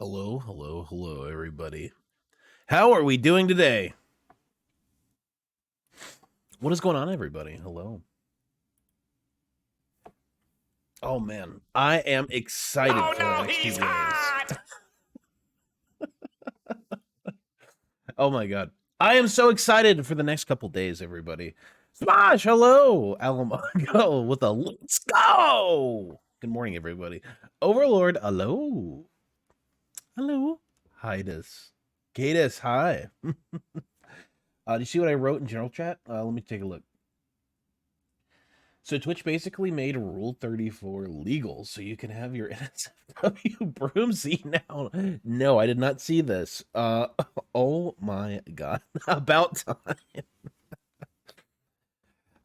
Hello, hello, hello, everybody. How are we doing today? What is going on, everybody? Hello. Oh, man. I am excited for the next 2 days. Oh, my God. I am so excited for the next couple days, everybody. Smosh, hello. Alamago with a let's go. Good morning, everybody. Overlord, hello. Hello. Hidus. Cadus, hi. Do you see what I wrote in general chat? Let me take a look. So Twitch basically made Rule 34 legal, so you can have your NSFW broomsy now. No, I did not see this. Oh my god, about time.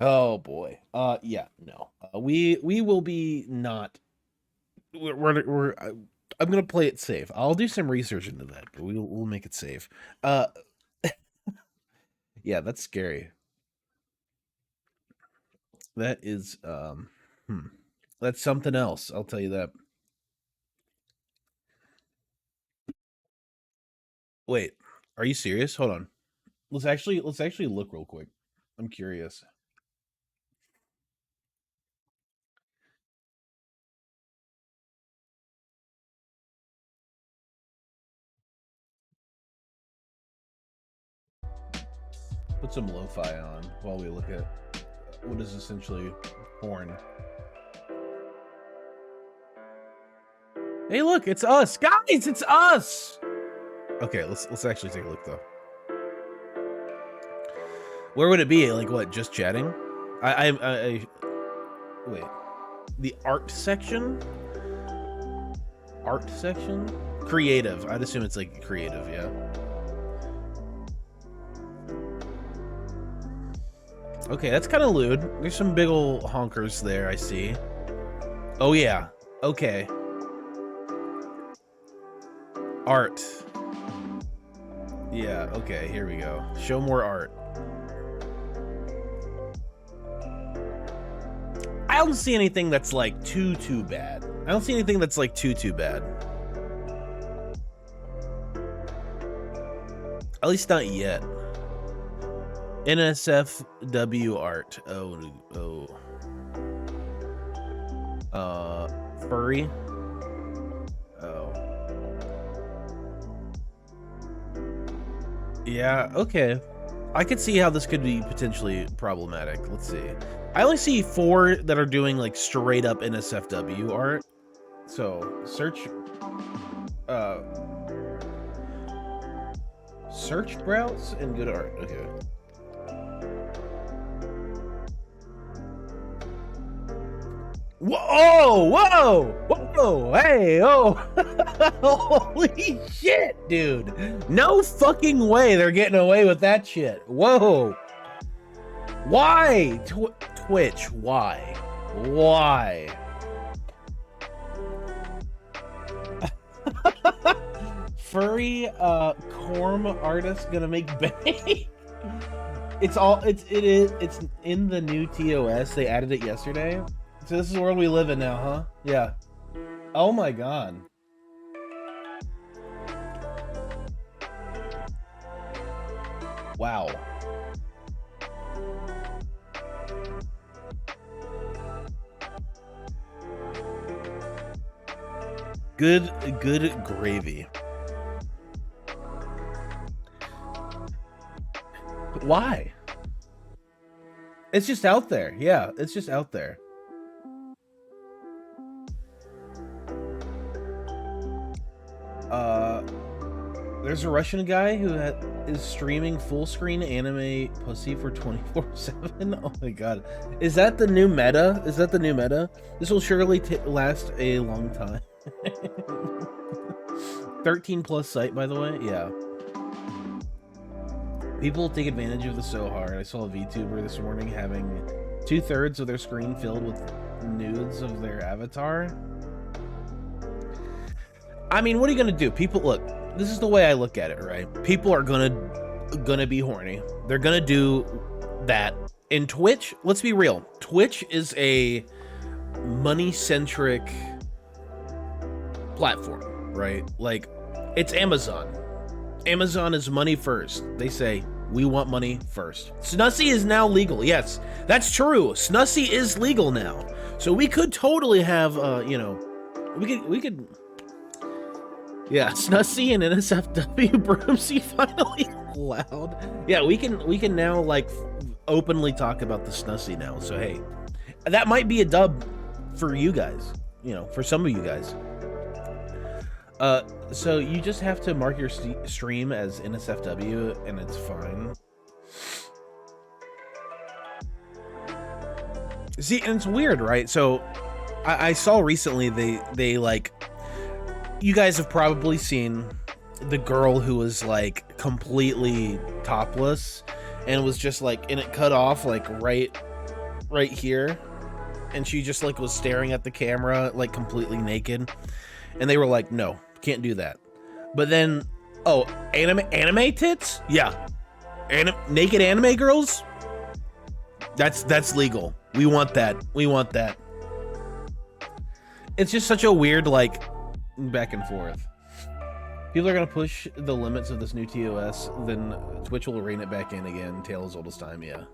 Oh boy. Yeah, no. We will be not. We're I'm gonna play it safe. I'll do some research into that, but we'll make it safe. Yeah, that's scary. That is that's something else, I'll tell you that. Wait, are you serious? Hold on. Let's actually look real quick. I'm curious. Put some lo-fi on while we look at what is essentially porn. Hey, look, it's us, guys. It's us. Okay, let's actually take a look though. Where would it be? Like what? Just chatting? I wait. The art section? Art section? Creative. I'd assume it's like creative, yeah. Okay, that's kind of lewd. There's some big ol' honkers there, I see. Oh yeah. Okay. Art. Yeah, okay, here we go. Show more art. I don't see anything that's like too bad. I don't see anything that's like too bad. At least not yet. NSFW art. Oh. Furry. Oh. Yeah, okay. I could see how this could be potentially problematic. Let's see. I only see 4 that are doing like straight up NSFW art. So search browse and go to art. Okay. Whoa, hey, oh. Holy shit, dude. No fucking way they're getting away with that shit. Whoa. Why? Twitch, why? Why? Furry corm artist gonna make bank. It's in the new TOS. They added it yesterday. So this is the world we live in now, huh? Yeah. Oh my god. Wow. Good gravy. Why? It's just out there. Yeah, it's just out there. There's a Russian guy who is streaming full screen anime pussy for 24/7. Oh my god. Is that the new meta? Is that the new meta? This will surely last a long time. 13 plus site, by the way. Yeah. People take advantage of this so hard. I saw a VTuber this morning having 2/3 of their screen filled with nudes of their avatar. I mean, what are you gonna do? People, look, this is the way I look at it, right? People are gonna be horny. They're gonna do that. In Twitch, let's be real. Twitch is a money-centric platform, right? Like, It's Amazon. Amazon is money first. They say, we want money first. Snussy is now legal. Yes, that's true. Snussy is legal now. So we could totally have, you know, we could, yeah, Snussy and NSFW Broomsy finally allowed. Yeah, we can now, like, openly talk about the Snussy now. So, hey, that might be a dub for you guys, you know, for some of you guys. So you just have to mark your stream as NSFW and it's fine. See, and it's weird, right? So I saw recently they like, you guys have probably seen the girl who was like completely topless and was just like, and it cut off like right here, and she just like was staring at the camera like completely naked, and they were like, no, can't do that. But then, oh, anime tits? Yeah. Naked anime girls? That's legal. We want that. We want that. It's just such a weird, like, back and forth. People are gonna push the limits of this new TOS, then Twitch will rein it back in again. Tale as old as time, yeah.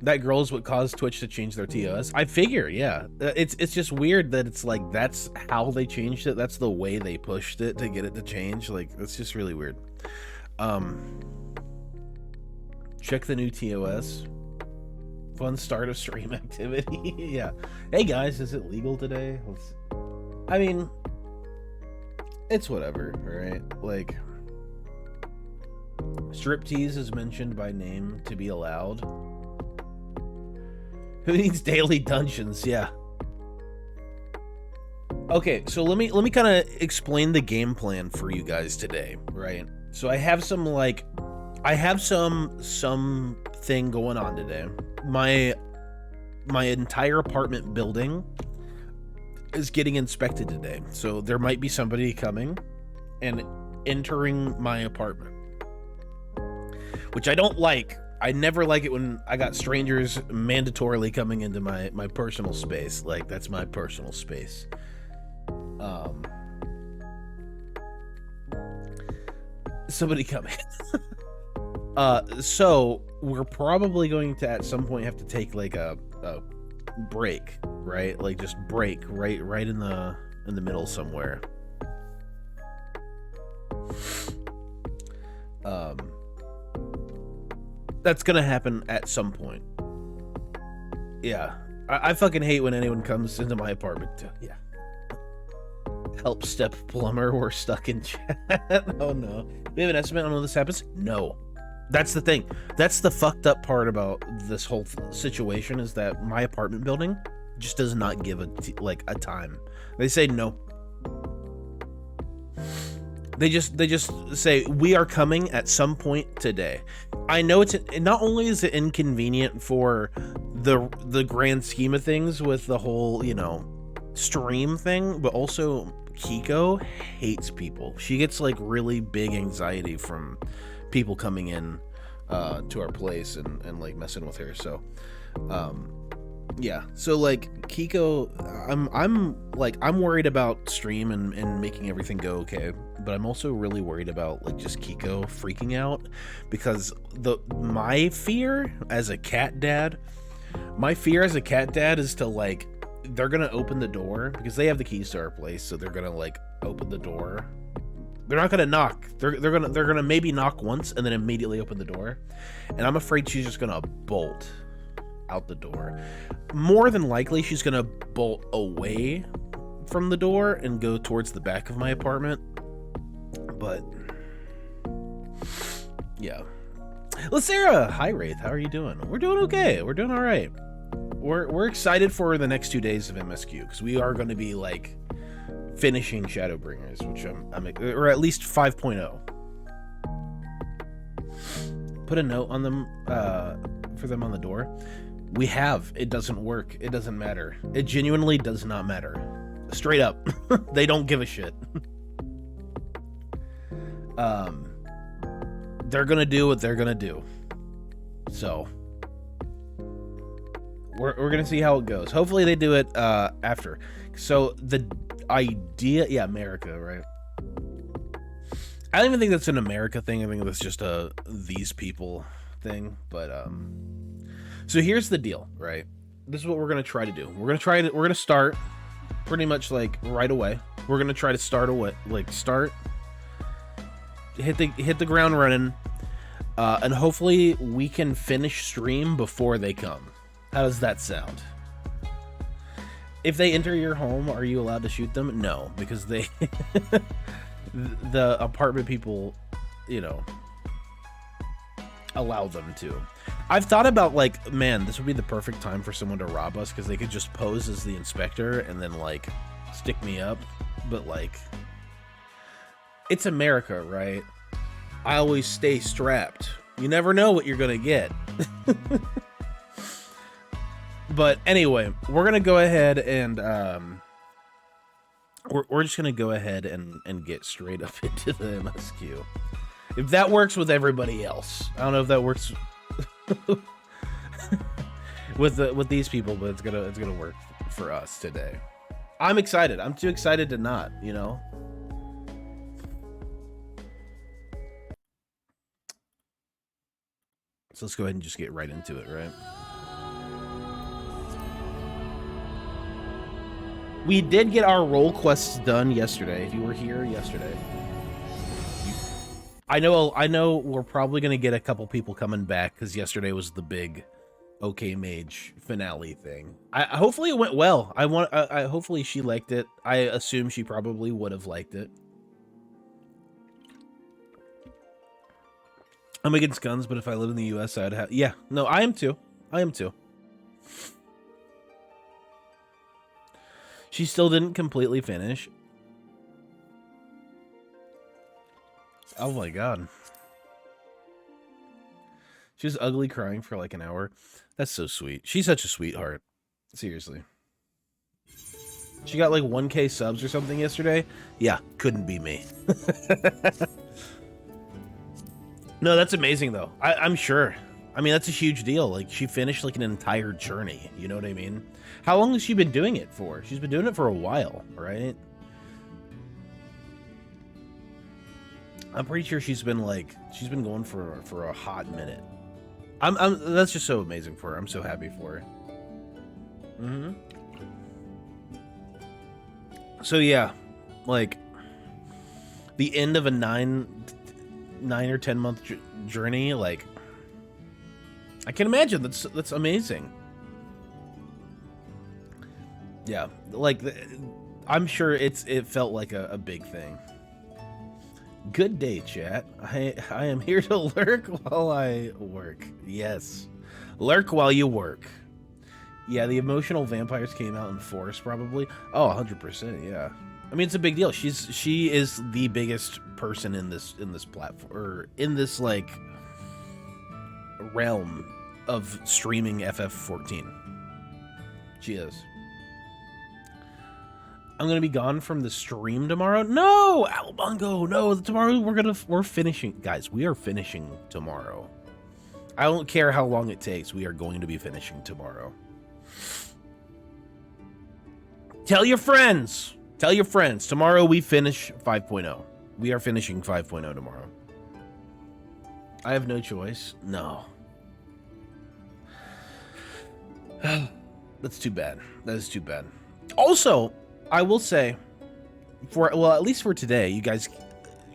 That girl is what caused Twitch to change their TOS. I figure, yeah. It's just weird that it's like, that's how they changed it. That's the way they pushed it to get it to change. Like, it's just really weird. Check the new TOS. Fun start of stream activity. Yeah. Hey guys, is it legal today? I mean, it's whatever, right? Like, striptease is mentioned by name to be allowed. Who needs daily dungeons? Yeah. Okay, so let me kind of explain the game plan for you guys today, right? So I have some thing going on today. My entire apartment building is getting inspected today. So there might be somebody coming and entering my apartment, which I don't like. I never like it when I got strangers mandatorily coming into my personal space. Like, that's my personal space. Somebody coming. So we're probably going to at some point have to take like a break, right? Like, just break right in the middle somewhere. That's gonna happen at some point. Yeah, I fucking hate when anyone comes into my apartment to, yeah. Help step plumber, we're stuck in chat. Oh no. We have an estimate on when this happens? No. That's the thing. That's the fucked up part about this whole situation, is that my apartment building just does not give a time. They say no. They just say, we are coming at some point today. I know it's not only is it inconvenient for the grand scheme of things with the whole, you know, stream thing, but also Kiko hates people. She gets like really big anxiety from people coming in to our place and like messing with her. So yeah, so like Kiko, I'm worried about stream and making everything go okay, but I'm also really worried about like just Kiko freaking out, because my fear as a cat dad is to, like, they're gonna open the door because they have the keys to our place, so they're gonna like open the door. They're not gonna knock. They're gonna maybe knock once and then immediately open the door, and I'm afraid she's just gonna bolt out the door. More than likely, she's gonna bolt away from the door and go towards the back of my apartment. But yeah. Lacera, hi Wraith, how are you doing? We're doing okay. We're doing all right. We're excited for the next 2 days of MSQ, because we are going to be like finishing Shadowbringers, which I'm or at least 5.0. Put a note on them for them on the door. We have. It doesn't work. It doesn't matter. It genuinely does not matter. Straight up. They don't give a shit. They're gonna do what they're gonna do. So we're gonna see how it goes. Hopefully they do it after. So the idea, yeah, America, right? I don't even think that's an America thing. I think that's just a these people thing. But so here's the deal, right? This is what we're gonna try to do. We're gonna start pretty much like right away. We're gonna try to start hit the ground running, and hopefully we can finish stream before they come. How does that sound? If they enter your home, are you allowed to shoot them? No, because they the apartment people, you know, allow them to. I've thought about, like, man, this would be the perfect time for someone to rob us, because they could just pose as the inspector and then, like, stick me up. But, like, it's America, right? I always stay strapped. You never know what you're gonna get. But anyway, we're gonna go ahead and we're just gonna go ahead and get straight up into the MSQ. If that works with everybody else, I don't know if that works with these people, but it's gonna work for us today. I'm excited. I'm too excited to not, you know. So let's go ahead and just get right into it, right? We did get our role quests done yesterday. If you were here yesterday, I know we're probably gonna get a couple people coming back because yesterday was the big OK Mage finale thing. Hopefully it went well. I hopefully she liked it. I assume she probably would have liked it. I'm against guns, but if I live in the US, I'd have. Yeah, no, I am too. I am too. She still didn't completely finish. Oh my god. She was ugly crying for like an hour. That's so sweet. She's such a sweetheart. Seriously. She got like 1K subs or something yesterday. Yeah, couldn't be me. No, that's amazing though. I'm sure. I mean, that's a huge deal. Like, she finished like an entire journey. You know what I mean? How long has she been doing it for? She's been doing it for a while, right? I'm pretty sure she's been going for a hot minute. That's just so amazing for her. I'm so happy for her. Mm-hmm. So yeah, like the end of a 9 or 10 month journey, like I can imagine. That's amazing. Yeah, like I'm sure it felt like a big thing. Good day, chat. I am here to lurk while I work. Yes, lurk while you work. Yeah, the emotional vampires came out in force, probably. Oh, 100%. Yeah, I mean, it's a big deal. She is the biggest person in this platform, or in this like realm of streaming FF14. She is. I'm gonna be gone from the stream tomorrow. No, Albongo, no. Tomorrow we're finishing, guys. We are finishing tomorrow. I don't care how long it takes. We are going to be finishing tomorrow. Tell your friends. Tell your friends. Tomorrow we finish 5.0. We are finishing 5.0 tomorrow. I have no choice. No. That's too bad. That is too bad. Also, I will say, well, at least for today,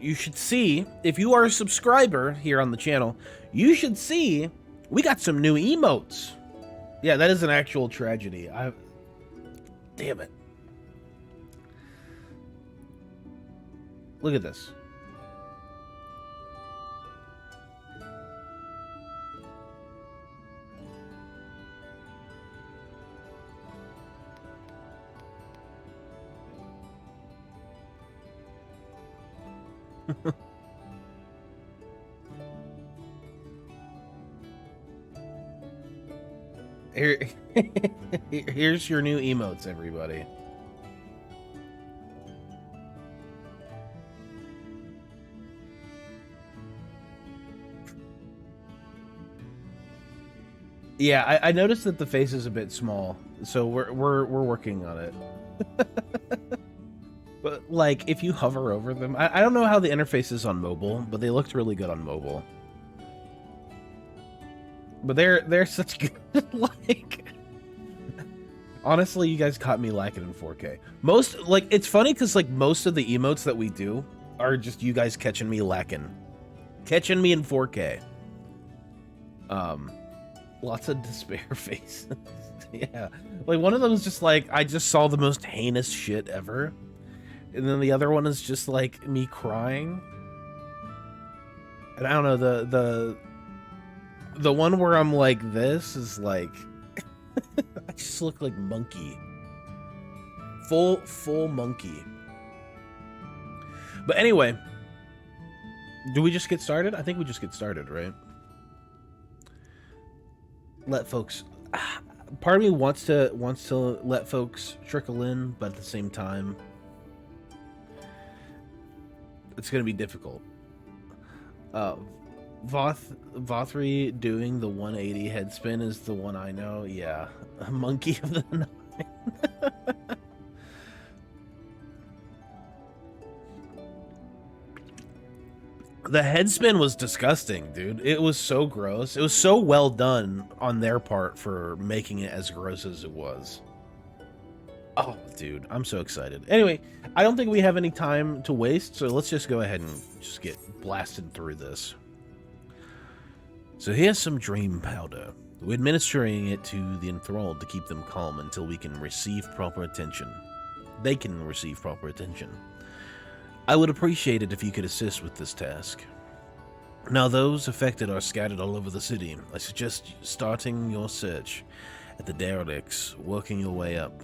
you should see, if you are a subscriber here on the channel, you should see we got some new emotes. Yeah, that is an actual tragedy. Damn it. Look at this. Here's your new emotes, everybody. Yeah, I noticed that the face is a bit small, so we're working on it. But like, if you hover over them, I don't know how the interface is on mobile, but they looked really good on mobile. But they're such good, like... Honestly, you guys caught me lacking in 4K. Most, like, it's funny because, like, most of the emotes that we do are just you guys catching me lacking. Catching me in 4K. Lots of despair faces. Yeah. Like, one of them is just like, I just saw the most heinous shit ever. And then the other one is just, like, me crying. And I don't know, the one where I'm like this is, like... I just look like monkey. Full monkey. But anyway, do we just get started? I think we just get started, right? Let folks... Part of me wants to let folks trickle in, but at the same time, it's going to be difficult. Vothri doing the 180 head spin is the one I know. Yeah, a monkey of the nine. The head spin was disgusting, dude. It was so gross. It was so well done on their part for making it as gross as it was. Oh, dude, I'm so excited. Anyway, I don't think we have any time to waste, so let's just go ahead and just get blasted through this. So here's some dream powder. We're administering it to the enthralled to keep them calm until we can receive proper attention. They can receive proper attention. I would appreciate it if you could assist with this task. Now those affected are scattered all over the city. I suggest starting your search at the derelicts, working your way up.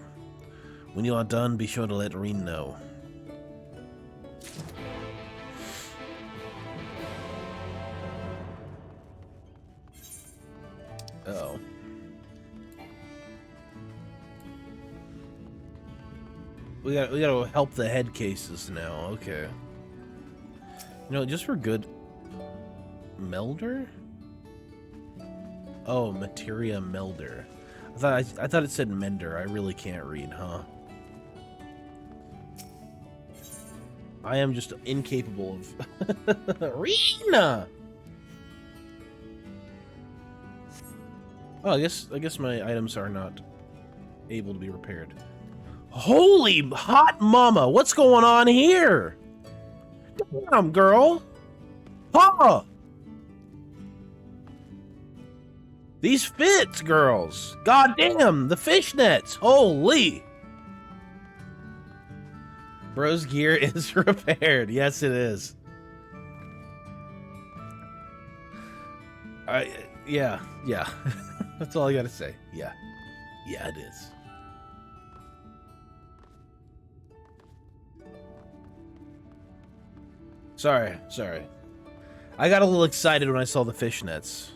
When you are done, be sure to let Reen know. Uh-oh. We gotta help the head cases now. Okay. You know, just for good. Melder? Oh, materia melder. I thought it said mender. I really can't read, huh? I am just incapable of. Rena. Oh, I guess my items are not able to be repaired. Holy hot mama, what's going on here? Damn, girl. Huh. These fits, girls. God damn, the fishnets. Holy. Bro's gear is repaired. Yes, it is. Yeah. That's all I gotta say. Yeah, it is. Sorry. I got a little excited when I saw the fishnets.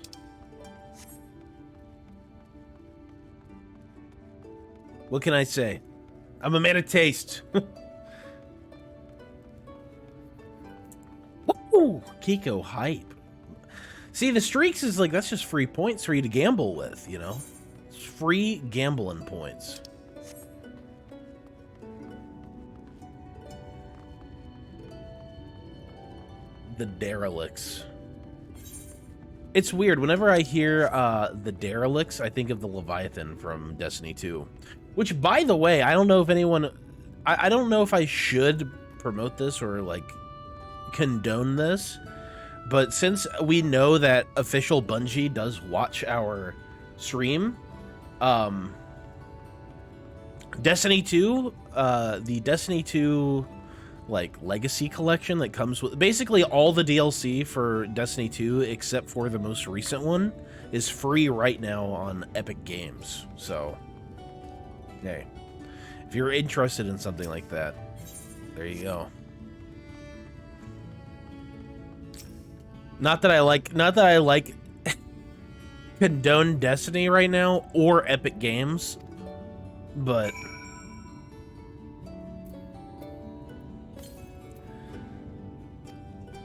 What can I say? I'm a man of taste. Woo! Kiko hype. See, the streaks is like, that's just free points for you to gamble with, you know? It's free gambling points. The derelicts. It's weird. Whenever I hear the derelicts, I think of the Leviathan from Destiny 2. Which, by the way, I don't know if anyone... I don't know if I should promote this or, like, condone this. But since we know that official Bungie does watch our stream, Destiny 2, the Destiny 2, like, Legacy Collection that comes with... Basically, all the DLC for Destiny 2, except for the most recent one, is free right now on Epic Games. So, hey, if you're interested in something like that, there you go. Not that I like condone Destiny right now or Epic Games, but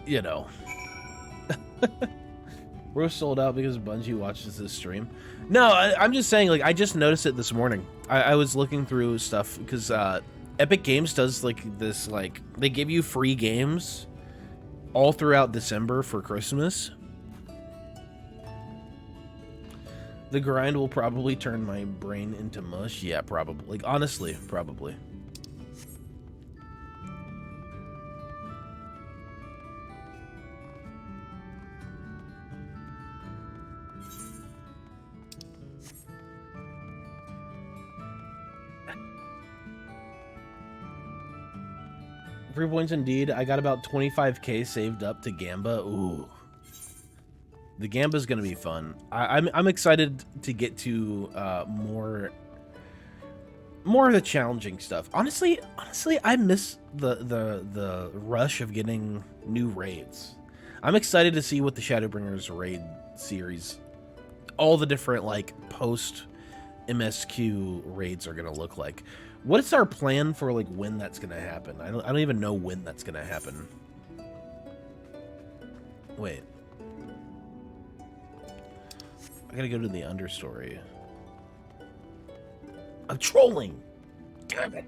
you know. We're sold out because Bungie watches this stream. No, I'm just saying, like, I just noticed it this morning. I was looking through stuff because Epic Games does like this, like they give you free games all throughout December for Christmas. The grind will probably turn my brain into mush. Yeah, probably. Like, honestly, probably. Free points indeed. I got about 25k saved up to Gamba. Ooh. The Gamba's gonna be fun. I'm excited to get to more of the challenging stuff. Honestly, I miss the rush of getting new raids. I'm excited to see what the Shadowbringers raid series, all the different like post MSQ raids are gonna look like. What is our plan for like when that's gonna happen? I don't even know when that's gonna happen. Wait. I gotta go to the understory. I'm trolling! Damn it!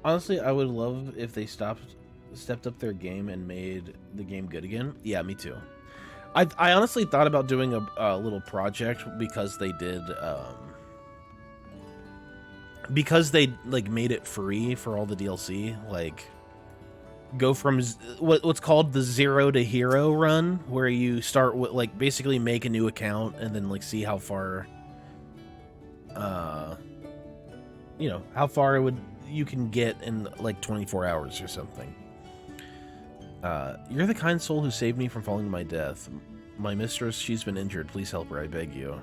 Honestly, I would love if they stepped up their game and made the game good again. Yeah, me too. I honestly thought about doing a little project because they did, because they like made it free for all the DLC, like go from what's called the 0 to hero run, where you start with like basically make a new account and then like see how far you know how far you can get in like 24 hours or something. You're the kind soul who saved me from falling to my death. My mistress, she's been injured. Please help her, I beg you.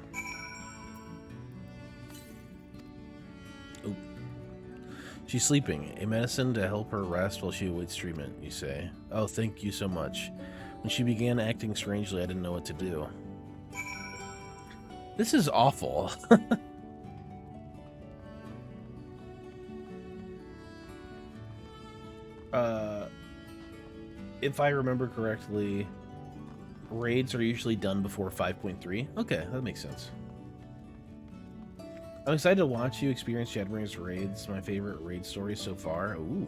She's sleeping. A medicine to help her rest while she awaits treatment, you say. Oh, thank you so much. When she began acting strangely, I didn't know what to do. This is awful. If I remember correctly, raids are usually done before 5.3. Okay, that makes sense. I'm excited to watch you experience Shadowbringers raids. My favorite raid story so far. Ooh.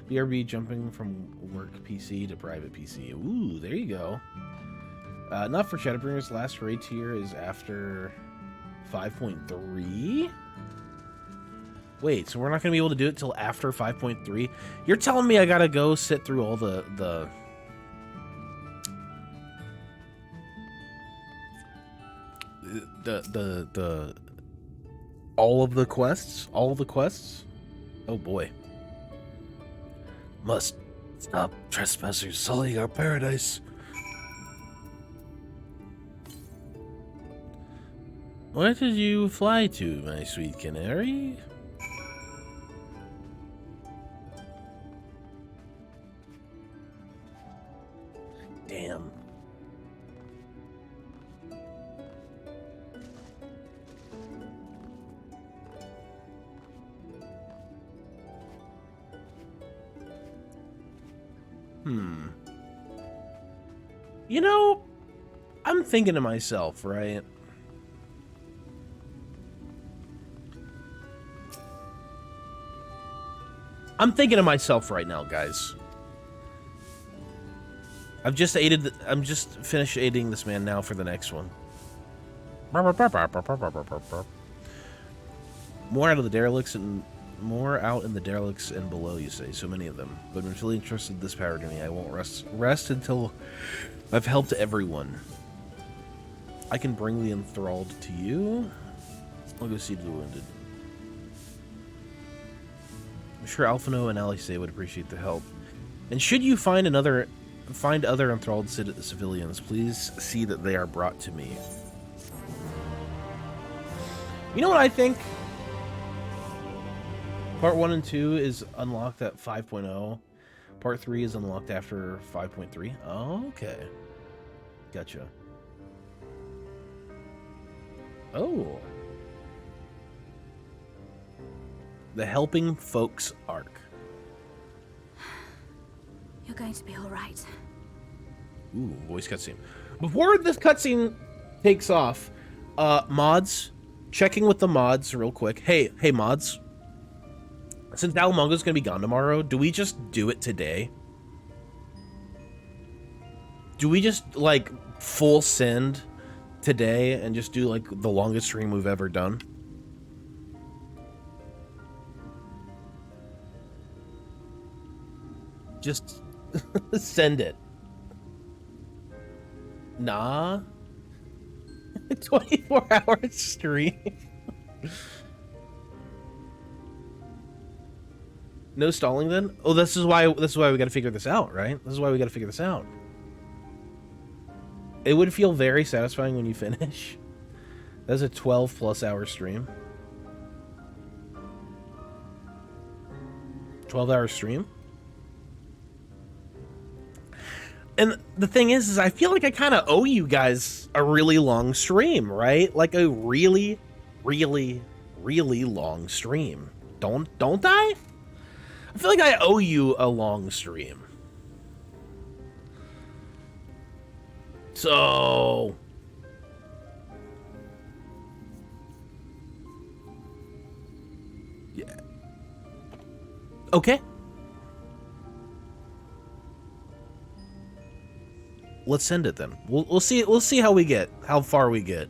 BRB jumping from work PC to private PC. Ooh, there you go. Not for Shadowbringers. Last raid tier is after 5.3? Wait, so we're not going to be able to do it till after 5.3? You're telling me I got to go sit through all the all of the quests? All of the quests? Oh boy. Must stop trespassers sullying our paradise. Where did you fly to, my sweet canary? Damn. You know, I'm thinking to myself, right? I'm thinking to myself right now, guys. I'm just finished aiding this man now for the next one. More out of the derelicts and more out in the derelicts and below, you say. So many of them. But I'm really interested in this power to me. I won't rest until I've helped everyone. I can bring the enthralled to you. I'll go see the wounded. I'm sure Alphino and Alice would appreciate the help. And should you find other enthralled civilians, please see that they are brought to me. You know what I think? Part 1 and 2 is unlocked at 5.0. Part 3 is unlocked after 5.3. Oh, okay. Gotcha. Oh. The Helping Folks arc. You're going to be all right. Ooh, voice cutscene. Before this cutscene takes off, mods, checking with the mods real quick. Hey mods. Since Alamongo's gonna be gone tomorrow, do we just do it today? Do we just like full send today and just do like the longest stream we've ever done? Just send it. Nah. 24-hour stream. No stalling then? Oh, this is why we got to figure this out, right? This is why we got to figure this out. It would feel very satisfying when you finish. That's a 12+ hour stream. 12-hour stream? And the thing is I feel like I kind of owe you guys a really long stream, right? Like a really, really, really long stream. Don't I? I feel like I owe you a long stream. So... yeah. Okay. Let's send it then. We'll see how we get. How far we get.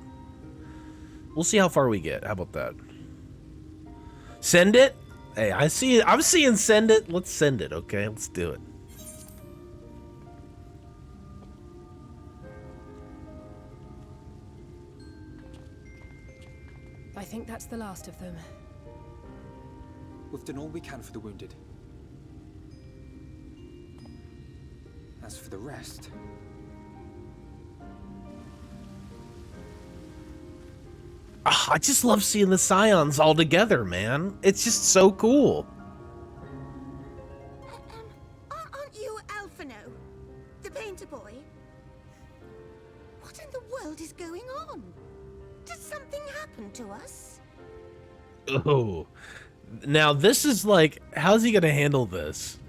We'll see how far we get. How about that? Send it? Hey, I'm seeing send it. Let's send it, okay? Let's do it. I think that's the last of them. We've done all we can for the wounded. As for the rest... I just love seeing the Scions all together, man. It's just so cool. Aren't you Alphino? The painter boy? What in the world is going on? Did something happen to us? Oh. Now this is like, how's he gonna handle this?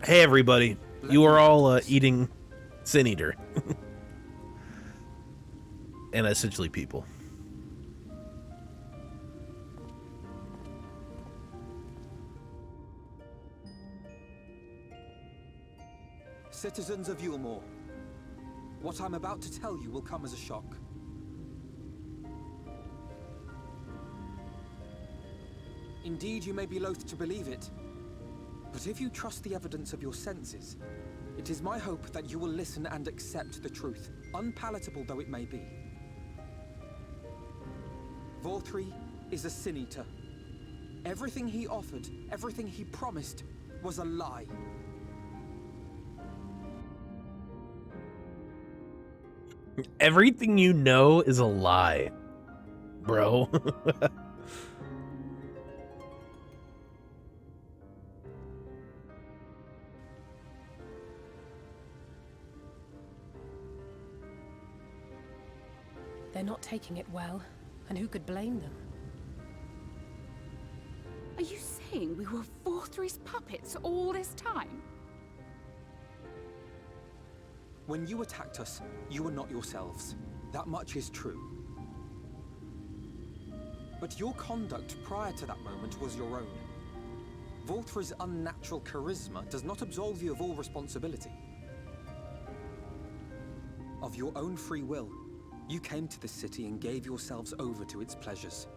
Hey everybody. You are all eating Sin Eater. And essentially people. Citizens of Yulmore, what I'm about to tell you will come as a shock. Indeed, you may be loath to believe it, but if you trust the evidence of your senses, it is my hope that you will listen and accept the truth, unpalatable though it may be. Vorthri is a Sin Eater. Everything he offered, everything he promised, was a lie. Everything you know is a lie, bro. They're not taking it well, and who could blame them? Are you saying we were Vorthri's puppets all this time? When you attacked us, you were not yourselves. That much is true. But your conduct prior to that moment was your own. Vorthri's unnatural charisma does not absolve you of all responsibility. Of your own free will, you came to the city and gave yourselves over to its pleasures.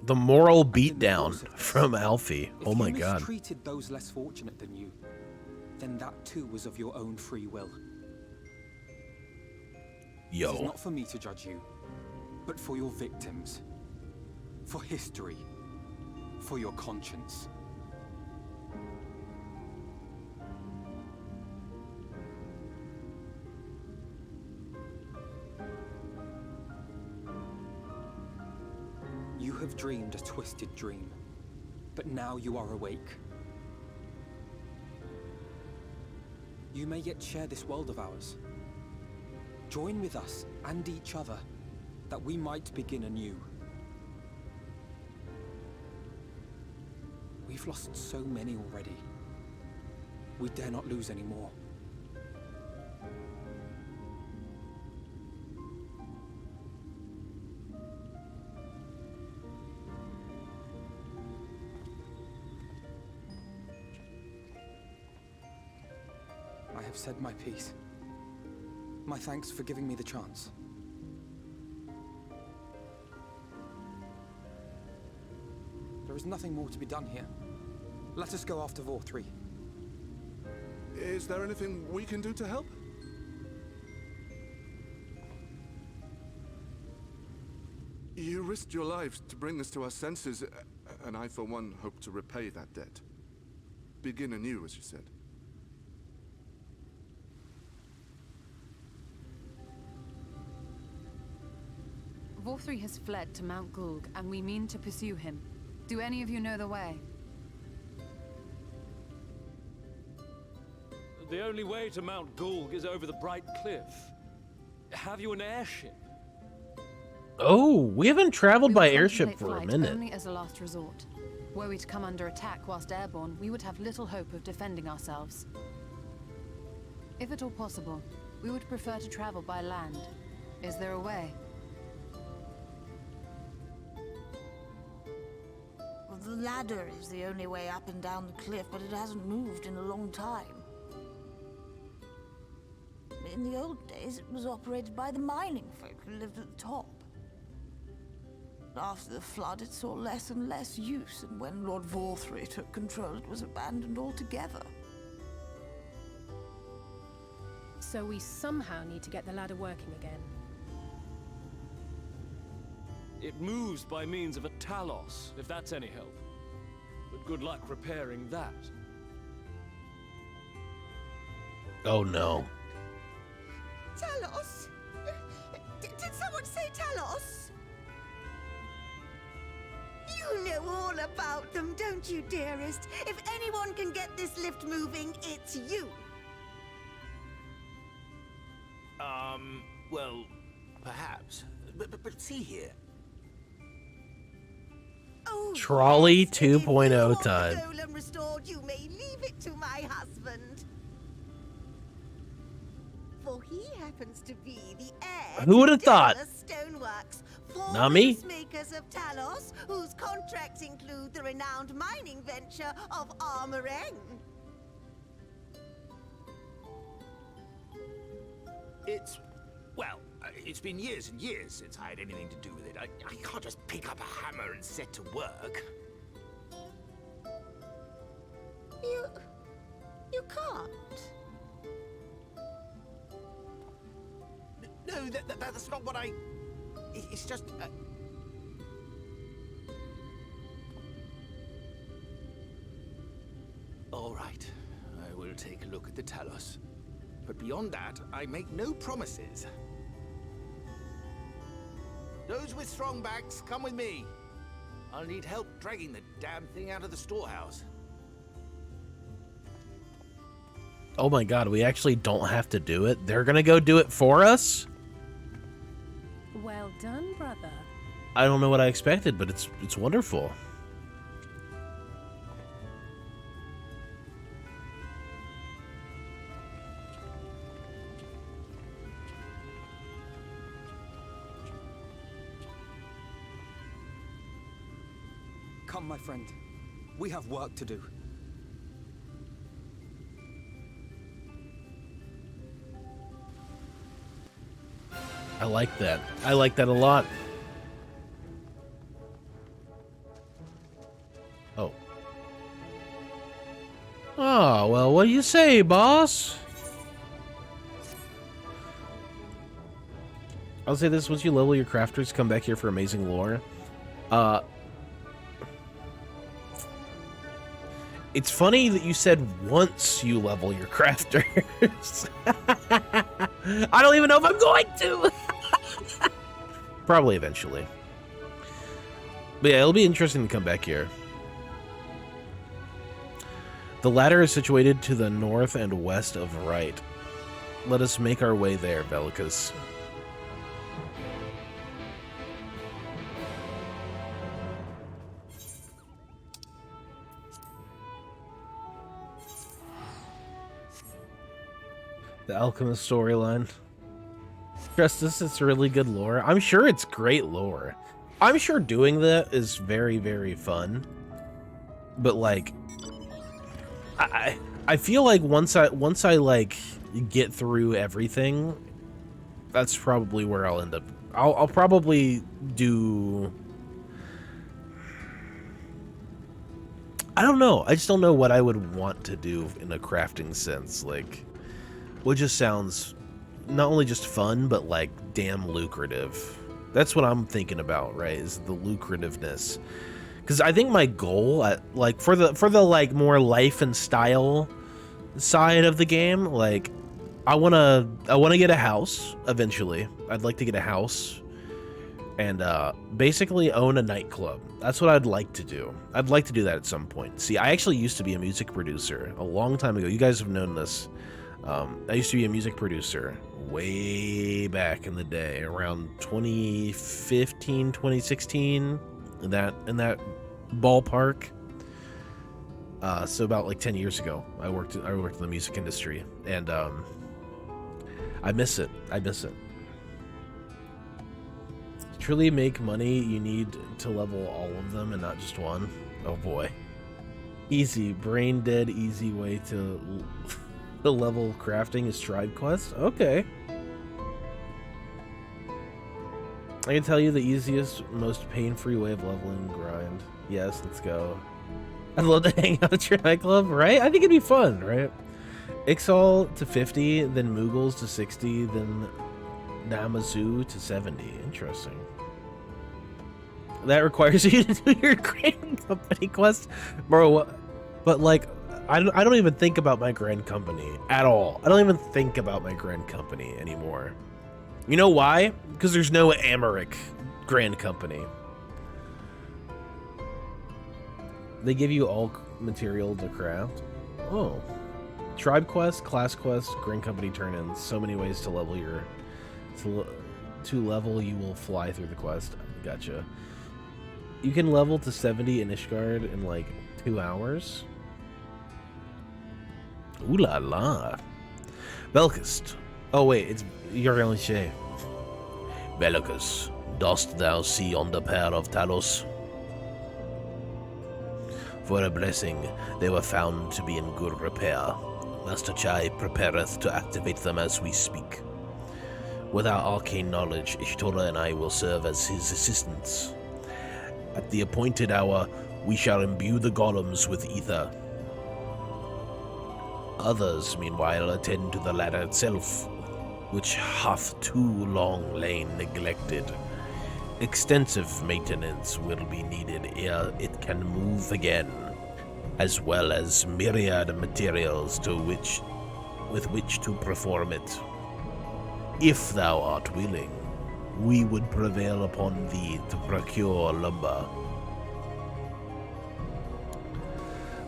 The moral beatdown from Alfie. Oh my god. If you mistreated those less fortunate than you, then that too was of your own free will. Yo. It is not for me to judge you, but for your victims. For history. For your conscience. You have dreamed a twisted dream, but now you are awake. You may yet share this world of ours. Join with us and each other, that we might begin anew. We've lost so many already. We dare not lose any more. I've said my piece. My thanks for giving me the chance. There is nothing more to be done here. Let us go after Vor 3. Is there anything we can do to help? You risked your lives to bring us to our senses, and I, for one, hope to repay that debt. Begin anew, as you said. Vor 3 has fled to Mount Gulg, and we mean to pursue him. Do any of you know the way? The only way to Mount Gulg is over the Bright Cliff. Have you an airship? Oh, we haven't traveled We by would airship contemplate for a flight minute. only as a last resort. Were we to come under attack whilst airborne, we would have little hope of defending ourselves. If at all possible, we would prefer to travel by land. Is there a way? Well, the ladder is the only way up and down the cliff, but it hasn't moved in a long time. In the old days, it was operated by the mining folk who lived at the top. After the flood, it saw less and less use, and when Lord Vor 3 took control, it was abandoned altogether. So we somehow need to get the ladder working again. It moves by means of a talos, if that's any help. But good luck repairing that. Oh no. Talos? Did someone say Talos? You know all about them, don't you, dearest? If anyone can get this lift moving, it's you. Well, perhaps. But see here. Oh, Trolley yes, and if you 2.0 want the time. golem restored, you may leave it to my husband. For he happens to be the heir Who would have to thought? Talos Stoneworks, Not me. makers of Talos, whose contracts include the renowned mining venture of Armoreng. It's been years and years since I had anything to do with it. I can't just pick up a hammer and set to work. You can't. No, that's not what I... It's just... All right, I will take a look at the Talos. But beyond that, I make no promises. Those with strong backs, come with me. I'll need help dragging the damn thing out of the storehouse. Oh my god, we actually don't have to do it. They're gonna go do it for us? Well done, brother. I don't know what I expected, but it's wonderful. Come, my friend. We have work to do. I like that. I like that a lot. Oh. Oh, well, what do you say, boss? I'll say this, once you level your crafters, come back here for amazing lore. It's funny that you said once you level your crafters. I don't even know if I'm going to. Probably eventually. But yeah, it'll be interesting to come back here. The ladder is situated to the north and west of right. Let us make our way there, Velicus. The Alchemist storyline. Trust us, it's really good lore. I'm sure it's great lore. I'm sure doing that is very, very fun. But like, I feel like once I like get through everything, that's probably where I'll end up. I'll probably do... I don't know. I just don't know what I would want to do in a crafting sense. Like, what just sounds not only just fun, but like damn lucrative. That's what I'm thinking about, right? Is the lucrativeness. Because I think my goal, like for the like more life and style side of the game, like I wanna get a house eventually. I'd like to get a house and basically own a nightclub. That's what I'd like to do. I'd like to do that at some point. See, I actually used to be a music producer a long time ago. You guys have known this. I used to be a music producer way back in the day, around 2015, 2016, in that ballpark. So about like 10 years ago, I worked in the music industry, and I miss it. To truly make money, you need to level all of them and not just one. Oh boy. Easy, brain dead, easy way to the level crafting is tribe quest. Okay. I can tell you the easiest, most pain-free way of leveling grind. Yes, let's go. I'd love to hang out at your nightclub, right? I think it'd be fun, right? Ixal to 50, then Moogles to 60, then Namazu to 70. Interesting. That requires you to do your grand company quest, bro. What? But like, I don't even think about my grand company at all. I don't even think about my grand company anymore. You know why? Because there's no Amharic grand company. They give you all material to craft. Oh. Tribe quest, class quest, grand company turn-ins. So many ways to level your... To level, you will fly through the quest. Gotcha. You can level to 70 in Ishgard in like 2 hours. Ooh la la. Belkist. Oh wait, it's Yargalinshe. Bellicus, dost thou see on the pair of Talos? For a blessing, they were found to be in good repair. Master Chai prepareth to activate them as we speak. With our arcane knowledge, Ishtora and I will serve as his assistants. At the appointed hour, we shall imbue the golems with ether. Others, meanwhile, attend to the ladder itself, which hath too long lain neglected. Extensive maintenance will be needed ere it can move again, as well as myriad materials with which to perform it. If thou art willing, we would prevail upon thee to procure lumber.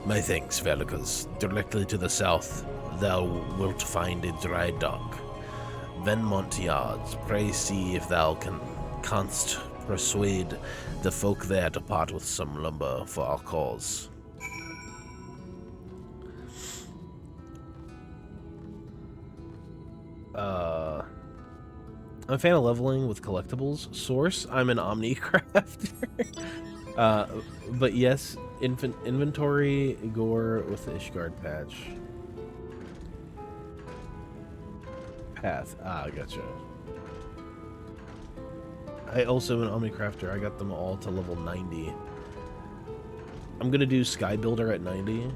My thanks, Velicus. Directly to the south, thou wilt find a dry dock. Venmont Yards, pray see if thou canst persuade the folk there to part with some lumber for our cause. I'm a fan of leveling with collectibles. Source, I'm an Omni crafter. But yes, inventory gore with the Ishgard patch. Path. Ah, gotcha. I also am an Omni crafter. I got them all to level 90. I'm gonna do Sky Builder at 90.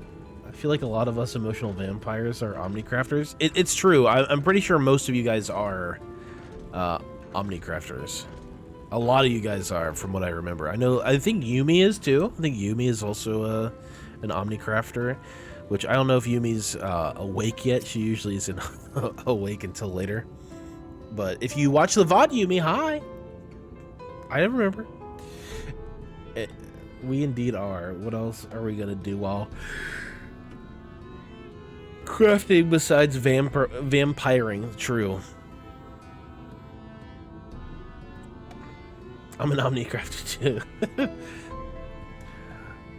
I feel like a lot of us emotional vampires are Omni crafters. It's true. I'm pretty sure most of you guys are Omni crafters. A lot of you guys are, from what I remember. I think Yumi is too. I think Yumi is also an Omni crafter, which I don't know if Yumi's awake yet. She usually isn't awake until later. But if you watch the VOD, Yumi, hi. I remember. We indeed are. What else are we gonna do while crafting besides vampiring? True. I'm an Omni crafter too.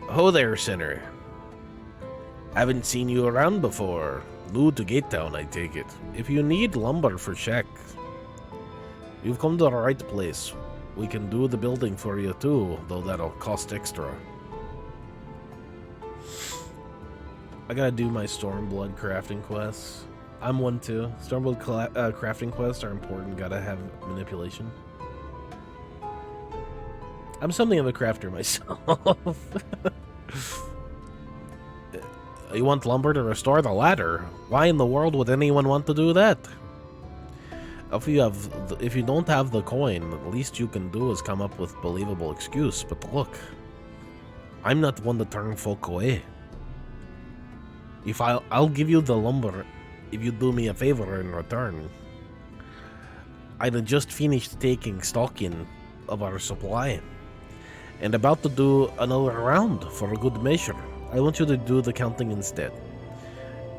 Ho there, sinner. Haven't seen you around before. New to Gate Town, I take it. If you need lumber for check, you've come to the right place. We can do the building for you too, though that'll cost extra. I gotta do my Stormblood crafting quests. I'm one too. Stormbolt crafting quests are important. Gotta have manipulation. I'm something of a crafter myself. You want lumber to restore the ladder? Why in the world would anyone want to do that? If you don't have the coin, the least you can do is come up with believable excuse. But look, I'm not one to turn folk away. I'll give you the lumber if you do me a favor in return. I'd just finished taking stock in of our supply and about to do another round for a good measure. I want you to do the counting instead,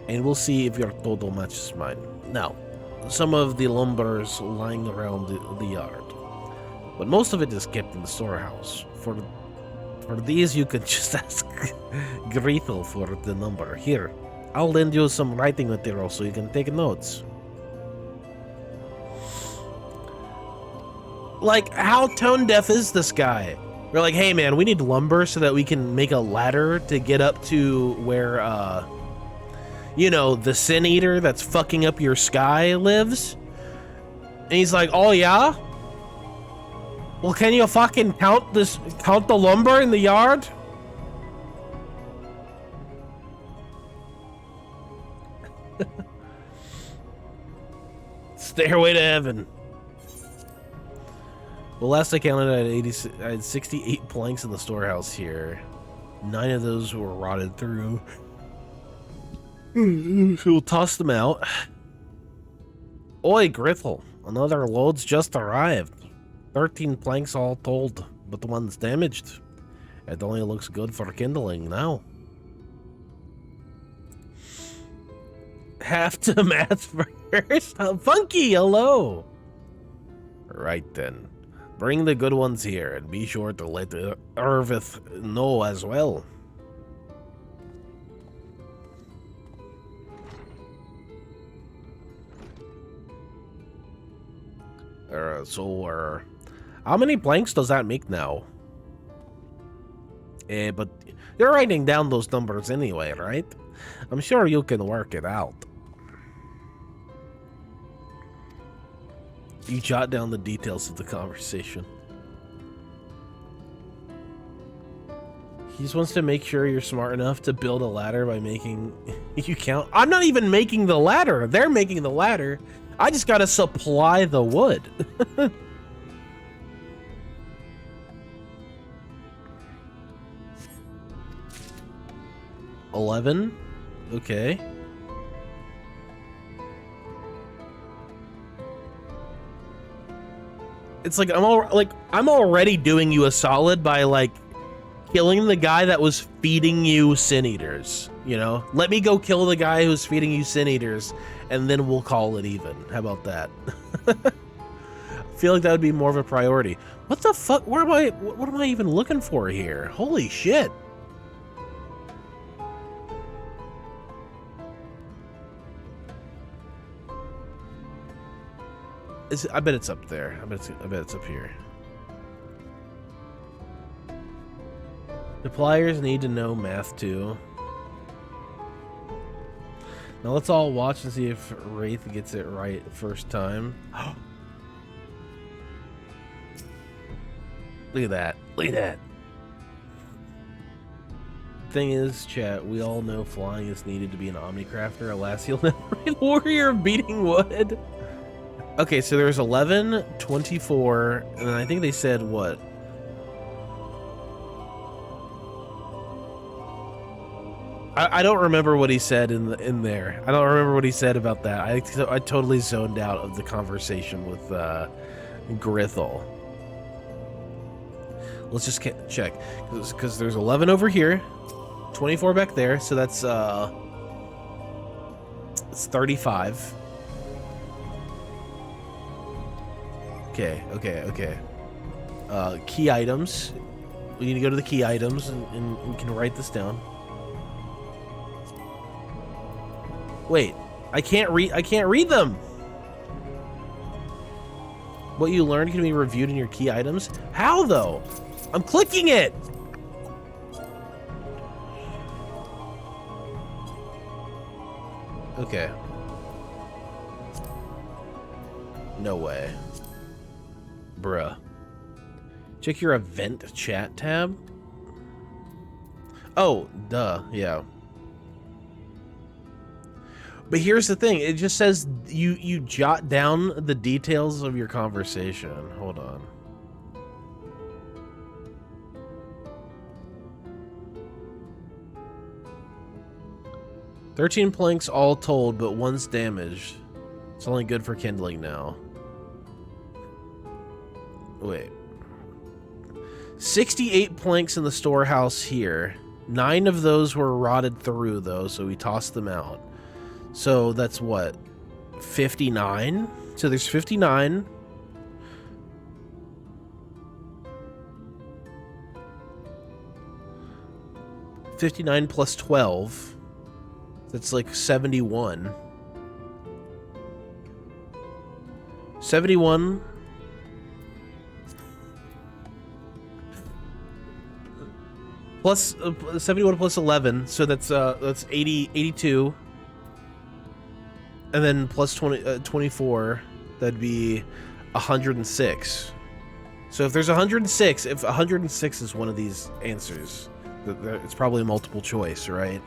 and we'll see if your total matches mine. Now, some of the lumber's lying around the yard, but most of it is kept in the storehouse. For these, you can just ask Gretel for the number. Here, I'll lend you some writing material so you can take notes. Like, how tone deaf is this guy? We're like, hey man, we need lumber so that we can make a ladder to get up to where, you know, the Sin Eater that's fucking up your sky lives. And he's like, oh yeah? Well, can you fucking count the lumber in the yard? Stairway to heaven. Well, last I counted, I had 68 planks in the storehouse here. 9 of those were rotted through. We'll toss them out. Oi, Grithel. Another load's just arrived. 13 planks all told, but the one's damaged. It only looks good for kindling now. Have to math first. Funky, hello. Right then. Bring the good ones here, and be sure to let Irvith know as well. How many planks does that make now? But you're writing down those numbers anyway, right? I'm sure you can work it out. You jot down the details of the conversation. He just wants to make sure you're smart enough to build a ladder by making you count. I'm not even making the ladder. They're making the ladder. I just gotta supply the wood. 11. Okay. It's like I'm already doing you a solid by like killing the guy that was feeding you Sin Eaters, you know? Let me go kill the guy who's feeding you Sin Eaters and then we'll call it even. How about that? I feel like that would be more of a priority. What the fuck? What am I even looking for here? Holy shit. I bet it's up there. I bet it's up here. The pliers need to know math too. Now let's all watch and see if Wraith gets it right first time. Look at that. Look at that. Thing is, chat, we all know flying is needed to be an Omnicrafter. Alas, you'll never be the warrior of beating wood. Okay, so there's 11, 24, and then I think they said what? I don't remember what he said in there. I don't remember what he said about that. I totally zoned out of the conversation with Grithel. Let's just check, because there's 11 over here, 24 back there, so that's it's 35. Okay. Key items. We need to go to the key items, and we can write this down. Wait, I can't read them. What you learned can be reviewed in your key items. How though? I'm clicking it. Okay. No way. Bruh. Check your event chat tab. Oh, duh, yeah. But here's the thing, it just says you jot down the details of your conversation. Hold on. "13 planks all told, but one's damaged. It's only good for kindling now." Wait. 68 planks in the storehouse here. 9 of those were rotted through, though, so we tossed them out. So that's what? 59? So there's 59. $59 plus 12. That's like 71. 71. Plus 71 plus 11, so that's 80, 82. And then plus 24, that'd be 106. So if there's 106, if 106 is one of these answers, it's probably a multiple choice, right?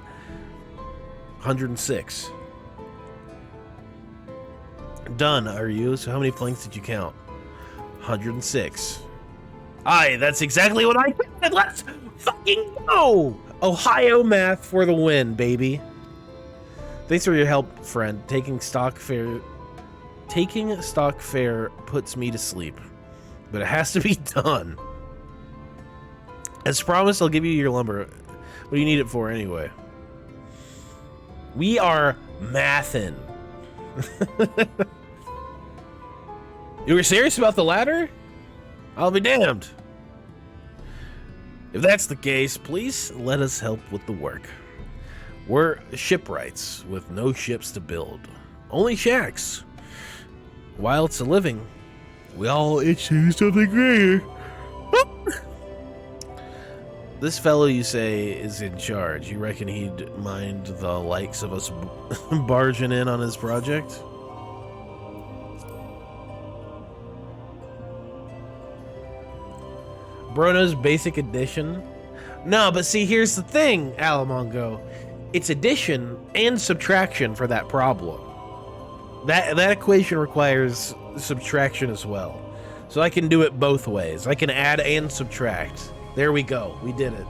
106. Done, are you? So how many planks did you count? 106. Aye, that's exactly what I said. Let's fucking go! Ohio math for the win, baby. Thanks for your help, friend. Taking stock fare puts me to sleep, but it has to be done. As promised, I'll give you your lumber. What do you need it for anyway? We are mathin'. You were serious about the ladder? I'll be damned. If that's the case, please let us help with the work. We're shipwrights with no ships to build, only shacks. While it's a living, we all itch to do something greater. This fellow you say is in charge. You reckon he'd mind the likes of us barging in on his project? Bruno's Basic Edition? No, but see, here's the thing, Alamongo. It's addition and subtraction for that problem. That equation requires subtraction as well. So I can do it both ways. I can add and subtract. There we go. We did it.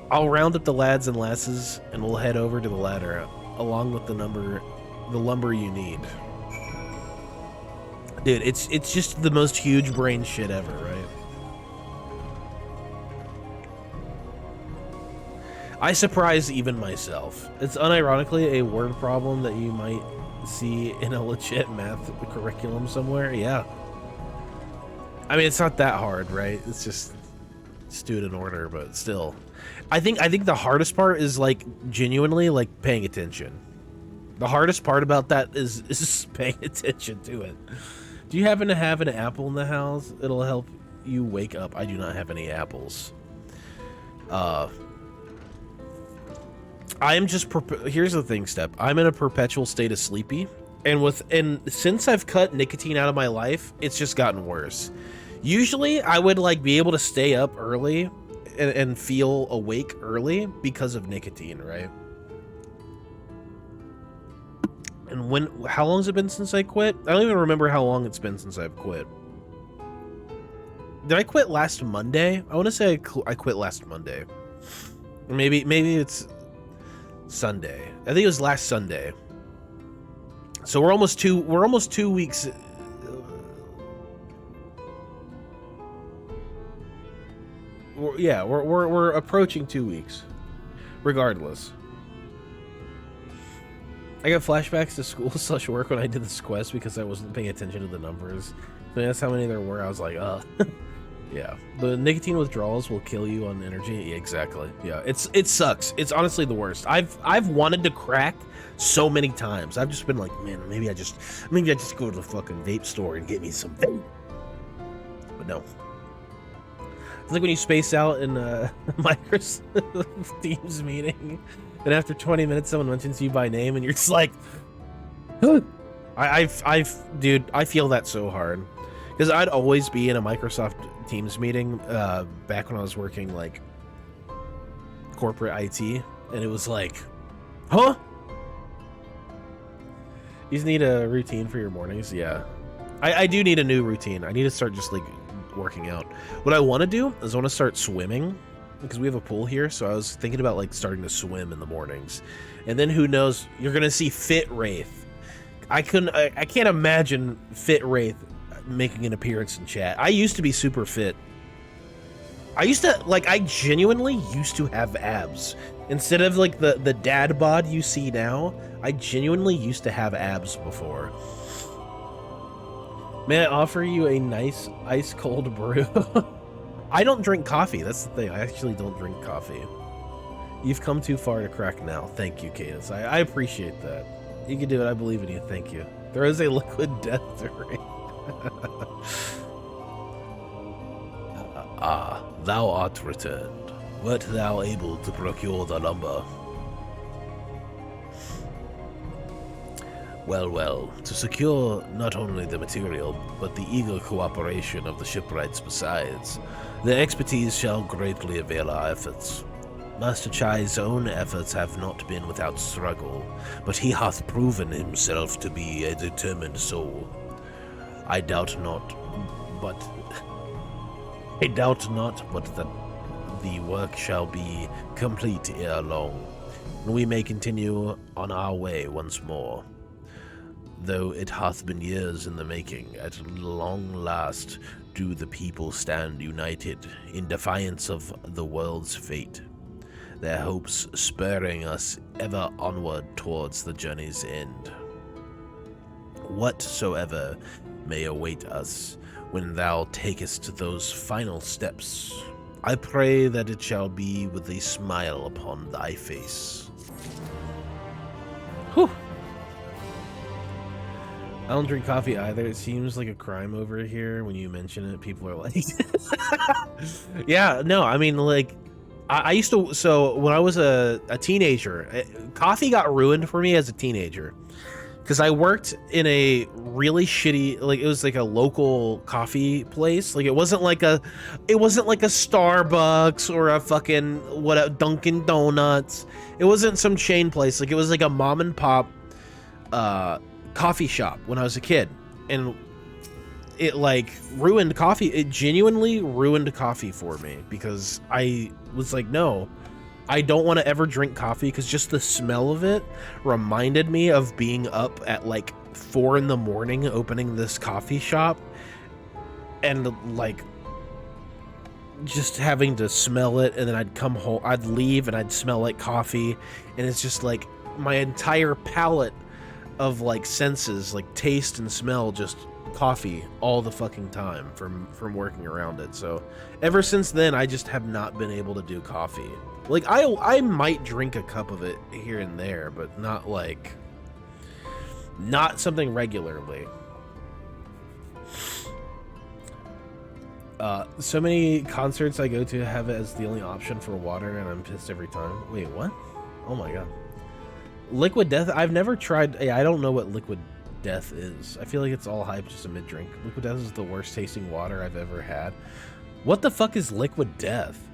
I'll round up the lads and lasses, and we'll head over to the ladder, along with the lumber you need. Dude, it's just the most huge brain shit ever, right? I surprise even myself. It's unironically a word problem that you might see in a legit math curriculum somewhere. Yeah. I mean, it's not that hard, right? It's just do it in order, but still. I think the hardest part is like genuinely like paying attention. The hardest part about that is just paying attention to it. Do you happen to have an apple in the house? It'll help you wake up. I do not have any apples. I am just here's the thing, Step. I'm in a perpetual state of sleepy, and since I've cut nicotine out of my life, it's just gotten worse. Usually, I would like be able to stay up early and feel awake early because of nicotine, right? And how long has it been since I quit? I don't even remember how long it's been since I've quit. Did I quit last Monday? I want to say I quit last Monday. Or maybe it's Sunday. I think it was last Sunday. So we're almost 2 weeks. We're approaching 2 weeks. Regardless. I got flashbacks to school/work when I did this quest because I wasn't paying attention to the numbers. So that's how many there were. I was like, yeah. The nicotine withdrawals will kill you on energy. Yeah, exactly. Yeah, it sucks. It's honestly the worst. I've wanted to crack so many times. I've just been like, man, maybe I just go to the fucking vape store and get me some vape. But no. It's like when you space out in Microsoft Teams meeting, and after 20 minutes someone mentions you by name and you're just like, Dude, I feel that so hard. Because I'd always be in a Microsoft Teams meeting back when I was working, like, corporate IT, and it was like, huh? You just need a routine for your mornings? Yeah. I do need a new routine. I need to start just, like, working out. What I want to do is I want to start swimming, because we have a pool here, so I was thinking about, like, starting to swim in the mornings. And then who knows, you're going to see Fit Wraith. I can't imagine Fit Wraith making an appearance in chat. I used to be super fit. I genuinely used to have abs. Instead of, like, the dad bod you see now, I genuinely used to have abs before. May I offer you a nice ice-cold brew? I don't drink coffee, that's the thing. I actually don't drink coffee. You've come too far to crack now. Thank you, Cadence. I appreciate that. You can do it, I believe in you. Thank you. There is a liquid death ring. Ah, thou art returned. Wert thou able to procure the lumber? Well, well, to secure not only the material, but the eager cooperation of the shipwrights besides, their expertise shall greatly avail our efforts. Master Chai's own efforts have not been without struggle, but he hath proven himself to be a determined soul. I doubt not, but that the work shall be complete ere long, and we may continue on our way once more. Though it hath been years in the making, at long last do the people stand united in defiance of the world's fate, their hopes spurring us ever onward towards the journey's end. Whatsoever may await us when thou takest those final steps, I pray that it shall be with a smile upon thy face. Whew. I don't drink coffee either. It seems like a crime over here. When you mention it, people are like, yeah, no, I mean, like, I used to, so when I was a teenager, coffee got ruined for me as a teenager. Because I worked in a really shitty, like, it was like a local coffee place. Like, it wasn't like a Starbucks or a fucking, Dunkin' Donuts. It wasn't some chain place. Like, it was like a mom and pop, coffee shop when I was a kid, and it like ruined coffee. It genuinely ruined coffee for me because I was like, no, I don't want to ever drink coffee, because just the smell of it reminded me of being up at like 4 in the morning opening this coffee shop, and like just having to smell it, and then I'd come home, I'd leave, and I'd smell like coffee, and it's just like my entire palate of like senses, like taste and smell, just coffee all the fucking time from working around it. So ever since then, I just have not been able to do coffee. Like I might drink a cup of it here and there, but not something regularly. So many concerts I go to have it as the only option for water, and I'm pissed every time. Wait, what? Oh my god. Liquid Death? I've never tried. I don't know what Liquid Death is. I feel like it's all hype, just a mid-drink. Liquid Death is the worst tasting water I've ever had. What the fuck is Liquid Death?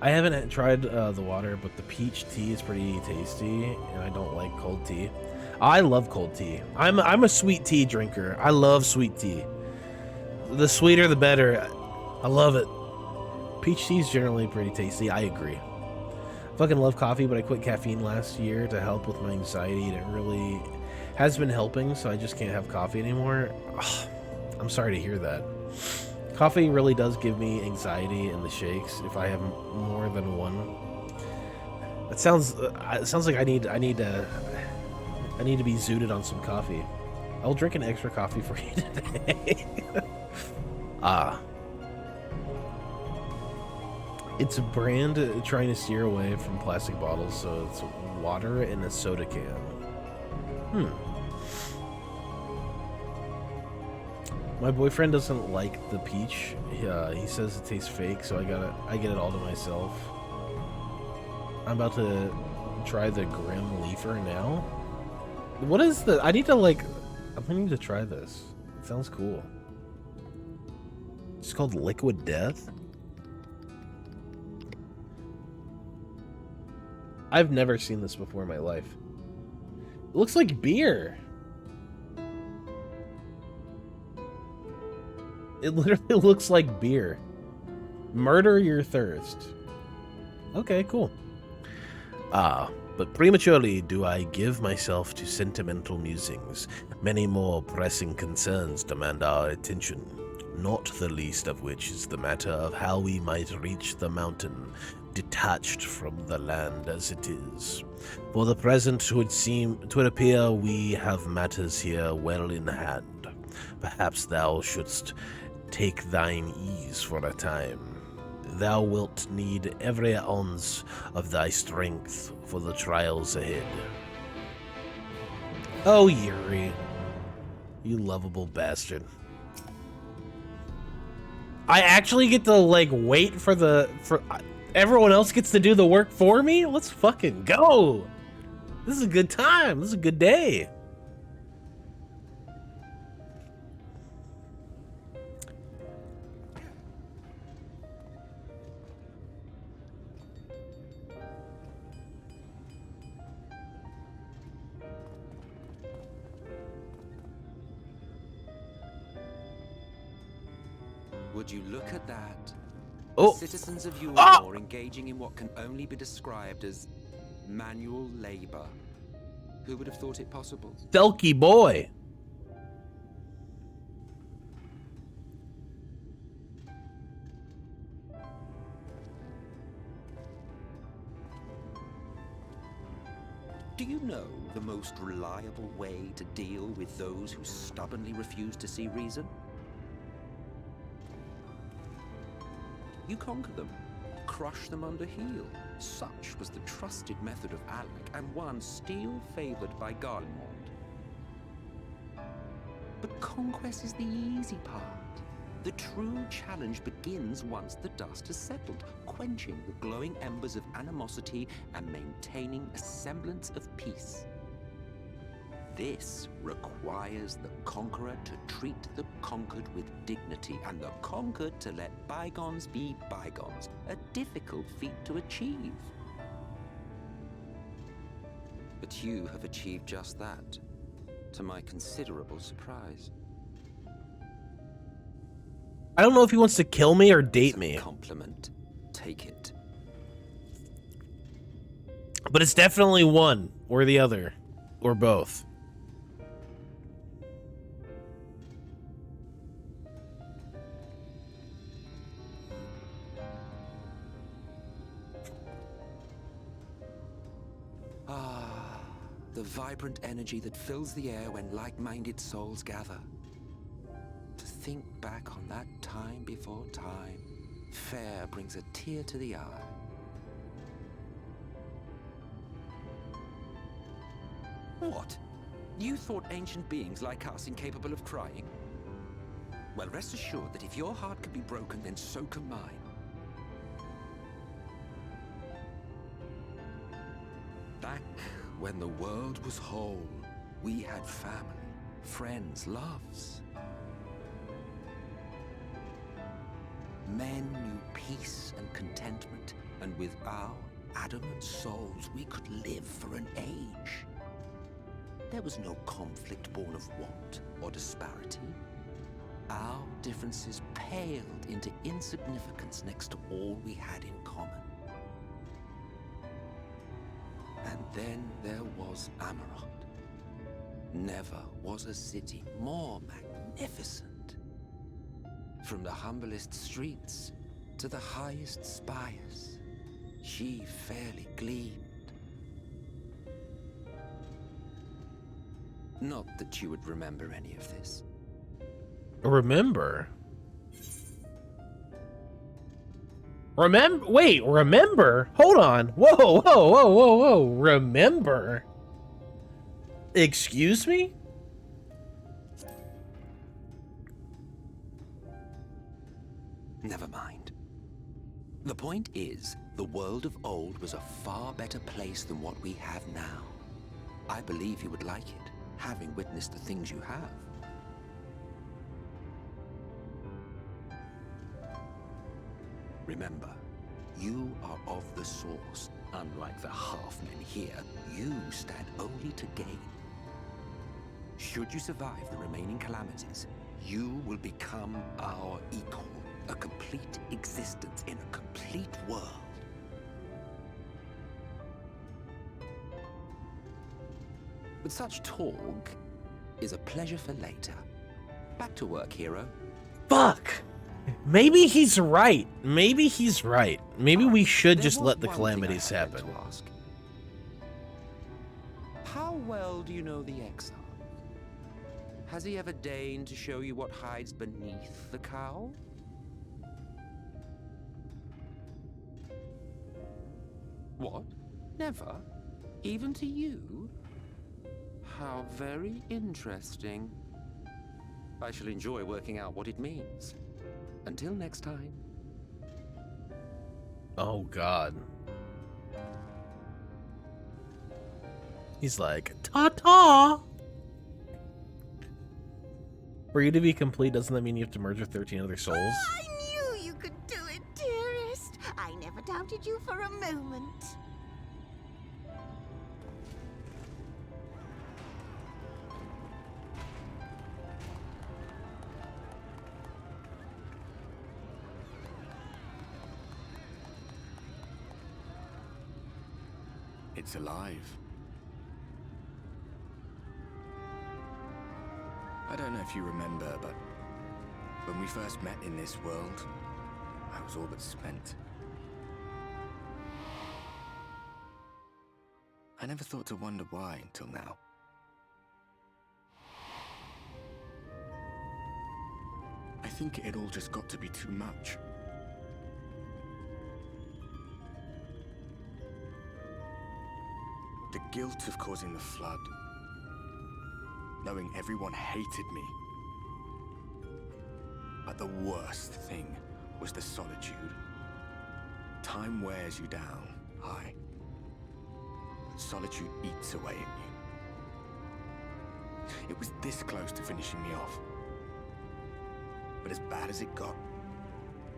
I haven't tried the water, but the peach tea is pretty tasty, and I don't like cold tea. I love cold tea. I'm a sweet tea drinker. I love sweet tea. The sweeter, the better. I love it. Peach tea is generally pretty tasty. I agree. Fucking love coffee, but I quit caffeine last year to help with my anxiety, and it really has been helping, so I just can't have coffee anymore. Ugh, I'm sorry to hear that. Coffee really does give me anxiety in the shakes if I have more than one. It sounds like I need to be zooted on some coffee. I'll drink an extra coffee for you today. It's a brand trying to steer away from plastic bottles, so it's water in a soda can. My boyfriend doesn't like the peach. He says it tastes fake, so I get it all to myself. I'm about to try the Grim Leafer now. What is the? I need to like. I need to try this. It sounds cool. It's called Liquid Death. I've never seen this before in my life. It looks like beer. It literally looks like beer. Murder your thirst. Okay, cool. But prematurely do I give myself to sentimental musings. Many more pressing concerns demand our attention, not the least of which is the matter of how we might reach the mountain, detached from the land as it is. For the present, it would appear we have matters here well in hand. Perhaps thou shouldst take thine ease for a time. Thou wilt need every ounce of thy strength for the trials ahead. Oh, Yuri. You lovable bastard. I actually get to, like, wait for everyone else gets to do the work for me? Let's fucking go! This is a good time. This is a good day. Would you look at that? Oh. Citizens of Yore engaging in what can only be described as manual labor. Who would have thought it possible? Selkie boy. Do you know the most reliable way to deal with those who stubbornly refuse to see reason? You conquer them, crush them under heel. Such was the trusted method of Alec, and one still favored by Garlemald. But conquest is the easy part. The true challenge begins once the dust has settled, quenching the glowing embers of animosity and maintaining a semblance of peace. This requires the conqueror to treat the conquered with dignity, and the conquered to let bygones be bygones, a difficult feat to achieve. But you have achieved just that, to my considerable surprise. I don't know if he wants to kill me or date me. Compliment. Take it. But it's definitely one or the other, or both. The vibrant energy that fills the air when like-minded souls gather. To think back on that time before time, fair brings a tear to the eye. What? You thought ancient beings like us incapable of crying? Well, rest assured that if your heart can be broken, then so can mine. Back when the world was whole, we had family, friends, loves. Men knew peace and contentment, and with our adamant souls, we could live for an age. There was no conflict born of want or disparity. Our differences paled into insignificance next to all we had in common. And then there was Amarant. Never was a city more magnificent. From the humblest streets to the highest spires, she fairly gleamed. Not that you would remember any of this. Remember? Wait, remember? Hold on. Whoa. Remember? Excuse me? Never mind. The point is, the world of old was a far better place than what we have now. I believe you would like it. having witnessed the things you have. Remember, you are of the Source. Unlike the half-men here, you stand only to gain. Should you survive the remaining calamities, you will become our equal. A complete existence in a complete world. But such talk is a pleasure for later. Back to work, hero. Fuck. Maybe he's right. Maybe he's right. Maybe we should There just was let the one thing I calamities had meant happen. to ask. How well do you know the Exile? Has he ever deigned to show you what hides beneath the cowl? What? Never? Even to you? How very interesting. I shall enjoy working out what it means. Until next time. Oh, God. He's like, ta-ta! For you to be complete, doesn't that mean you have to merge with 13 other souls? I knew you could do it, dearest. I never doubted you for a moment. It's alive. I don't know if you remember, but when we first met in this world, I was all but spent. I never thought to wonder why until now. I think it all just got to be too much. The guilt of causing the flood, knowing everyone hated me. But the worst thing was the solitude. Time wears you down, aye. Solitude eats away at you. It was this close to finishing me off. But as bad as it got,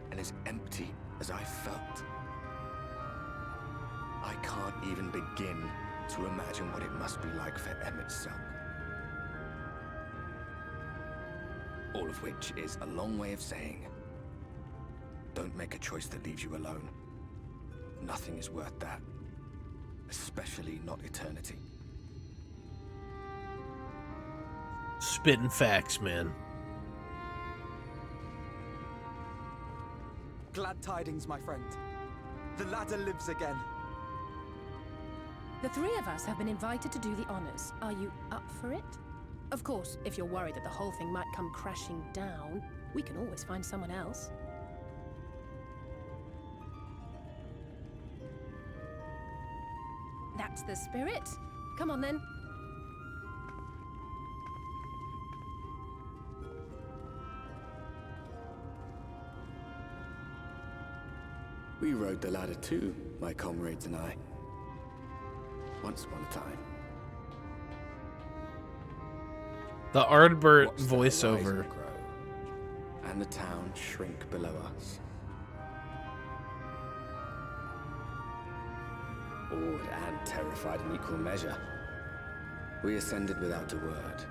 and as empty as I felt, I can't even begin to imagine what it must be like for Emmett's self. All of which is a long way of saying, don't make a choice that leaves you alone. Nothing is worth that. Especially not eternity. Spitting facts, man. Glad tidings, my friend. The ladder lives again. The three of us have been invited to do the honors. Are you up for it? Of course, if you're worried that the whole thing might come crashing down, we can always find someone else. That's the spirit. Come on, then. We rode the ladder too, my comrades and I. Once upon a time. The Ardbert Watched the voiceover. horizon grow, and the town shrink below us. Awed and terrified in equal measure, we ascended without a word,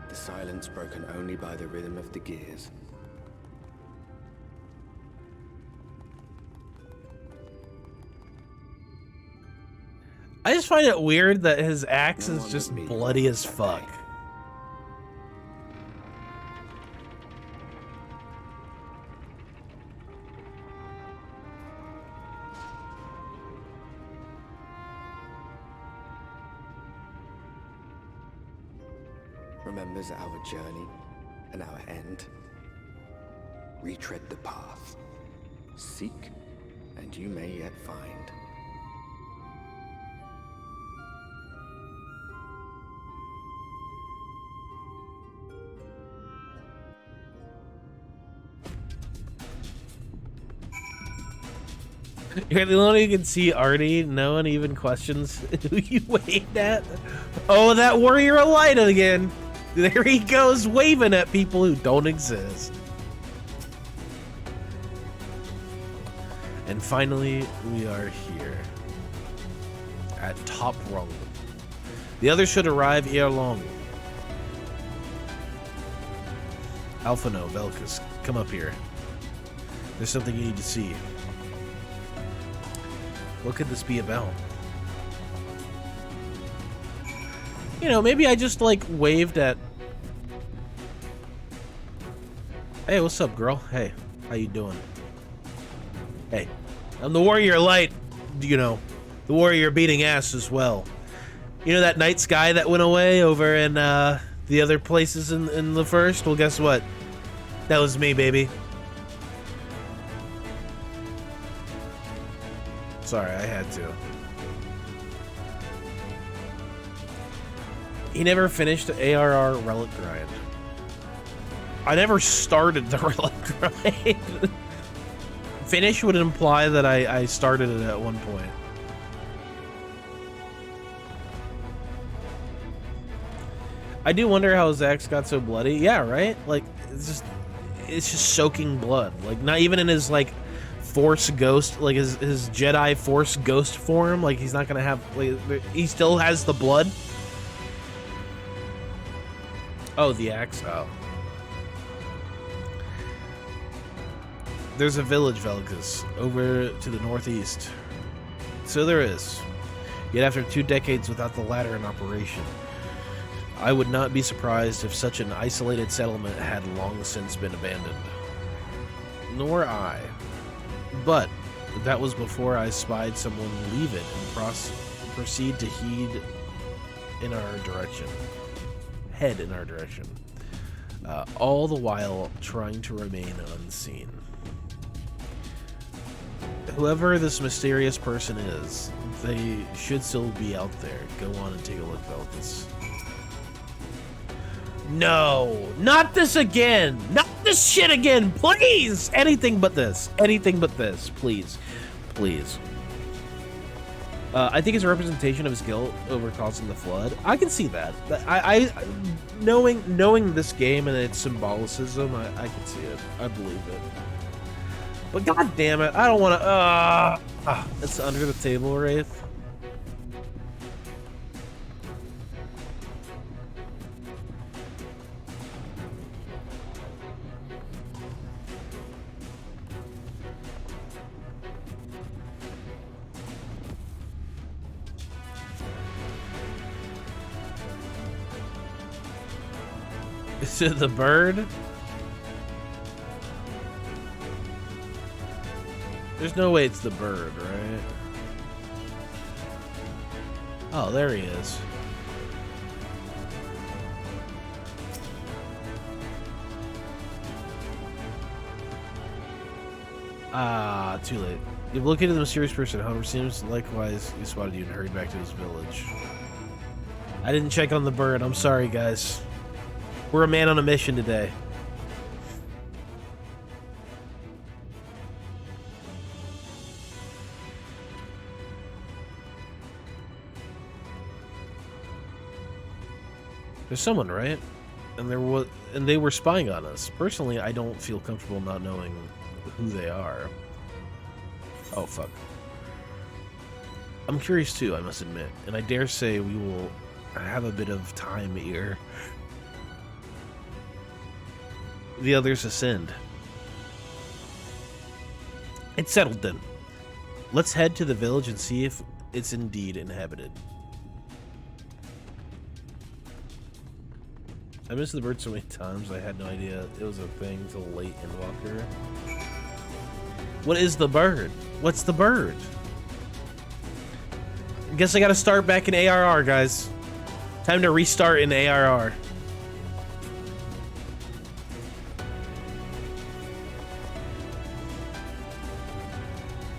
the silence broken only by the rhythm of the gears. I just find it weird that his axe No is one just but me bloody as that fuck. day. Remembers our journey and our end. Retread the path. Seek, and you may yet find. You're the only one who can see Artie. No one even questions who you waved at. Oh, that warrior of light again. There he goes, waving at people who don't exist. And finally, we are here. At top rung. The others should arrive ere long. Alphano, Velkus, come up here. There's something you need to see. What could this be about? You know, maybe I just, like, waved at... Hey, what's up, girl? Hey, how you doing? Hey, I'm the warrior light, you know. The warrior beating ass as well. You know that night sky that went away over in, the other places in the first? Well, guess what? That was me, baby. Sorry, I had to. He never finished the ARR relic grind. I never started the relic grind. Finish would imply that I started it at one point. I do wonder how Zax got so bloody. Yeah, right? Like, it's just soaking blood. Like, not even in his, like, Force Ghost, like his Jedi Force Ghost form. Like, he's not gonna have, like, he still has the blood. Oh, the axe. Oh. There's a village, Velkus, over to the northeast. So there is. Yet after 2 decades without the latter in operation, I would not be surprised if such an isolated settlement had long since been abandoned. Nor I. But that was before I spied someone leave it and proceed to head in our direction. All the while trying to remain unseen. Whoever this mysterious person is, they should still be out there. Go on and take a look, Velkus. No, not this again. Not this shit again, please. Anything but this. Anything but this, please. Please. I think it's a representation of his guilt over causing the flood. I can see that. Knowing this game and its symbolicism, I can see it. I believe it. But god damn it, I don't want to. It's under the table, Wraith. Is it the bird? There's no way it's the bird, right? Oh, there he is. Ah, too late. You've located the mysterious person, however, seems likewise he spotted you and hurried back to his village. I didn't check on the bird. I'm sorry, guys. We're a man on a mission today. There's someone, right? And they were spying on us. Personally, I don't feel comfortable not knowing who they are. Oh, fuck. I'm curious too, I must admit, and I dare say we will have a bit of time here. The others ascend. It's settled then. Let's head to the village and see if it's indeed inhabited. I missed the bird so many times I had no idea it was a thing till late in Walker. What is the bird? What's the bird? I guess I gotta start back in ARR, guys. Time to restart in ARR.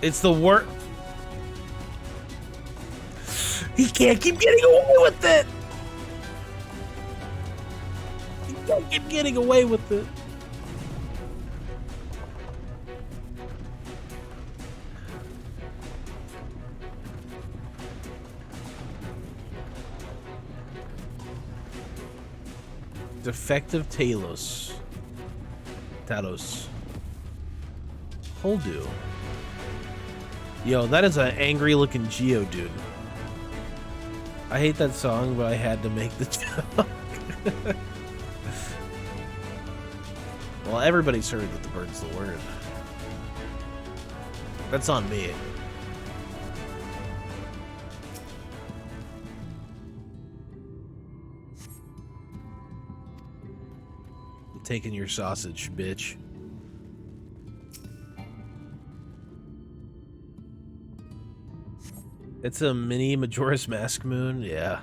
It's the worst. He can't keep getting away with it. He can't keep getting away with it. Defective Talos. Holdu. Yo, that is an angry looking Geodude. I hate that song, but I had to make the joke. Well, everybody's heard that the bird's the word. That's on me. I'm taking your sausage, bitch. It's a mini Majora's Mask moon, yeah.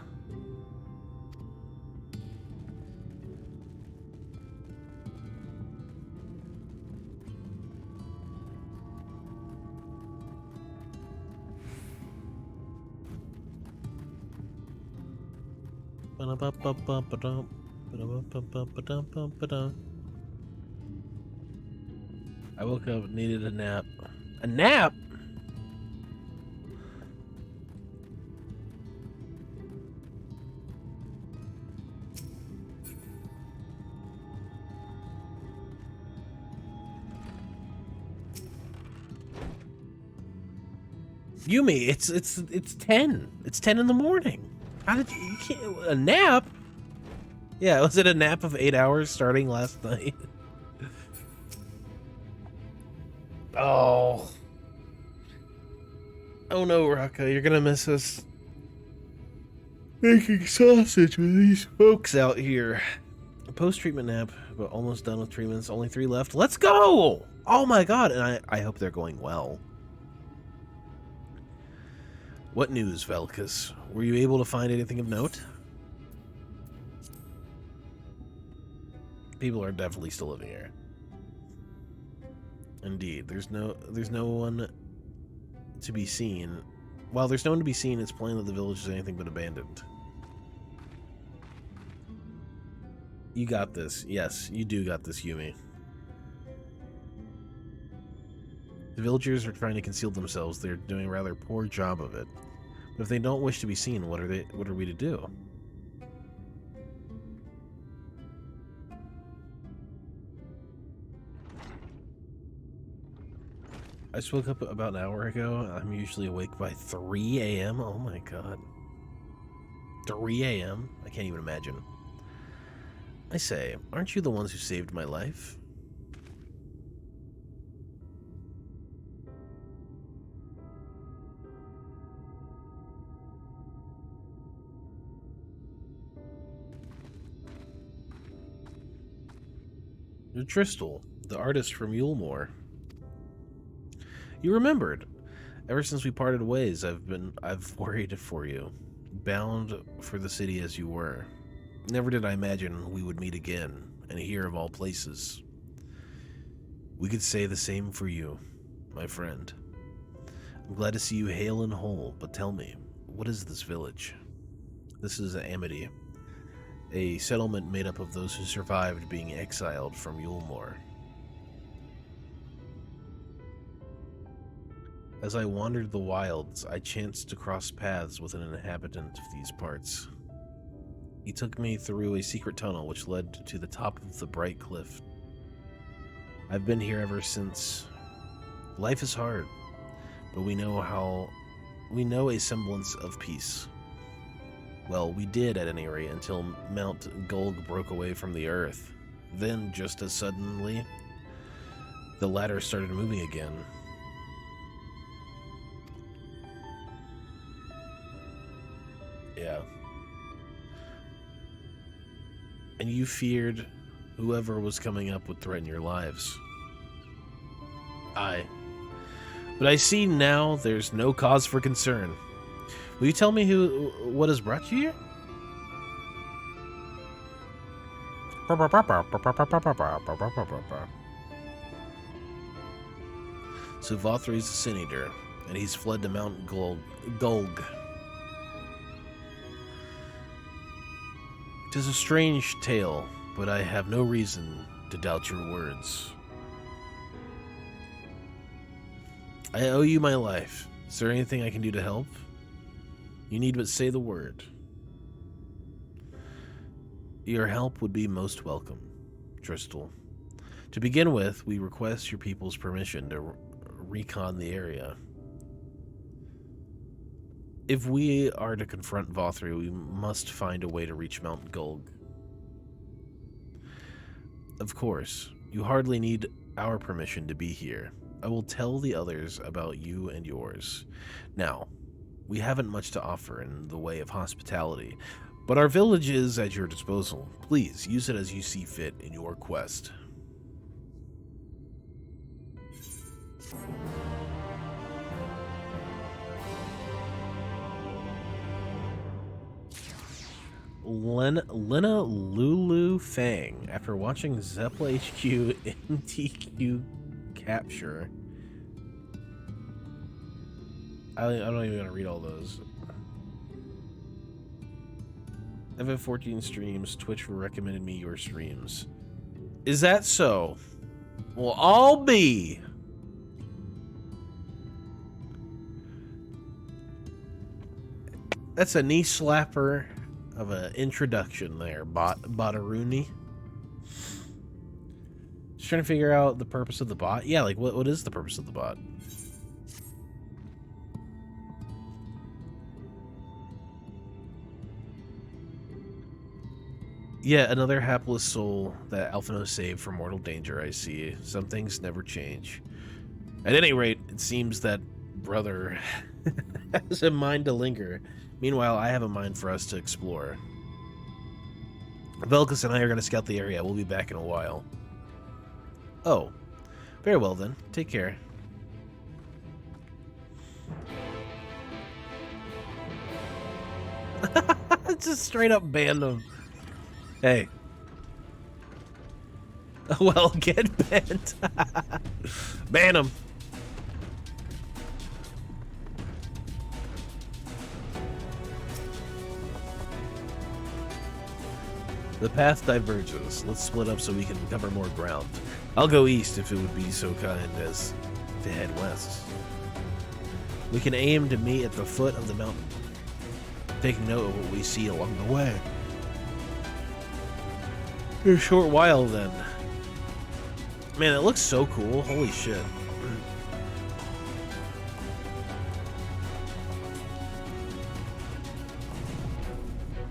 I woke up, needed a nap. A nap? Yumi, it's 10. It's 10 in the morning. How did you can't, a nap? Yeah, was it a nap of 8 hours starting last night? Oh. Oh no, Raka, you're gonna miss us making sausage with these folks out here. A post-treatment nap, but almost done with treatments. Only 3 left. Let's go! Oh my god, and I hope they're going well. What news, Velkus? Were you able to find anything of note? People are definitely still living here. Indeed, there's no one to be seen. While there's no one to be seen, it's plain that the village is anything but abandoned. You got this. Yes, you do got this, Yumi. The villagers are trying to conceal themselves. They're doing a rather poor job of it. But if they don't wish to be seen, what are we to do? I just woke up about an hour ago. I'm usually awake by 3 a.m. Oh my god. 3 a.m.? I can't even imagine. I say, aren't you the ones who saved my life? You're Tristal, the artist from Yulemore. You remembered. Ever since we parted ways, I've worried for you. Bound for the city as you were. Never did I imagine we would meet again, and here of all places. We could say the same for you, my friend. I'm glad to see you hale and whole, but tell me, what is this village? This is Amity, a settlement made up of those who survived being exiled from Yulemore. As I wandered the wilds, I chanced to cross paths with an inhabitant of these parts. He took me through a secret tunnel which led to the top of the bright cliff. I've been here ever since. Life is hard, but we know a semblance of peace. Well, we did at any rate until Mount Gulg broke away from the earth. Then, just as suddenly, the ladder started moving again. Yeah. And you feared whoever was coming up would threaten your lives. Aye. But I see now there's no cause for concern. Will you tell me what has brought you here? So Vothri's a Sin Eater, and he's fled to Mount Gulg. 'Tis a strange tale, but I have no reason to doubt your words. I owe you my life. Is there anything I can do to help? You need but say the word. Your help would be most welcome, Dristle. To begin with, we request your people's permission to recon the area. If we are to confront Vothru, we must find a way to reach Mount Gulg. Of course, you hardly need our permission to be here. I will tell the others about you and yours. Now, we haven't much to offer in the way of hospitality, but our village is at your disposal. Please, use it as you see fit in your quest. Lena Lulu Fang, after watching Zeppla HQ MTQ capture. I don't even want to read all those. I've had 14 streams. Twitch recommended me your streams. Is that so? Well, I'll be. That's a knee slapper of an introduction there, Botaruni. Just trying to figure out the purpose of the bot. Yeah, like what is the purpose of the bot? Yeah, another hapless soul that Alphino saved from mortal danger, I see. Some things never change. At any rate, it seems that brother has a mind to linger. Meanwhile, I have a mind for us to explore. Velkus and I are going to scout the area. We'll be back in a while. Oh. Very well then. Take care. Just straight up banned him. Hey. Well, get banned. Ban him. The path diverges. Let's split up so we can cover more ground. I'll go east if it would be so kind as to head west. We can aim to meet at the foot of the mountain. Take note of what we see along the way. In a short while, then. Man, it looks so cool. Holy shit.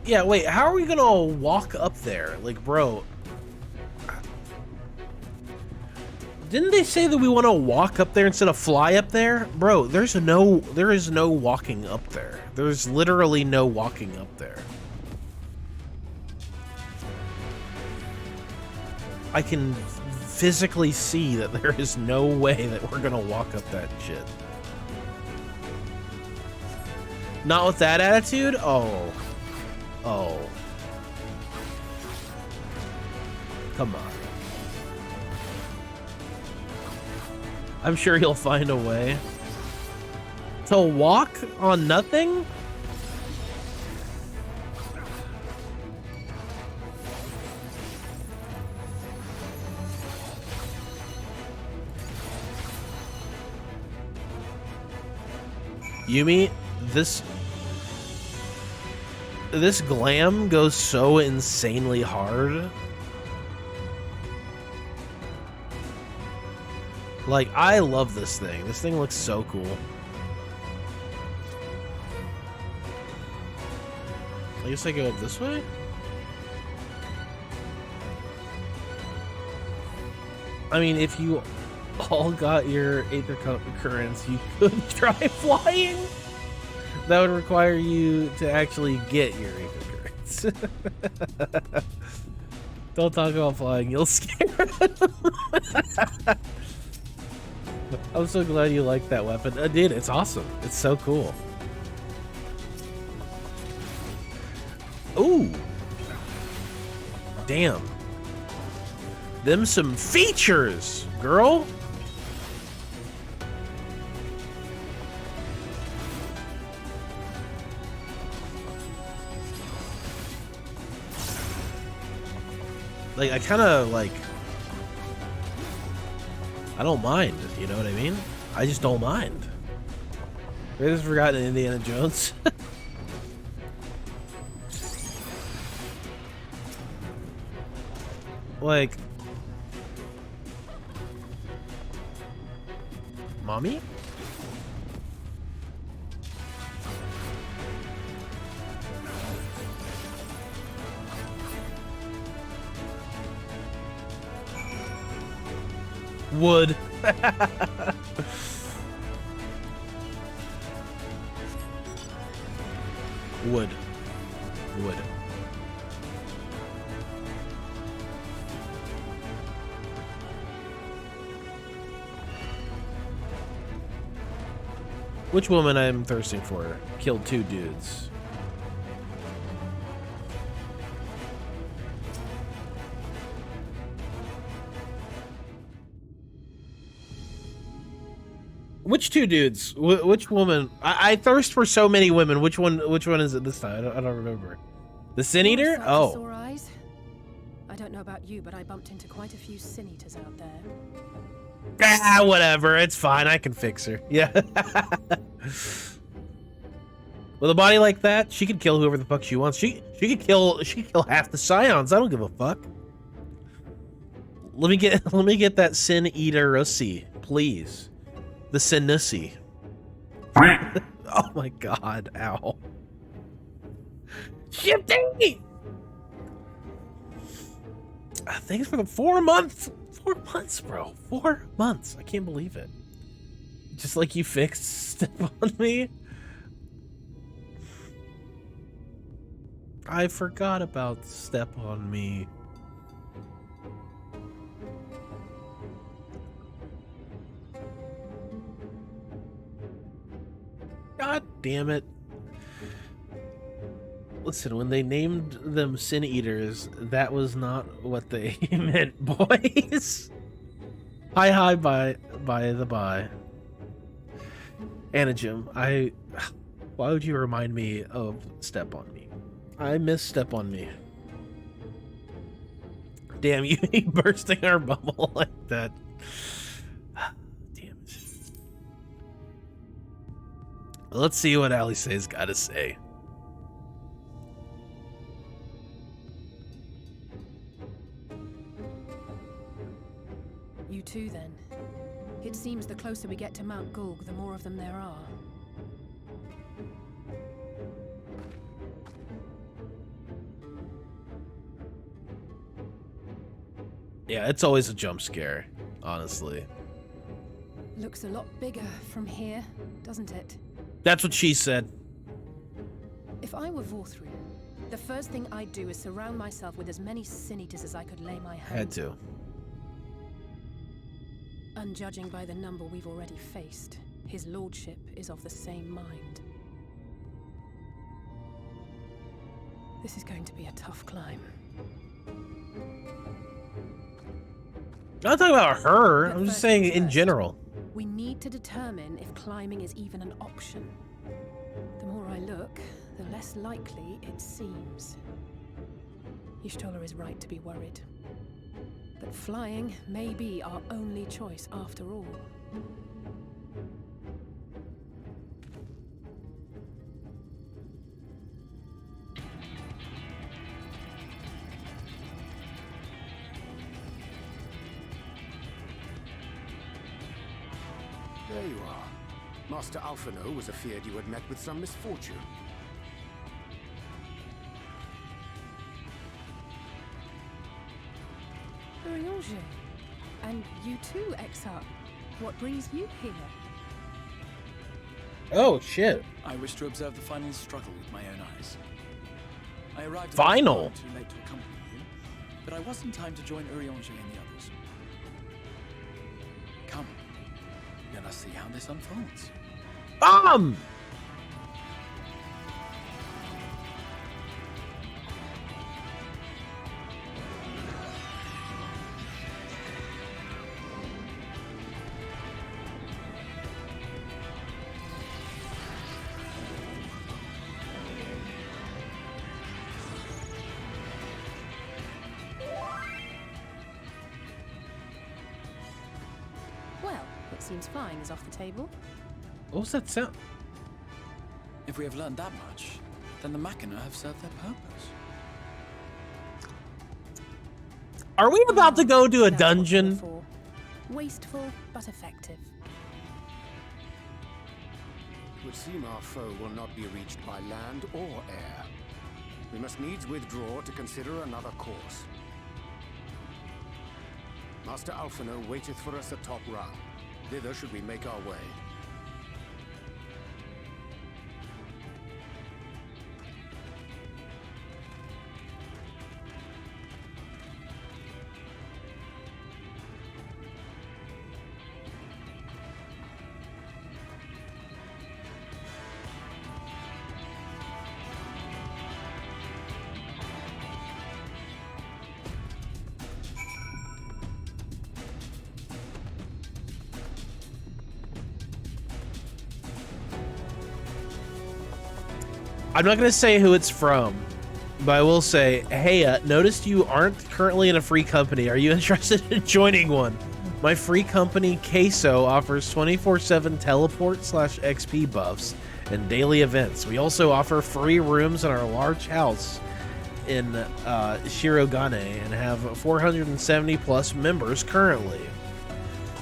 Yeah, wait, how are we gonna walk up there? Like, bro. Didn't they say that we want to walk up there instead of fly up there? Bro, there is no walking up there. There's literally no walking up there. I can physically see that there is no way that we're gonna walk up that shit. Not with that attitude? Oh. Oh. Come on. I'm sure he'll find a way. To walk on nothing? Yumi, this glam goes so insanely hard. Like, I love this thing. This thing looks so cool. I guess I go up this way? I mean, if you all got your Aether Currents, you could try flying. That would require you to actually get your Aether Currents. Don't talk about flying, you'll scare them. I'm so glad you like that weapon. Dude, it's awesome. It's so cool. Ooh. Damn. Them some features, girl. Like, I kind of, like... I don't mind, you know what I mean? I just don't mind. I just forgotten Indiana Jones. Like, mommy? Wood. Wood. Wood. Which woman I'm thirsting for? Killed 2 dudes. Which 2 dudes? Which woman? I thirst for so many women. Which one is it this time? I don't remember. The Sin Eater? Oh. Sore eyes. I don't know about you, but I bumped into quite a few Sin Eaters out there. Ah, whatever. It's fine. I can fix her. Yeah. With a body like that, she could kill whoever the fuck she wants. She could kill half the Scions. I don't give a fuck. Let me get that Sin Eater Russie, please. The Sinussy. Oh my god, ow. Shifty! Thanks for the 4 months. 4 months, bro. 4 months. I can't believe it. Just like you fixed Step on Me. I forgot about Step on Me. God damn it. Listen, when they named them Sin Eaters, that was not what they meant, boys. Hi, by the by. Anajim, why would you remind me of Step on Me? I miss Step on Me. Damn, you bursting our bubble like that. Damn it. Let's see what Alice's got to say. You too, then. It seems the closer we get to Mount Gulg, the more of them there are. Yeah, it's always a jump scare, honestly. Looks a lot bigger from here, doesn't it? That's what she said. If I were Vorthru, the first thing I'd do is surround myself with as many Sin Eaters as I could lay my hand Had to. And judging by the number we've already faced, his lordship is of the same mind. This is going to be a tough climb. I'm not talking about her. But I'm just first saying things in first. general. We need to determine if climbing is even an option. The more I look, the less likely it seems. Y'shtola is right to be worried. But flying may be our only choice after all. There you are. Master Alphino was afeard you had met with some misfortune. Urianger. And you too, Exarch. What brings you here? Oh, shit. I wish to observe the final struggle with my own eyes. I arrived Final? too late to accompany you, but I was in time to join Urianger and the others. Come, let us see how this unfolds. Well, it seems flying is off the table. What was that sound? If we have learned that much, then the Machina have served their purpose. Are we about to go to a That's what we're dungeon? for. Wasteful, but effective. It would seem our foe will not be reached by land or air. We must needs withdraw to consider another course. Master Alphino waiteth for us atop run. Thither should we make our way. I'm not going to say who it's from, but I will say, hey, noticed you aren't currently in a free company. Are you interested in joining one? My free company, Queso, offers 24/7 teleport/XP buffs and daily events. We also offer free rooms in our large house in Shirogane and have 470 plus members currently.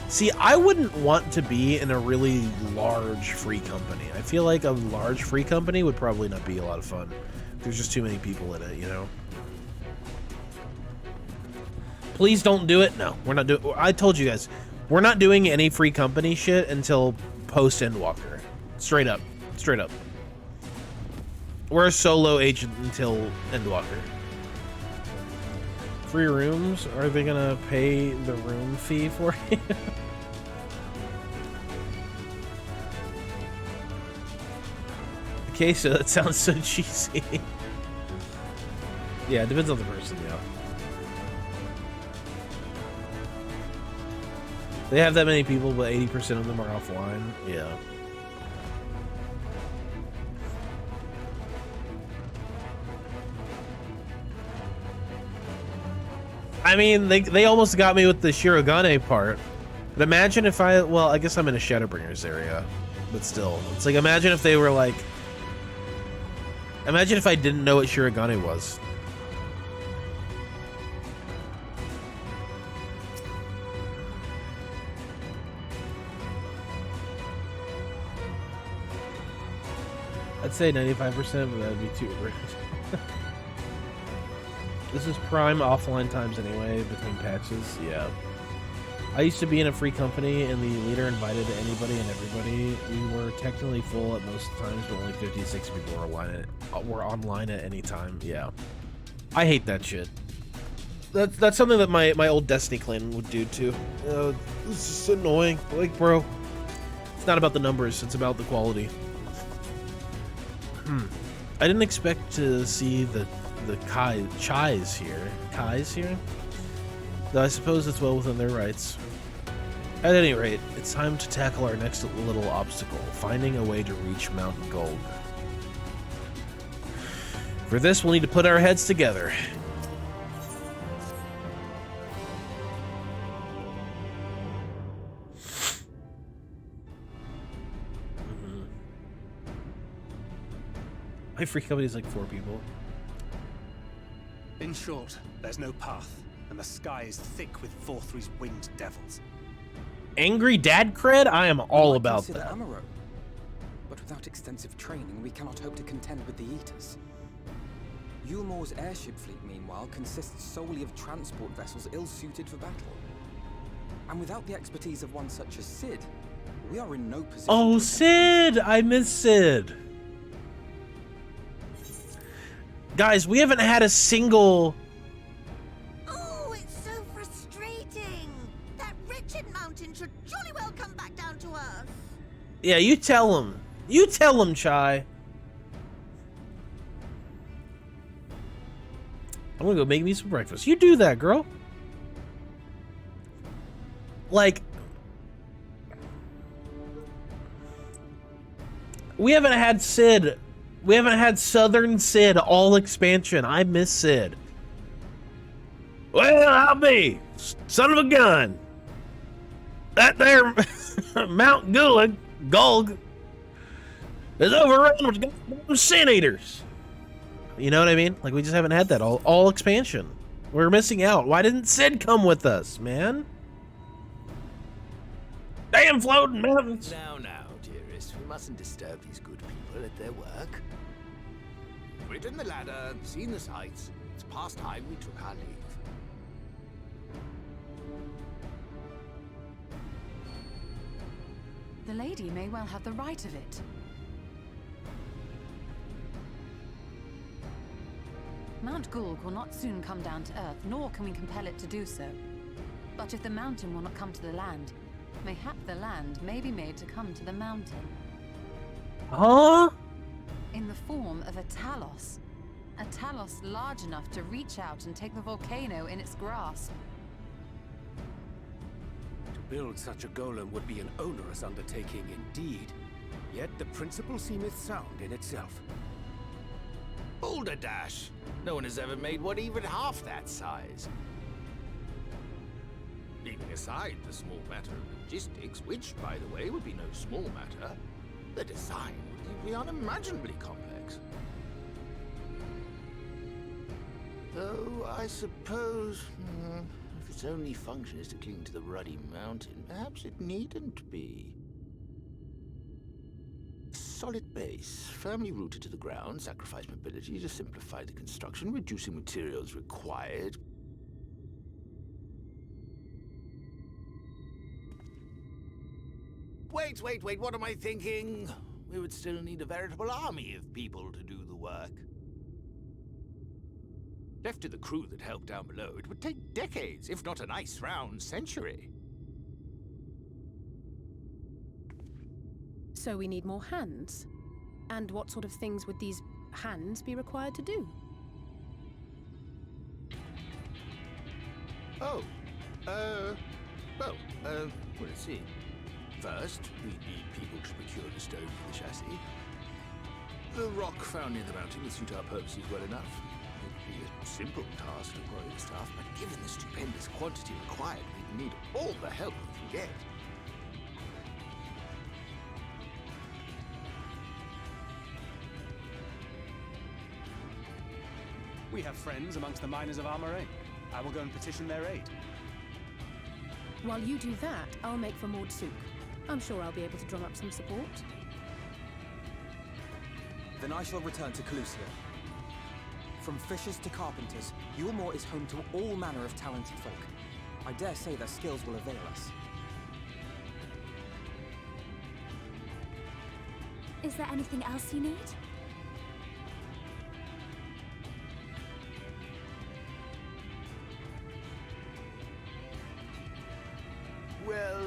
See, I wouldn't want to be in a really large free company. I feel like a large free company would probably not be a lot of fun. There's just too many people in it, you know? Please don't do it. No, we're not doing. I told you guys, we're not doing any free company shit until post Endwalker. Straight up. Straight up. We're a solo agent until Endwalker. Free rooms? Are they gonna pay the room fee for you? Okay, so that sounds so cheesy. Yeah, it depends on the person, yeah. They have that many people, but 80% of them are offline. Yeah. I mean, they almost got me with the Shirogane part. But imagine if well, I guess I'm in a Shadowbringers area. But still, it's like, imagine if they were like... Imagine if I didn't know what Shirogane was. I'd say 95%, but that'd be too rude. This is prime offline times anyway, between patches, yeah. I used to be in a free company, and the leader invited anybody and everybody. We were technically full at most times, but only 56 people were online at any time, yeah. I hate that shit. That's something that my old Destiny clan would do too. It's just annoying. Like, bro, it's not about the numbers, it's about the quality. I didn't expect to see the Kais here. Though I suppose it's well within their rights. At any rate, it's time to tackle our next little obstacle, finding a way to reach Mount Gold. For this, we'll need to put our heads together. My free company is like 4 people. In short, there's no path, and the sky is thick with Vorthry's winged devils. Angry dad cred? I am all about that. Amaro. But without extensive training, we cannot hope to contend with the Eaters. Yulmore's airship fleet, meanwhile, consists solely of transport vessels ill-suited for battle. And without the expertise of one such as Sid, we are in no position. Oh, Sid! I miss Sid. Guys, we haven't had a single... Oh, it's so frustrating. That wretched mountain should jolly well come back down to earth. Yeah, you tell him. You tell him, Chai. I'm gonna go make me some breakfast. You do that, girl. Like... We haven't had Sid... We haven't had Southern Sid all expansion. I miss Sid. Well, I'll be. Son of a gun. That there Mount Gulg is overrun with goddamn sin eaters. You know what I mean? Like, we just haven't had that all expansion. We're missing out. Why didn't Sid come with us, man? Damn floating mountains. Now, dearest, we mustn't disturb these good people at their work. We've ridden the ladder, seen the sights. It's past time we took our leave. The lady may well have the right of it. Mount Gulg will not soon come down to Earth, nor can we compel it to do so. But if the mountain will not come to the land, mayhap the land may be made to come to the mountain. Huh? In the form of a Talos. A Talos large enough to reach out and take the volcano in its grasp. To build such a golem would be an onerous undertaking indeed. Yet the principle seemeth sound in itself. Balderdash! No one has ever made one even half that size. Leaving aside the small matter of logistics, which, by the way, would be no small matter, the design would be unimaginably complex. Though, I suppose, if its only function is to cling to the ruddy mountain, perhaps it needn't be. A solid base, firmly rooted to the ground, sacrifice mobility to simplify the construction, reducing materials required. Wait, what am I thinking? We would still need a veritable army of people to do the work. Left to the crew that helped down below, it would take decades, if not a nice round century. So we need more hands. And what sort of things would these hands be required to do? Well, let's see. First, we'd need people to procure the stone for the chassis. The rock found near the mountain would suit our purposes well enough. It'd be a simple task to quarry the stuff, but given the stupendous quantity required, we'd need all the help we can get. We have friends amongst the miners of Armorae. I will go and petition their aid. While you do that, I'll make for Maud Sook. I'm sure I'll be able to drum up some support. Then I shall return to Calusia. From fishers to carpenters, Yulmore is home to all manner of talented folk. I dare say their skills will avail us. Is there anything else you need? Well,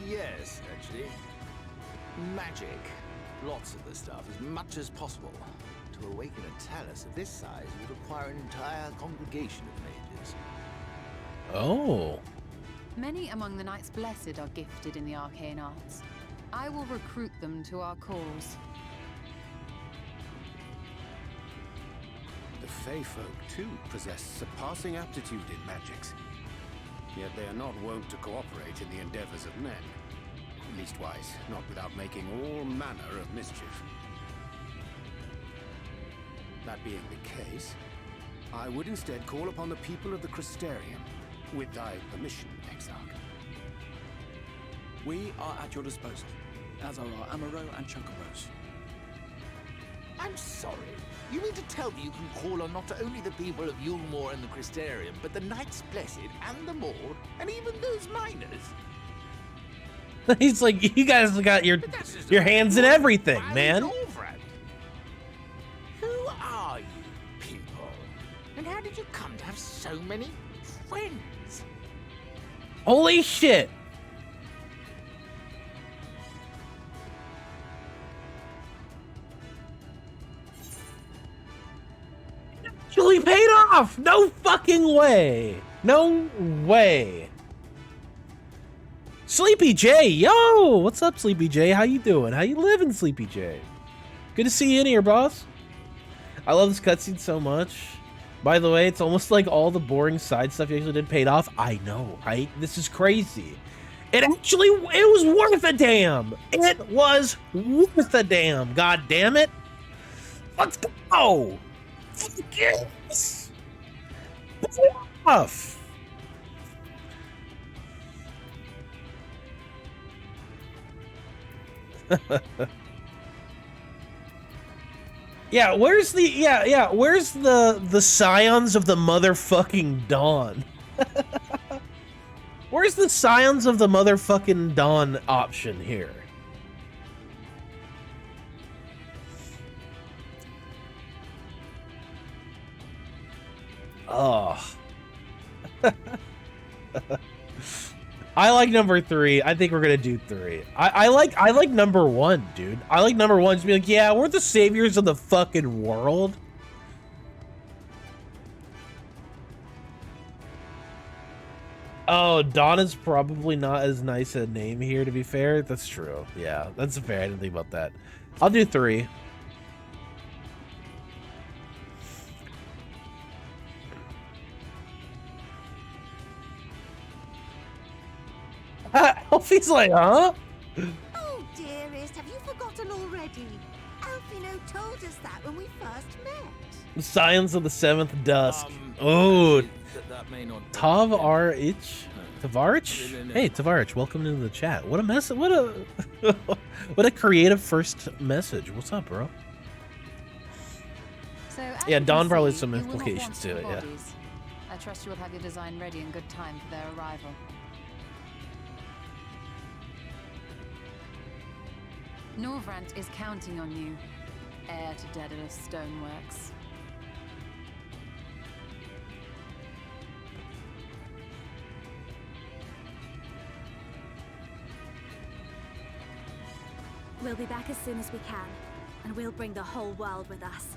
yes, actually. Magic. Lots of the stuff, as much as possible. To awaken a talus of this size would require an entire congregation of mages. Oh. Many among the Knights Blessed are gifted in the arcane arts. I will recruit them to our cause. The Fey folk, too, possess surpassing aptitude in magics. Yet they are not wont to cooperate in the endeavors of men. Leastwise, not without making all manner of mischief. That being the case, I would instead call upon the people of the Crystarium, with thy permission, Exarch. We are at your disposal, as are our Amaro and Chunkaros. I'm sorry. You mean to tell me you can call on not only the people of Yulmore and the Crystarium, but the Knights Blessed and the Maud, and even those miners? He's like, you guys got your hands in everything, man. Who are you people? And how did you come to have so many friends? Holy shit. Actually paid off. No fucking way. No way. Sleepy J, yo, what's up, Sleepy J? How you doing? How you living, Sleepy J? Good to see you in here, boss. I love this cutscene so much. By the way, it's almost like all the boring side stuff you actually did paid off. I know, right? This is crazy. It was worth a damn. It was worth a damn. God damn it. Let's go. Yes. off. Yeah, where's the where's the scions of the motherfucking dawn? Where's the scions of the motherfucking dawn option here? Oh. I like number 3. I think we're gonna do 3. I like number 1, dude. I like number 1 to be like, yeah, we're the saviors of the fucking world. Oh, Dawn is probably not as nice a name here, to be fair. That's true. Yeah, that's fair. I didn't think about that. I'll do 3. Alfie's like, huh? Oh, dearest, have you forgotten already? Alfino told us that when we first met. Scions of the 7th Dusk. Oh, Tavarich? Tavarich? Hey, Tavarich, welcome to the chat. What a mess! What a what a creative first message. What's up, bro? So, Yeah, Dawn probably has see, some you will have implications to it. wanted Yeah. bodies. I trust you will have your design ready in good time for their arrival. Norvrant is counting on you, heir to Daedalus Stoneworks. We'll be back as soon as we can, and we'll bring the whole world with us.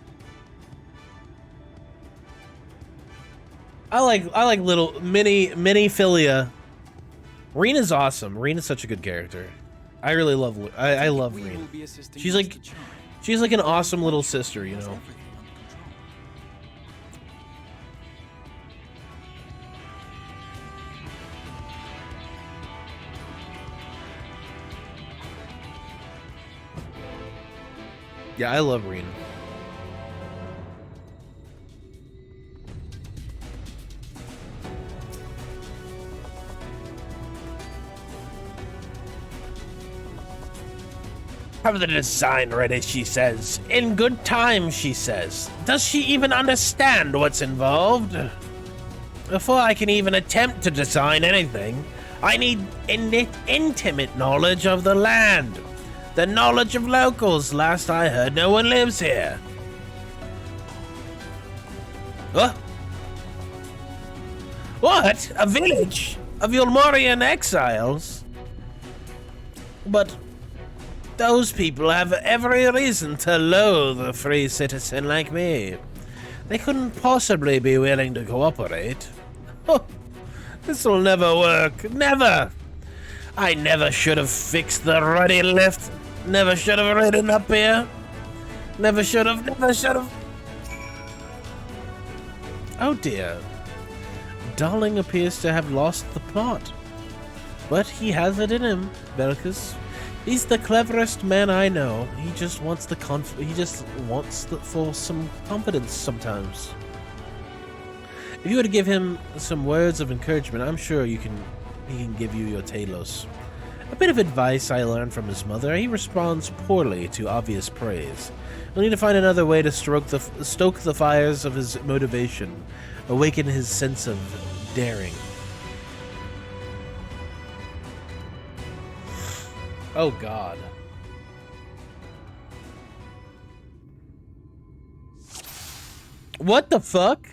I like little mini Philia. Rena's awesome. Rena's such a good character. I really love I love Rena. She's like an awesome little sister, you know. Yeah, I love Rena. Have the design ready, she says. In good time, she says. Does she even understand what's involved? Before I can even attempt to design anything, I need intimate knowledge of the land. The knowledge of locals. Last I heard, no one lives here. What? What? A village of Yulmorian exiles? But those people have every reason to loathe a free citizen like me. They couldn't possibly be willing to cooperate. Oh, this'll never work. Never! I never should have fixed the ruddy lift. Never should have ridden up here. Never should have. Oh dear. Darling appears to have lost the plot. But he has it in him, Belkis. He's the cleverest man I know. He just wants for some confidence sometimes. If you were to give him some words of encouragement, I'm sure he can give you your Talos. A bit of advice I learned from his mother. He responds poorly to obvious praise. You'll need to find another way to stoke the fires of his motivation, awaken his sense of daring. Oh God. What the fuck?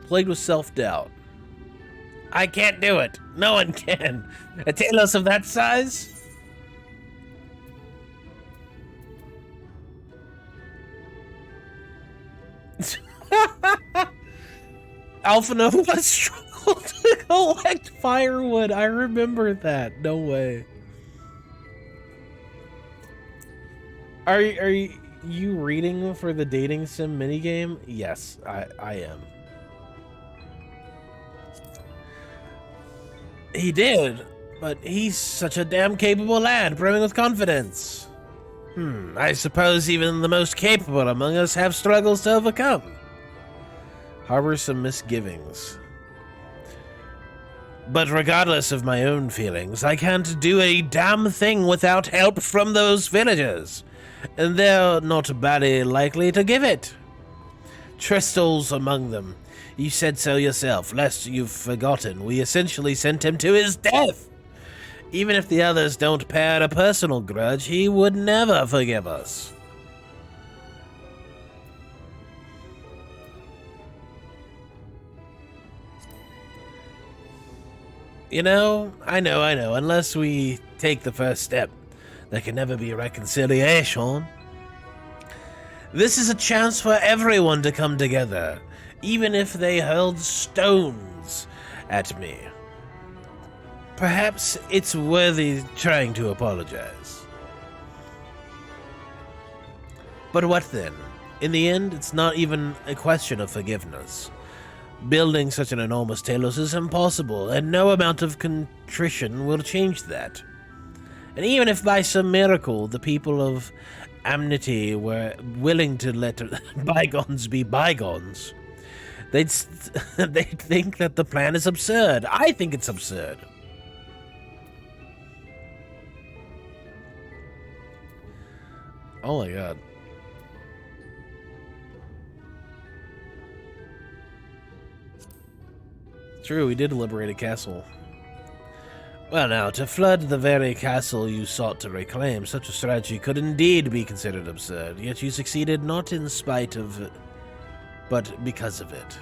Plagued with self-doubt. I can't do it. No one can. A Talos of that size? Alpha Nova struggled to collect firewood. I remember that. No way. Are you reading for the dating sim minigame? Yes, I am. He did, but he's such a damn capable lad, brimming with confidence. I suppose even the most capable among us have struggles to overcome. harbor some misgivings. But regardless of my own feelings, I can't do a damn thing without help from those villagers. And they're not badly likely to give it. Tristol's among them. You said so yourself, lest you've forgotten. We essentially sent him to his death. Even if the others don't bear a personal grudge, he would never forgive us. I know. Unless we take the first step, there can never be a reconciliation. This is a chance for everyone to come together, even if they hurled stones at me. Perhaps it's worthy trying to apologize. But what then? In the end, it's not even a question of forgiveness. Building such an enormous Talos is impossible, and no amount of contrition will change that. And even if by some miracle the people of Amity were willing to let bygones be bygones, they'd think that the plan is absurd. I think it's absurd. Oh my god. True, we did liberate a castle. Well now, to flood the very castle you sought to reclaim, such a strategy could indeed be considered absurd, yet you succeeded not in spite of it, but because of it.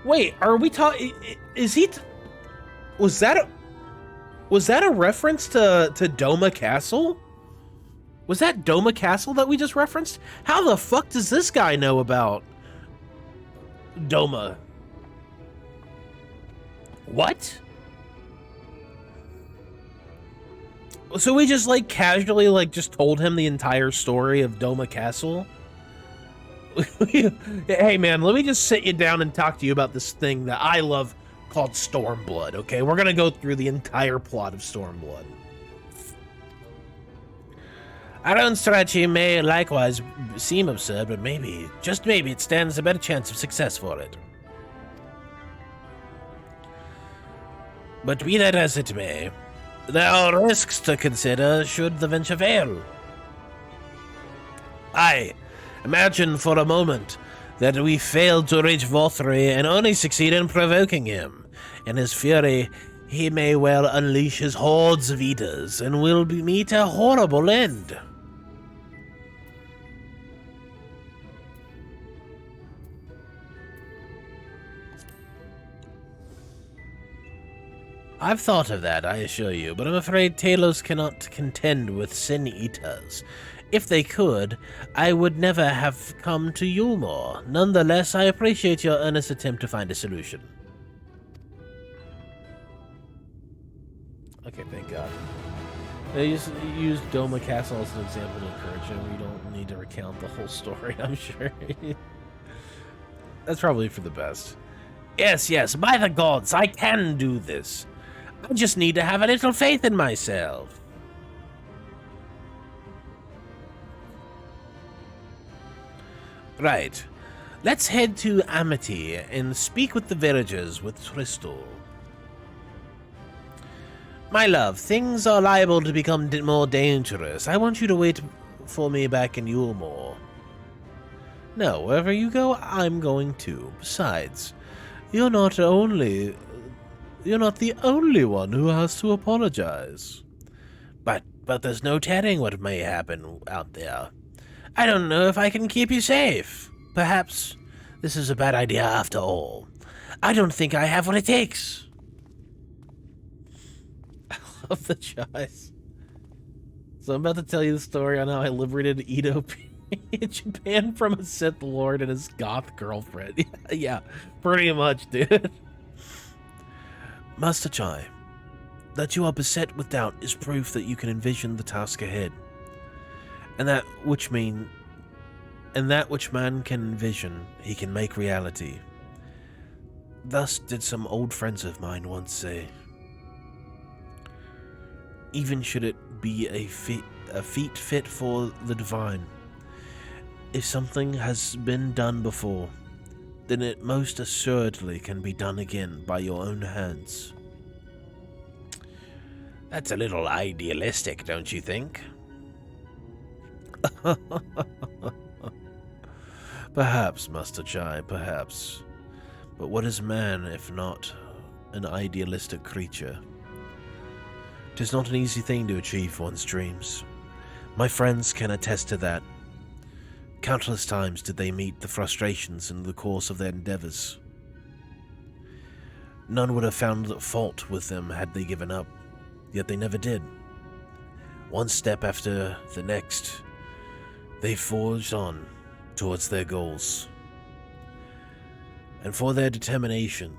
Wait, are we talking... Is he... Was that a reference to Doma Castle? Was that Doma Castle that we just referenced? How the fuck does this guy know about Doma? What? So we just like casually like just told him the entire story of Doma Castle? Hey man, let me just sit you down and talk to you about this thing that I love called Stormblood, okay? We're gonna go through the entire plot of Stormblood. Our own strategy may likewise seem absurd, but maybe, just maybe, it stands a better chance of success for it. But be that as it may, there are risks to consider should the venture fail. Imagine for a moment that we failed to reach Vothri and only succeed in provoking him. In his fury, he may well unleash his hordes of eaters and will meet a horrible end. I've thought of that, I assure you, but I'm afraid Talos cannot contend with Sin Eaters. If they could, I would never have come to Yulmore. Nonetheless, I appreciate your earnest attempt to find a solution. Okay, thank God. They used Doma Castle as an example to encourage him. We don't need to recount the whole story, I'm sure. That's probably for the best. Yes, by the gods, I can do this. I just need to have a little faith in myself. Right. Let's head to Amity and speak with the villagers with Tristol. My love, things are liable to become more dangerous. I want you to wait for me back in Yulmore. No, wherever you go, I'm going too. Besides, you're not the only one who has to apologize. But there's no telling what may happen out there. I don't know if I can keep you safe. Perhaps this is a bad idea after all. I don't think I have what it takes. I love the choice. So I'm about to tell you the story on how I liberated Edo in Japan from a Sith Lord and his goth girlfriend. Yeah, pretty much, dude. Master Chai, that you are beset with doubt is proof that you can envision the task ahead. And that which man can envision, he can make reality. Thus did some old friends of mine once say. Even should it be a feat fit for the divine, If something has been done before, then it most assuredly can be done again by your own hands. That's a little idealistic, don't you think? Perhaps, Master Chai, perhaps. But what is man if not an idealistic creature? 'Tis not an easy thing to achieve one's dreams. My friends can attest to that. Countless times did they meet the frustrations in the course of their endeavors. None would have found fault with them had they given up, yet they never did. One step after the next, they forged on towards their goals. And for their determination,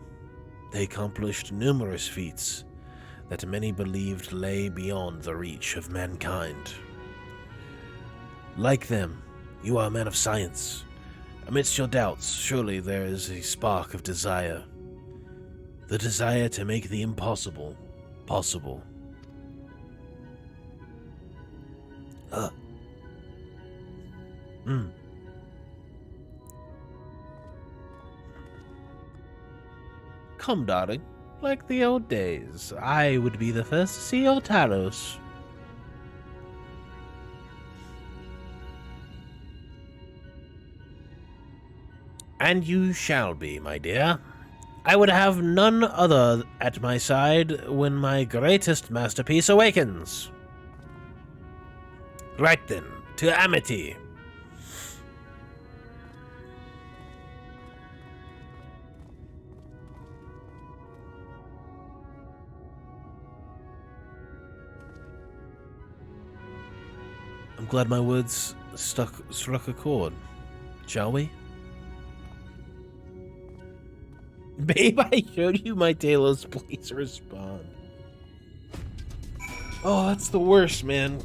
they accomplished numerous feats that many believed lay beyond the reach of mankind. Like them, you are a man of science. Amidst your doubts, surely there is a spark of desire. The desire to make the impossible possible. Come, darling. Like the old days, I would be the first to see your Talos. And you shall be, my dear. I would have none other at my side when my greatest masterpiece awakens. Right then, to Amity. I'm glad my words struck a chord. Shall we? Babe, I showed you my Talos. Please respond. Oh, that's the worst, man.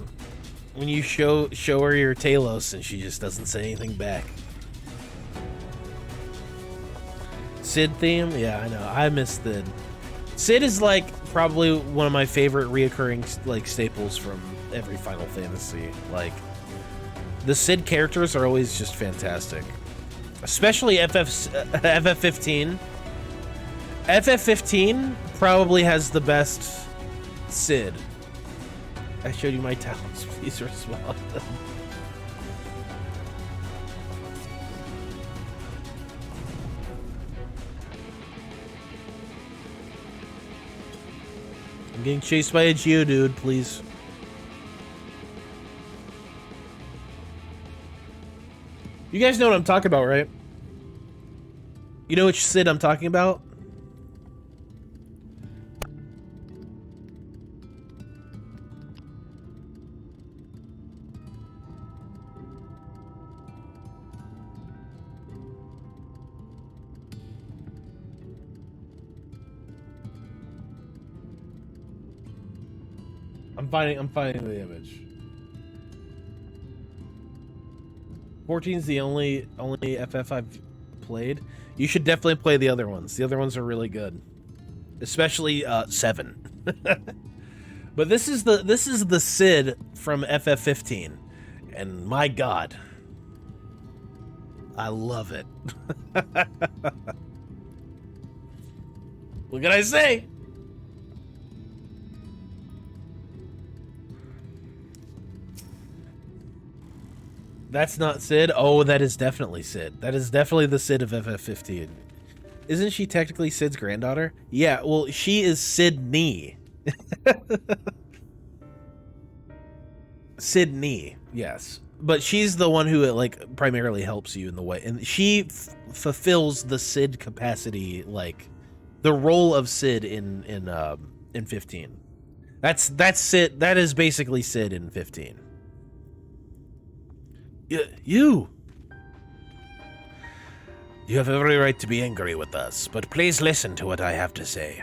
When you show her your Talos and she just doesn't say anything back. Cid theme? Yeah, I know. I miss Cid. Cid is like probably one of my favorite reoccurring like staples from every Final Fantasy. Like the Cid characters are always just fantastic. Especially FF15. FF15 probably has the best Cid. I showed you my talents, please respond. I'm getting chased by a Geodude, please. You guys know what I'm talking about, right? You know which Cid I'm talking about? I'm finding the image. 14's the only FF I've played. You should definitely play the other ones. The other ones are really good, especially 7. But this is the Cid from FF15, and my God, I love it. What can I say? That's not Cid? Oh, that is definitely Cid. That is definitely the Cid of FF15. Isn't she technically Cid's granddaughter? Yeah, well, she is Sydney. Sydney, yes. But she's the one who, like, primarily helps you in the way. And she fulfills the Cid capacity, like, the role of Cid in 15. That's Cid. That is basically Cid in 15. You have every right to be angry with us, but please listen to what I have to say.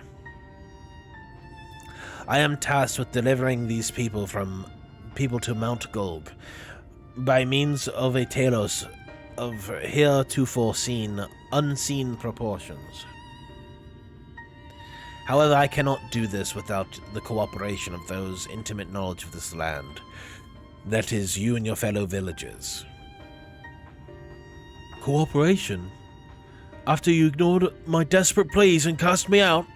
I am tasked with delivering these people to Mount Golg by means of a Talos of heretofore unseen proportions. However, I cannot do this without the cooperation of those intimate knowledge of this land. That is, you and your fellow villagers. Cooperation? After you ignored my desperate pleas and cast me out?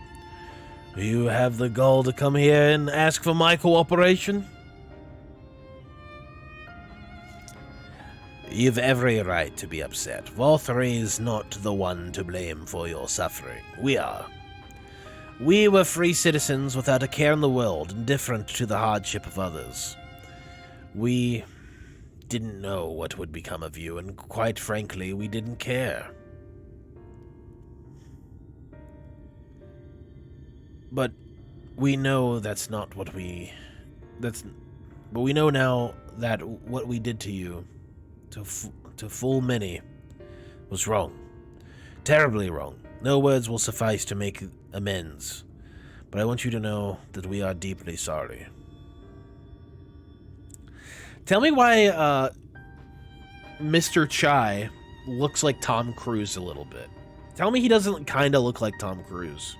You have the gall to come here and ask for my cooperation? You've every right to be upset. Valtteri is not the one to blame for your suffering. We are. We were free citizens without a care in the world, indifferent to the hardship of others. We didn't know what would become of you, and quite frankly, we didn't care. But we know that's not what we... But we know now that what we did to you, to fool many, was wrong. Terribly wrong. No words will suffice to make amends. But I want you to know that we are deeply sorry. Tell me why Mr. Chai looks like Tom Cruise a little bit. Tell me he doesn't kind of look like Tom Cruise.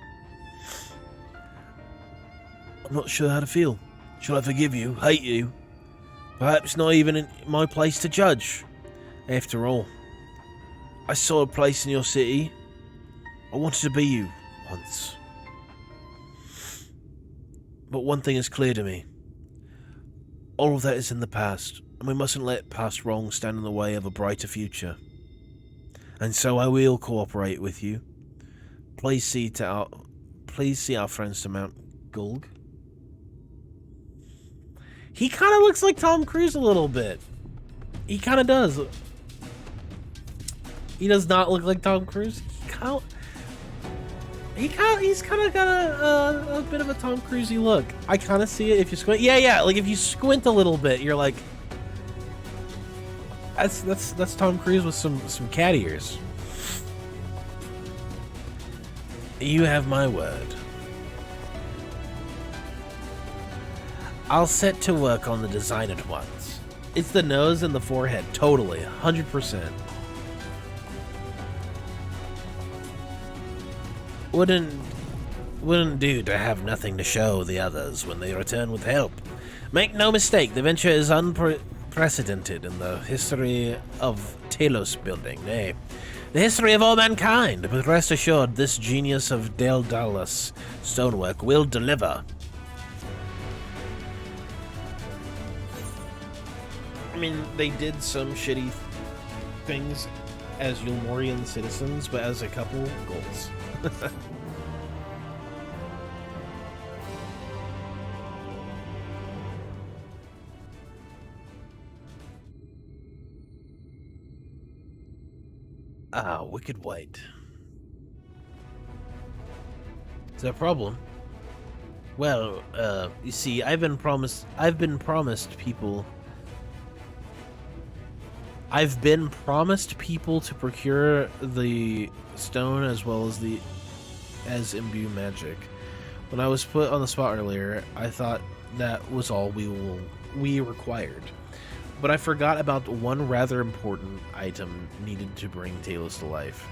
I'm not sure how to feel. Shall I forgive you, hate you? Perhaps not even in my place to judge. After all, I saw a place in your city. I wanted to be you once. But one thing is clear to me. All of that is in the past, and we mustn't let past wrongs stand in the way of a brighter future. And so I will cooperate with you. Please see our friends to Mount Gulg. He kind of looks like Tom Cruise a little bit. He kind of does. He does not look like Tom Cruise. He's kind of got a bit of a Tom Cruise-y look. I kind of see it if you squint. Yeah. Like if you squint a little bit, you're like, that's Tom Cruise with some cat ears. You have my word. I'll set to work on the design at once. It's the nose and the forehead, totally, 100%. Wouldn't do to have nothing to show the others when they return with help. Make no mistake, the venture is unprecedented in the history of Talos building, nay, the history of all mankind, but rest assured this genius of Daedalus stonework will deliver. I mean, they did some shitty things as Ulmorian citizens, but as a couple, goals. Ah, Wicked White. Is that a problem? Well, you see, I've been promised people to procure the stone as well as imbue magic. When I was put on the spot earlier, I thought that was all we required. But I forgot about one rather important item needed to bring Talos to life.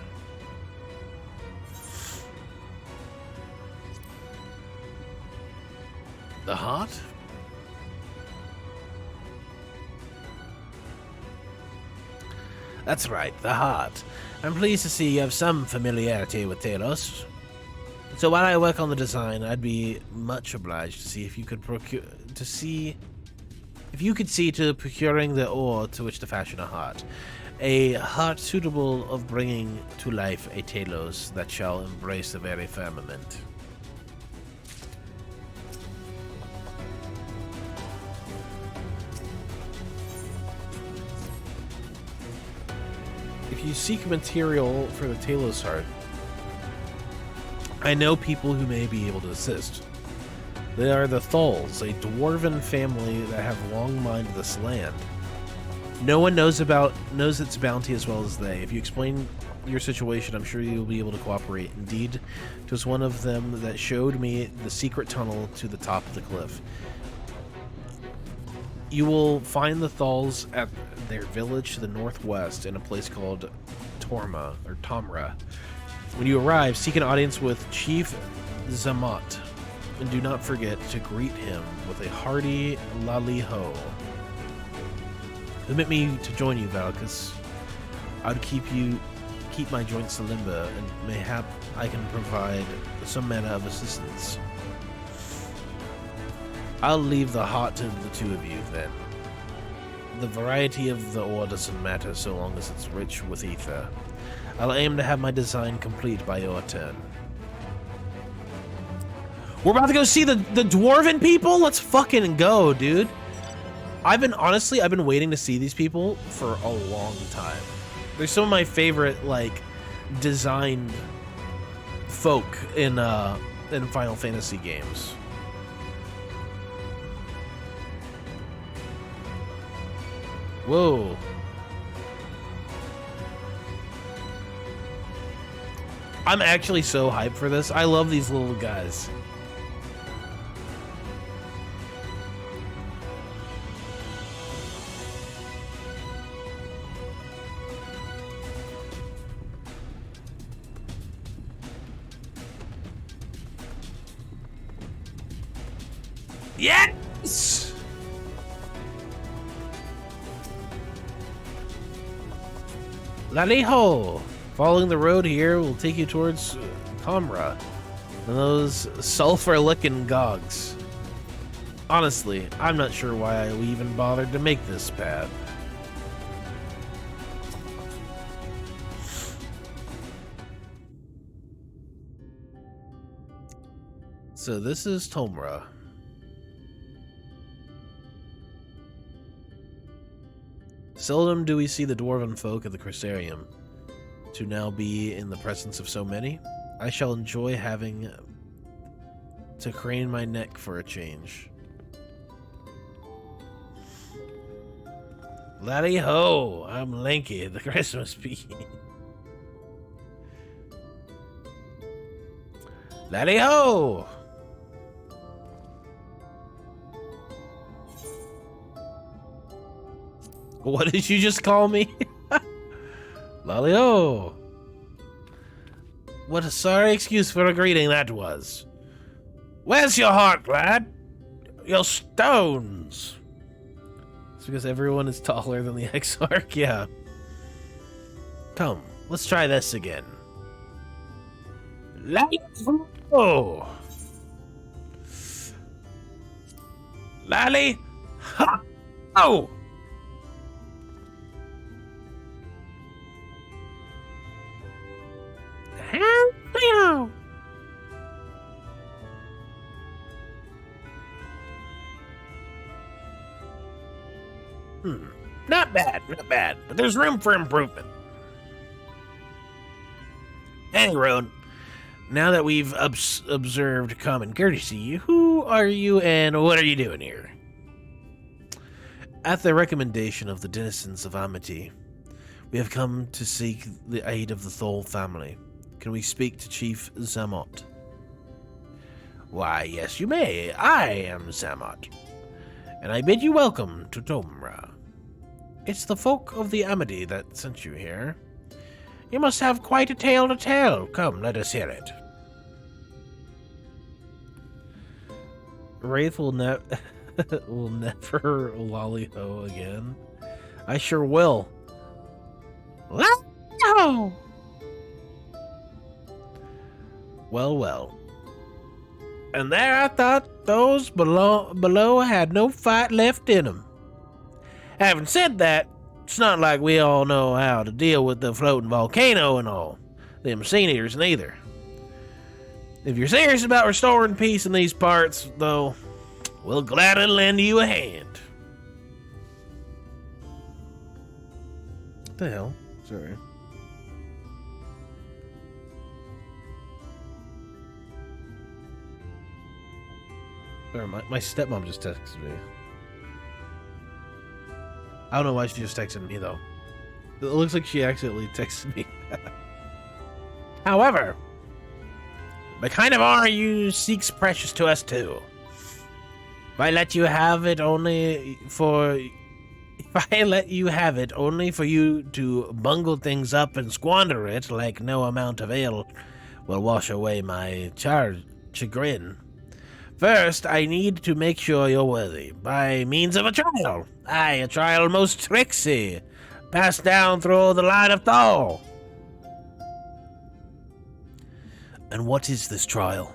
The heart? That's right, the heart. I'm pleased to see you have some familiarity with Talos. So while I work on the design, I'd be much obliged to see if you could see to procuring the ore to which to fashion a heart. A heart suitable of bringing to life a Talos that shall embrace the very firmament. If you seek material for the Talos heart, I know people who may be able to assist. They are the Thulls, a dwarven family that have long mined this land. No one knows its bounty as well as they. If you explain your situation, I'm sure you'll be able to cooperate. Indeed, it was one of them that showed me the secret tunnel to the top of the cliff. You will find the Thulls at their village to the northwest in a place called Tomra. When you arrive, seek an audience with Chief Zamat, and do not forget to greet him with a hearty lali-ho. Permit me to join you, Valkus. I'd keep my joints limber, and mayhap I can provide some manner of assistance. I'll leave the heart to the two of you, then. The variety of the ore doesn't matter so long as it's rich with ether. I'll aim to have my design complete by your turn. We're about to go see the dwarven people? Let's fucking go, dude. I've been waiting to see these people for a long time. They're some of my favorite, like, designed folk in Final Fantasy games. Whoa. I'm actually so hyped for this. I love these little guys. Yes! Laliho! Following the road here will take you towards Comra and those sulfur-licking gogs. Honestly, I'm not sure why we even bothered to make this path. So this is Tomra. Seldom do we see the dwarven folk at the Crystarium. To now be in the presence of so many, I shall enjoy having to crane my neck for a change. Laddie ho! I'm Lanky, the Christmas pea. Laddie ho! What did you just call me? Lalio. What a sorry excuse for a greeting that was. Where's your heart, lad? Your stones. It's because everyone is taller than the Exarch, yeah. Come, let's try this again. Lalio. Lally. Ha! Oh! Not bad, but there's room for improvement. Anyway, now that we've observed common courtesy, who are you and what are you doing here? At the recommendation of the denizens of Amity, we have come to seek the aid of the Thol family. Can we speak to Chief Zamot? Why, yes, you may. I am Zamot, and I bid you welcome to Tomra. It's the folk of the Amity that sent you here. You must have quite a tale to tell. Come, let us hear it. Wraith will never lolly-ho again. I sure will. Lolly-ho! Well. And there I thought those below had no fight left in them. Having said that, it's not like we all know how to deal with the floating volcano and all. Them seniors neither. If you're serious about restoring peace in these parts, though, we'll gladly lend you a hand. What the hell? Sorry. My stepmom just texted me. I don't know why she just texted me, though. It looks like she accidentally texted me. However, the kind of ore you seek's precious to us, too. If I let you have it only for you to bungle things up and squander it like no amount of ale will wash away my chagrin. First, I need to make sure you're worthy, by means of a trial. Aye, a trial most tricksy, passed down through the line of Thor. And what is this trial?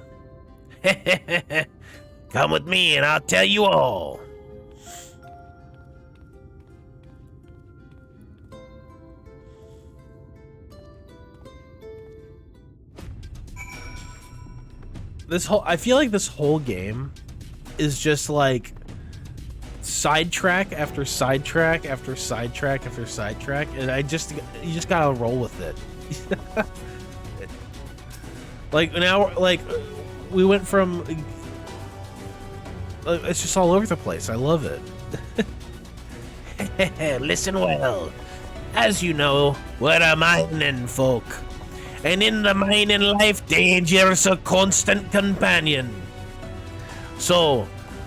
Come with me and I'll tell you all. I feel like this whole game is just like sidetrack after sidetrack after sidetrack after sidetrack, and you just gotta roll with it. Like now, like we went from it's just all over the place. I love it. Listen well. As you know, we're a mining folk. And in the mining life, danger's a constant companion. So,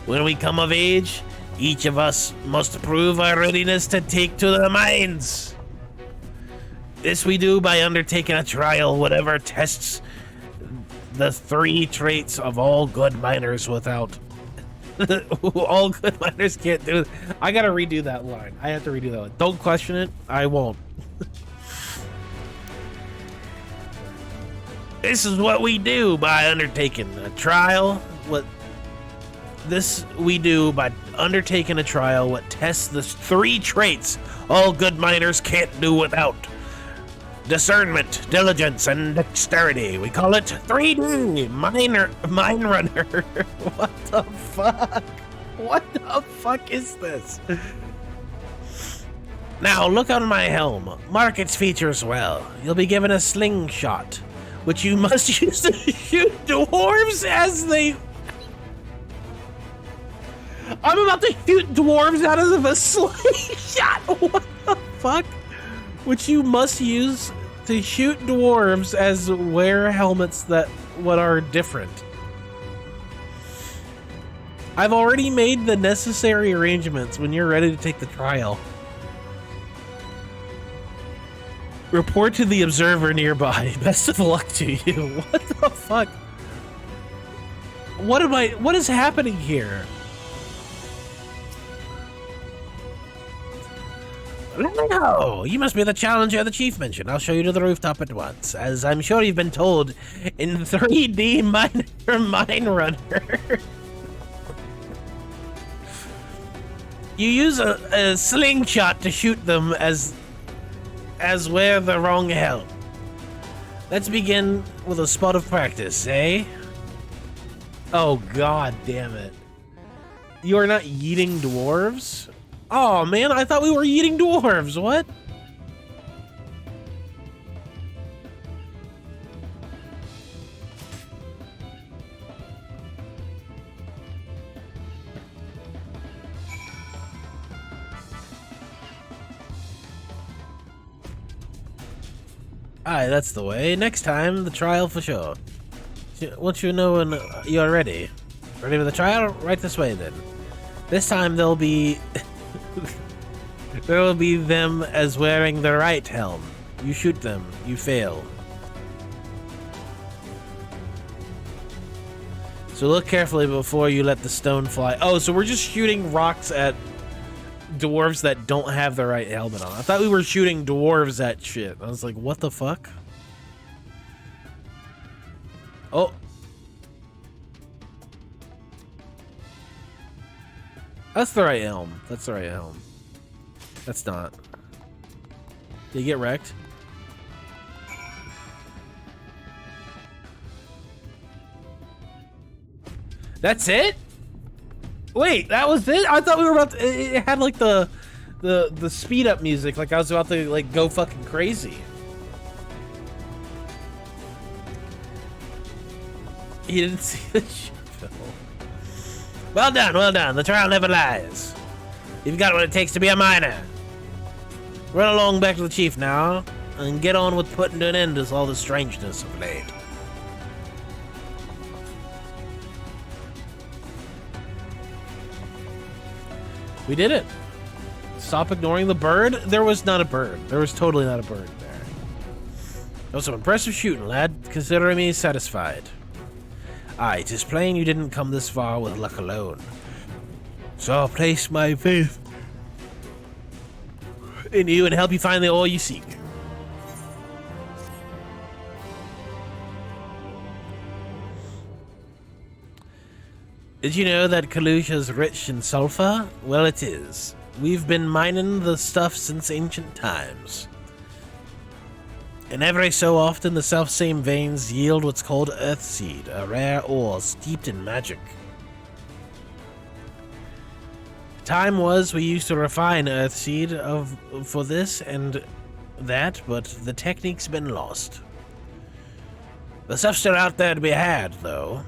when we come of age, each of us must prove our readiness to take to the mines. This we do by undertaking a trial, whatever tests the 3 traits of all good miners without... all good miners can't do it. I gotta redo that line. I have to redo that one. Don't question it. I won't. This is what we do by undertaking a trial. This we do by undertaking a trial what tests the 3 traits all good miners can't do without. Discernment, diligence, and dexterity. We call it 3D, mine runner. What the fuck? What the fuck is this? Now look on my helm. Mark its features well. You'll be given a slingshot, which you must use to shoot dwarves as they... I'm about to shoot dwarves out of a slingshot! What the fuck? Which you must use to shoot dwarves as wear helmets that are different. I've already made the necessary arrangements when you're ready to take the trial. Report to the observer nearby. Best of luck to you. What the fuck? What is happening here? No, you must be the challenger the chief mentioned. I'll show you to the rooftop at once, as I'm sure you've been told in 3D mine runner. You use a slingshot to shoot them as wear the wrong helm. Let's begin with a spot of practice, eh? Oh, god damn it. You are not yeeting dwarves? Oh man, I thought we were eating dwarves. What? Aye, that's the way. Next time, the trial for sure. Once you know when you're ready. Ready for the trial? Right this way then. This time there'll be... there will be them as wearing the right helm. You shoot them, you fail. So look carefully before you let the stone fly. Oh, so we're just shooting rocks at dwarves that don't have the right helmet on. I thought we were shooting dwarves at shit. I was like, what the fuck? Oh. That's the right helm. That's the right helm. That's not. Did you get wrecked? That's it? Wait, that was it? I thought we were about to, it had like the speed up music, like I was about to like go fucking crazy. You didn't see the show. Well done, well done. The trial never lies. You've got what it takes to be a miner. Run along back to the chief now, and get on with putting an end to all the strangeness of late. We did it. Stop ignoring the bird. There was not a bird. There was totally not a bird there. That was some impressive shooting, lad. Consider me satisfied. Aye, 'tis plain you didn't come this far with luck alone. So I'll place my faith in you and help you find the ore you seek. Did you know that Kalusha's rich in sulfur? Well, it is. We've been mining the stuff since ancient times. And every so often, the self-same veins yield what's called Earthseed, a rare ore steeped in magic. Time was we used to refine Earthseed for this and that, but the technique's been lost. The stuff's still out there to be had, though,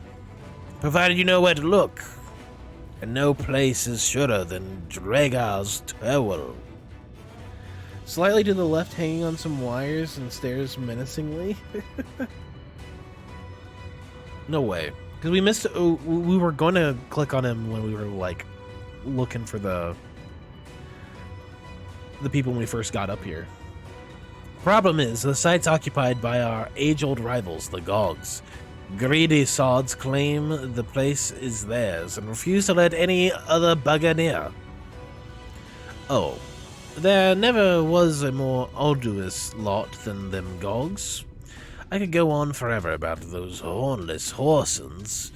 provided you know where to look. And no place is surer than Dragar's Tower. Slightly to the left, hanging on some wires and stares menacingly. No way. Because we missed... we were going to click on him when we were, like, looking for the people when we first got up here. Problem is, the site's occupied by our age-old rivals, the Gogs. Greedy sods claim the place is theirs and refuse to let any other bugger near. Oh. There never was a more arduous lot than them Gogs. I could go on forever about those hornless horsens,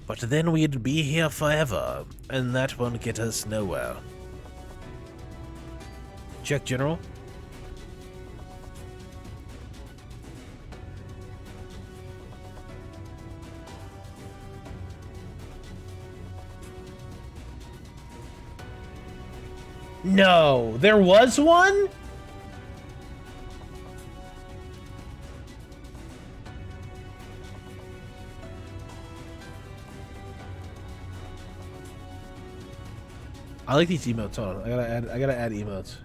but then we'd be here forever, and that won't get us nowhere. Check General. No, there was one? I like these emotes. Hold on, I gotta add emotes.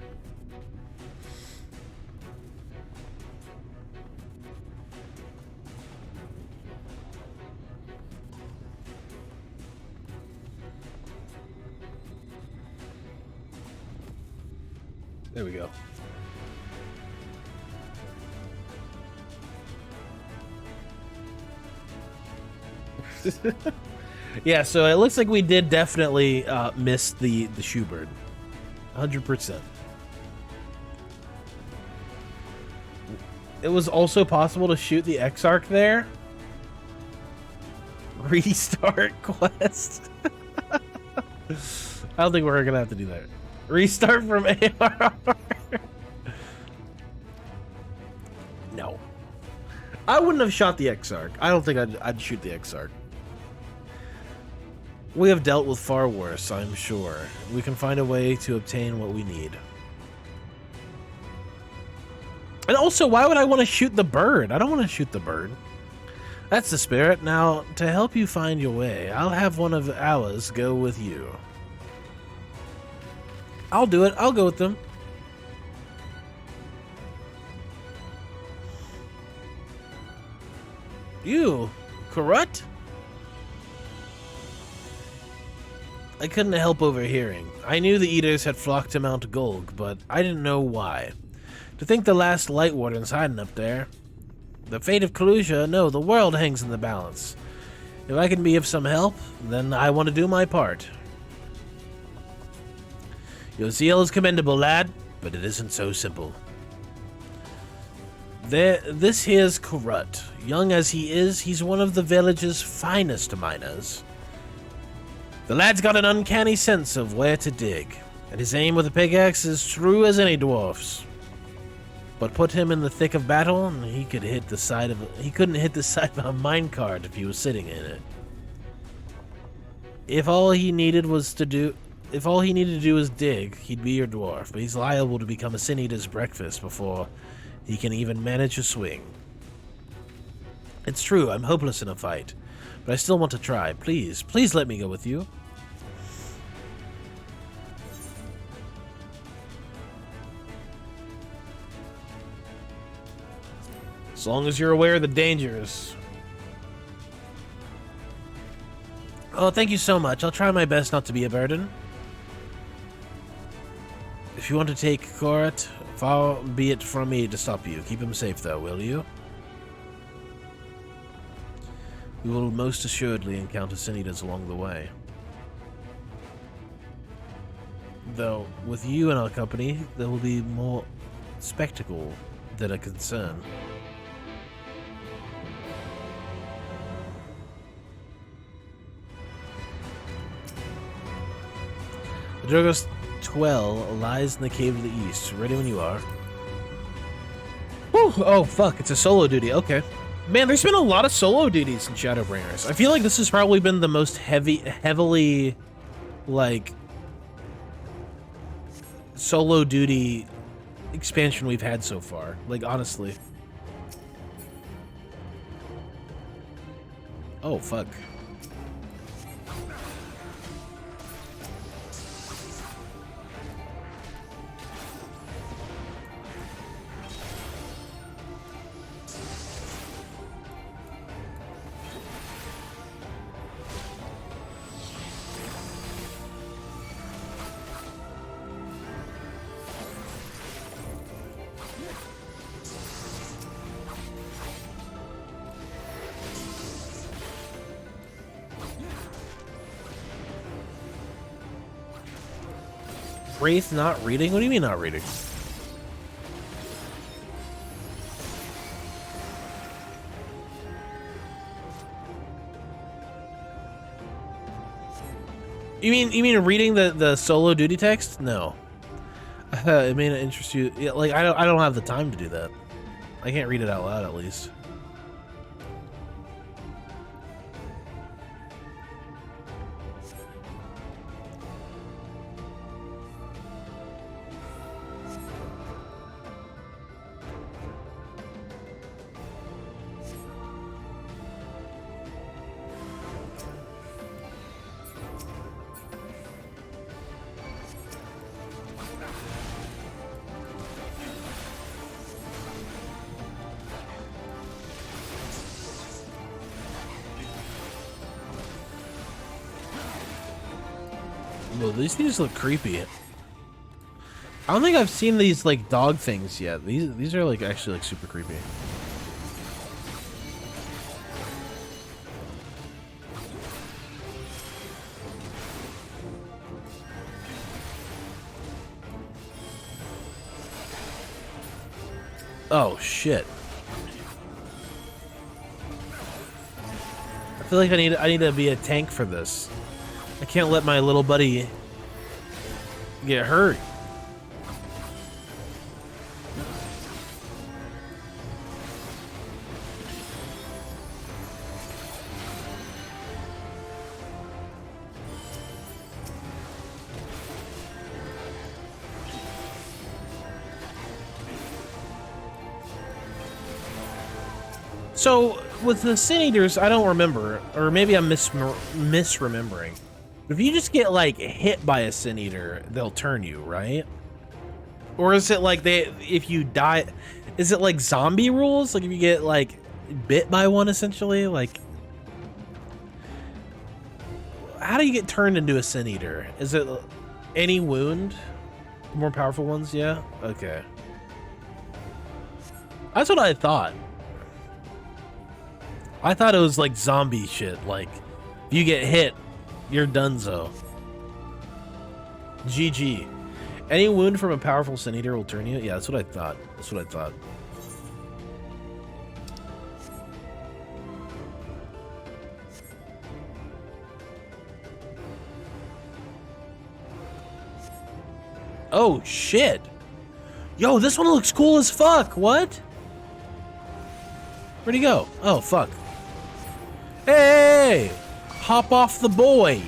There we go. Yeah, so it looks like we did definitely miss the shoebird. 100%. It was also possible to shoot the Exarch there. Restart quest. I don't think we're gonna have to do that. Restart from AR. No. I wouldn't have shot the Exarch. I don't think I'd shoot the Exarch. We have dealt with far worse, I'm sure. We can find a way to obtain what we need. And also, why would I want to shoot the bird? I don't want to shoot the bird. That's the spirit. Now, to help you find your way, I'll have one of ours go with you. I'll do it. I'll go with them. You, Karut? I couldn't help overhearing. I knew the Eaters had flocked to Mount Golg, but I didn't know why. To think the last Light Warden's hiding up there. The fate of Kalusha, no, the world hangs in the balance. If I can be of some help, then I want to do my part. Your zeal is commendable, lad, but it isn't so simple. This here's Karut. Young as he is, he's one of the village's finest miners. The lad's got an uncanny sense of where to dig, and his aim with a pickaxe is true as any dwarf's. But put him in the thick of battle, and he couldn't hit the side of a minecart if he was sitting in it. If all he needed to do was dig, he'd be your dwarf, but he's liable to become a Sin Eater's breakfast before he can even manage a swing. It's true, I'm hopeless in a fight, but I still want to try. Please, please let me go with you. As long as you're aware of the dangers. Oh, thank you so much. I'll try my best not to be a burden. If you want to take Karut, far be it from me to stop you. Keep him safe, though, will you? We will most assuredly encounter Sin Eaters along the way. though, with you in our company, there will be more spectacle than a concern. The Drogos 12 lies in the cave of the east. Ready when you are. Whew. Oh, fuck. It's a solo duty. Okay. Man, there's been a lot of solo duties in Shadowbringers. I feel like this has probably been the most heavily, like, solo duty expansion we've had so far. Like, honestly. Oh, fuck. Wraith not reading? What do you mean not reading? You mean reading the solo duty text? No. It may not interest you. Yeah, like I don't have the time to do that. I can't read it out loud at least. Well, these things look creepy. I don't think I've seen these like dog things yet. These are like actually like super creepy. Oh shit. I feel like I need to be a tank for this. I can't let my little buddy get hurt. So, with the Sin Eaters, I don't remember, or maybe I'm misremembering. If you just get, like, hit by a Sin Eater, they'll turn you, right? Or is it like if you die, is it like zombie rules? Like if you get, like, bit by one, essentially? Like, how do you get turned into a Sin Eater? Is it any wound? More powerful ones, yeah? Okay. That's what I thought. I thought it was like zombie shit, like, if you get hit, you're donezo. GG. Any wound from a powerful Sin Eater will turn you? Yeah, that's what I thought. That's what I thought. Oh, shit. Yo, this one looks cool as fuck. What? Where'd he go? Oh, fuck. Hey! Hop off the boy.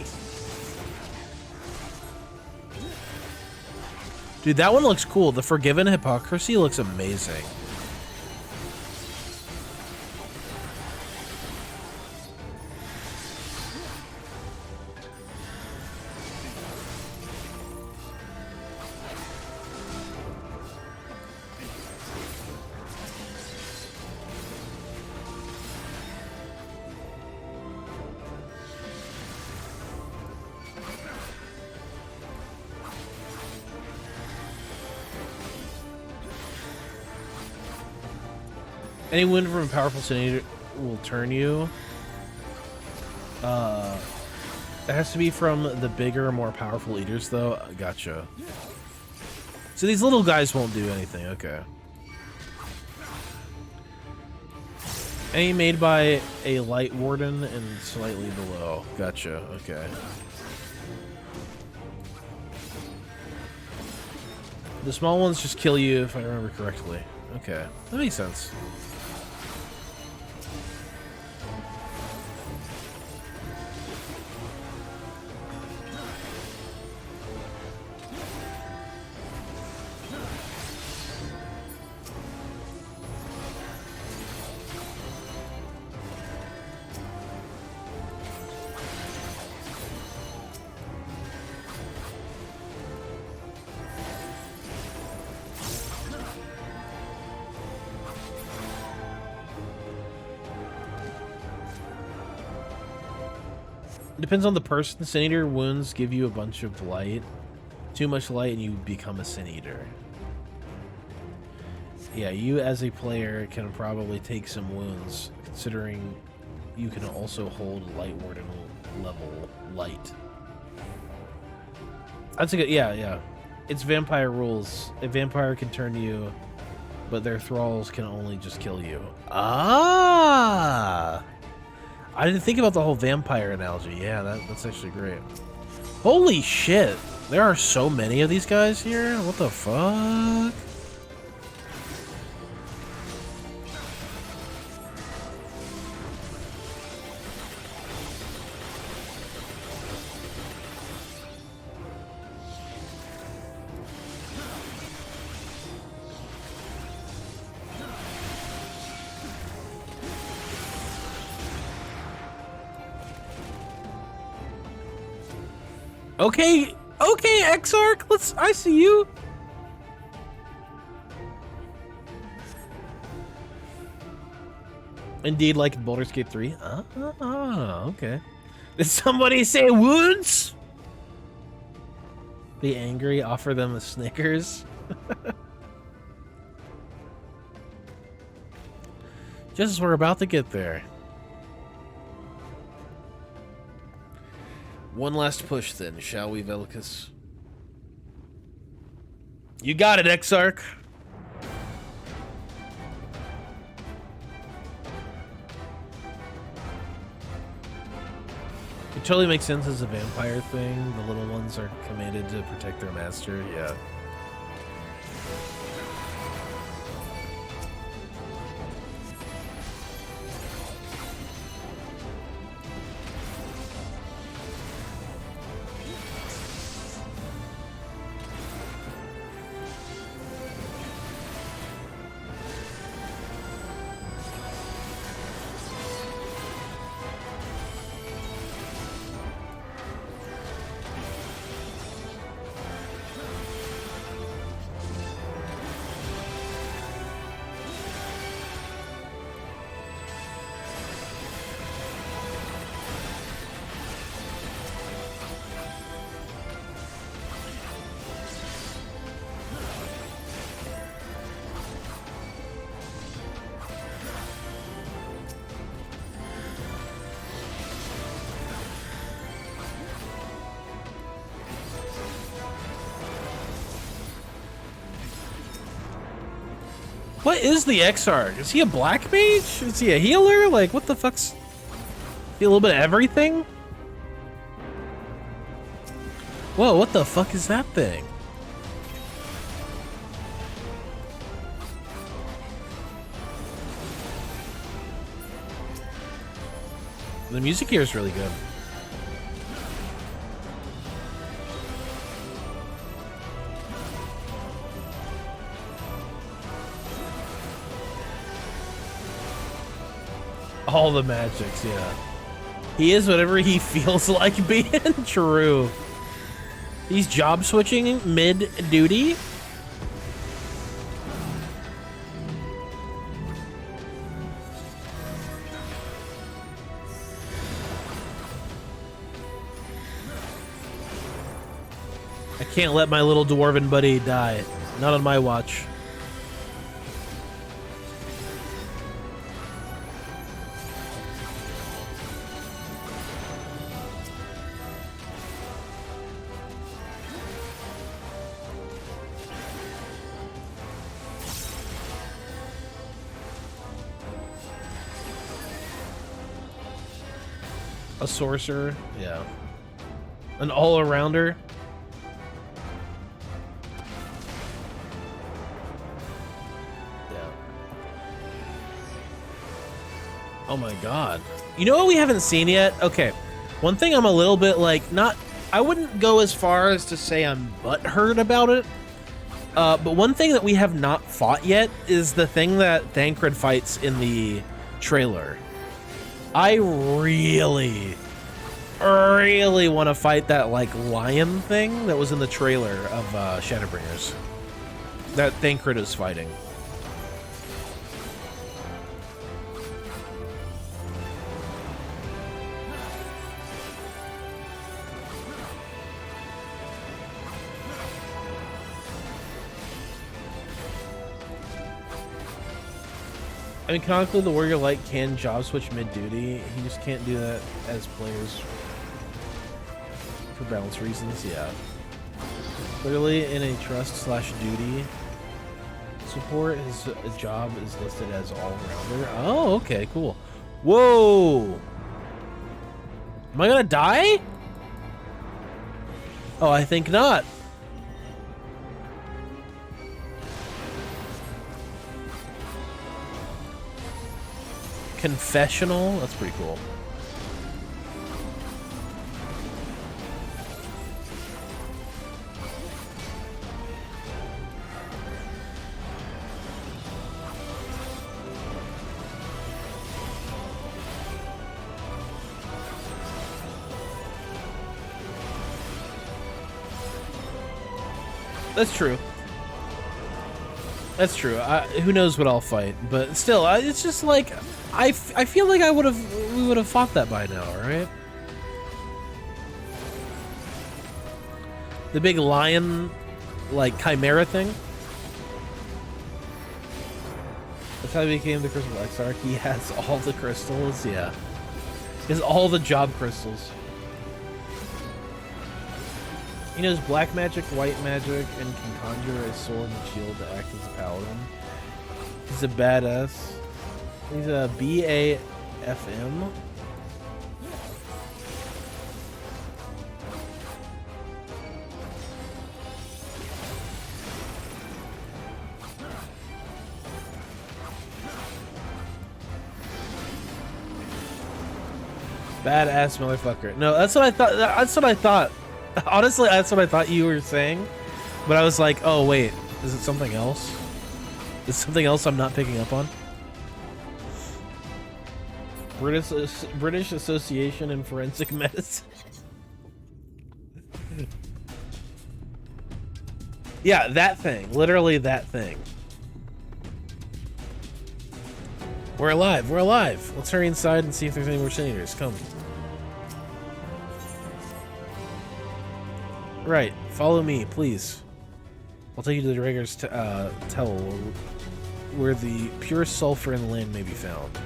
Dude, that one looks cool. The Forgiven Hypocrisy looks amazing. Any wound from a powerful Sin Eater will turn you. It has to be from the bigger, more powerful eaters, though. Gotcha. So these little guys won't do anything. Okay. Any made by a light warden and slightly below. Gotcha. Okay. The small ones just kill you, if I remember correctly. Okay, that makes sense. Depends on the person. Sin Eater wounds give you a bunch of light. Too much light and you become a Sin Eater. Yeah, you as a player can probably take some wounds, considering you can also hold Light Warden level light. That's a good, yeah. It's vampire rules. A vampire can turn you, but their thralls can only just kill you. Ah! I didn't think about the whole vampire analogy. Yeah, that's actually great. Holy shit! There are so many of these guys here. What the fuck? Okay, Exarch, I see you. Indeed, like in Baldur's Gate 3. Okay. Did somebody say wounds? Be angry, offer them a Snickers. Just as we're about to get there. One last push, then, shall we, Velicus? You got it, Exarch. It totally makes sense as a vampire thing. The little ones are commanded to protect their master. Yeah. What is the Exarch? Is he a black mage? Is he a healer? Like, what the fuck's... He a little bit of everything? Whoa, what the fuck is that thing? The music here is really good. All the magics, yeah. He is whatever he feels like being. True. He's job switching mid-duty. I can't let my little dwarven buddy die. Not on my watch. A sorcerer, yeah. An all-arounder. Yeah. Oh my god. You know what we haven't seen yet? Okay. One thing I'm a little bit like, I wouldn't go as far as to say I'm butthurt about it. But one thing that we have not fought yet is the thing that Thancred fights in the trailer. I really want to fight that, like, lion thing that was in the trailer of Shadowbringers. That Thancred is fighting. I mean, canonically, the warrior light can job switch mid-duty. He just can't do that as players for balance reasons, yeah. Clearly, in a trust/duty support, his job is listed as all-rounder. Oh, okay, cool. Whoa! Am I gonna die? Oh, I think not. Confessional? That's pretty cool. That's true. That's true. Who knows what I'll fight, but still, it's just like I feel like we would have fought that by now, right? The big lion, like, chimera thing. That's how he became the Crystal Exarch. He has all the crystals, yeah. He has all the job crystals. He knows black magic, white magic, and can conjure a sword and shield to act as a paladin. He's a badass. He's a BAFM. Badass motherfucker. No, that's what I thought. That's what I thought. Honestly, that's what I thought you were saying. But I was like, oh, wait. Is it something else? Is it something else I'm not picking up on? British Association in Forensic Medicine. Yeah, that thing. Literally that thing. We're alive. We're alive. Let's hurry inside and see if there's any more senators. Come. Right. Follow me, please. I'll take you to the Draeger's Tell, where the pure sulfur in the land may be found.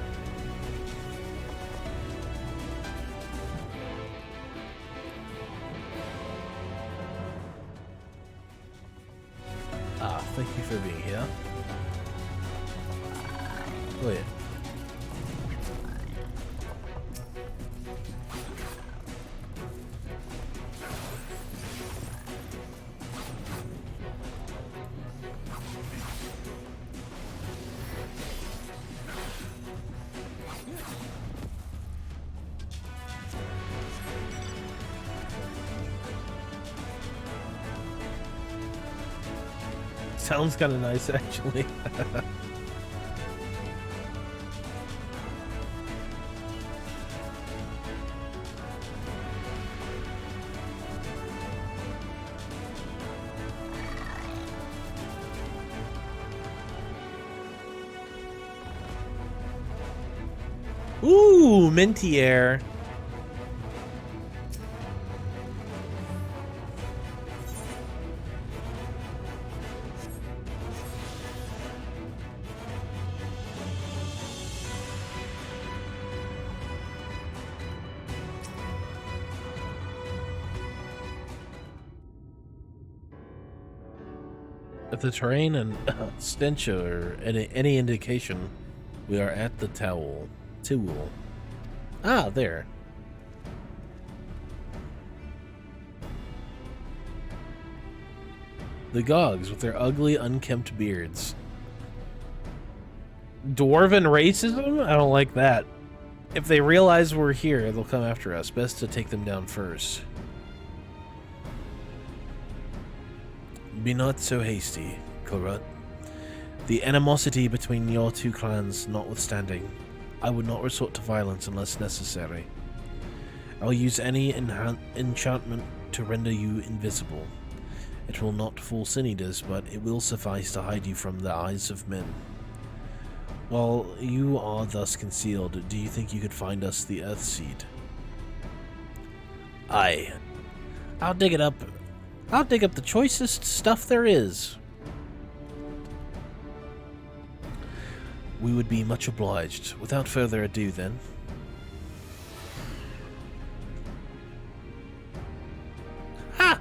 Ah, thank you for being here. Wait. Sounds kind of nice, actually. Ooh, minty air. If the terrain and stench are any indication, we are at the Tool. Ah, there. The Gogs with their ugly, unkempt beards. Dwarven racism? I don't like that. If they realize we're here, they'll come after us. Best to take them down first. Be not so hasty, Korut. The animosity between your two clans notwithstanding, I would not resort to violence unless necessary. I will use any enchantment to render you invisible. It will not fool sin eaters, but it will suffice to hide you from the eyes of men. While you are thus concealed, do you think you could find us the Earthseed? Aye. I'll dig it up. I'll dig up the choicest stuff there is. We would be much obliged. Without further ado, then. Ha!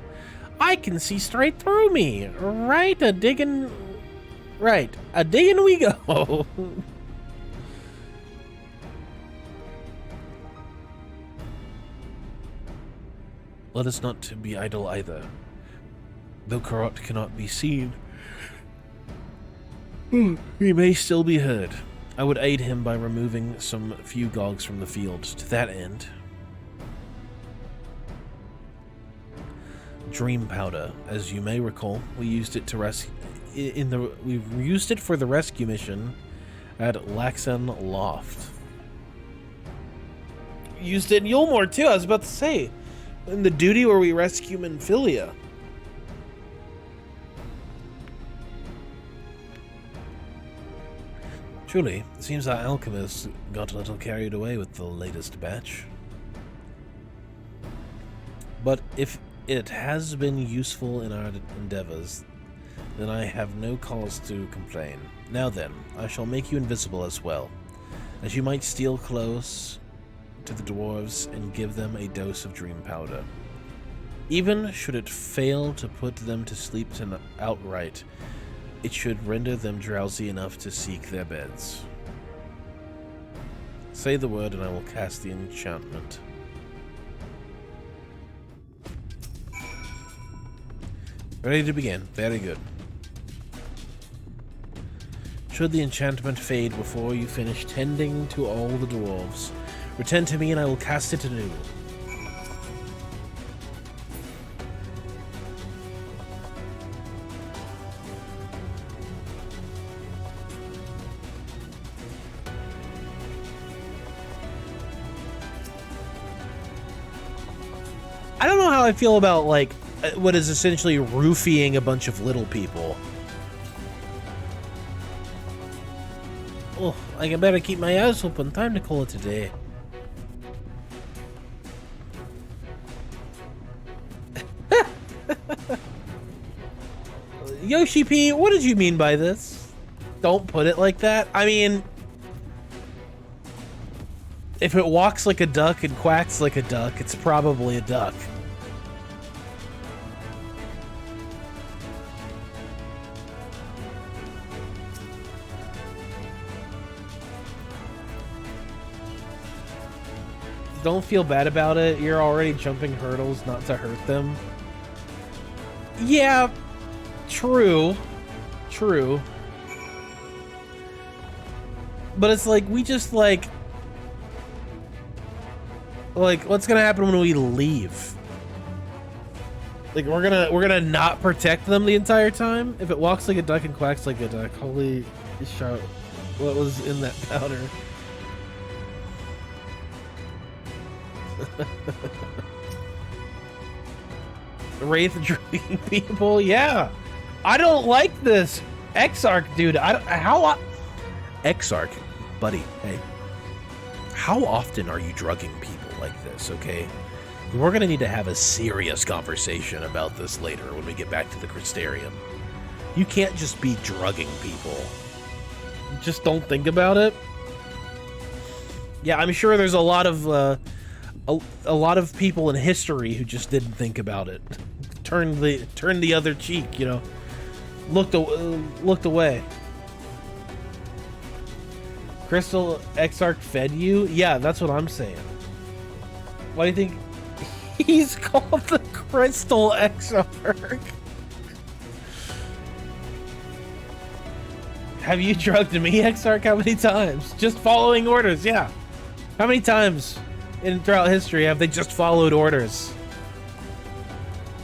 I can see straight through me. Right, a diggin' we go. Let us not be idle either. Though Korot cannot be seen, he may still be heard. I would aid him by removing some few Gogs from the field. To that end, Dream Powder, as you may recall, we used it to we used it for the rescue mission at Laxan Loft. Used it in Yulmore too. I was about to say, in the duty where we rescue Minfilia. Truly, it seems our alchemists got a little carried away with the latest batch. But if it has been useful in our endeavors, then I have no cause to complain. Now then, I shall make you invisible as well, as you might steal close to the dwarves and give them a dose of dream powder. Even should it fail to put them to sleep outright, it should render them drowsy enough to seek their beds. Say the word and I will cast the enchantment. Ready to begin. Very good. Should the enchantment fade before you finish tending to all the dwarves, return to me and I will cast it anew. I don't know how I feel about, like, what is essentially roofying a bunch of little people. Oh, I better keep my eyes open. Time to call it a day. Yoshi P, what did you mean by this? Don't put it like that. I mean, if it walks like a duck and quacks like a duck, it's probably a duck. Don't feel bad about it. You're already jumping hurdles not to hurt them. Yeah, true. True. But it's like, we just like, what's gonna happen when we leave? Like, we're gonna not protect them the entire time? If it walks like a duck and quacks like a duck, holy shit, what was in that powder? Wraith drinking people, yeah. I don't like this. Exarch, dude. Exarch, buddy, hey. How often are you drugging people like this, okay? We're gonna need to have a serious conversation about this later when we get back to the Crystarium. You can't just be drugging people. Just don't think about it. Yeah, I'm sure there's a lot of people in history who just didn't think about it. Turned the other cheek, you know. Looked away. Crystal Exarch fed you? Yeah, that's what I'm saying. Why do you think he's called the Crystal Exarch? Have you drugged me, Exarch? How many times? Just following orders, yeah. How many times throughout history have they just followed orders?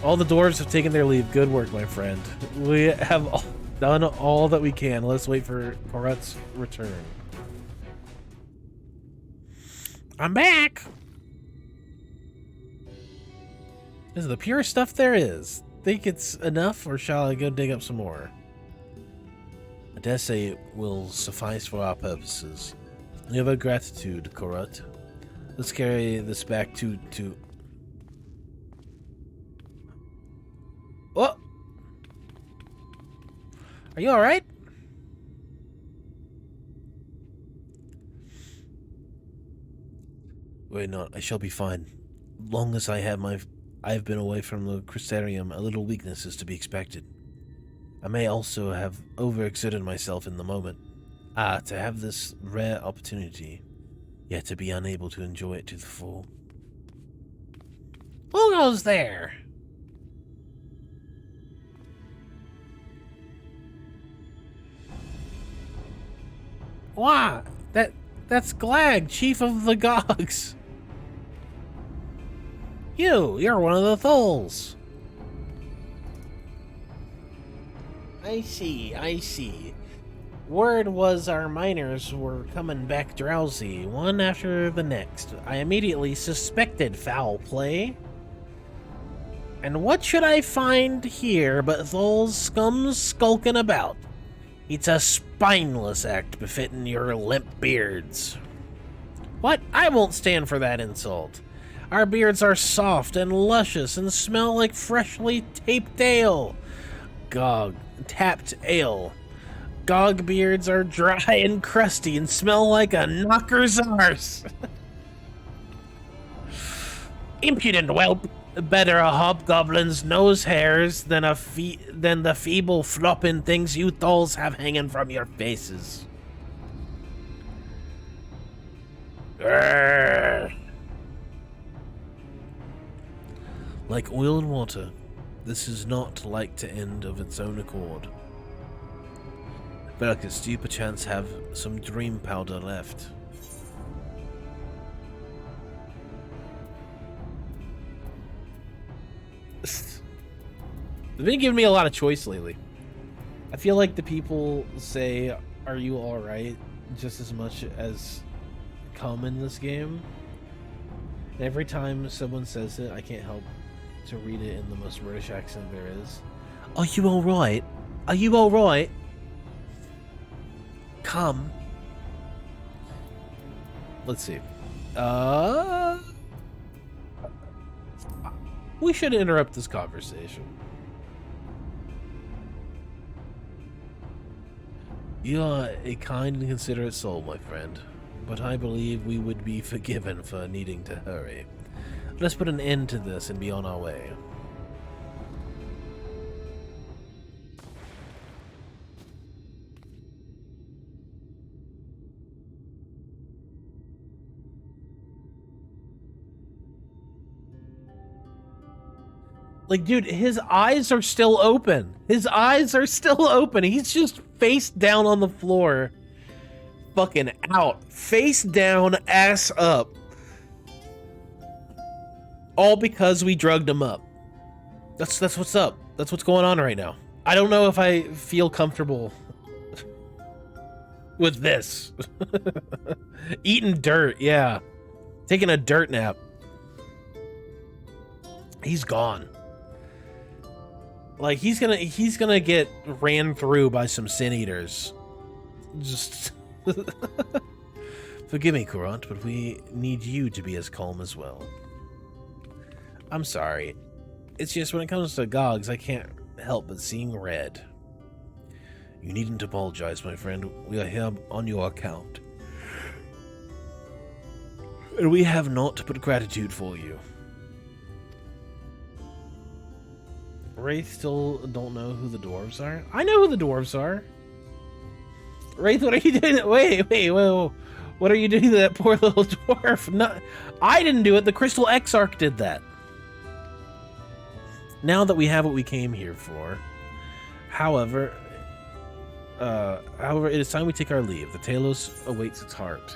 All the dwarves have taken their leave. Good work, my friend. We have done all that we can. Let's wait for Korat's return. I'm back! This is the purest stuff there is. Think it's enough, or shall I go dig up some more? I dare say it will suffice for our purposes. We have our gratitude, Korat. Let's carry this back to... What? Are you alright? Worry not, I shall be fine. Long as I've been away from the Crystarium, a little weakness is to be expected. I may also have overexerted myself in the moment. To have this rare opportunity, yet to be unable to enjoy it to the full. Who goes there? Why? That's Glag, chief of the Gogs. You're one of the Thulls. I see. Word was our miners were coming back drowsy, one after the next. I immediately suspected foul play. And what should I find here but Thul's scum skulking about? It's a spineless act befitting your limp beards. What? I won't stand for that insult. Our beards are soft and luscious and smell like freshly tapped ale. Tapped ale. Gog beards are dry and crusty and smell like a knocker's arse. Impudent whelp. Better a hobgoblin's nose hairs than the feeble flopping things you Thulls have hanging from your faces. Urgh. Like oil and water, this is not like to end of its own accord. Belkis, do you perchance have some dream powder left? They've been giving me a lot of choice lately. I feel like the people say, "Are you alright?" just as much as come in this game. And every time someone says it, I can't help to read it in the most British accent there is. Are you alright? Are you alright? Come. Let's see. We should interrupt this conversation. You are a kind and considerate soul, my friend, but I believe we would be forgiven for needing to hurry. Let's put an end to this and be on our way. Like, dude, his eyes are still open. His eyes are still open. He's just face down on the floor. Fucking out. Face down, ass up. All because we drugged him up. That's what's up. That's what's going on right now. I don't know if I feel comfortable with this. Eating dirt, yeah. Taking a dirt nap. He's gone. Like, he's gonna get ran through by some sin eaters. Just forgive me, Courant, but we need you to be as calm as well. I'm sorry. It's just when it comes to Gogs, I can't help but seeing red. You needn't apologize, my friend. We are here on your account. And we have naught but gratitude for you. Wraith still don't know who the dwarves are? I know who the dwarves are. Wraith, what are you doing? Wait. What are you doing to that poor little dwarf? No, I didn't do it. The Crystal Exarch did that. Now that we have what we came here for, however, However, it is time we take our leave. The Talos awaits its heart.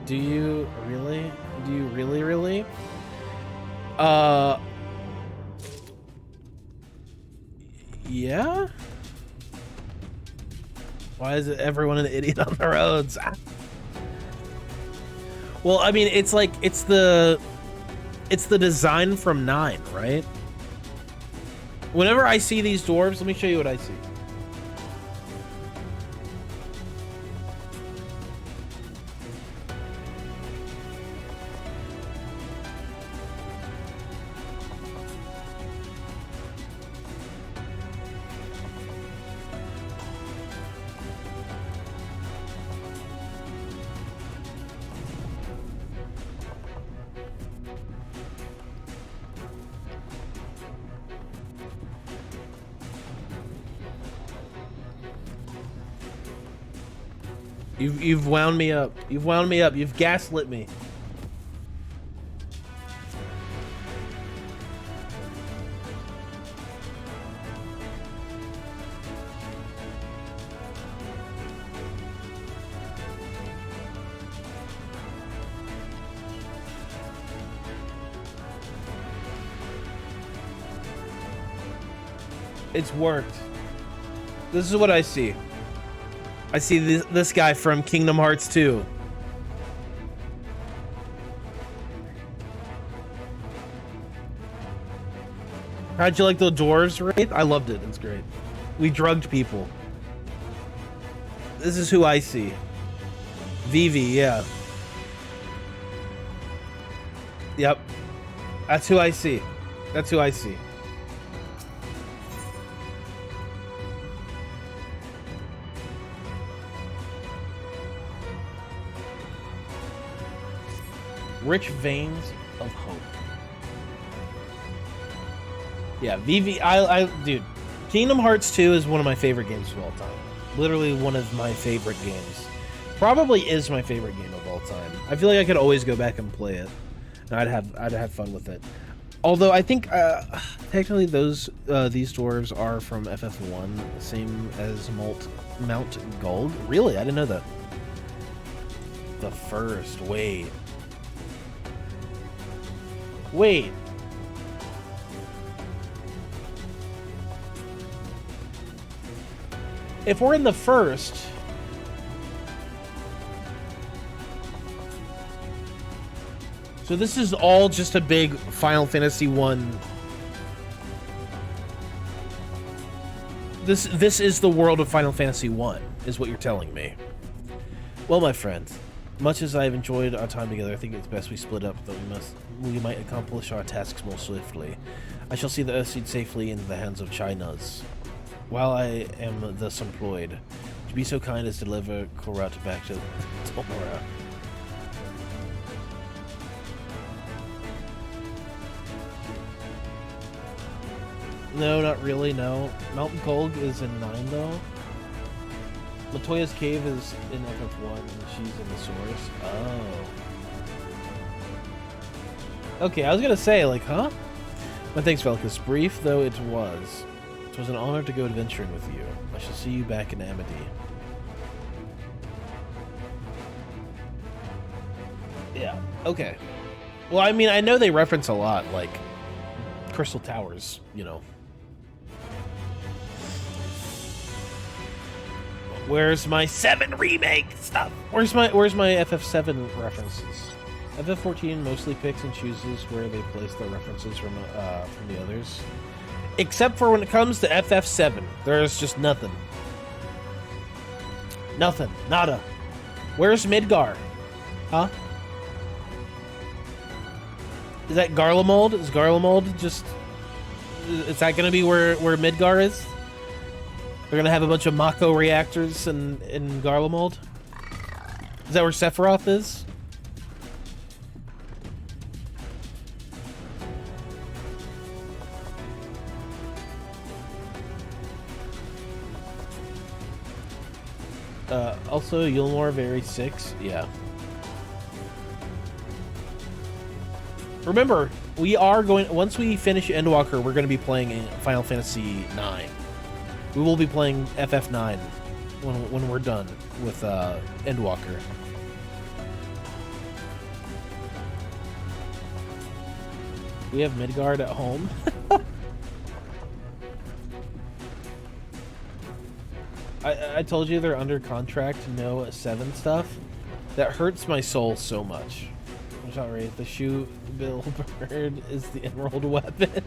Do you really? Do you really, really? Yeah? Why is it everyone an idiot on the roads? Well, I mean, it's like, it's the design from 9, right? Whenever I see these dwarves, let me show you what I see. You've wound me up. You've wound me up. You've gaslit me. It's worked. This is what I see. I see this guy from Kingdom Hearts 2. How'd you like the dwarves raid? I loved it. It's great. We drugged people. This is who I see. Vivi, yeah. Yep. That's who I see. That's who I see. Rich veins of hope. Yeah, Vivi, dude, Kingdom Hearts 2 is one of my favorite games of all time. Literally one of my favorite games. Probably is my favorite game of all time. I feel like I could always go back and play it. And I'd have fun with it. Although I think technically these dwarves are from FF1, same as Mount Gold. Really, I didn't know that. The first, wait. If we're in the first, so this is all just a big Final Fantasy 1. This is the world of Final Fantasy 1, is what you're telling me. Well, my friend, much as I've enjoyed our time together, I think it's best we split up, though we might accomplish our tasks more swiftly. I shall see the Earthseed safely into the hands of Chinas. While I am thus employed, would you be so kind as to deliver Korat back to Tomura? No, not really, no. Mountain Gold is in 9, though. Latoya's Cave is in FF1, and she's in the source. Oh. Okay, I was gonna say, like, huh? My thanks, Velkus. Brief though it was an honor to go adventuring with you. I shall see you back in Amity. Yeah, okay. Well, I mean, I know they reference a lot, like, Crystal Towers, you know. Where's my 7 remake stuff? Where's my FF7 references? FF14 mostly picks and chooses where they place the references from the others. Except for when it comes to FF7, there's just nothing. Nothing. Nada. Where's Midgar? Huh? Is that Garlemald? Is Garlemald just... Is that gonna be where Midgar is? They're gonna have a bunch of Mako reactors in Garlemald? Is that where Sephiroth is? Also, Yulmore Very 6. Yeah. Remember, we are going... Once we finish Endwalker, we're going to be playing Final Fantasy 9. We will be playing FF9 when we're done with Endwalker. We have Midgard at home. I told you they're under contract, no 7 stuff. That hurts my soul so much. I'm sorry, the shoe bill bird is the emerald weapon.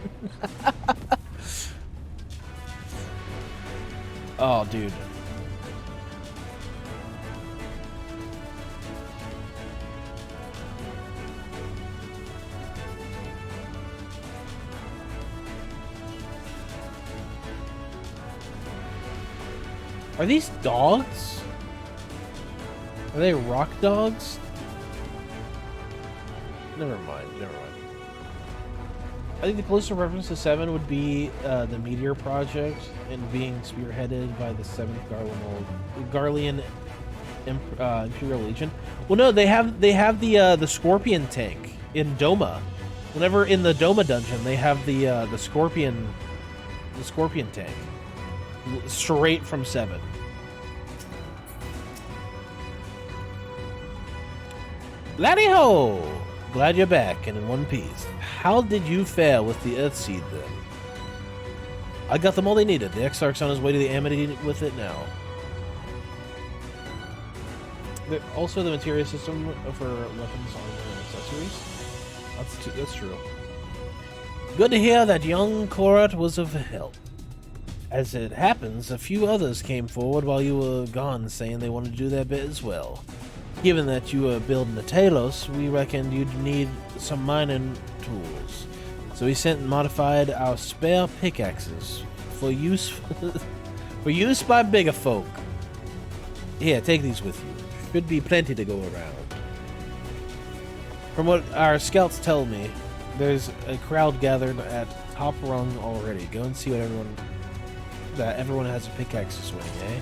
Oh, dude. Are these dogs? Are they rock dogs? Never mind, never mind. I think the closest reference to 7 would be the Meteor Project and being spearheaded by the 7th Garlean Imperial Legion. Well, no, they have the Scorpion tank in Doma. Whenever in the Doma dungeon, they have the Scorpion tank straight from 7. Laddie ho! Glad you're back and in one piece. How did you fare with the Earthseed then? I got them all they needed. The Exarch's on his way to the Amity with it now. Also, the materia system for weapons, armor, and accessories. That's true. Good to hear that young Korat was of help. As it happens, a few others came forward while you were gone saying they wanted to do their bit as well. Given that you were building a Talos, we reckoned you'd need some mining tools. So we sent and modified our spare pickaxes for use by bigger folk. Here, take these with you. Should be plenty to go around. From what our scouts tell me, there's a crowd gathered at Top Rung already. Go and see what everyone has a pickaxe to swing, eh?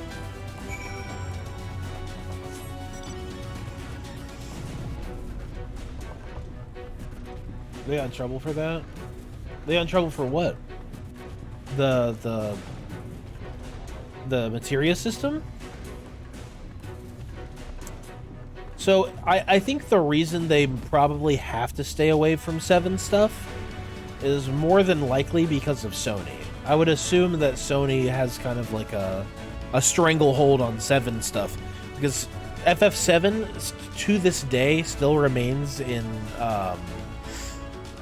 They got in trouble for that? They got in trouble for what? The materia system? So I think the reason they probably have to stay away from 7 stuff is more than likely because of Sony. I would assume that Sony has kind of like a stranglehold on 7 stuff, because FF7 to this day still remains in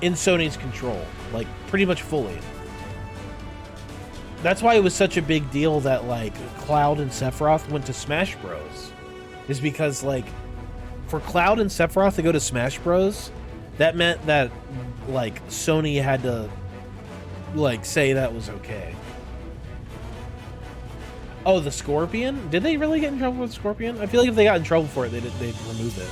Sony's control, like pretty much fully. That's why it was such a big deal that like Cloud and Sephiroth went to Smash Bros. Is because like for Cloud and Sephiroth to go to Smash Bros, that meant that like Sony had to like say that was okay. Oh, the Scorpion? Did they really get in trouble with Scorpion? I feel like if they got in trouble for it, they'd remove it.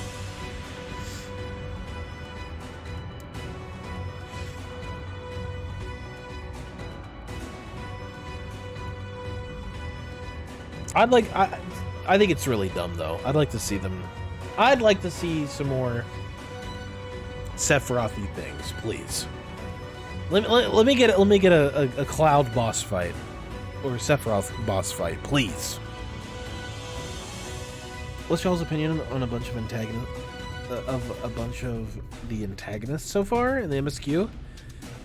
I think it's really dumb though. I'd like to see some more Sephiroth-y things, please. Let me get a Cloud boss fight or Sephiroth boss fight, please. What's y'all's opinion on a bunch of the antagonists so far in the MSQ?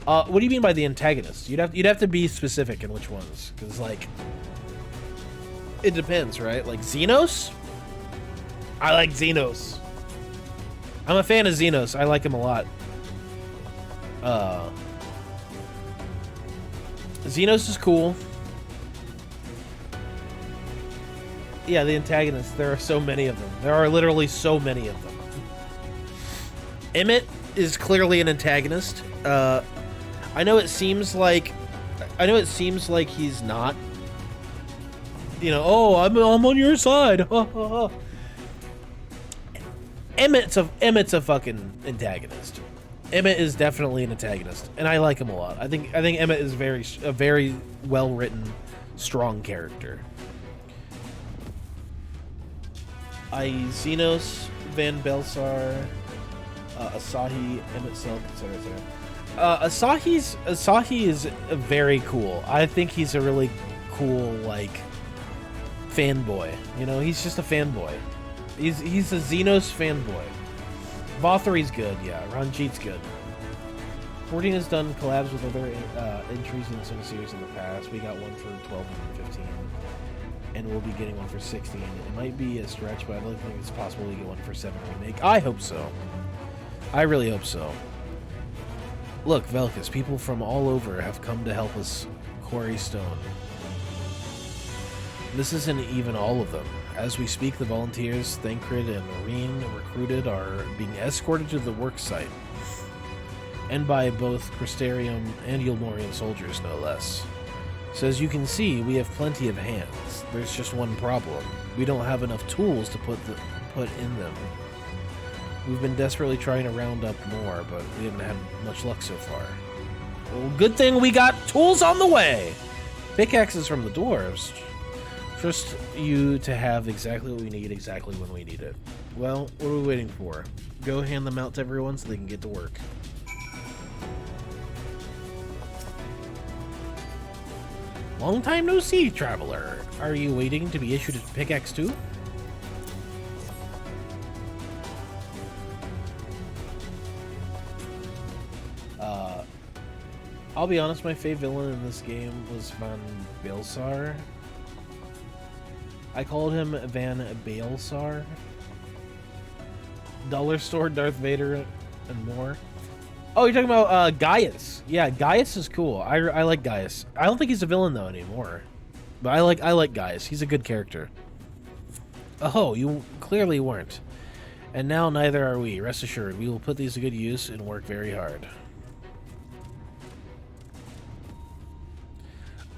What do you mean by the antagonists? You'd have to be specific in which ones, because like it depends, right? Like Xenos? I like Xenos. I'm a fan of Xenos. I like him a lot. Xenos is cool. Yeah, the antagonists. There are so many of them. There are literally so many of them. Emmett is clearly an antagonist. I know it seems like he's not. You know, oh, I'm on your side. Emmett's a fucking antagonist. Emmett is definitely an antagonist, and I like him a lot. I think Emmett is a very well written, strong character. Xenos, Van Belsar, Asahi, Emmett Silk, etc. Asahi is very cool. I think he's a really cool, like, fanboy. You know, he's just a fanboy. He's a Xenos fanboy. Vothry's good, yeah. Ranjit's good. 14 has done collabs with other entries in some series in the past. We got one for 12 and 15. And we'll be getting one for 16. It might be a stretch, but I don't think it's possible we get one for 7 remake. I hope so. I really hope so. Look, Velkus, people from all over have come to help us quarry stone. This isn't even all of them. As we speak, the volunteers, Thancred and Marine recruited, are being escorted to the work site. And by both Crystarium and Yulmorian soldiers, no less. So as you can see, we have plenty of hands. There's just one problem. We don't have enough tools to put in them. We've been desperately trying to round up more, but we haven't had much luck so far. Well, good thing we got tools on the way! Pickaxes from the dwarves. Trust you to have exactly what we need exactly when we need it. Well, what are we waiting for? Go hand them out to everyone so they can get to work. Long time no see, traveler. Are you waiting to be issued a pickaxe too? I'll be honest, my favorite villain in this game was Van Baelsar. I called him Van Baelsar. Dollar Store, Darth Vader, and more. Oh, you're talking about Gaius. Yeah, Gaius is cool. I like Gaius. I don't think he's a villain though anymore. But I like Gaius. He's a good character. Oh, you clearly weren't. And now neither are we. Rest assured, we will put these to good use and work very hard.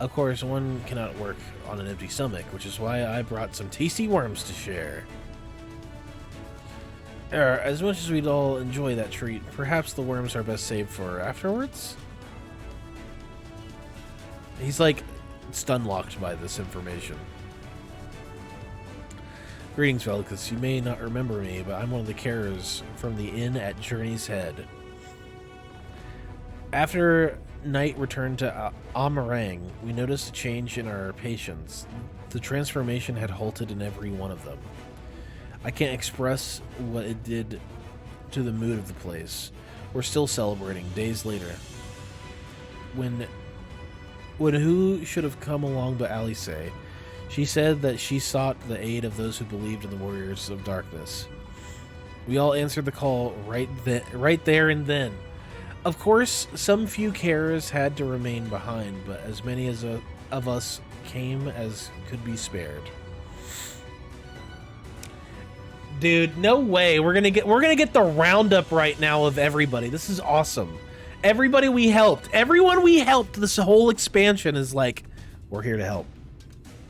Of course, one cannot work on an empty stomach, which is why I brought some tasty worms to share. As much as we'd all enjoy that treat, perhaps the worms are best saved for afterwards? He's like stun-locked by this information. Greetings, Velkus. You may not remember me, but I'm one of the carers from the inn at Journey's Head. After night returned to Amarang, we noticed a change in our patients. The transformation had halted in every one of them. I can't express what it did to the mood of the place. We're still celebrating, days later. When who should have come along but Alice? She said that she sought the aid of those who believed in the Warriors of Darkness. We all answered the call right there and then. Of course, some few carers had to remain behind, but as many of us came as could be spared. Dude, no way. We're gonna get the roundup right now of everybody. This is awesome. Everybody we helped, everyone we helped, this whole expansion is like, we're here to help.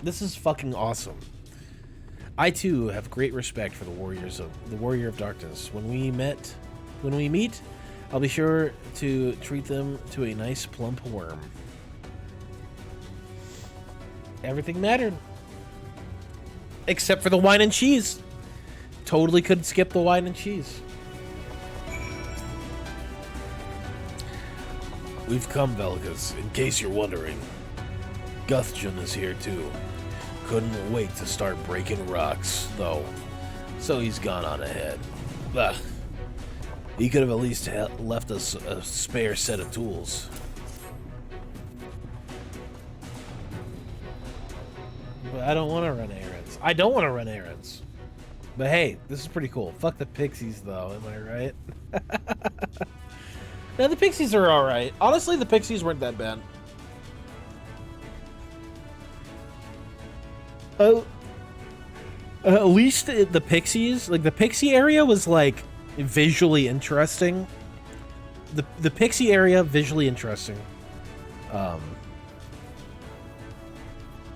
This is fucking awesome. I too have great respect for the Warrior of Darkness. When we meet, I'll be sure to treat them to a nice plump worm. Everything mattered. Except for the wine and cheese. Totally could skip the wine and cheese. We've come, Velkus, in case you're wondering. Guthjun is here too. Couldn't wait to start breaking rocks, though. So he's gone on ahead. Ugh. He could have at least left us a spare set of tools. But I don't want to run errands. I don't want to run errands. But hey, this is pretty cool. Fuck the pixies, though. Am I right? No, the pixies are alright. Honestly, the pixies weren't that bad. Oh, at least the pixies, like the pixie area was like visually interesting. The pixie area visually interesting. Yeah,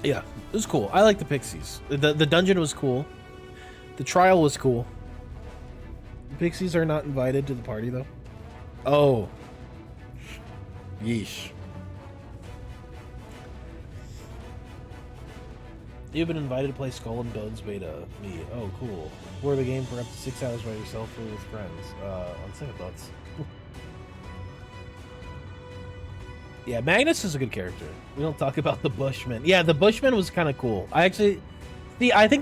it was cool. I like the pixies. The dungeon was cool. The trial was cool. The pixies are not invited to the party though. Oh. Yeesh. You've been invited to play Skull and Bones beta. Me. Oh, cool. Explore the game for up to 6 hours by yourself or with friends. On second thoughts. Yeah, Magnus is a good character. We don't talk about the Bushman. Yeah, the Bushman was kind of cool. I think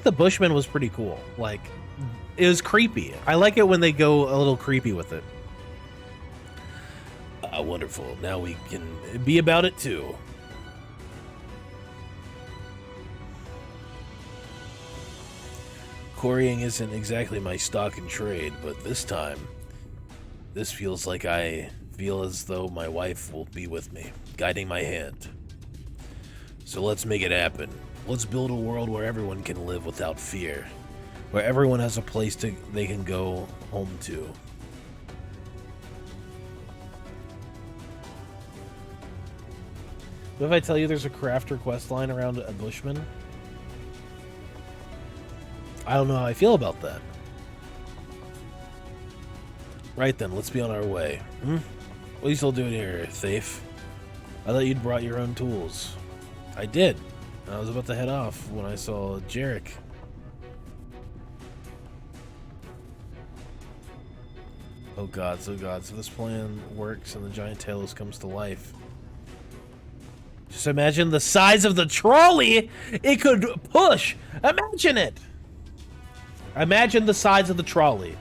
the Bushman was pretty cool. Like, it was creepy. I like it when they go a little creepy with it. Wonderful. Now we can be about it too. Quarrying isn't exactly my stock and trade, but this time, this feels like I feel as though my wife will be with me, guiding my hand. So let's make it happen. Let's build a world where everyone can live without fear, where everyone has a place they can go home to. What if I tell you there's a crafter quest line around a Bushman? I don't know how I feel about that. Right then, let's be on our way. What are you still doing here, Thafe? I thought you'd brought your own tools. I did. I was about to head off when I saw Jarek. Oh god, so this plan works and the giant Talos comes to life. Just imagine the size of the trolley it could push. Imagine it. Imagine the size of the trolley.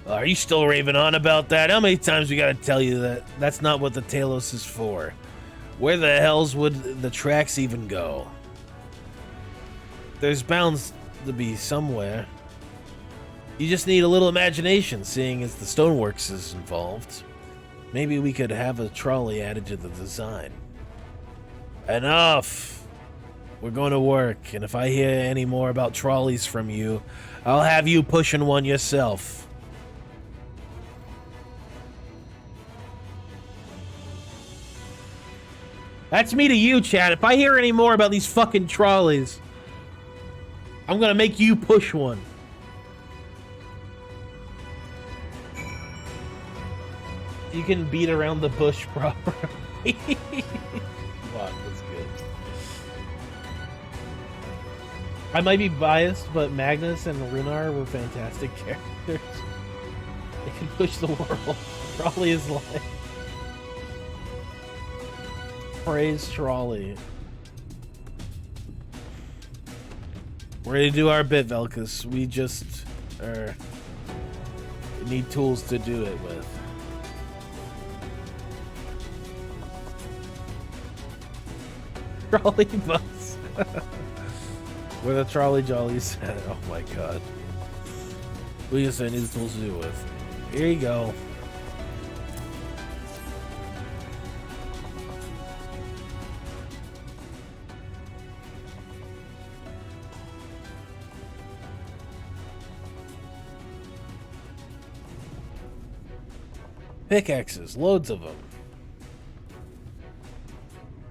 Are you still raving on about that? How many times we gotta tell you that that's not what the Talos is for? Where the hells would the tracks even go? There's bound to be somewhere. You just need a little imagination, seeing as the Stoneworks is involved. Maybe we could have a trolley added to the design. Enough! We're going to work, and if I hear any more about trolleys from you, I'll have you pushing one yourself. That's me to you, Chad. If I hear any more about these fucking trolleys, I'm gonna make you push one. You can beat around the bush properly. Wow, that's good. I might be biased, but Magnus and Runar were fantastic characters. They can push the world. Trolley is life. Praise Trolley. We're gonna do our bit, Velkus. We just need tools to do it with. Trolley bus. Where the trolley jollies at. Oh my god. We just need the tools to do it with. Here you go. Pickaxes, loads of them.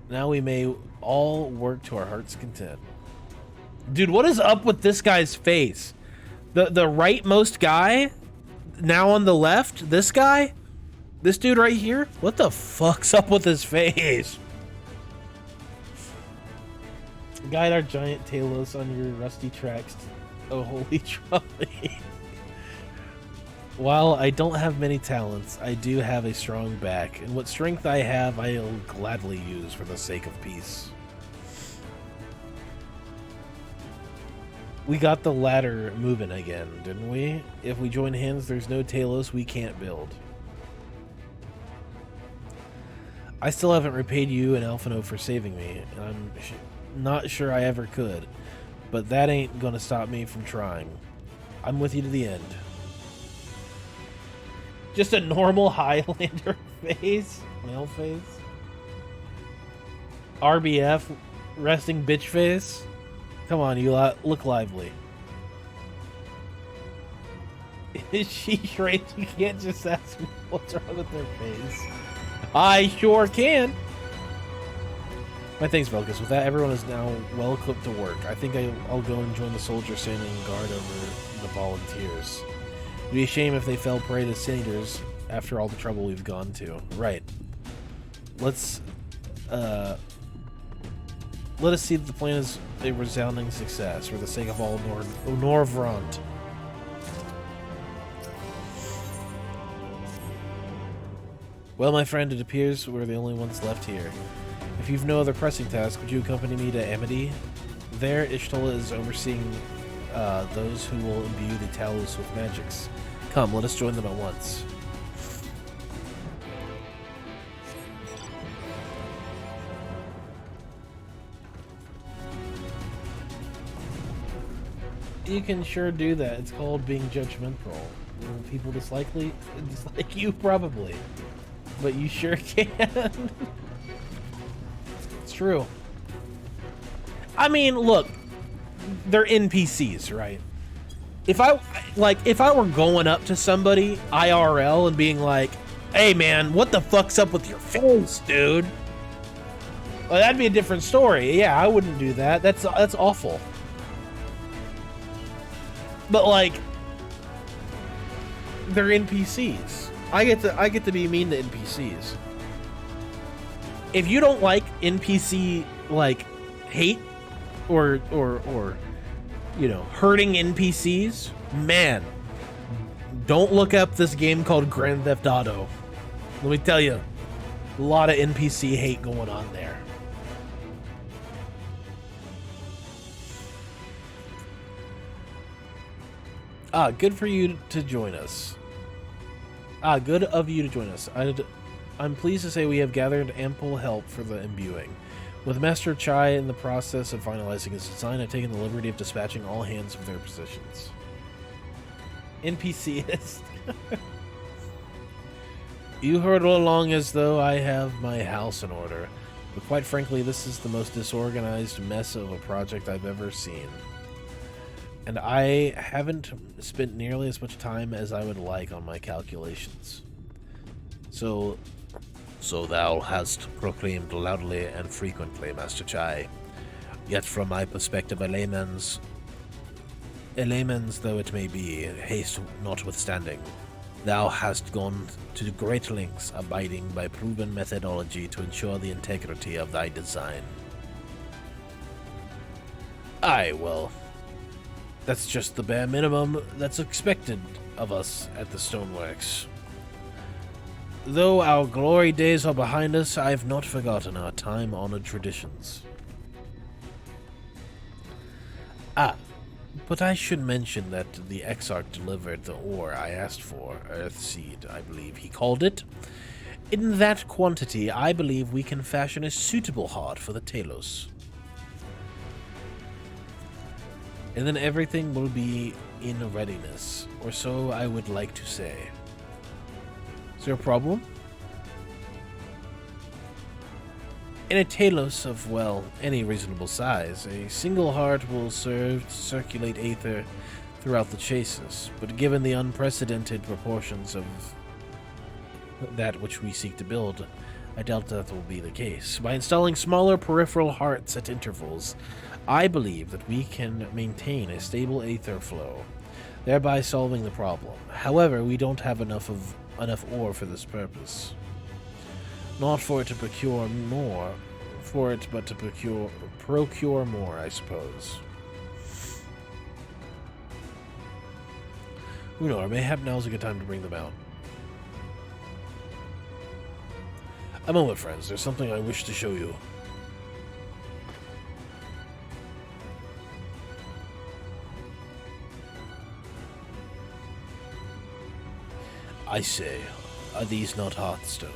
Now we may all work to our heart's content. Dude, what is up with this guy's face? The rightmost guy, now on the left, this guy? This dude right here? What the fuck's up with his face? Guide our giant Talos on your rusty tracks. Oh, holy trolley. While I don't have many talents, I do have a strong back, and what strength I have, I'll gladly use for the sake of peace. We got the ladder moving again, didn't we? If we join hands, there's no Talos we can't build. I still haven't repaid you and Alphino for saving me, and I'm not sure I ever could, but that ain't gonna stop me from trying. I'm with you to the end. Just a normal Highlander face. Male face. RBF. Resting bitch face. Come on, you look lively. Is she straight? You can't just ask me what's wrong with their face. I sure can. My thanks, Velkus. With that, everyone is now well equipped to work. I think I'll go and join the soldiers standing guard over the volunteers. It'd be a shame if they fell prey to senators after all the trouble we've gone to. Right. Let us see that the plan is a resounding success for the sake of all Norvront. Well, my friend, it appears we're the only ones left here. If you've no other pressing task, would you accompany me to Amity? There, Ishtola is overseeing those who will imbue the Talos with magics. Come, let us join them at once. You can sure do that. It's called being judgmental. People dislike you, probably. But you sure can. It's true. I mean, look, they're NPCs, right? If I were going up to somebody IRL and being like, "Hey man, what the fuck's up with your face, dude?" Well, that'd be a different story. Yeah, I wouldn't do that. That's awful. But like, they're NPCs. I get to be mean to NPCs. If you don't like NPC like hate or you know, hurting NPCs, man, don't look up this game called Grand Theft Auto. Let me tell you, a lot of NPC hate going on there. Good for you to join us. Good of you to join us. I'm pleased to say we have gathered ample help for the imbuing. With Master Chai in the process of finalizing his design, I've taken the liberty of dispatching all hands of their positions. NPCist. You hurtle along as though I have my house in order, but quite frankly, this is the most disorganized mess of a project I've ever seen. And I haven't spent nearly as much time as I would like on my calculations. So thou hast proclaimed loudly and frequently, Master Chai. Yet from my perspective, a layman's though it may be, haste notwithstanding, thou hast gone to great lengths abiding by proven methodology to ensure the integrity of thy design. Aye, well, that's just the bare minimum that's expected of us at the Stoneworks. Though our glory days are behind us, I've not forgotten our time-honored traditions. But I should mention that the Exarch delivered the ore I asked for, Earthseed, I believe he called it. In that quantity, I believe we can fashion a suitable heart for the Talos. And then everything will be in readiness, or so I would like to say. Is there a problem? In a Talos of, well, any reasonable size, a single heart will serve to circulate aether throughout the chassis, but given the unprecedented proportions of that which we seek to build, I doubt that will be the case. By installing smaller peripheral hearts at intervals, I believe that we can maintain a stable aether flow, thereby solving the problem. However, we don't have enough ore for this purpose. Not for it to procure more, but to procure more, I suppose. Who knows, mayhap now's a good time to bring them out. A moment, friends, there's something I wish to show you. I say, are these not hearthstones?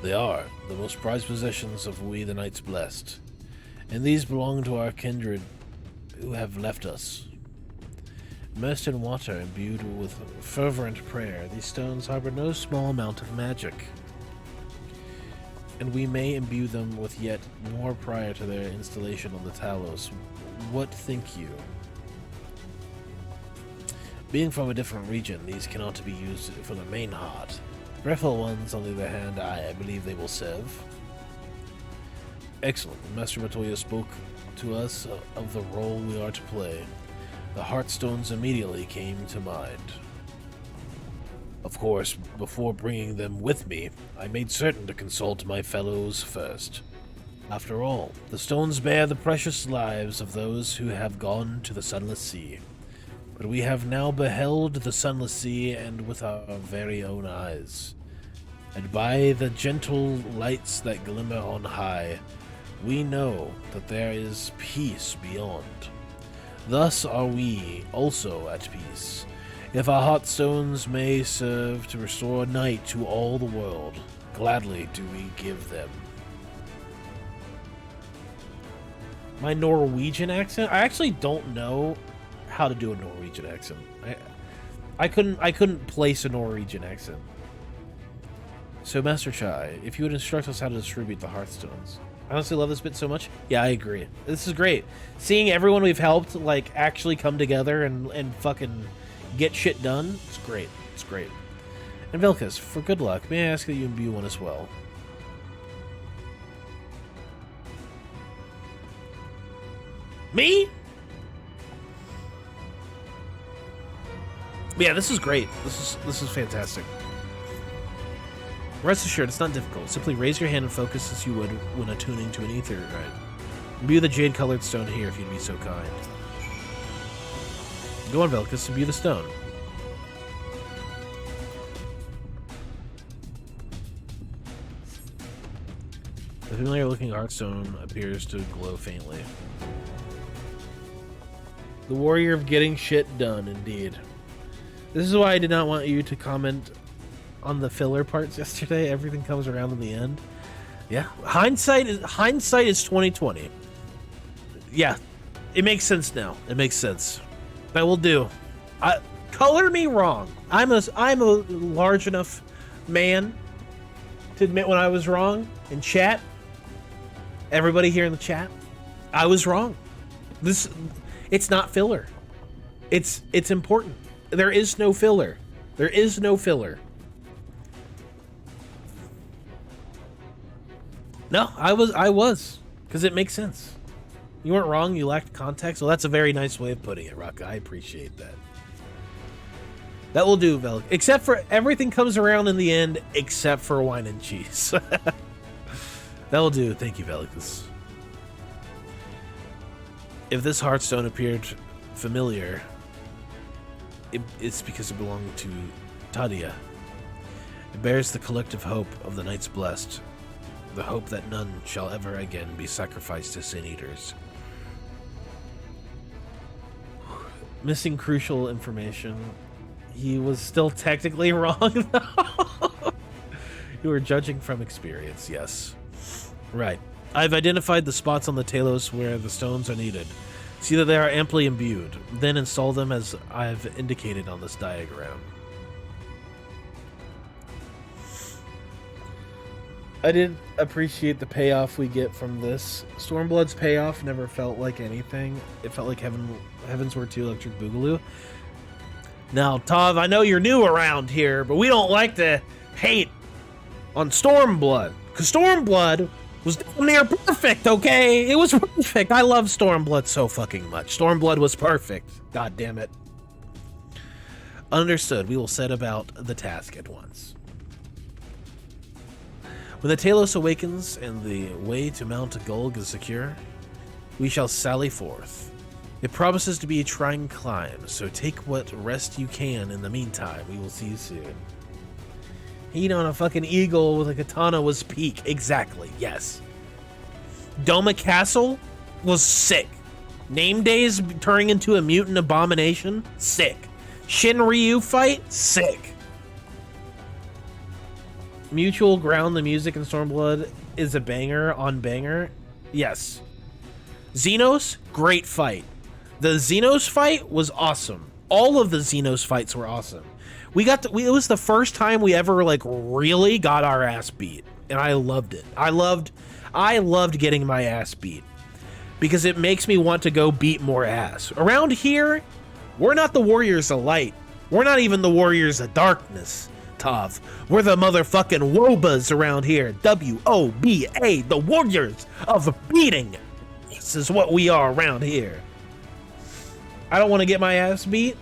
They are, the most prized possessions of we the Knights Blessed, and these belong to our kindred who have left us. Immersed in water, imbued with fervent prayer, these stones harbor no small amount of magic, and we may imbue them with yet more prior to their installation on the Talos. What think you? Being from a different region, these cannot be used for the main heart. The peripheral ones, on the other hand, I believe they will serve. Excellent. Master Matoya spoke to us of the role we are to play. The Heartstones immediately came to mind. Of course, before bringing them with me, I made certain to consult my fellows first. After all, the stones bear the precious lives of those who have gone to the Sunless Sea. But we have now beheld the Sunless Sea, and with our very own eyes. and by the gentle lights that glimmer on high, we know that there is peace beyond. Thus are we also at peace. If our heartstones may serve to restore night to all the world, gladly do we give them. My Norwegian accent? I actually don't know how to do a Norwegian accent. I couldn't place a Norwegian accent. So, Master Chai, if you would instruct us how to distribute the Hearthstones. I honestly love this bit so much. Yeah, I agree. This is great. Seeing everyone we've helped, like, actually come together and fucking get shit done, it's great. It's great. And Velkas, for good luck, may I ask that you imbue one as well? Me? Yeah, this is great. This is fantastic. Rest assured, it's not difficult. Simply raise your hand and focus as you would when attuning to an ether rite. Imbue the jade-colored stone here if you'd be so kind. Go on, Velkas, imbue the stone. The familiar-looking heartstone appears to glow faintly. The warrior of getting shit done, indeed. This is why I did not want you to comment on the filler parts yesterday. Everything comes around in the end. Yeah, hindsight is 2020. Yeah, it makes sense now. It makes sense. I will do. Color me wrong. I'm a large enough man to admit when I was wrong in chat. Everybody here in the chat, I was wrong. It's not filler. It's important. There is no filler. There is no filler. No, I was. Because it makes sense. You weren't wrong, you lacked context. Well, that's a very nice way of putting it, Raka. I appreciate that. That will do, Vel. Except for everything comes around in the end, except for wine and cheese. That will do. Thank you, Velicus. If this heartstone appeared familiar, it's because it belonged to Tadia. It bears the collective hope of the Knights Blessed, the hope that none shall ever again be sacrificed to Sin Eaters. Missing crucial information. He was still technically wrong, though. You were judging from experience, yes. Right. I've identified the spots on the Talos where the stones are needed. See that they are amply imbued. Then install them as I've indicated on this diagram. I did appreciate the payoff we get from this. Stormblood's payoff never felt like anything. It felt like Heavens Were 2 Electric Boogaloo. Now, Tav, I know you're new around here, but we don't like to hate on Stormblood. Because Stormblood was damn near perfect, okay? It was perfect. I love Stormblood so fucking much. Stormblood was perfect. God damn it. Understood. We will set about the task at once. When the Talos awakens and the way to Mount Gulg is secure, we shall sally forth. It promises to be a trying climb, so take what rest you can in the meantime. We will see you soon. Eating on a fucking eagle with a katana was peak. Exactly, yes. Doma Castle was sick. Name Days turning into a mutant abomination? Sick. Shin Ryu fight? Sick. Mutual Ground, the music in Stormblood is a banger on banger. Yes. Xenos, great fight. The Xenos fight was awesome. All of the Xenos fights were awesome. It was the first time we ever like really got our ass beat, and I loved it. I loved getting my ass beat because it makes me want to go beat more ass. Around here, we're not the warriors of light. We're not even the warriors of darkness, Tav. We're the motherfucking Wobas around here. W-O-B-A, the warriors of beating. This is what we are around here. I don't want to get my ass beat.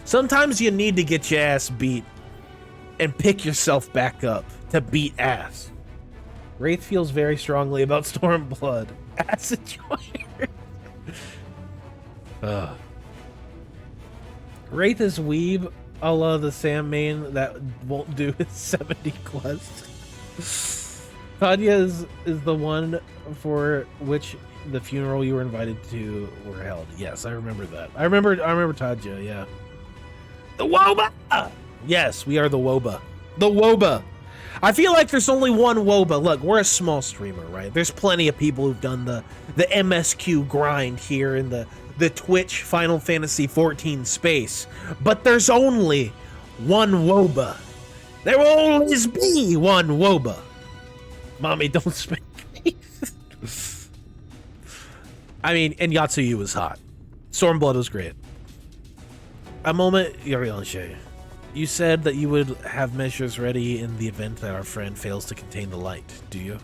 Sometimes you need to get your ass beat and pick yourself back up to beat ass. Wraith feels very strongly about Stormblood. Acid Joiner. Wraith is weeb, I'll love the Sam main that won't do his 70 quest. Tanya is the one for which the funeral you were invited to were held. Yes, I remember that. I remember Tadja, yeah. The Woba! Yes, we are the Woba. The Woba! I feel like there's only one Woba. Look, we're a small streamer, right? There's plenty of people who've done the MSQ grind here in the Twitch Final Fantasy XIV space. But there's only one Woba. There will always be one Woba. Mommy, don't spank me. I mean, and Yatsuyu was hot. Stormblood was great. A moment, Yorionshe. You said that you would have measures ready in the event that our friend fails to contain the light, do you?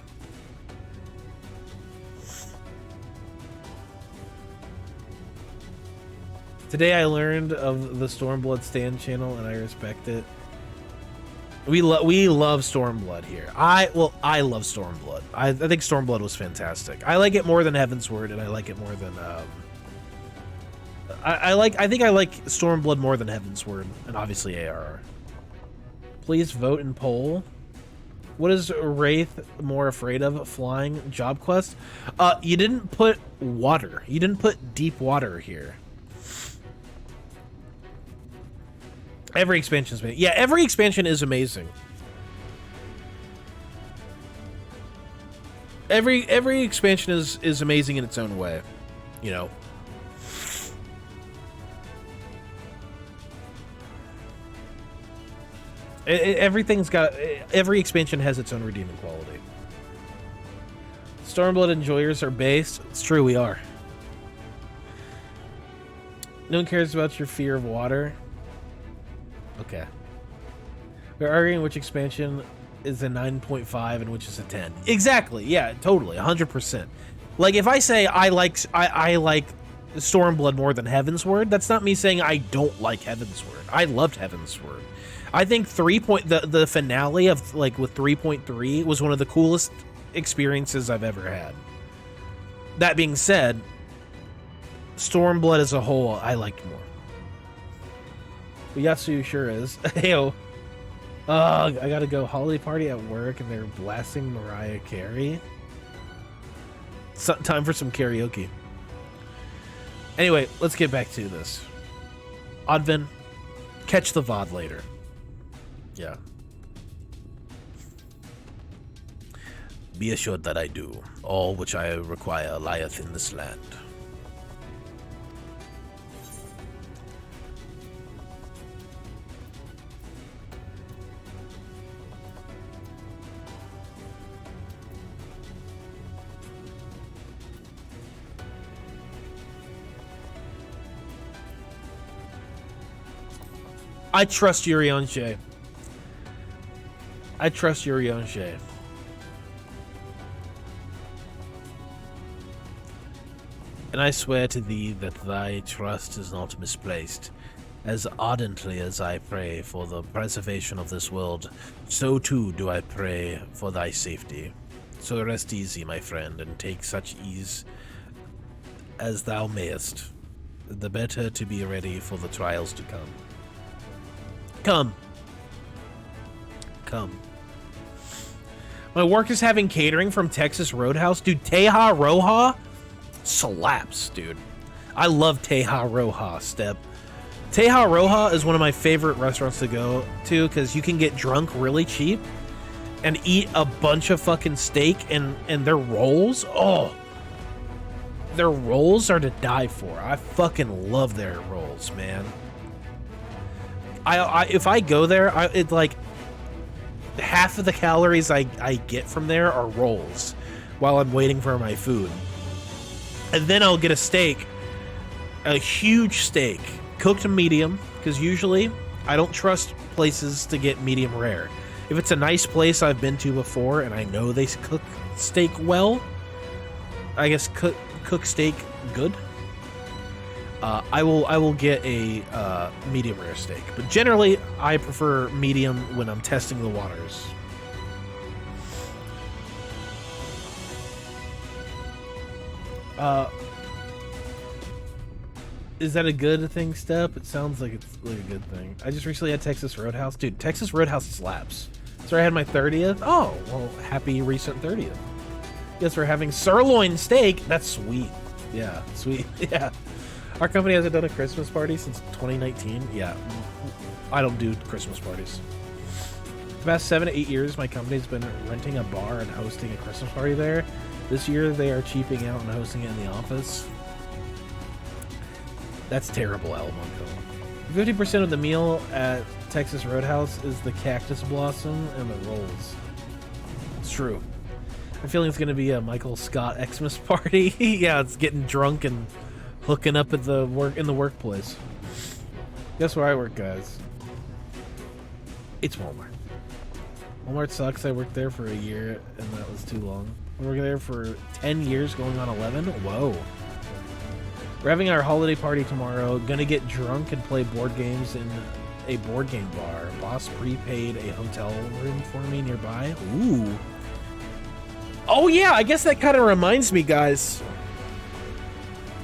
Today I learned of the Stormblood Stand channel and I respect it. We love Stormblood here. I love Stormblood. I think Stormblood was fantastic. I like it more than Heavensward, and I like it more than I think I like Stormblood more than Heavensward, and obviously ARR. Please vote and poll. What is Wraith more afraid of? Flying? Job quest? You didn't put water. You didn't put deep water here. Every expansion's been, yeah, every expansion is amazing. Every expansion is amazing in its own way, you know. Everything's got, every expansion has its own redeeming quality. Stormblood enjoyers are based. It's true, we are. No one cares about your fear of water. Okay. We're arguing which expansion is a 9.5 and which is a 10. Exactly. Yeah, totally. 100%. Like, if I say I like Stormblood more than Heavensward, that's not me saying I don't like Heavensward. I loved Heavensward. I think the finale of, like, with 3.3 was one of the coolest experiences I've ever had. That being said, Stormblood as a whole, I liked more. But Yatsu sure is. Heyo. I gotta go holiday party at work and they're blasting Mariah Carey. Time for some karaoke. Anyway, let's get back to this. Odvin, catch the VOD later. Yeah. Be assured that I do. All which I require lieth in this land. I trust Yurionshe. I trust Yurionshe. And I swear to thee that thy trust is not misplaced. As ardently as I pray for the preservation of this world, so too do I pray for thy safety. So rest easy, my friend, and take such ease as thou mayest, the better to be ready for the trials to come. Come. My work is having catering from Texas Roadhouse. Dude, Teja Roja slaps, dude. I love Teja Roja, Step. Teja Roja is one of my favorite restaurants to go to because you can get drunk really cheap and eat a bunch of fucking steak and their rolls. Oh, their rolls are to die for. I fucking love their rolls, man. If I go there, it's like half of the calories I get from there are rolls while I'm waiting for my food. And then I'll get a steak, a huge steak, cooked medium, because usually I don't trust places to get medium rare. If it's a nice place I've been to before and I know they cook steak well, I guess cook steak good. I will get a medium rare steak, but generally I prefer medium when I'm testing the waters. Is that a good thing, Step? It sounds like it's like a good thing. I just recently had Texas Roadhouse. Dude, Texas Roadhouse slaps. So I had my 30th. Oh, well, happy recent 30th. Yes, we're having sirloin steak. That's sweet. Yeah, sweet. Yeah. Our company hasn't done a Christmas party since 2019. Yeah. I don't do Christmas parties. The past 7 to 8 years, my company's been renting a bar and hosting a Christmas party there. This year, they are cheaping out and hosting it in the office. That's terrible, Alamo. 50% of the meal at Texas Roadhouse is the cactus blossom and the rolls. It's true. I'm feeling it's going to be a Michael Scott Xmas party. Yeah, it's getting drunk and hooking up at the workplace. Guess where I work, guys? It's Walmart. Walmart sucks. I worked there for a year, and that was too long. I worked there for 10 years, going on 11. Whoa. We're having our holiday party tomorrow. Gonna get drunk and play board games in a board game bar. Boss prepaid a hotel room for me nearby. Ooh. Oh yeah, I guess that kind of reminds me, guys.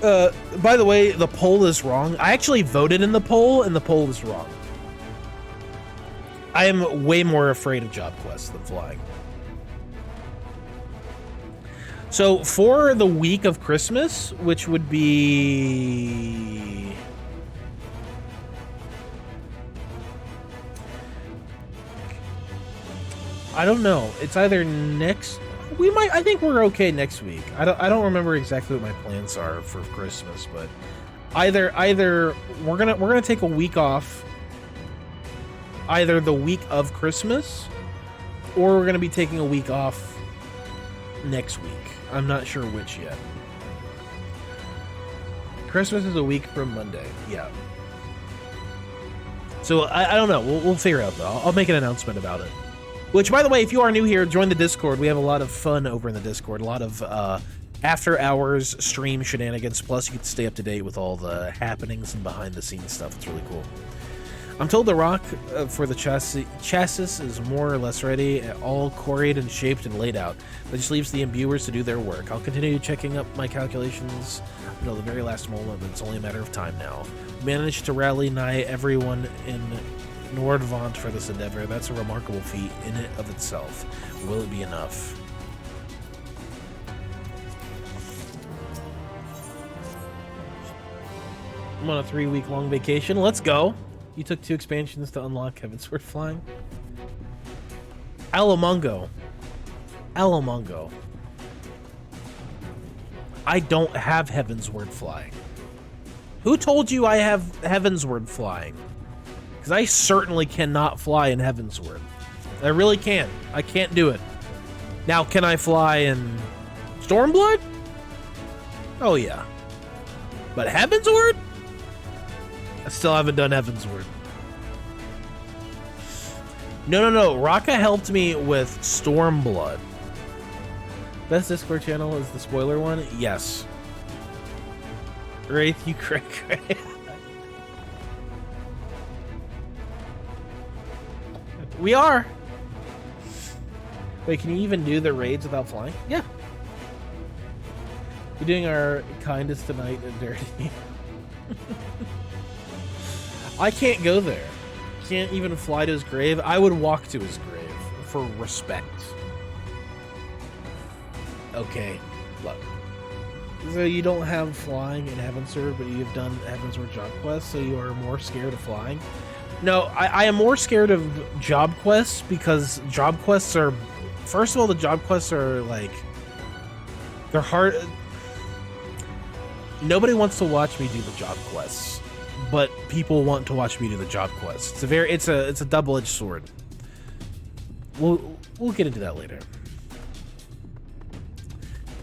By the way, the poll is wrong. I actually voted in the poll, and the poll is wrong. I am way more afraid of job quests than flying. So for the week of Christmas, which would be... I don't know. It's either next... I think we're okay next week. I don't remember exactly what my plans are for Christmas, but either we're gonna take a week off either the week of Christmas, or we're gonna be taking a week off next week. I'm not sure which yet. Christmas is a week from Monday. Yeah. So I don't know. We'll figure it out though. I'll make an announcement about it. Which, by the way, if you are new here, join the Discord. We have a lot of fun over in the Discord. A lot of after-hours stream shenanigans. Plus, you can stay up to date with all the happenings and behind-the-scenes stuff. It's really cool. I'm told the rock for the chassis is more or less ready, all quarried and shaped and laid out. That just leaves the imbuers to do their work. I'll continue checking up my calculations until the very last moment, but it's only a matter of time now. Managed to rally nigh everyone in Nordvant for this endeavor. That's a remarkable feat in it of itself. Will it be enough? I'm on a 3-week-long vacation. Let's go. You took 2 expansions to unlock Heavensward Flying. Alamongo. Alamongo. I don't have Heavensward Flying. Who told you I have Heavensward Flying? Because I certainly cannot fly in Heavensward. I really can't. I can't do it. Now, can I fly in Stormblood? Oh, yeah. But Heavensward? I still haven't done Heavensward. No. Raka helped me with Stormblood. Best Discord channel is the spoiler one? Yes. Wraith, you crack. We are. Wait, can you even do the raids without flying? Yeah. We're doing our kindest tonight and dirty. I can't go there. Can't even fly to his grave. I would walk to his grave for respect. Okay, look. So you don't have flying in Heavensward, but you've done Heavensward job quests, so you are more scared of flying? No, I am more scared of job quests because job quests are... First of all, the job quests are, like... They're hard... Nobody wants to watch me do the job quests, but people want to watch me do the job quests. It's a double-edged sword. We'll get into that later.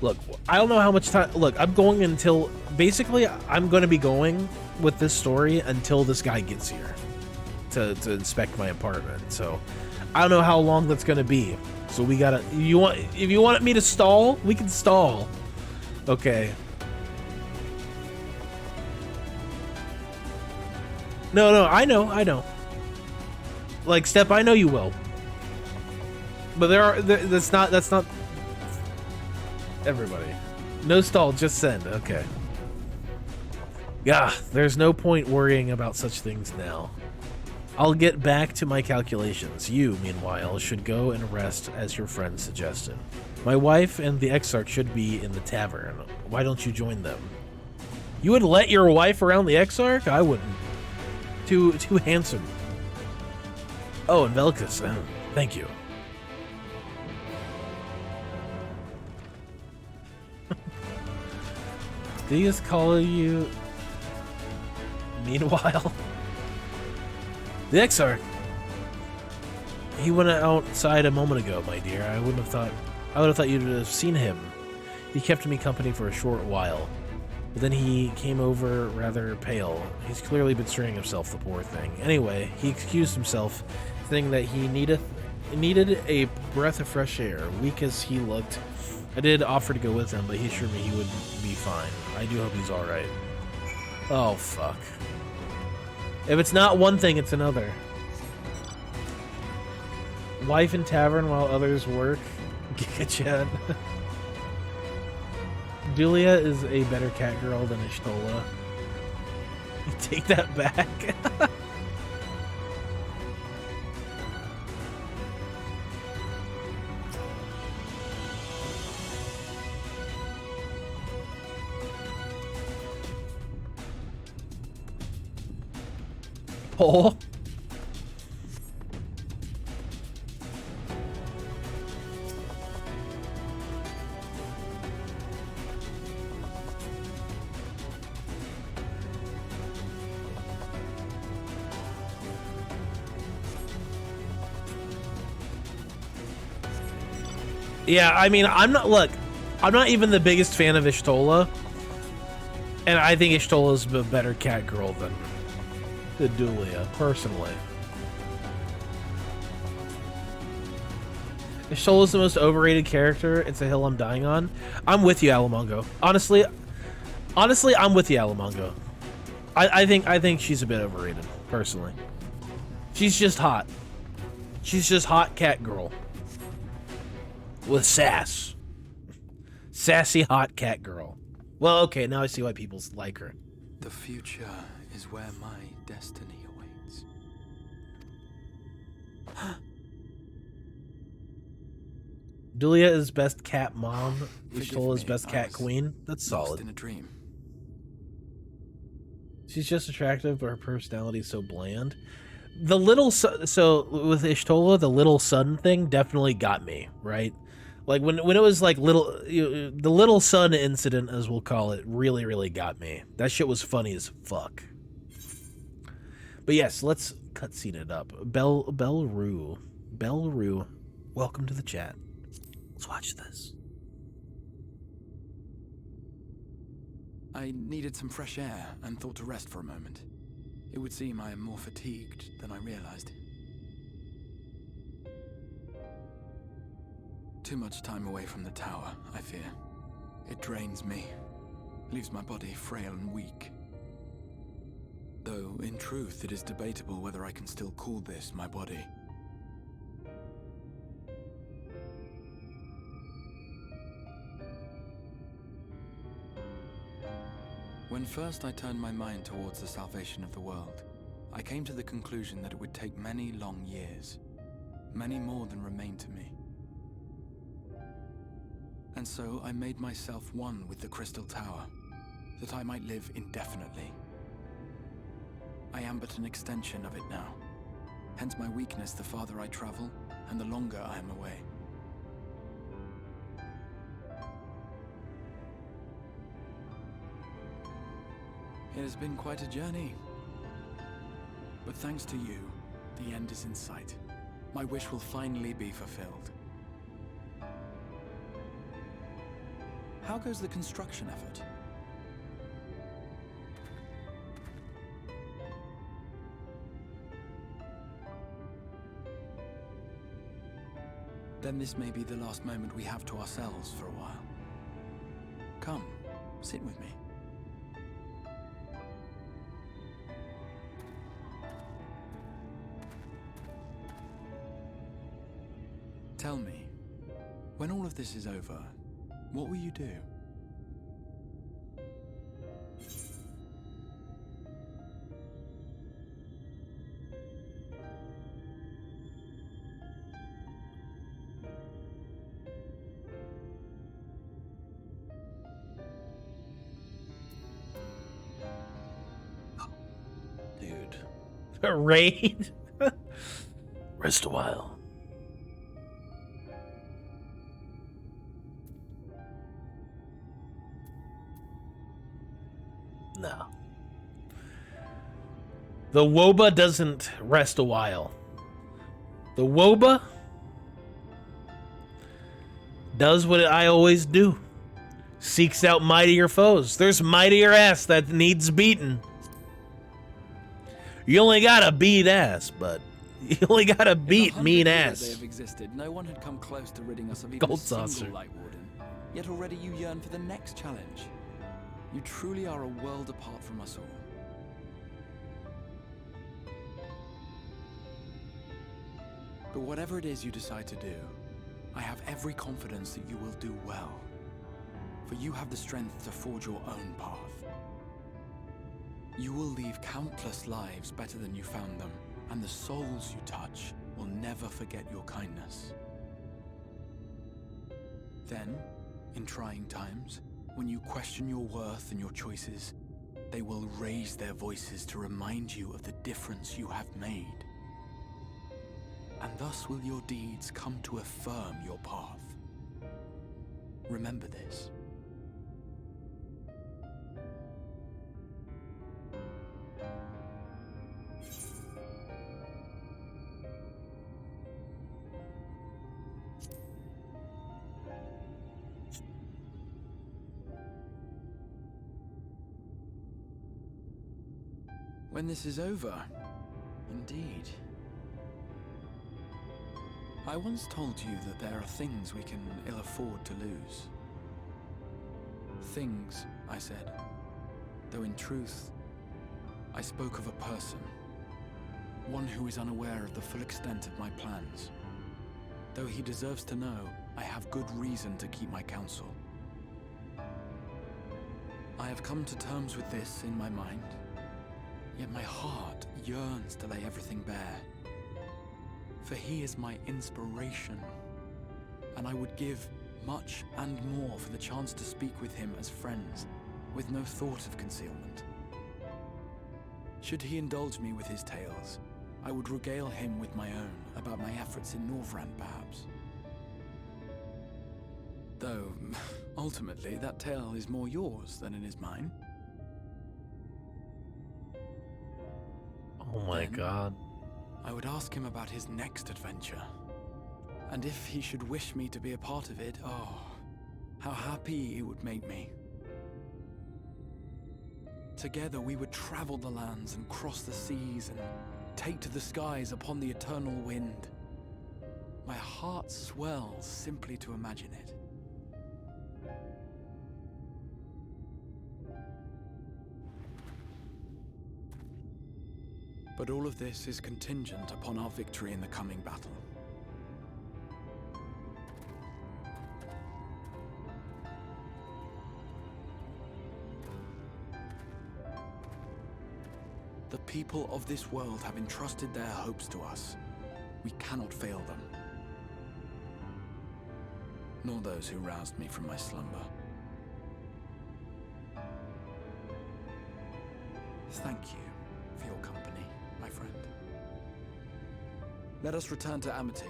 Look, I don't know how much time... Look, I'm going until... Basically, I'm going to be going with this story until this guy gets here to inspect my apartment. So, I don't know how long that's going to be. So we gotta... If you want me to stall, we can stall. Okay. No, I know. Like, Step, I know you will. But that's not... Everybody. No stall, just send. Okay. Yeah, there's no point worrying about such things now. I'll get back to my calculations. You, meanwhile, should go and rest as your friend suggested. My wife and the Exarch should be in the tavern. Why don't you join them? You would let your wife around the Exarch? I wouldn't. Too handsome. Oh, and Velkus, thank you. Did he just call you? Meanwhile, the Exarch. He went outside a moment ago, my dear. I would have thought you'd have seen him. He kept me company for a short while, but then he came over rather pale. He's clearly been straining himself, the poor thing. Anyway, he excused himself, saying that he needed a breath of fresh air. Weak as he looked, I did offer to go with him, but he assured me he would be fine. I do hope he's all right. Oh fuck. If it's not one thing, it's another. Wife in tavern while others work. Giga Chad. Julia is a better cat girl than Ishtola. You take that back. Oh. Yeah, I mean, I'm not even the biggest fan of Ishtola, and I think Ishtola's a better cat girl than Julia, personally. Ishtola's the most overrated character. It's a hill I'm dying on. I'm with you, Alamongo. Honestly, I'm with you, Alamongo. I think she's a bit overrated, personally. She's just hot. She's just hot cat girl. With sass. Sassy hot cat girl. Well, okay, now I see why people like her. The future is where my destiny awaits. Julia is best cat mom. Ishtola is best cat queen. That's solid. Lost in a dream. She's just attractive, but her personality is so bland. The little so with Ishtola, the little son thing definitely got me, right? Like when it was like the little son incident, as we'll call it, really got me. That shit was funny as fuck. But yes, let's cutscene it up. Belru, welcome to the chat. Let's watch this. I needed some fresh air and thought to rest for a moment. It would seem I am more fatigued than I realized. Too much time away from the tower, I fear. It drains me, leaves my body frail and weak. Though, in truth, it is debatable whether I can still call this my body. When first I turned my mind towards the salvation of the world, I came to the conclusion that it would take many long years, many more than remain to me. And so I made myself one with the Crystal Tower, that I might live indefinitely. I am but an extension of it now, hence my weakness the farther I travel, and the longer I am away. It has been quite a journey, but thanks to you, the end is in sight. My wish will finally be fulfilled. How goes the construction effort? Then this may be the last moment we have to ourselves for a while. Come, sit with me. Tell me, when all of this is over, what will you do? Raid. Rest a while. No. The Woba doesn't rest a while. The Woba does what I always do. Seeks out mightier foes. There's mightier ass that needs beaten. You only gotta beat ass, but you only gotta beat mean ass. They have existed. No one had come close to ridding us of even Gold a single saucer. Light Warden. Yet already you yearn for the next challenge. You truly are a world apart from us all. But whatever it is you decide to do, I have every confidence that you will do well. For you have the strength to forge your own path. You will leave countless lives better than you found them, and the souls you touch will never forget your kindness. Then, in trying times, when you question your worth and your choices, they will raise their voices to remind you of the difference you have made. And thus will your deeds come to affirm your path. Remember this. When this is over, indeed. I once told you that there are things we can ill afford to lose. Things, I said, though in truth, I spoke of a person. One who is unaware of the full extent of my plans. Though he deserves to know, I have good reason to keep my counsel. I have come to terms with this in my mind. Yet my heart yearns to lay everything bare. For he is my inspiration, and I would give much and more for the chance to speak with him as friends, with no thought of concealment. Should he indulge me with his tales, I would regale him with my own about my efforts in Norvrand, perhaps. Though, ultimately, that tale is more yours than it is mine. Oh my god. I would ask him about his next adventure. And if he should wish me to be a part of it, oh, how happy it would make me. Together we would travel the lands and cross the seas and take to the skies upon the eternal wind. My heart swells simply to imagine it. But all of this is contingent upon our victory in the coming battle. The people of this world have entrusted their hopes to us. We cannot fail them. Nor those who roused me from my slumber. Thank you for your company, my friend. Let us return to Amity.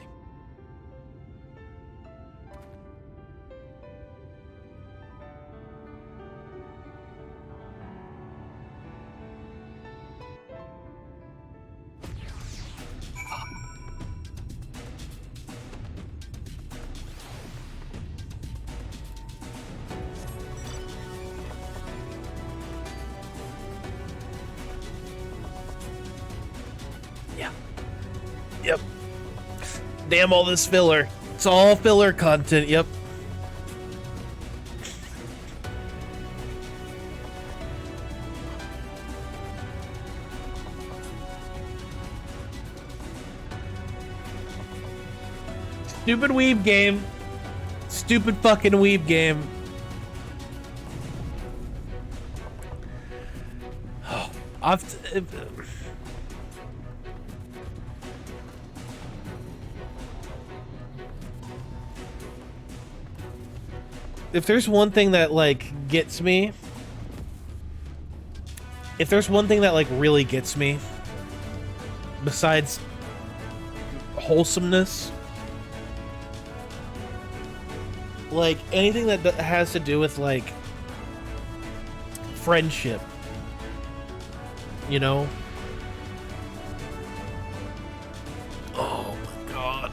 Yep. Damn all this filler. It's all filler content, yep. Stupid weeb game. Stupid fucking weeb game. If there's one thing that, like, gets me... If there's one thing that, like, really gets me... besides wholesomeness. Like, anything that has to do with, like, friendship. You know? Oh my god.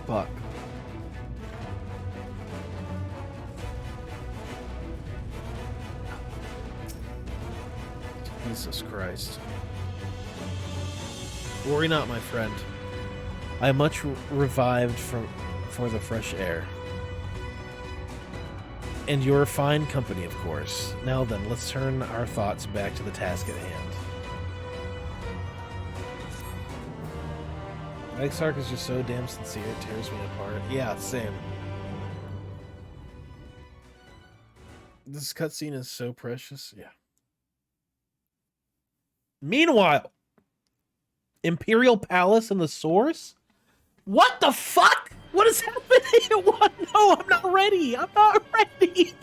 Fuck. Jesus Christ. Worry not, my friend. I am much revived for the fresh air. And your fine company, of course. Now then, let's turn our thoughts back to the task at hand. Exarch is just so damn sincere, it tears me apart. Yeah, same. This cutscene is so precious. Yeah. Meanwhile, Imperial Palace and the Source? What the fuck? What is happening? What? No, I'm not ready. I'm not ready.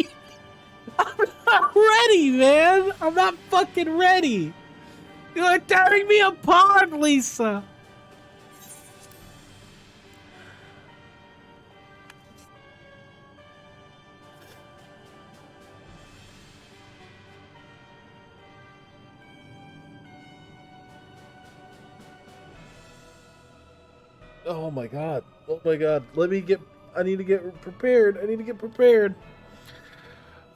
I'm not ready, man. I'm not fucking ready. You're tearing me apart, Lisa. Oh my god. Oh my god. I need to get prepared. I need to get prepared.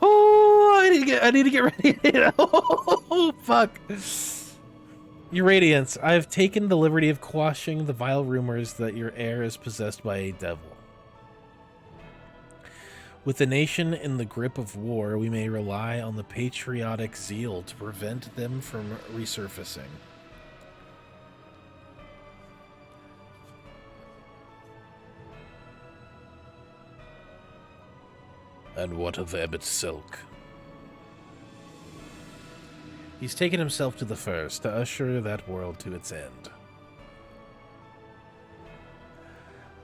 Oh, I need to get ready. Oh, fuck. Your Radiance, I have taken the liberty of quashing the vile rumors that your heir is possessed by a devil. With the nation in the grip of war, we may rely on the patriotic zeal to prevent them from resurfacing. And what of Ebit Silk? He's taken himself to the First to usher that world to its end.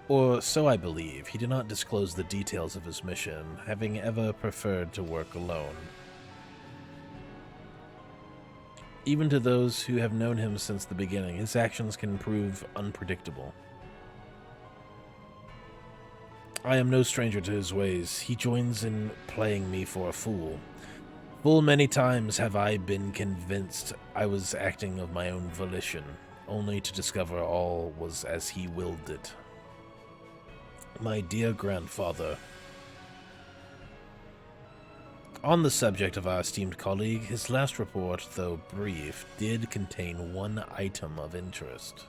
Or so I believe. He did not disclose the details of his mission, having ever preferred to work alone. Even to those who have known him since the beginning, his actions can prove unpredictable. I am no stranger to his ways. He joins in playing me for a fool. Full many times have I been convinced I was acting of my own volition, only to discover all was as he willed it. My dear grandfather. On the subject of our esteemed colleague, his last report, though brief, did contain one item of interest.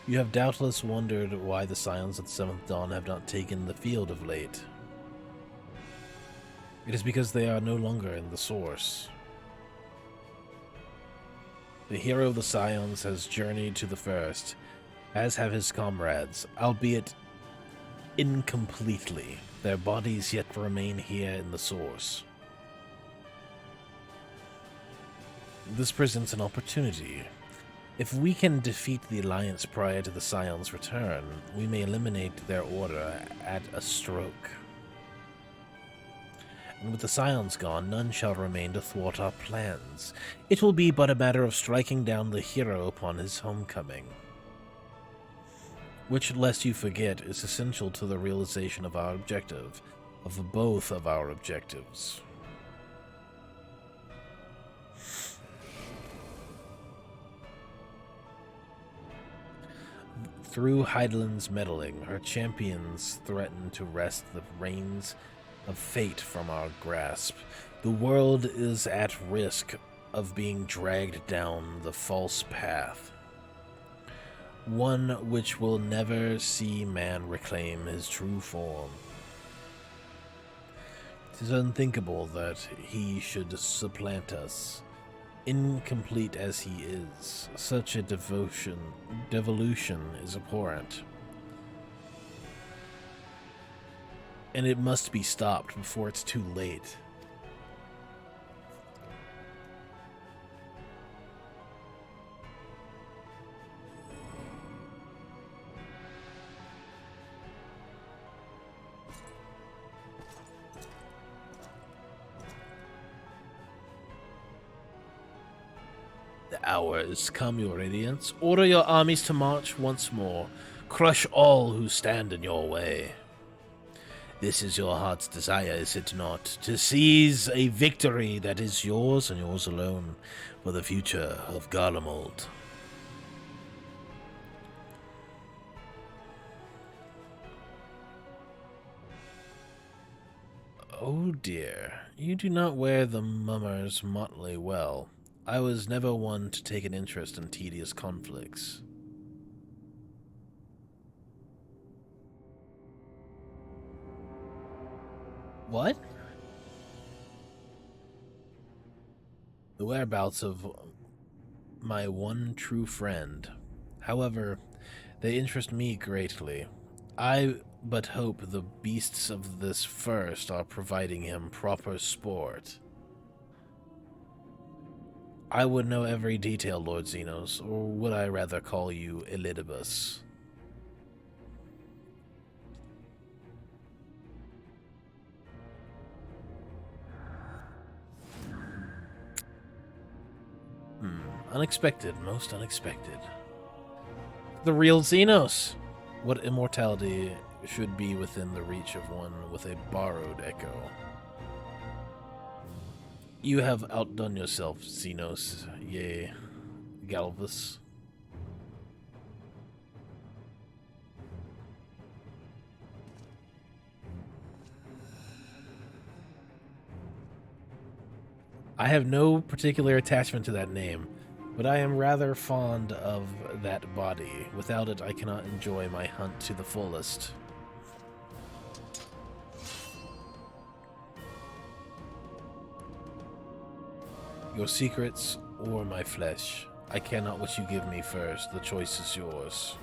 You have doubtless wondered why the Scions of the Seventh Dawn have not taken the field of late. It is because they are no longer in the Source. The hero of the Scions has journeyed to the First, as have his comrades, albeit incompletely. Their bodies yet remain here in the Source. This presents an opportunity. If we can defeat the Alliance prior to the Scions' return, we may eliminate their order at a stroke. And with the Scions gone, none shall remain to thwart our plans. It will be but a matter of striking down the hero upon his homecoming. Which, lest you forget, is essential to the realization of our objective, of both of our objectives. Through Heidelin's meddling, her champions threaten to wrest the reins of fate from our grasp. The world is at risk of being dragged down the false path. One which will never see man reclaim his true form. It is unthinkable that he should supplant us. Incomplete as he is, such a devolution is abhorrent. And it must be stopped before it's too late. hours. Come, your radiance. Order your armies to march once more. Crush all who stand in your way. This is your heart's desire, is it not? To seize a victory that is yours and yours alone for the future of Garlemald. Oh dear, you do not wear the mummer's motley well. I was never one to take an interest in tedious conflicts. What? The whereabouts of my one true friend. However, they interest me greatly. I but hope the beasts of this forest are providing him proper sport. I would know every detail, Lord Xenos, or would I rather call you Elidibus? Unexpected, most unexpected. The real Xenos! What immortality should be within the reach of one with a borrowed echo? You have outdone yourself, Xenos, yea, Galvus. I have no particular attachment to that name, but I am rather fond of that body. Without it, I cannot enjoy my hunt to the fullest. Your secrets or my flesh. I care not what you give me first. The choice is yours.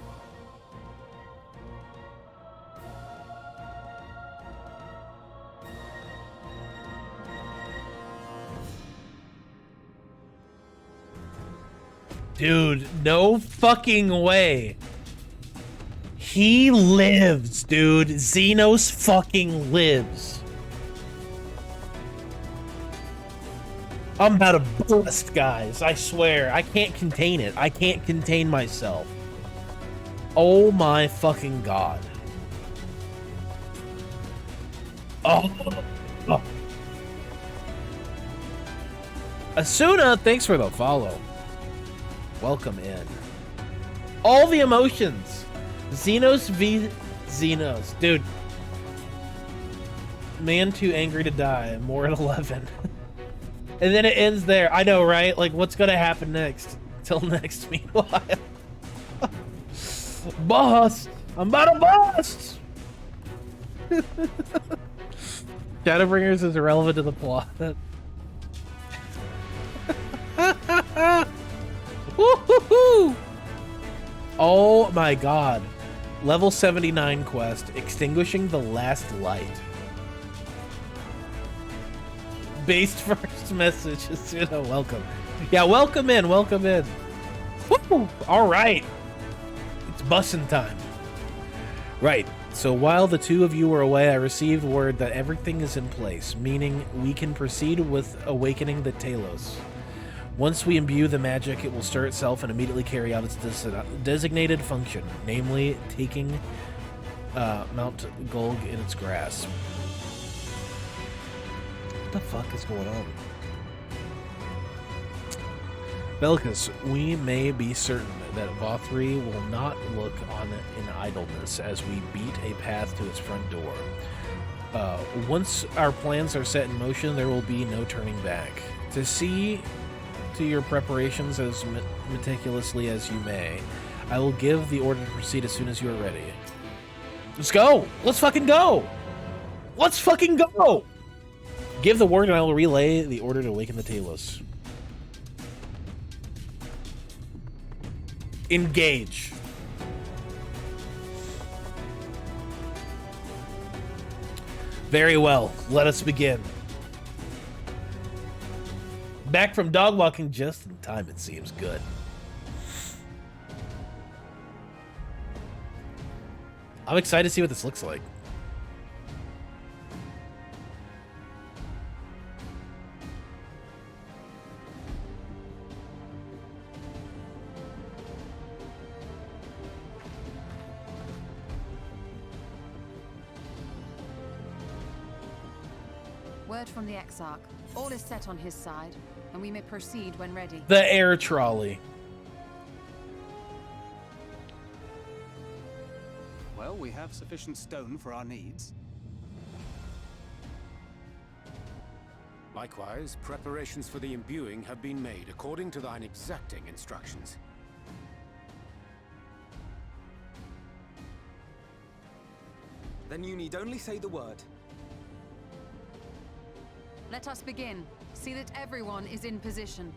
Dude, no fucking way. He lives, dude. Xenos fucking lives. I'm about to burst, guys. I swear. I can't contain it. I can't contain myself. Oh my fucking god. Oh. Oh. Asuna, thanks for the follow. Welcome in. All the emotions. Xenos v Xenos. Dude. Man too angry to die. More at 11. And then it ends there. I know, right? Like, what's gonna happen next? Till next, meanwhile. Bust! I'm about to bust! Shadowbringers is irrelevant to the plot. Woo-hoo-hoo! Oh my god. Level 79 quest, Extinguishing the Last Light. Based first message, Asuna, welcome. Yeah, welcome in, welcome in. Woo! Alright. It's bussin' time. Right, so while the two of you were away, I received word that everything is in place, meaning we can proceed with awakening the Talos. Once we imbue the magic, it will stir itself and immediately carry out its designated function, namely taking Mount Gulg in its grasp. What the fuck is going on? Bellicus, we may be certain that Vothri will not look on in idleness as we beat a path to its front door. Once our plans are set in motion, there will be no turning back. To see to your preparations as meticulously as you may, I will give the order to proceed as soon as you are ready. Let's go! Let's fucking go! Let's fucking go! Give the word and I will relay the order to awaken the Talos. Engage. Very well. Let us begin. Back from dog walking just in time, it seems. Good. I'm excited to see what this looks like. Word from the Exarch. All is set on his side, and we may proceed when ready. The air trolley. Well, we have sufficient stone for our needs. Likewise, preparations for the imbuing have been made according to thine exacting instructions. Then you need only say the word. Let us begin. See that everyone is in position.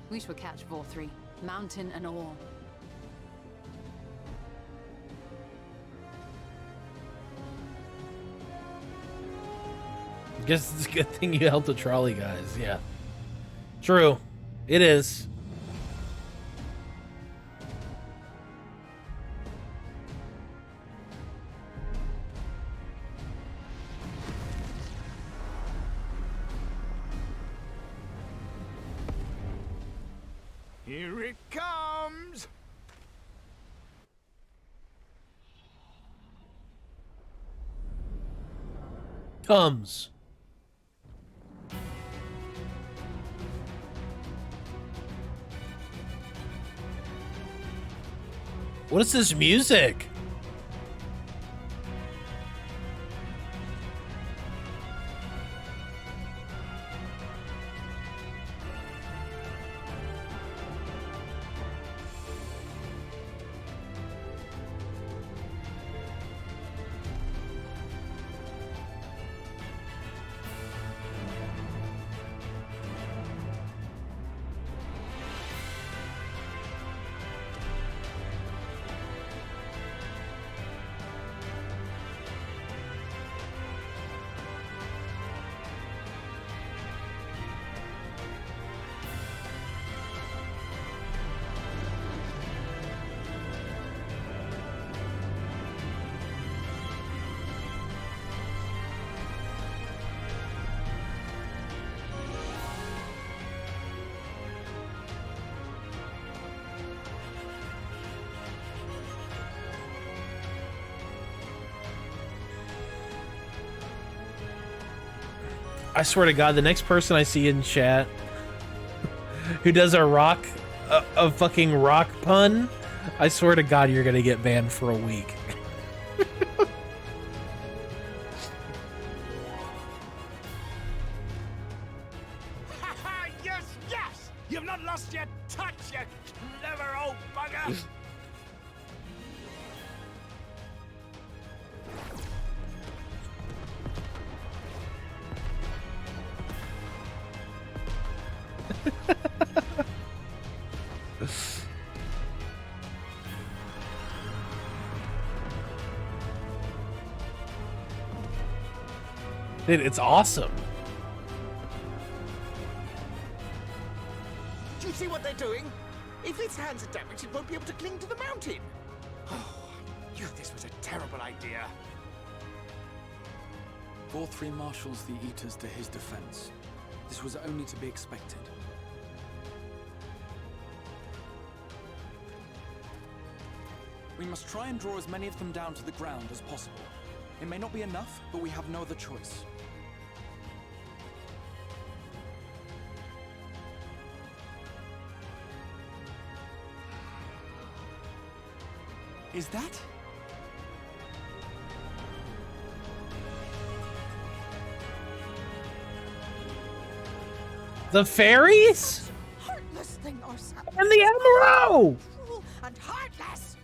We shall catch Vorthri, mountain and all. Guess it's a good thing you helped the trolley guys. Yeah. True. It is. Here it comes! Comes. What is this music? I swear to God, the next person I see in chat who does a fucking rock pun, I swear to God, you're gonna get banned for a week. Yes, yes! You've not lost your touch, you clever old bugger! Dude, it's awesome. Do you see what they're doing? If its hands are damaged, it won't be able to cling to the mountain. Oh, I knew this was a terrible idea. Vorthri marshals the Eaters to his defense. This was only to be expected. We must try and draw as many of them down to the ground as possible. It may not be enough, but we have no other choice. Is that? The fairies? Heartless thing, ourselves. And the Emerald! Cruel and heartless.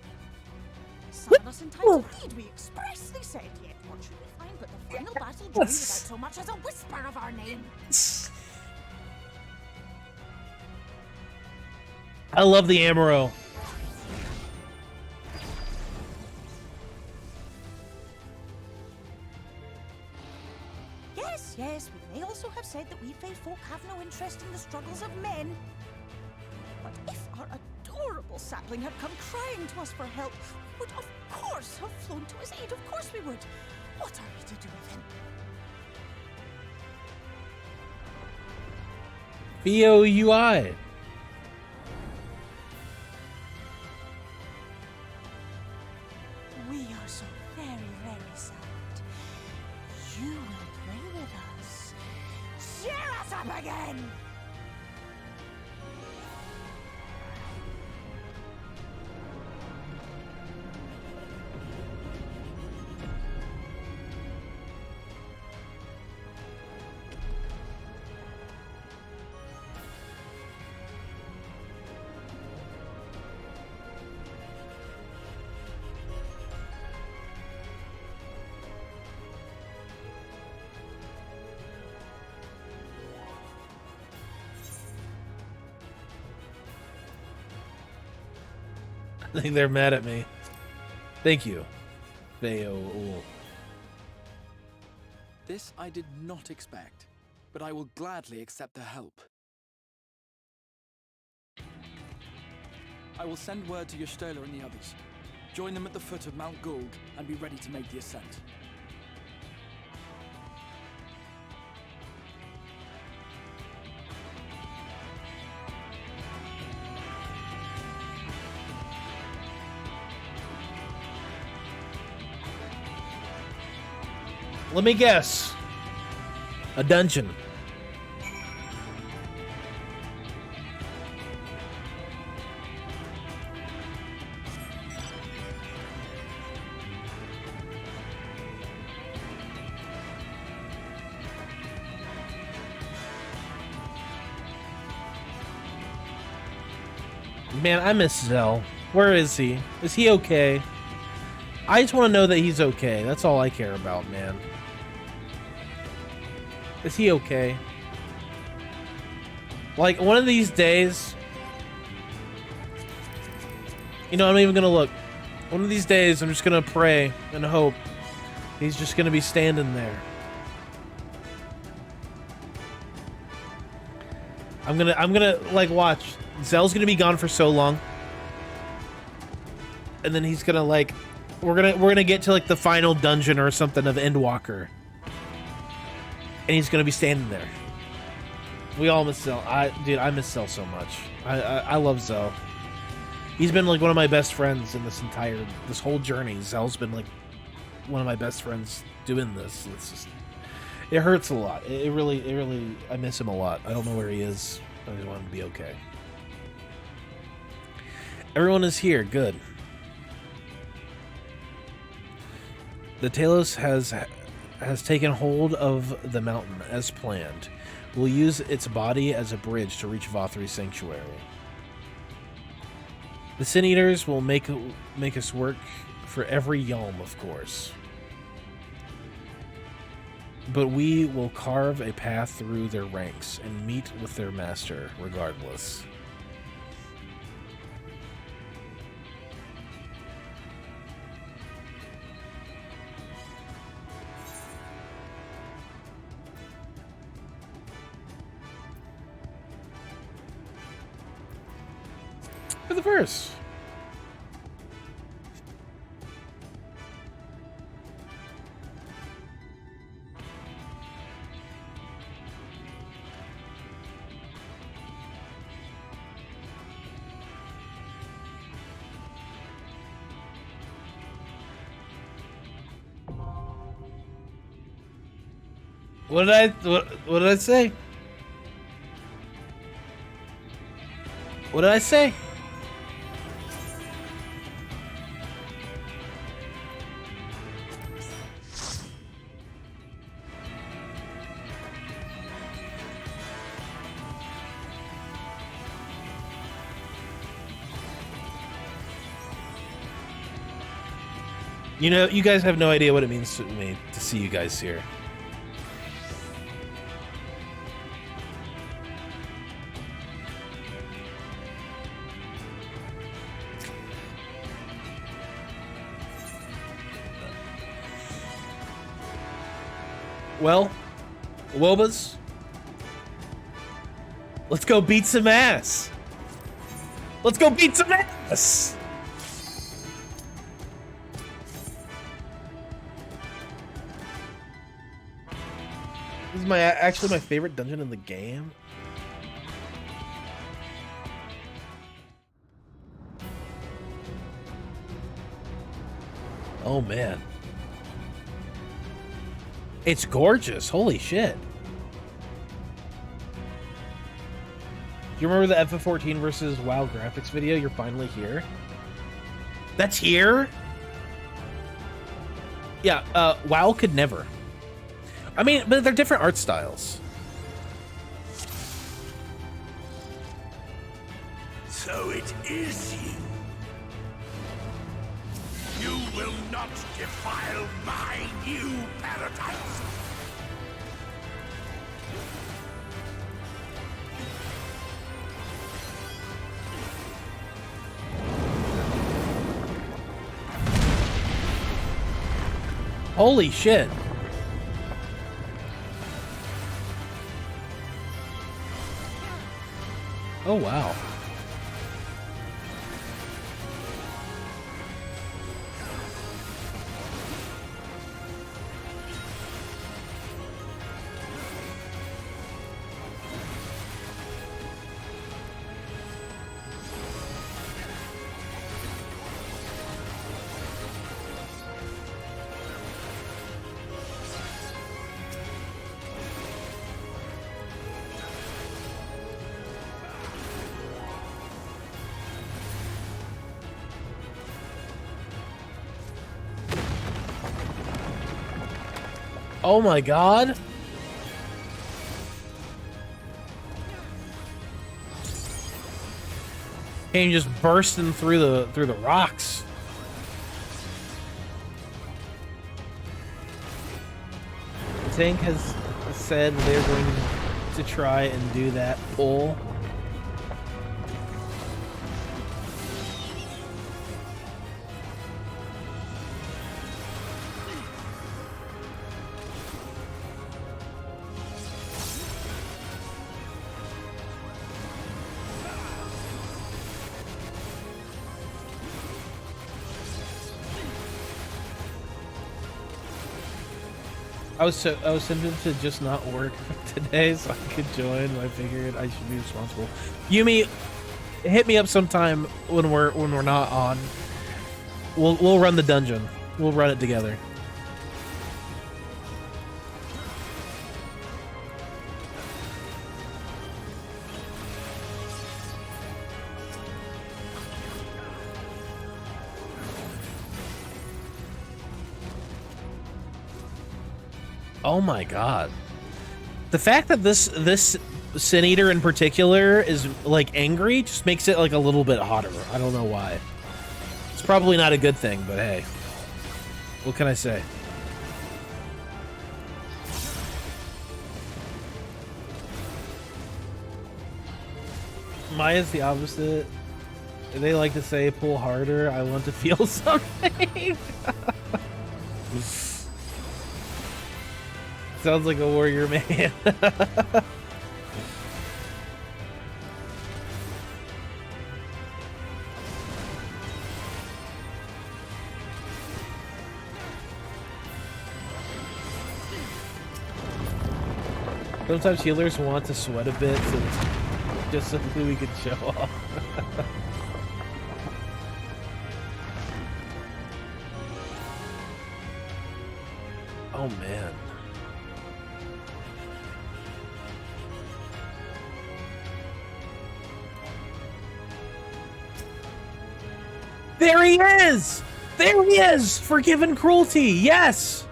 Summon us in time to lead, we expressly said. Yet what should we find but the final battle joined without so much as a whisper of our name? I love the Amaro. Yes, yes, we may also have said that we fae folk have no interest in the struggles of men. But if our adorable sapling had come crying to us for help, we would of course have flown to his aid. Of course we would. What are we to do with him? B-O-U-I. We are so very, very sad. you will pray with us. Cheer us up again! I think they're mad at me. Thank you, Theo. This I did not expect, but I will gladly accept their help. I will send word to Y'shtola and the others. Join them at the foot of Mount Gulg and be ready to make the ascent. Let me guess. A dungeon. Man, I miss Zell. Where is he? Is he okay? I just want to know that he's okay. That's all I care about, man. Is he okay? Like, one of these days... You know, I'm not even gonna look. One of these days, I'm just gonna pray and hope he's just gonna be standing there. I'm gonna, like, watch. Zell's gonna be gone for so long. And then he's gonna, like... We're gonna get to, like, the final dungeon or something of Endwalker. And he's gonna be standing there. We all miss Zell. Dude, I miss Zell so much. I love Zell. He's been like one of my best friends in this whole journey. Zell's been like one of my best friends doing this. It's just, it hurts a lot. It really, I miss him a lot. I don't know where he is. I just want him to be okay. Everyone is here. Good. The Talos has taken hold of the mountain as planned. We'll use its body as a bridge to reach Vothri's sanctuary. The Sin Eaters will make us work for every yalm, of course. But we will carve a path through their ranks and meet with their master, regardless. For the verse. What did I say? What did I say? You know, you guys have no idea what it means to me to see you guys here. Well, Wobas, let's go beat some ass. Let's go beat some ass. This is actually my favorite dungeon in the game. Oh man. It's gorgeous. Holy shit. Do you remember the FF14 versus WoW graphics video? You're finally here. That's here? Yeah, WoW could never. I mean, but they're different art styles. So it is you. You will not defile my new paradise. Holy shit. Oh, wow. Oh my god. Game just bursting through the rocks. Tank has said they're going to try and do that pull. I was tempted to just not work today so I could join. I figured I should be responsible. Yumi, hit me up sometime when we're not on. We'll run the dungeon. We'll run it together. Oh my god. The fact that this Sin Eater in particular is like angry just makes it like a little bit hotter. I don't know why. It's probably not a good thing, but hey. What can I say? Maya's the opposite. They like to say pull harder. I want to feel something. Sounds like a warrior man. Sometimes healers want to sweat a bit just so we can show off. Oh man. There he is! There he is! Forgiven cruelty, yes!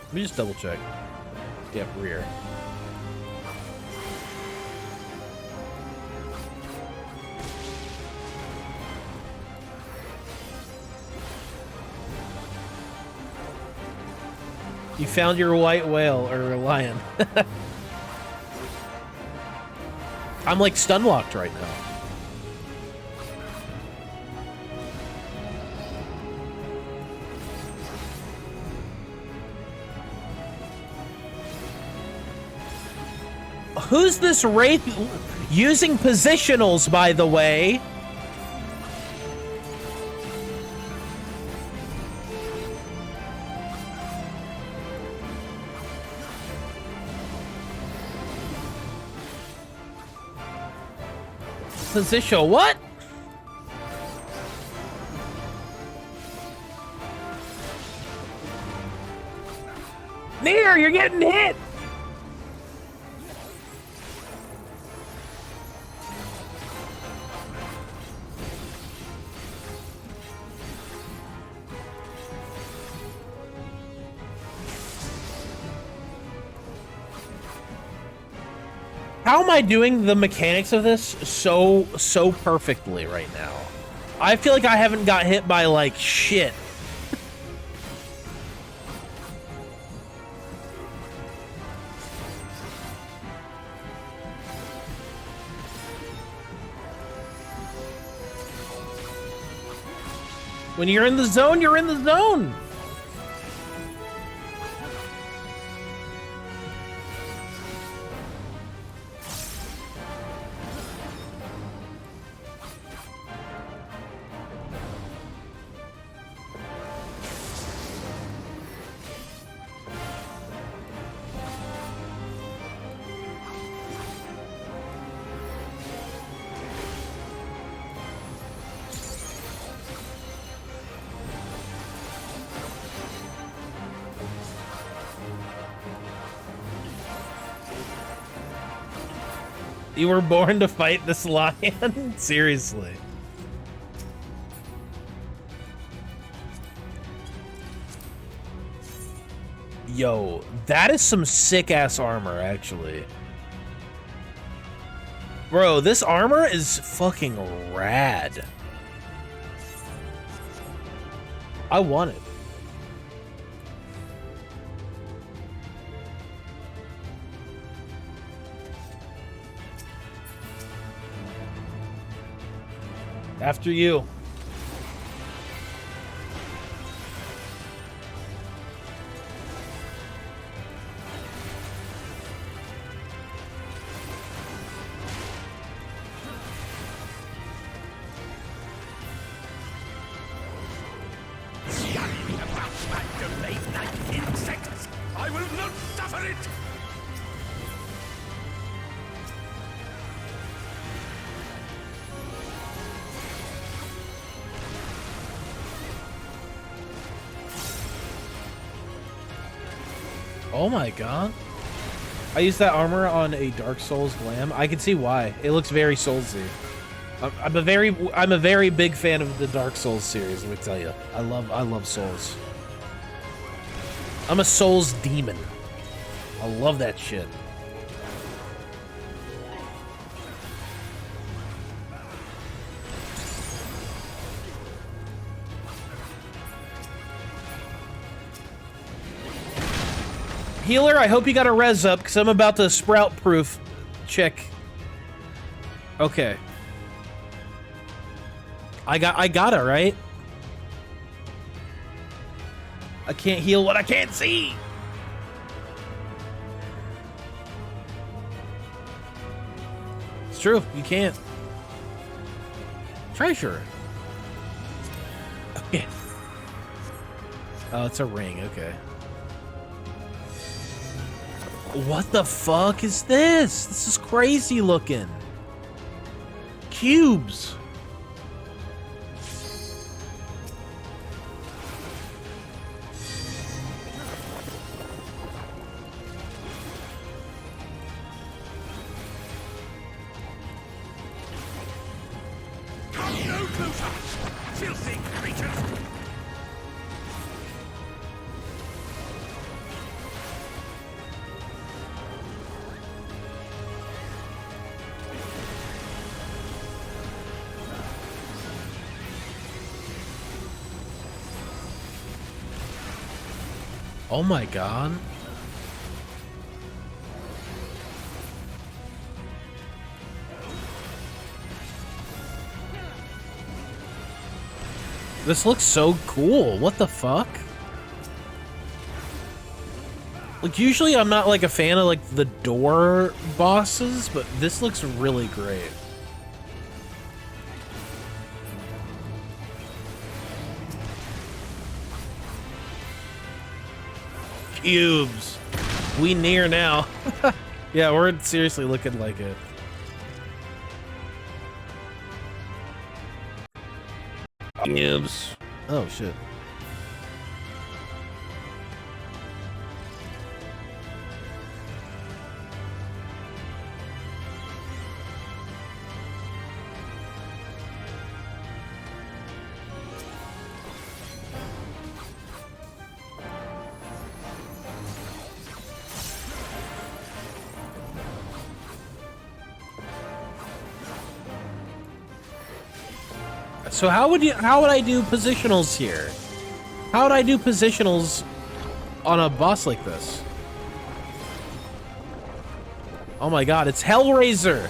Let me just double check. Yep, rear. You found your white whale, or lion. I'm like stun-locked right now. Who's this wraith using positionals, by the way? Does this show what? Near, you're getting hit! How am I doing the mechanics of this so perfectly right now? I feel like I haven't got hit by, like, shit. When you're in the zone, you're in the zone. You were born to fight this lion? Seriously. Yo, that is some sick-ass armor, actually. Bro, this armor is fucking rad. I want it. After you. I will not suffer it! Oh my god. I used that armor on a Dark Souls glam. I can see why. It looks very Soulsy. I'm a very big fan of the Dark Souls series, let me tell you. I love Souls. I'm a Souls demon. I love that shit. Healer, I hope you got a res up, because I'm about to sprout proof check. Okay. I got it, right? I can't heal what I can't see. It's true, you can't. Treasure. Okay. Oh, it's a ring, okay. What the fuck is this? This is crazy looking. Cubes. Come no closer! Filthy creatures! Oh my god. This looks so cool. What the fuck? Like, usually I'm not like a fan of like the door bosses, but this looks really great. Cubes. We near now. Yeah, we're seriously looking like it. Gibbs. Oh shit. So how would I do positionals here? How would I do positionals on a boss like this? Oh my god, it's Hellraiser!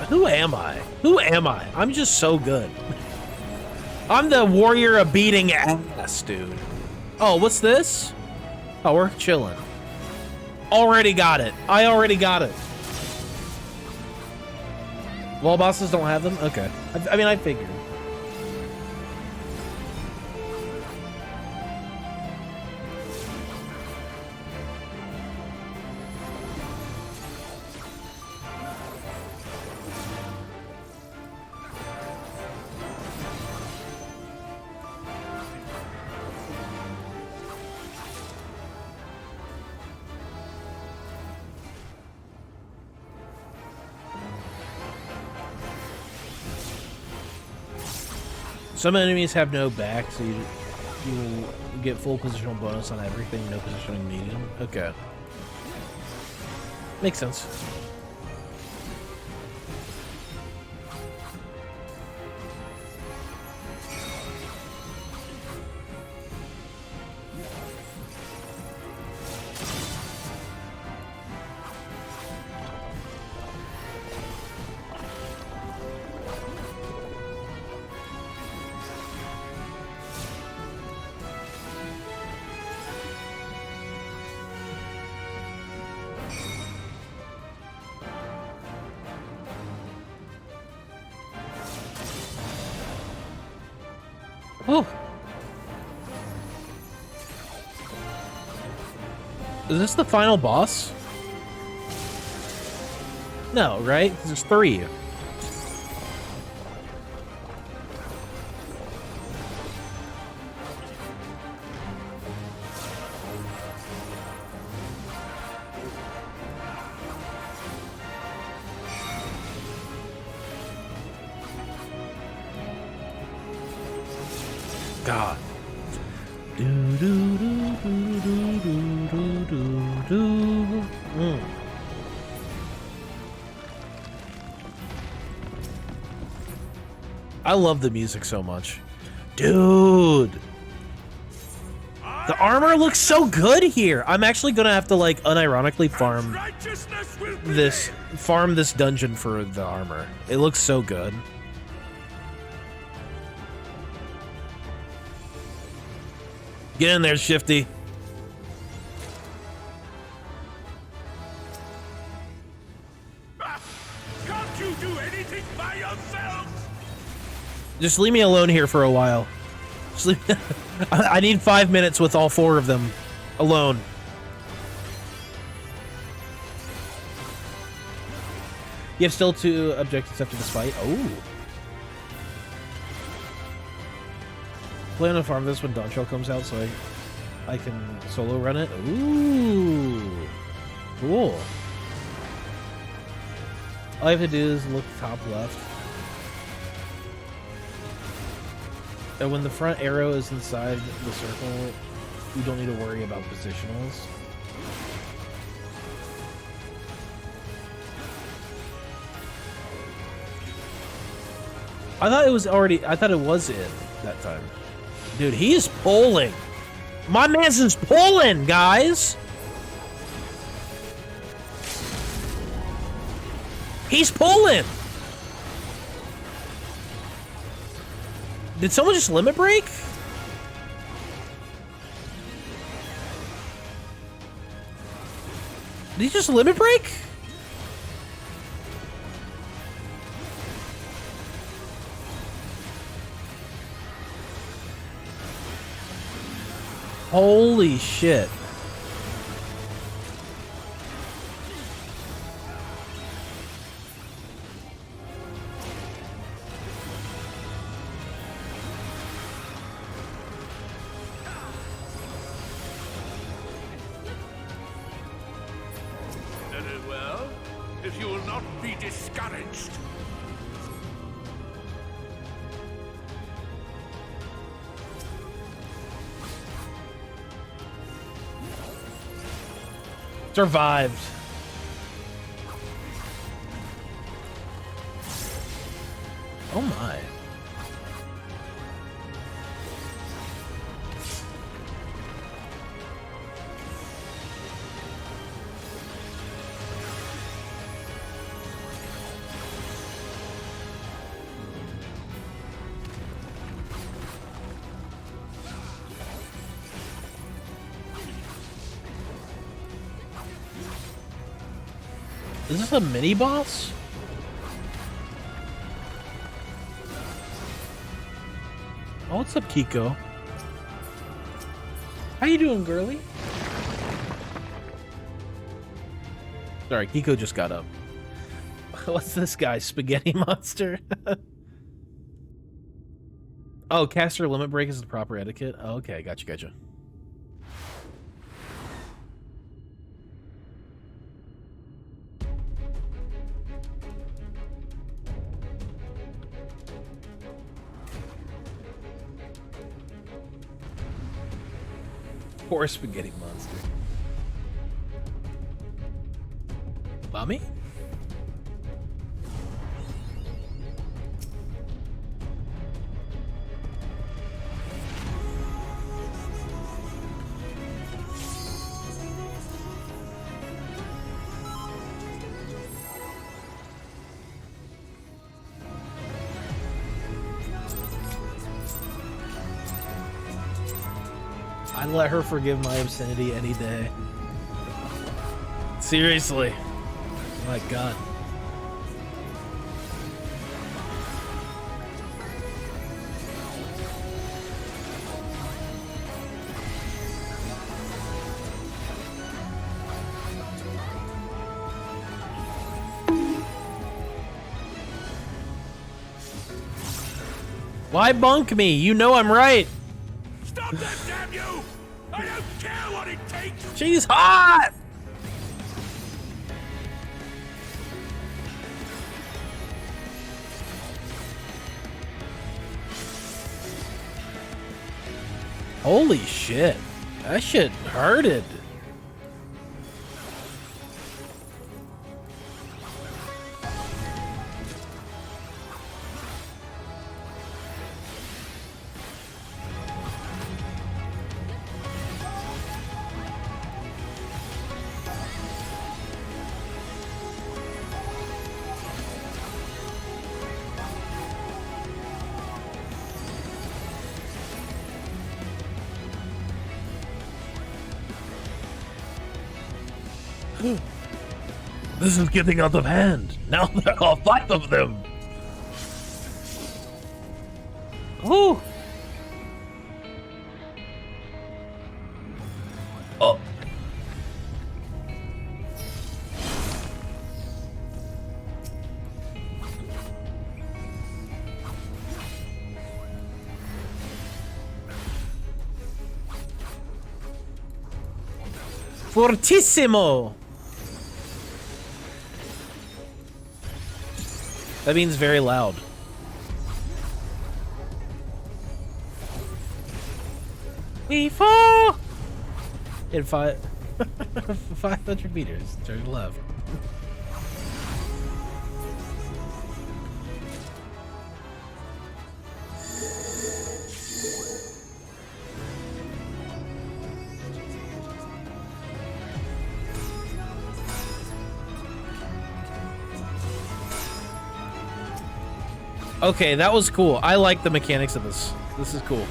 Who am I? Who am I? I'm just so good. I'm the warrior of beating ass, dude. Oh, what's this? Oh, we're chilling. Already got it. I already got it. Wall bosses don't have them? Okay. I mean, I figured. Some enemies have no back, so you get full positional bonus on everything, no positioning needed. Okay. Makes sense. Oh. Is this the final boss? No, right? There's 3. God. Do do do do do do do do. I love the music so much, dude. The armor looks so good here. I'm actually gonna have to like unironically farm this dungeon for the armor. It looks so good. Get in there, Shifty. Can't you do anything by yourself? Just leave me alone here for a while. Just leave I need 5 minutes with all 4 of them alone. You have still 2 objectives after this fight. Oh. Plan to farm this when Dawn Trail comes out so I can solo run it. Ooh. Cool. All I have to do is look top left. And when the front arrow is inside the circle, you don't need to worry about positionals. I thought it was it that time. Dude, he's pulling. My man's is pulling, guys. He's pulling. Did someone just limit break? Did he just limit break? Holy shit. not be discouraged. Survived. Oh my. Is this a mini boss? Oh, what's up, Kiko? How you doing, girly? Sorry, Kiko just got up. What's this guy? Spaghetti monster? Oh, caster limit break is the proper etiquette? Oh, okay, gotcha. Poor spaghetti monster. Mommy? I'd let her forgive my obscenity any day. Seriously. Oh my god. Why bunk me? You know I'm right. Stop that, damn you! I don't care what it takes! She's hot! Holy shit. That shit hurted. This is getting out of hand. Now there are 5 of them. Ooh. Oh. Fortissimo. That means very loud. We fall in 500 meters. Turn left. Okay, that was cool. I like the mechanics of this. This is cool.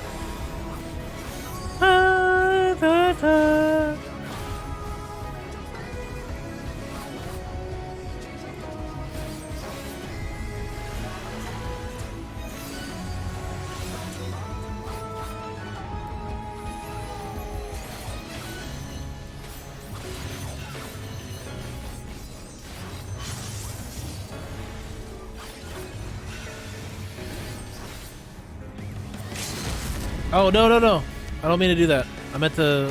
Oh, no, no, no. I don't mean to do that. I meant to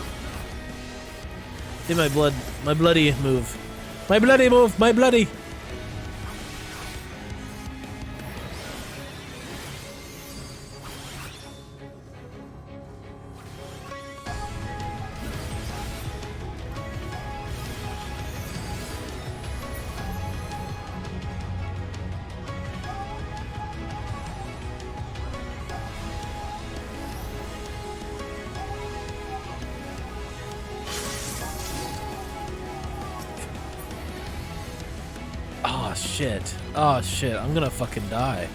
do my bloody move. My bloody move, my bloody. shit. Oh shit, I'm gonna fucking die.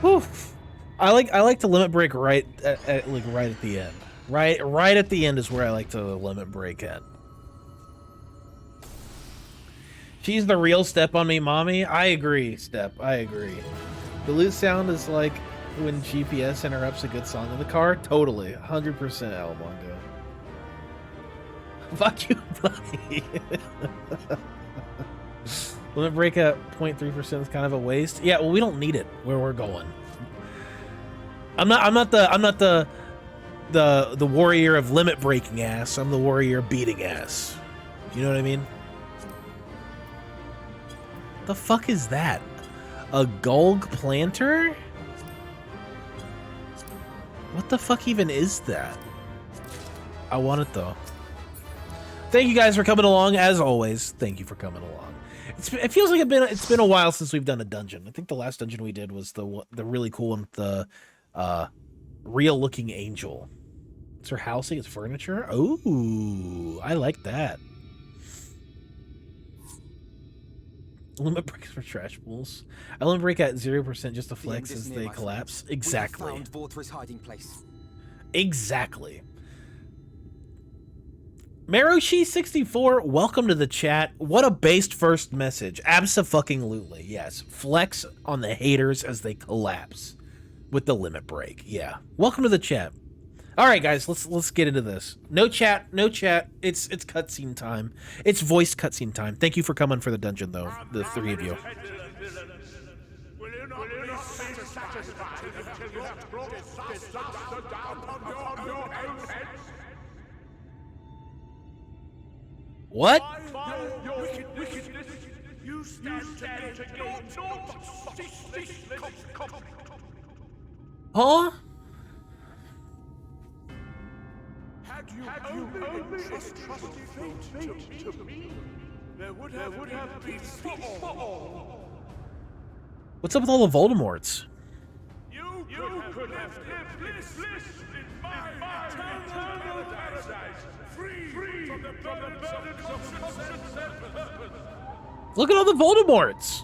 Oof. I like to limit break right at right at the end. Right at the end is where I like to limit break at. She's the real Step on me, mommy. I agree, Step. I agree. The loot sound is like when GPS interrupts a good song in the car. Totally, 100% Alamongo. Fuck you, buddy. Limit break at 0.3% is kind of a waste. Yeah, well, we don't need it where we're going. I'm not the warrior of limit breaking ass. I'm the warrior of beating ass. You know what I mean? The fuck is that? A Gulg planter? What the fuck even is that? I want it though. Thank you guys for coming along as always. Thank you for coming along. It feels like it's been a while since we've done a dungeon. I think the last dungeon we did was the really cool one with the real looking angel. It's her housing, it's furniture. Ooh, I like that. Limit breaks for trash pools. I limit break at 0% just to flex as they collapse. Exactly. We have found Vorthra's hiding place. Exactly. Maroshi64, welcome to the chat. What a based first message. Abso-fucking-lutely, yes. Flex on the haters as they collapse with the limit break. Yeah. Welcome to the chat. All right, guys, let's get into this. No chat, no chat. It's cutscene time. It's voice cutscene time. Thank you for coming for the dungeon, though, the three of you. Will you not be satisfied until you have brought disaster down upon your own heads? What? Your wickedness, you stand to gain naught ceaseless Huh? Had you only entrusted fate to me, there would have been peace for all. What's up with all the Voldemorts? You could have lived bliss in my eternal paradise, free from the burdens of conscience and purpose. Look at all the Voldemorts.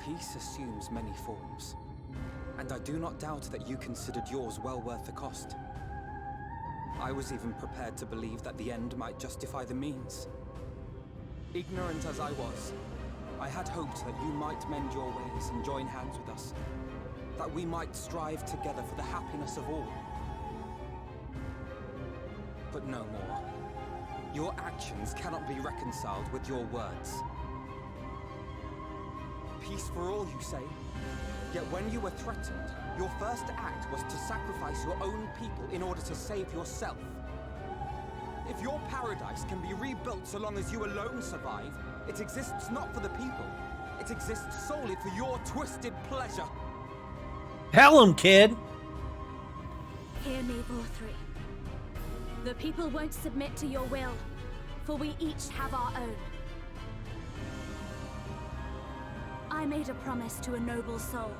Peace assumes many forms, and I do not doubt that you considered yours well worth the cost. I was even prepared to believe that the end might justify the means. Ignorant as I was, I had hoped that you might mend your ways and join hands with us, that we might strive together for the happiness of all. But no more. Your actions cannot be reconciled with your words. Peace for all, you say? Yet when you were threatened, your first act was to sacrifice your own people in order to save yourself. If your paradise can be rebuilt so long as you alone survive, it exists not for the people. It exists solely for your twisted pleasure. Tell him, kid. Hear me, Vorthri. The people won't submit to your will, for we each have our own. I made a promise to a noble soul,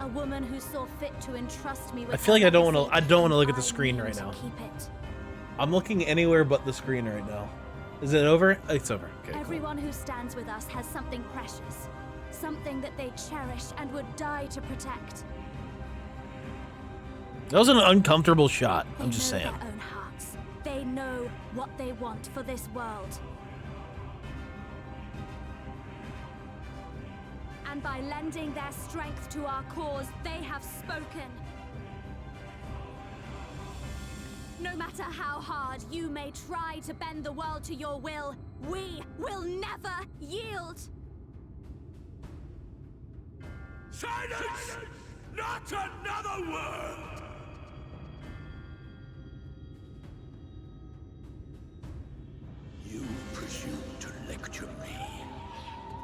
a woman who saw fit to entrust me with. I feel like I don't want to look at the I screen mean right to now. keep it. I'm looking anywhere but the screen right now. Is it over? It's over. Okay, cool. Everyone who stands with us has something precious, something that they cherish and would die to protect. That was an uncomfortable shot. I'm just They know saying. their own hearts. They know what they want for this world. And by lending their strength to our cause, they have spoken. No matter how hard you may try to bend the world to your will, we will never yield. Silence! Not another word! You presume to lecture me.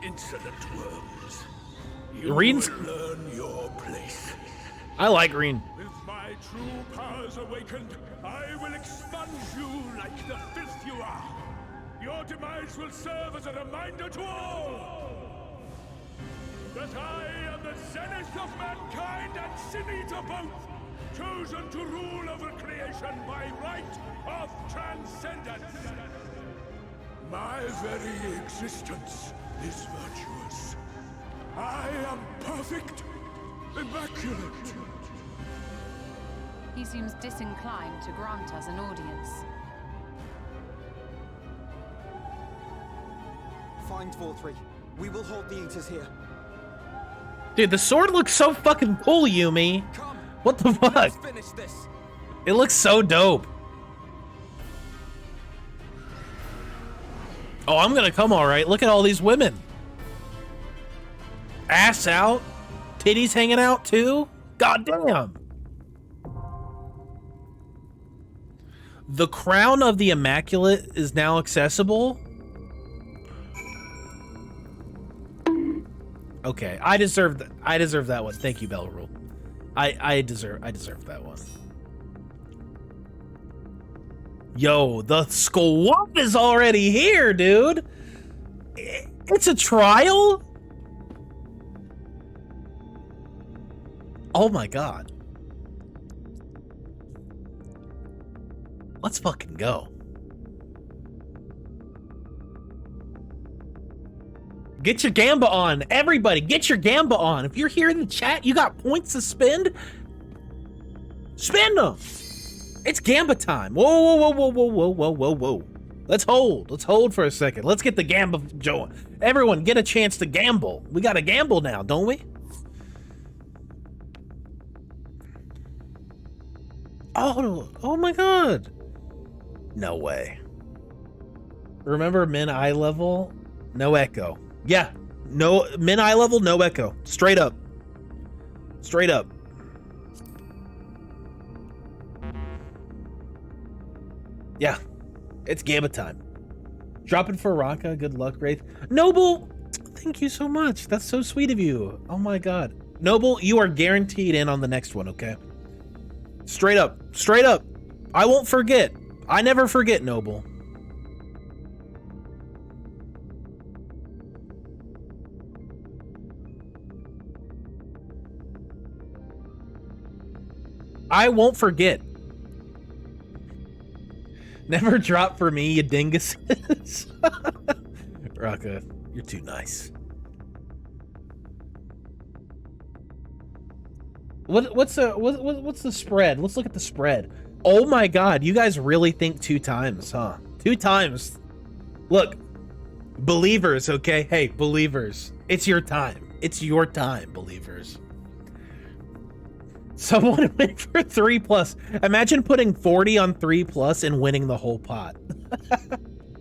Insolent worms. You Reading's- will learn your place. I like green. With my true powers awakened, I will expunge you like the filth you are. Your demise will serve as a reminder to all that I am the zenith of mankind and Sinita both, chosen to rule over creation by right of transcendence. My very existence is virtuous. I am perfect, immaculate. He seems disinclined to grant us an audience. Find 4-3. We will hold the Eaters here. Dude, the sword looks so fucking cool, Yumi. What the fuck? Let's finish this. It looks so dope. Oh, I'm gonna come all right. Look at all these women. Ass out. Titties hanging out too. God damn. The crown of the Immaculate is now accessible. Okay, I deserve that one. Thank you, Bell Rule. I deserve that one. Yo, the squad is already here, dude. It's a trial? Oh my god. Let's fucking go. Get your Gamba on. Everybody, get your Gamba on. If you're here in the chat, you got points to spend. Spend them. It's Gamba time. Whoa, whoa, whoa, whoa, whoa, whoa, whoa, whoa, whoa. Let's hold. Let's hold for a second. Let's get the Gamba going. Everyone, get a chance to gamble. We got to gamble now, don't we? Oh my god. No way. Remember min eye level? No echo. Yeah. No min eye level, no echo. Straight up. Straight up. Yeah. It's Gamba time. Dropping for Raka. Good luck, Wraith. Noble, thank you so much. That's so sweet of you. Oh my god. Noble, you are guaranteed in on the next one, okay? Straight up. Straight up. I won't forget. I never forget, Noble. I won't forget. Never drop for me, you dinguses. Raka, you're too nice. What's the spread? Let's look at the spread. Oh my god, you guys really think 2 times, huh? 2 times. Look, believers, okay? Hey, believers, it's your time. It's your time, believers. Someone went for 3+. Imagine putting 40 on 3+ and winning the whole pot.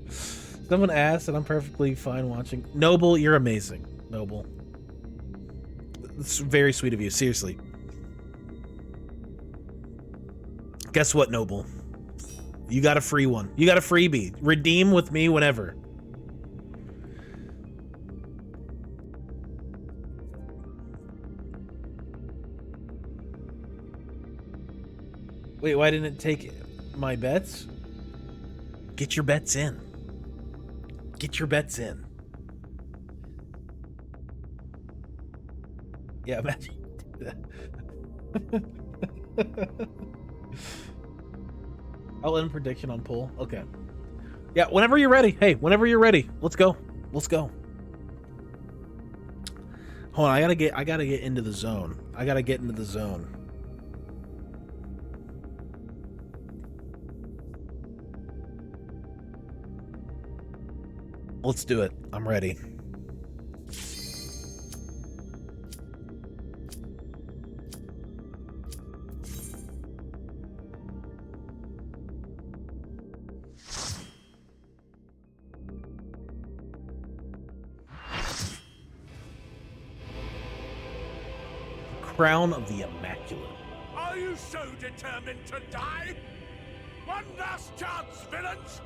Someone asked, and I'm perfectly fine watching. Noble, you're amazing. Noble. It's very sweet of you, seriously. Guess what, Noble? You got a free one. You got a freebie. Redeem with me whenever. Wait, why didn't it take my bets? Get your bets in. Get your bets in. Yeah, imagine. I'll end prediction on poll. Okay. Yeah, whenever you're ready. Hey, whenever you're ready. Let's go. Let's go. Hold on, I gotta get into the zone. I gotta get into the zone. Let's do it. I'm ready. Crown of the Immaculate. Are you so determined to die? One last chance, villains!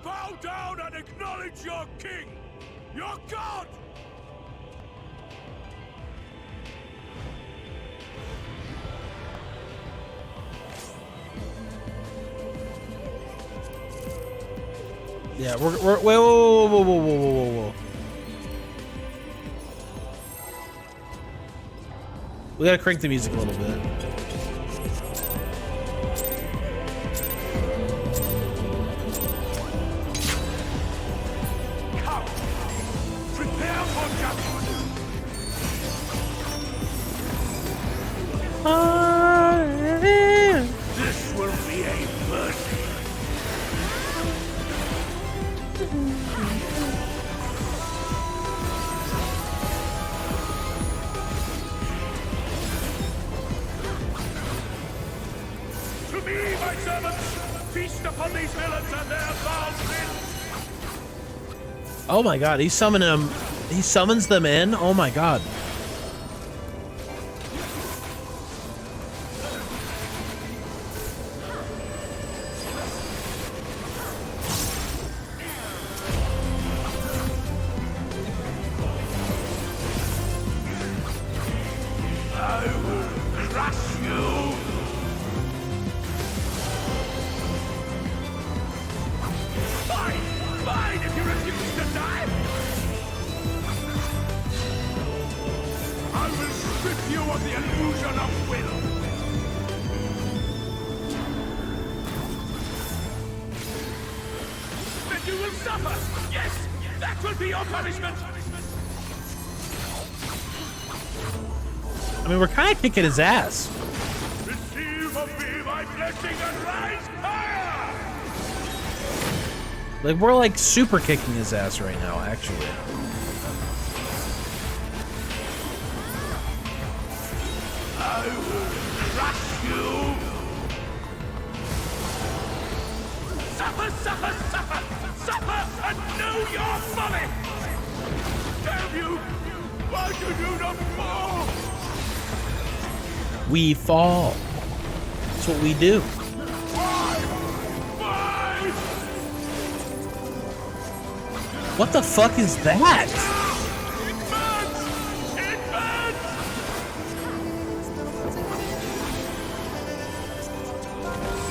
Bow down and acknowledge your king! Your god! Yeah, we're whoa. We gotta crank the music a little bit. Come! Prepare for judgment! This will be a mercy. To me, my servants, feast upon these villains and their foul sins. Oh my god, he's summoning them. He summons them in? Oh my god. I will crush you. Fine, if you refuse to die. I will strip you of the illusion of will. Then you will suffer. Yes, that will be your punishment. I mean, we're kind of kicking his ass. Receive of me my blessing and rise higher. Like, we're like super kicking his ass right now, actually. I will crush you. Suffer, suffer, suffer, suffer, and know your folly. Damn you! Why do you not fall? We fall. That's what we do. What the fuck is that?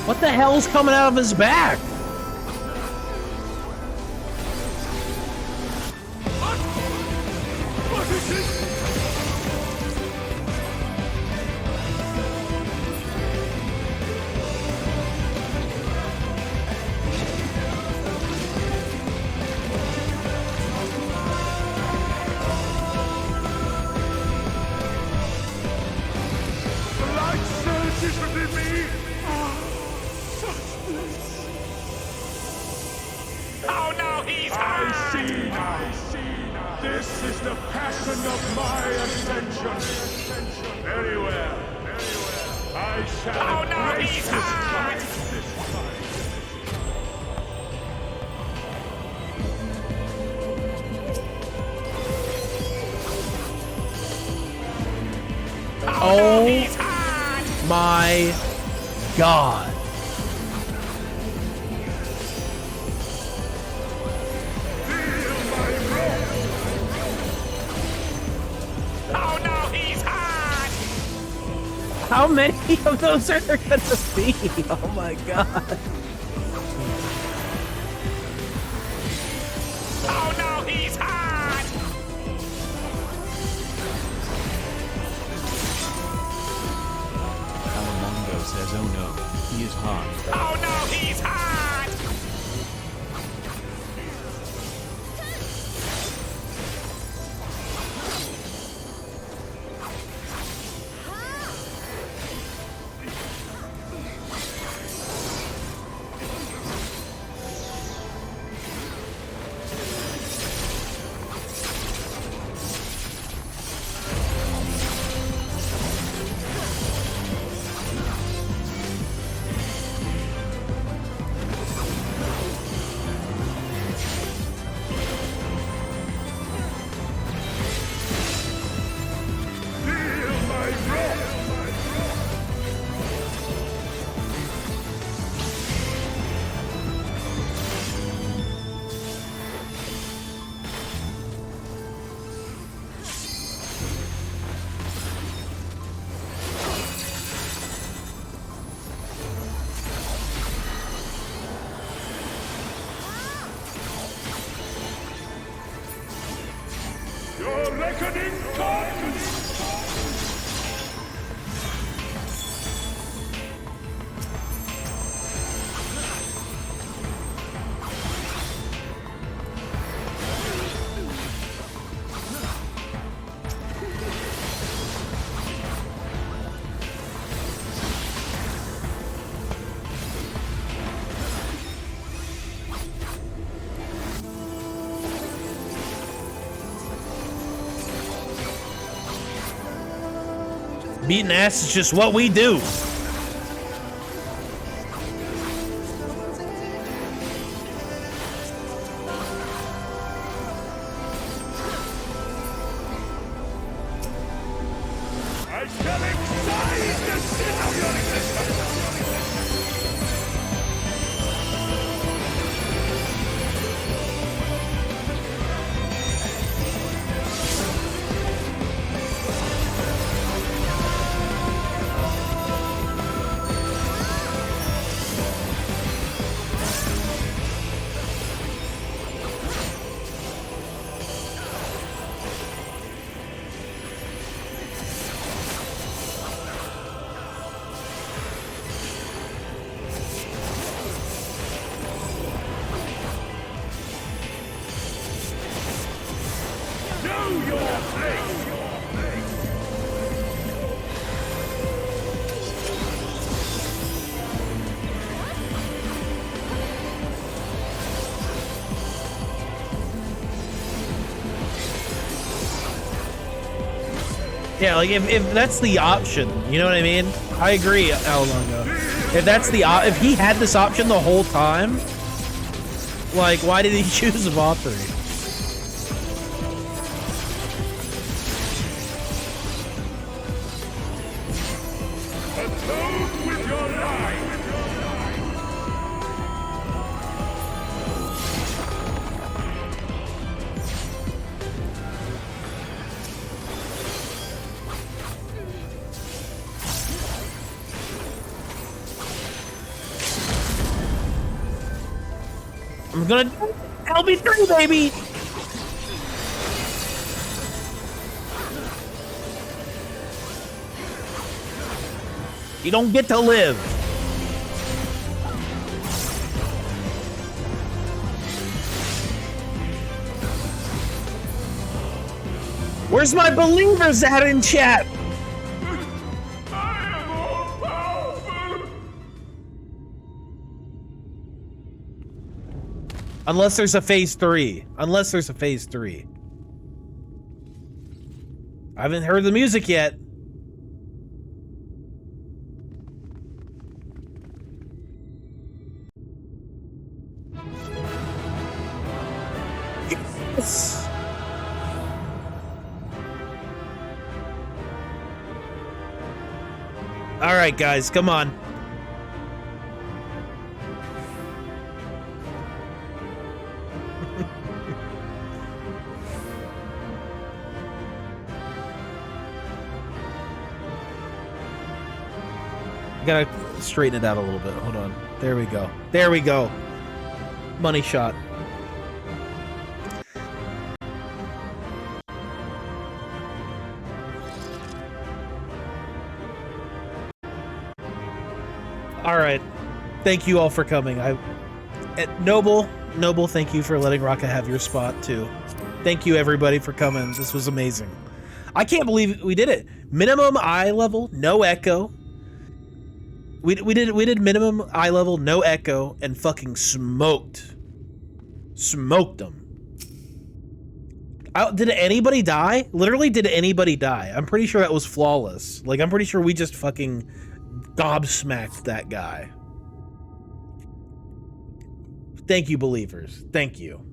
What the hell is coming out of his back? What is this? The light surges within me. Such bliss. Oh no, he's I see now. This is the passion of my ascension. Anywhere. I shall embrace this fight. Oh my god. Oh no, he's hot! How many of those are there gonna be? Oh my god. Oh no, he's hot! Alamongo says, oh no, he is hot. Oh no, he's hot! Your reckoning comes! Beating ass is just what we do. I shall excise the sin of your existence! Yeah, like if that's the option, you know what I mean? I agree, Alongo. If that's the if he had this option the whole time, like why did he choose Vothri? Atone with your life! I'm gonna LB3, baby! You don't get to live. Where's my believers at in chat? Unless there's a phase 3. Unless there's a phase 3. I haven't heard the music yet. Yes. All right, guys, come on. Gotta straighten it out a little bit. Hold on. There we go. There we go. Money shot. All right. Thank you all for coming. Noble, thank you for letting Raka have your spot too. Thank you everybody for coming. This was amazing. I can't believe we did it. Minimum eye level, no echo. We did minimum eye level, no echo, and fucking smoked them. Did anybody die? Literally, did anybody die? I'm pretty sure that was flawless. Like, I'm pretty sure we just fucking gobsmacked that guy. Thank you, believers. Thank you.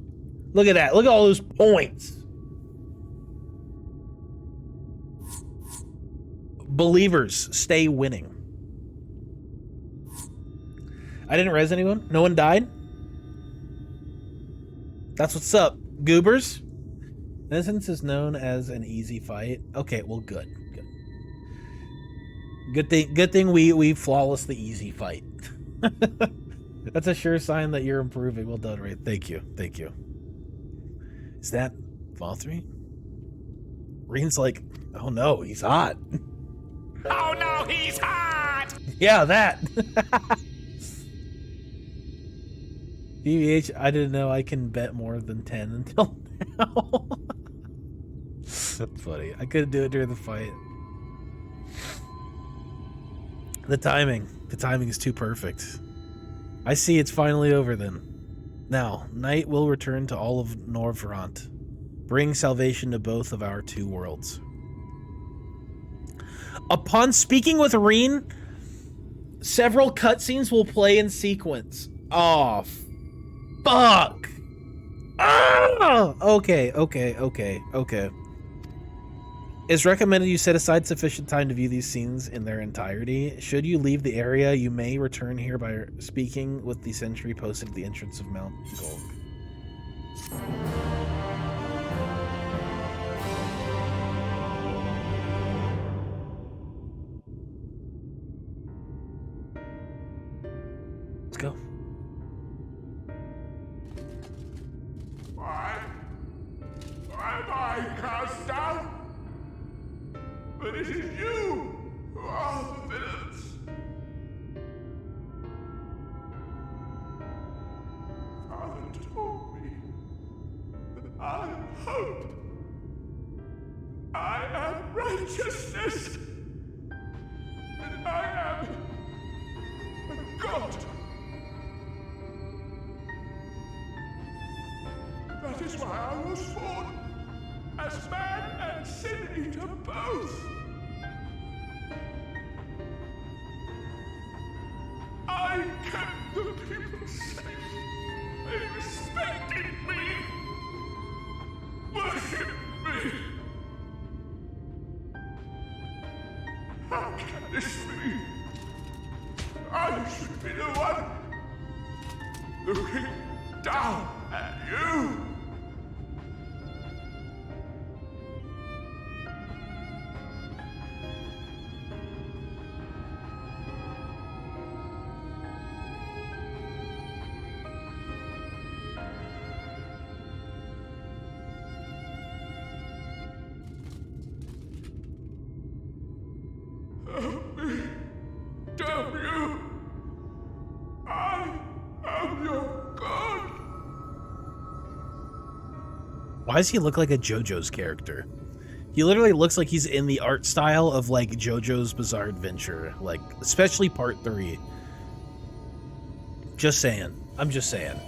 Look at that. Look at all those points. Believers, stay winning. I didn't res anyone? No one died? That's what's up. Goobers? Innocence is known as an easy fight. Okay, well, good. Good thing we flawless the easy fight. That's a sure sign that you're improving. Well done, Ray. Thank you. Is that Vothri? Reen's like, oh no, he's hot. Oh no, he's hot! Yeah, that. BBH, I didn't know I can bet more than 10 until now. That's funny. I couldn't do it during the fight. The timing is too perfect. I see it's finally over then. Now, night will return to all of Norvrant, bring salvation to both of our two worlds. Upon speaking with Reen, several cutscenes will play in sequence. Oh, fuck! Ah! Okay. It's recommended you set aside sufficient time to view these scenes in their entirety. Should you leave the area, you may return here by speaking with the sentry posted at the entrance of Mount Gulg. Let's go. Why am I cast down? But it is you who are the villains. Father told me that I am hope. I am righteousness. And I am a god. That is why I was born. As man and sin eater both. I kept the people safe. They respected me. Worshipped me. How can this be? I should be the one looking down at you. Help me. Damn you. I am your god. Why does he look like a JoJo's character? He literally looks like he's in the art style of like JoJo's Bizarre Adventure, like especially part 3. Just saying. I'm just saying.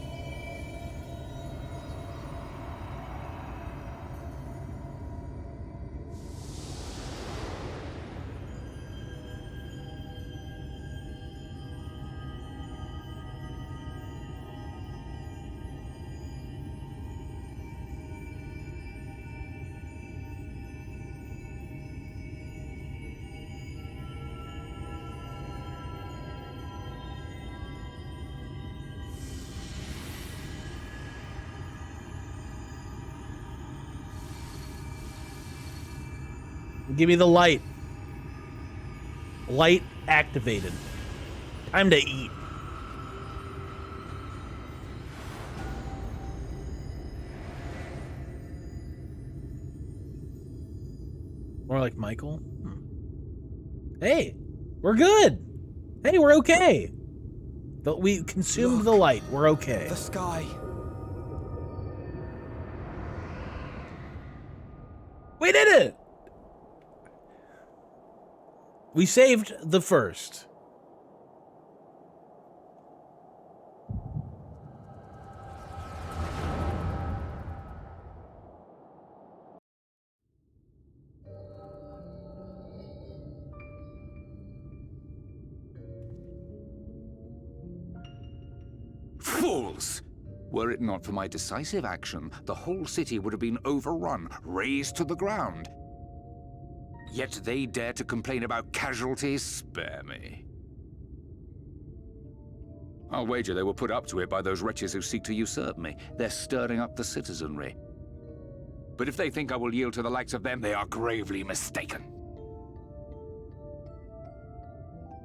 Give me the light. Light activated. Time to eat. More like Michael. Hey, we're good. Hey, we're okay. But we consumed the light. We're okay. The sky. We did it. We saved the first. Fools! Were it not for my decisive action, the whole city would have been overrun, razed to the ground. Yet they dare to complain about casualties? Spare me. I'll wager they were put up to it by those wretches who seek to usurp me. They're stirring up the citizenry. But if they think I will yield to the likes of them, they are gravely mistaken.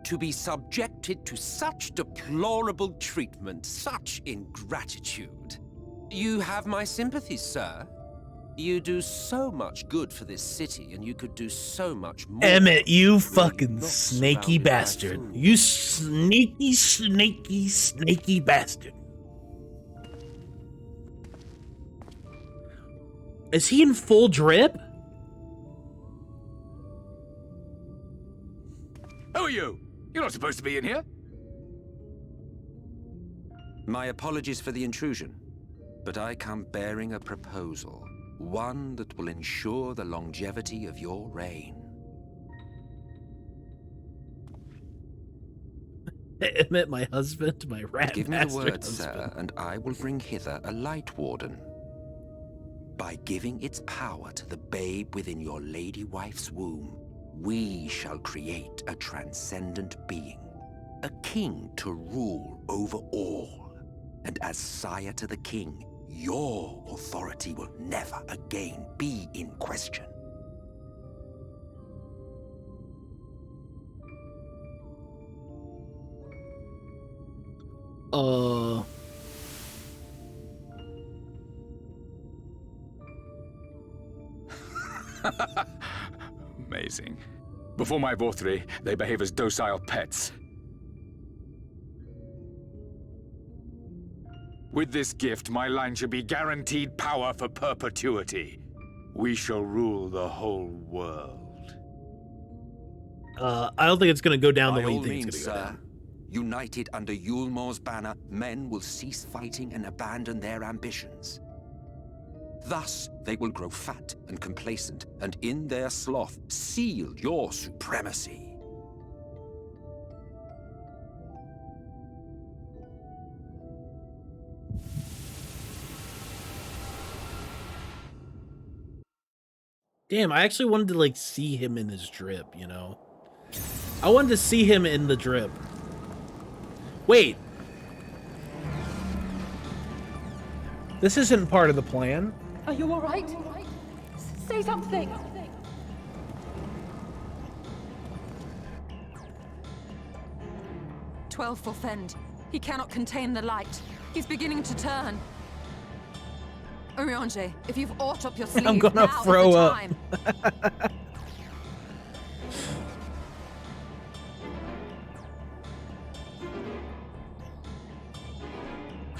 To be subjected to such deplorable treatment, such ingratitude. You have my sympathies, sir. You do so much good for this city, and you could do so much more. Emmett, you Were fucking not snaky surrounded by bastard. fools. You sneaky, snaky, snaky bastard. Is he in full drip? Who are you? You're not supposed to be in here. My apologies for the intrusion, but I come bearing a proposal. One that will ensure the longevity of your reign. Emmett, my husband, my rat Give me the bastard word, husband. sir, and I will bring hither a light warden. By giving its power to the babe within your lady wife's womb, we shall create a transcendent being, a king to rule over all. And as sire to the king, your authority will never again be in question. Amazing. Before my Vorthri, they behave as docile pets. With this gift, my line shall be guaranteed power for perpetuity. We shall rule the whole world. I don't think it's gonna go down the By way you all think means, it's gonna go sir. down. United under Yulmor's banner, men will cease fighting and abandon their ambitions. Thus, they will grow fat and complacent, and in their sloth, seal your supremacy. Damn, I actually wanted to, like, see him in his drip, you know? I wanted to see him in the drip. Wait. This isn't part of the plan. Are you all right? Say something. 12 for Fend. He cannot contain the light. He's beginning to turn. Urianger, if you've aught up your sleeve, I'm gonna now throw is the up. time.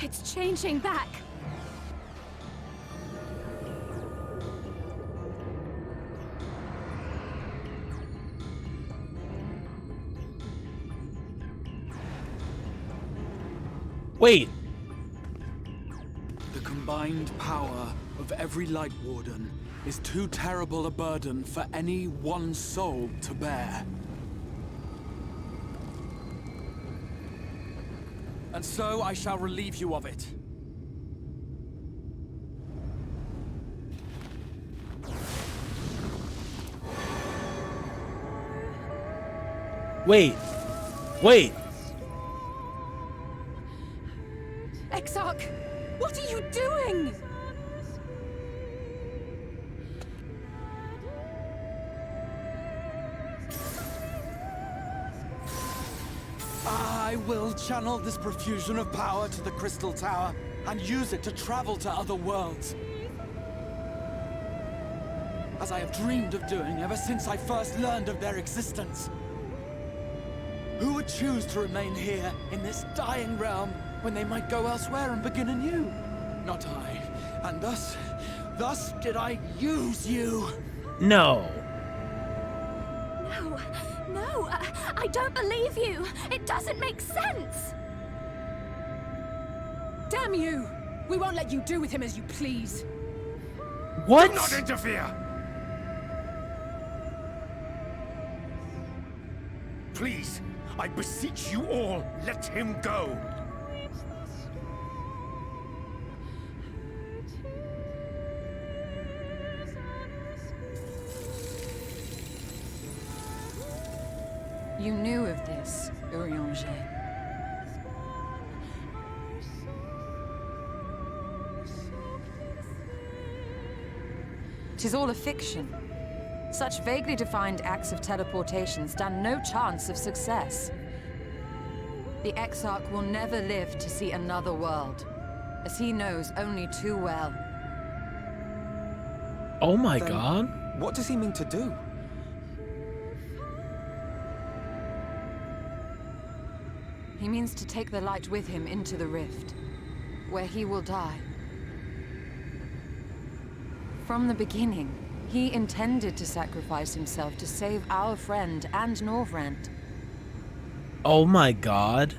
It's changing back. Wait. The combined power of every Light Warden is too terrible a burden for any one soul to bear. And so I shall relieve you of it. Wait. Wait. Exarch, what are you doing? I will channel this profusion of power to the Crystal Tower and use it to travel to other worlds. As I have dreamed of doing ever since I first learned of their existence. Who would choose to remain here in this dying realm when they might go elsewhere and begin anew? Not I. And thus did I use you. No. No, I don't believe you. It doesn't make sense. Damn you! We won't let you do with him as you please. What? Do not interfere! Please, I beseech you all, let him go! You knew of this, Urianger. Tis all a fiction. Such vaguely defined acts of teleportation stand no chance of success. The Exarch will never live to see another world, as he knows only too well. Oh my Then god. What does he mean to do? He means to take the light with him into the rift, where he will die. From the beginning, he intended to sacrifice himself to save our friend and Norvrent. Oh my god.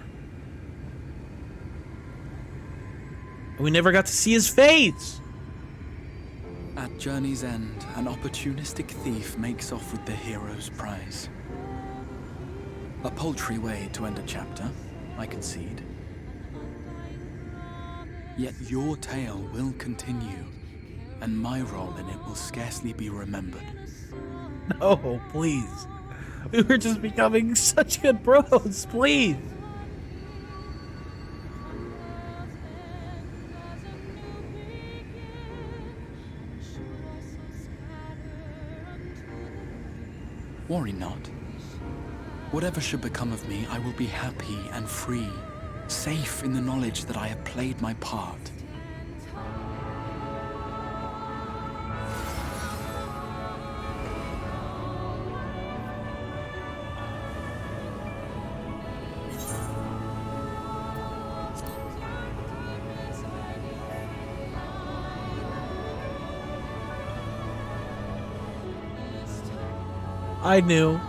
We never got to see his face. At journey's end, an opportunistic thief makes off with the hero's prize. A paltry way to end a chapter, I concede. Yet your tale will continue, and my role in it will scarcely be remembered. No, please. We were just becoming such good bros, please. Worry not. Whatever should become of me, I will be happy and free, safe in the knowledge that I have played my part. I knew.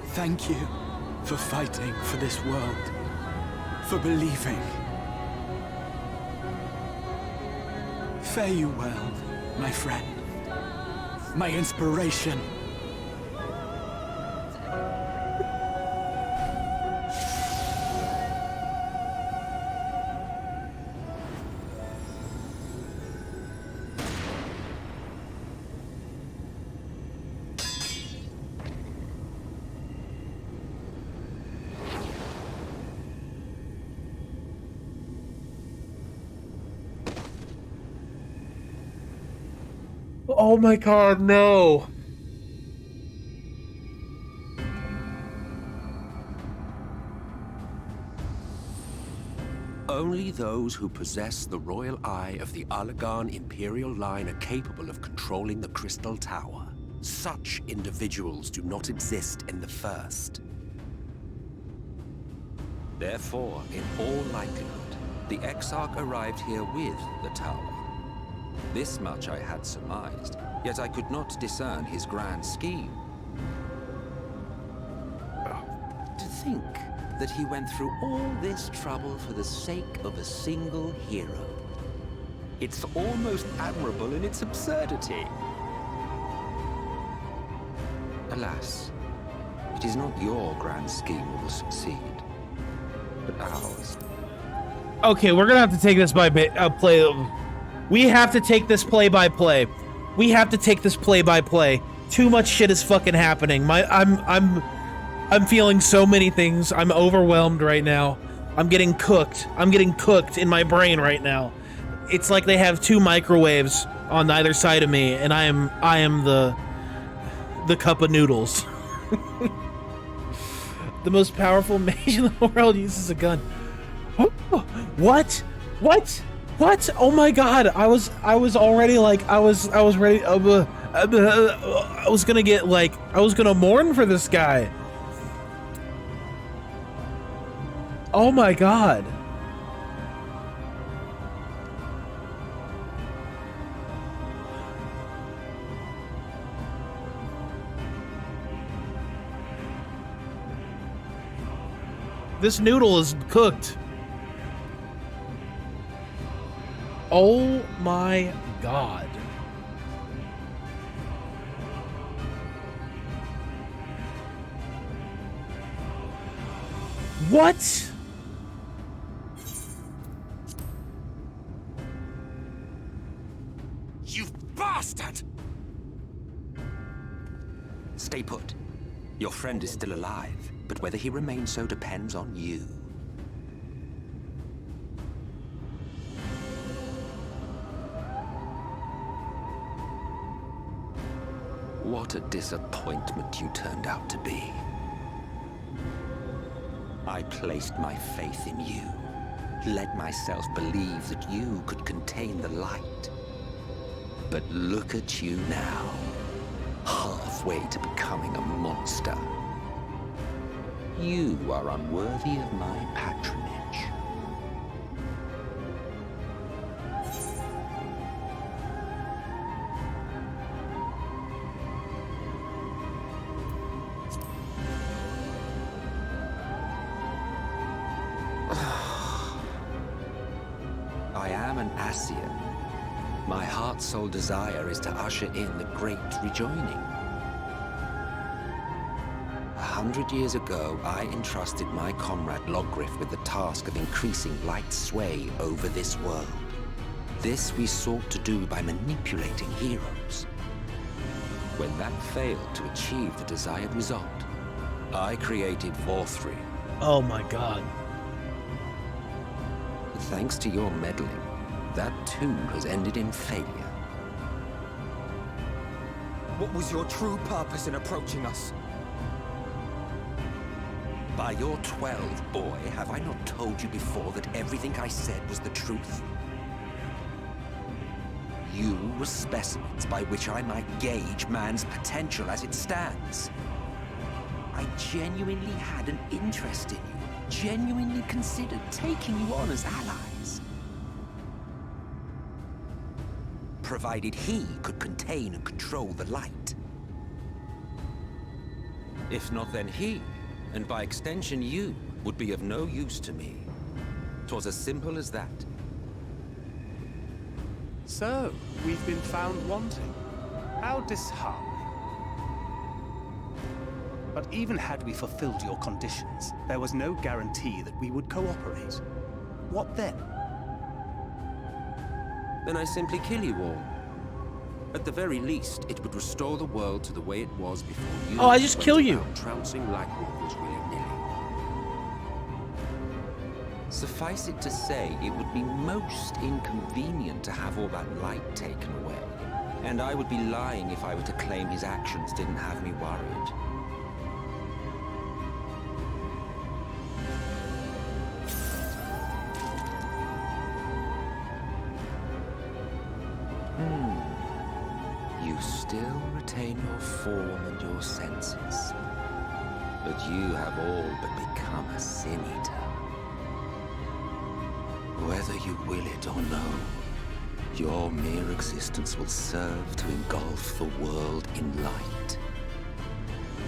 Thank you for fighting for this world, for believing. Fare you well, my friend, my inspiration. Oh my god, no. Only those who possess the royal eye of the Allagan Imperial line are capable of controlling the Crystal Tower. Such individuals do not exist in the First. Therefore, in all likelihood, the Exarch arrived here with the tower. This much I had surmised, yet I could not discern his grand scheme. To think that he went through all this trouble for the sake of a single hero. It's almost admirable in its absurdity. Alas, it is not your grand scheme that will succeed, but ours. Okay, we're gonna have to take this by play. We have to take this play by play. We have to take this play by play. Too much shit is fucking happening. I'm feeling so many things. I'm overwhelmed right now. I'm getting cooked. I'm getting cooked in my brain right now. It's like they have two microwaves on either side of me, and I am the cup of noodles. The most powerful mage in the world uses a gun. What? What? What? Oh my god! I was already like I was ready. I was gonna get like I was gonna mourn for this guy. Oh my god. This noodle is cooked. Oh my god. What? You bastard! Stay put. Your friend is still alive, but whether he remains so depends on you. What a disappointment you turned out to be. I placed my faith in you. Let myself believe that you could contain the light. But look at you now, halfway to becoming a monster. You are unworthy of my patronage. I am an Ascian. My heart's sole desire is to usher in the great rejoining. 100 years ago, I entrusted my comrade Logriff with the task of increasing light's sway over this world. This we sought to do by manipulating heroes. When that failed to achieve the desired result, I created Vorthri. Oh my god. Thanks to your meddling, that too has ended in failure. What was your true purpose in approaching us? By your 12, boy, have I not told you before that everything I said was the truth? You were specimens by which I might gauge man's potential as it stands. I genuinely had an interest in you, genuinely considered taking you on as allies. Provided he could contain and control the light. If not, then he, and by extension you, would be of no use to me. 'Twas as simple as that. So, we've been found wanting. How disheartening. But even had we fulfilled your conditions, there was no guarantee that we would cooperate. What then? Then I simply kill you all. At the very least, it would restore the world to the way it was before you. Oh, I just went kill you. about trouncing like wolves willy-nilly. Suffice it to say, it would be most inconvenient to have all that light taken away. And I would be lying if I were to claim his actions didn't have me worried. You still retain your form and your senses. But you have all but become a sin eater. Whether you will it or no, your mere existence will serve to engulf the world in light.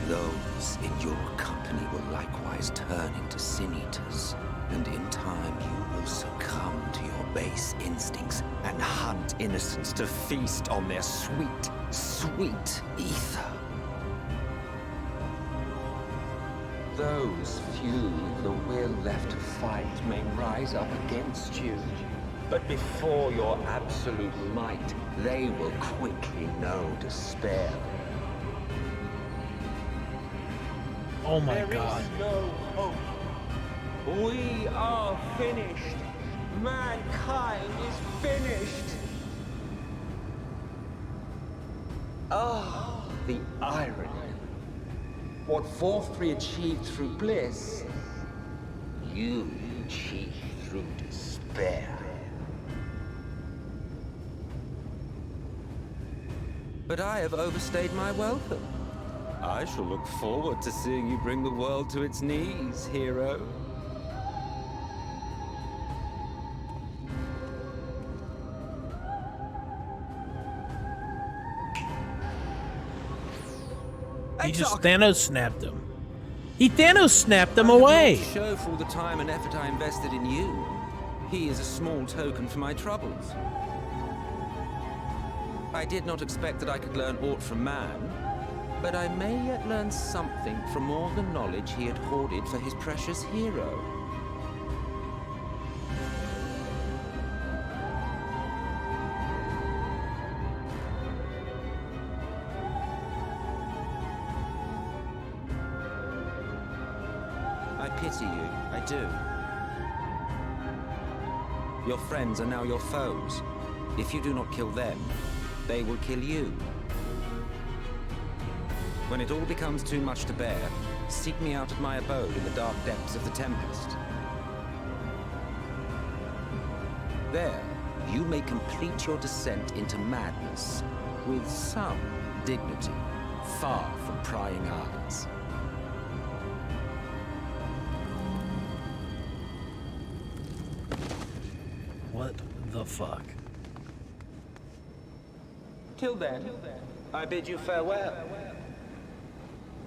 Those in your company will likewise turn into sin eaters, and in time you will succumb to your base instincts and hunt innocents to feast on their sweet, sweet ether. Those few with the will left to fight may rise up against you, but before your absolute might, they will quickly know despair. Oh my god. There is no hope. We are finished. Mankind is finished. Ah, the irony. What Vorthri achieved through bliss, you achieved through despair. But I have overstayed my welcome. I shall look forward to seeing you bring the world to its knees, hero. He just Thanos snapped him. He Thanos snapped him away. Show for all the time and effort I invested in you. He is a small token for my troubles. I did not expect that I could learn aught from man, but I may yet learn something from all the knowledge he had hoarded for his precious hero. I pity you, I do. Your friends are now your foes. If you do not kill them, they will kill you. When it all becomes too much to bear, Seek me out at my abode in the dark depths of the Tempest. There, you may complete your descent into madness with some dignity, far from prying eyes. What the fuck? Till then, I bid you farewell,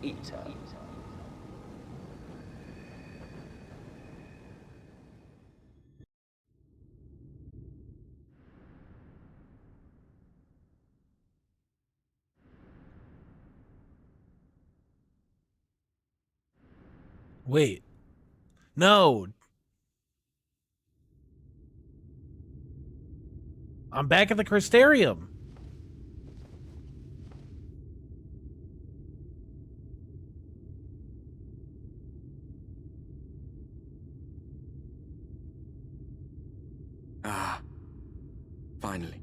Eater. Wait. No. I'm back at the Crystarium. Ah. Finally.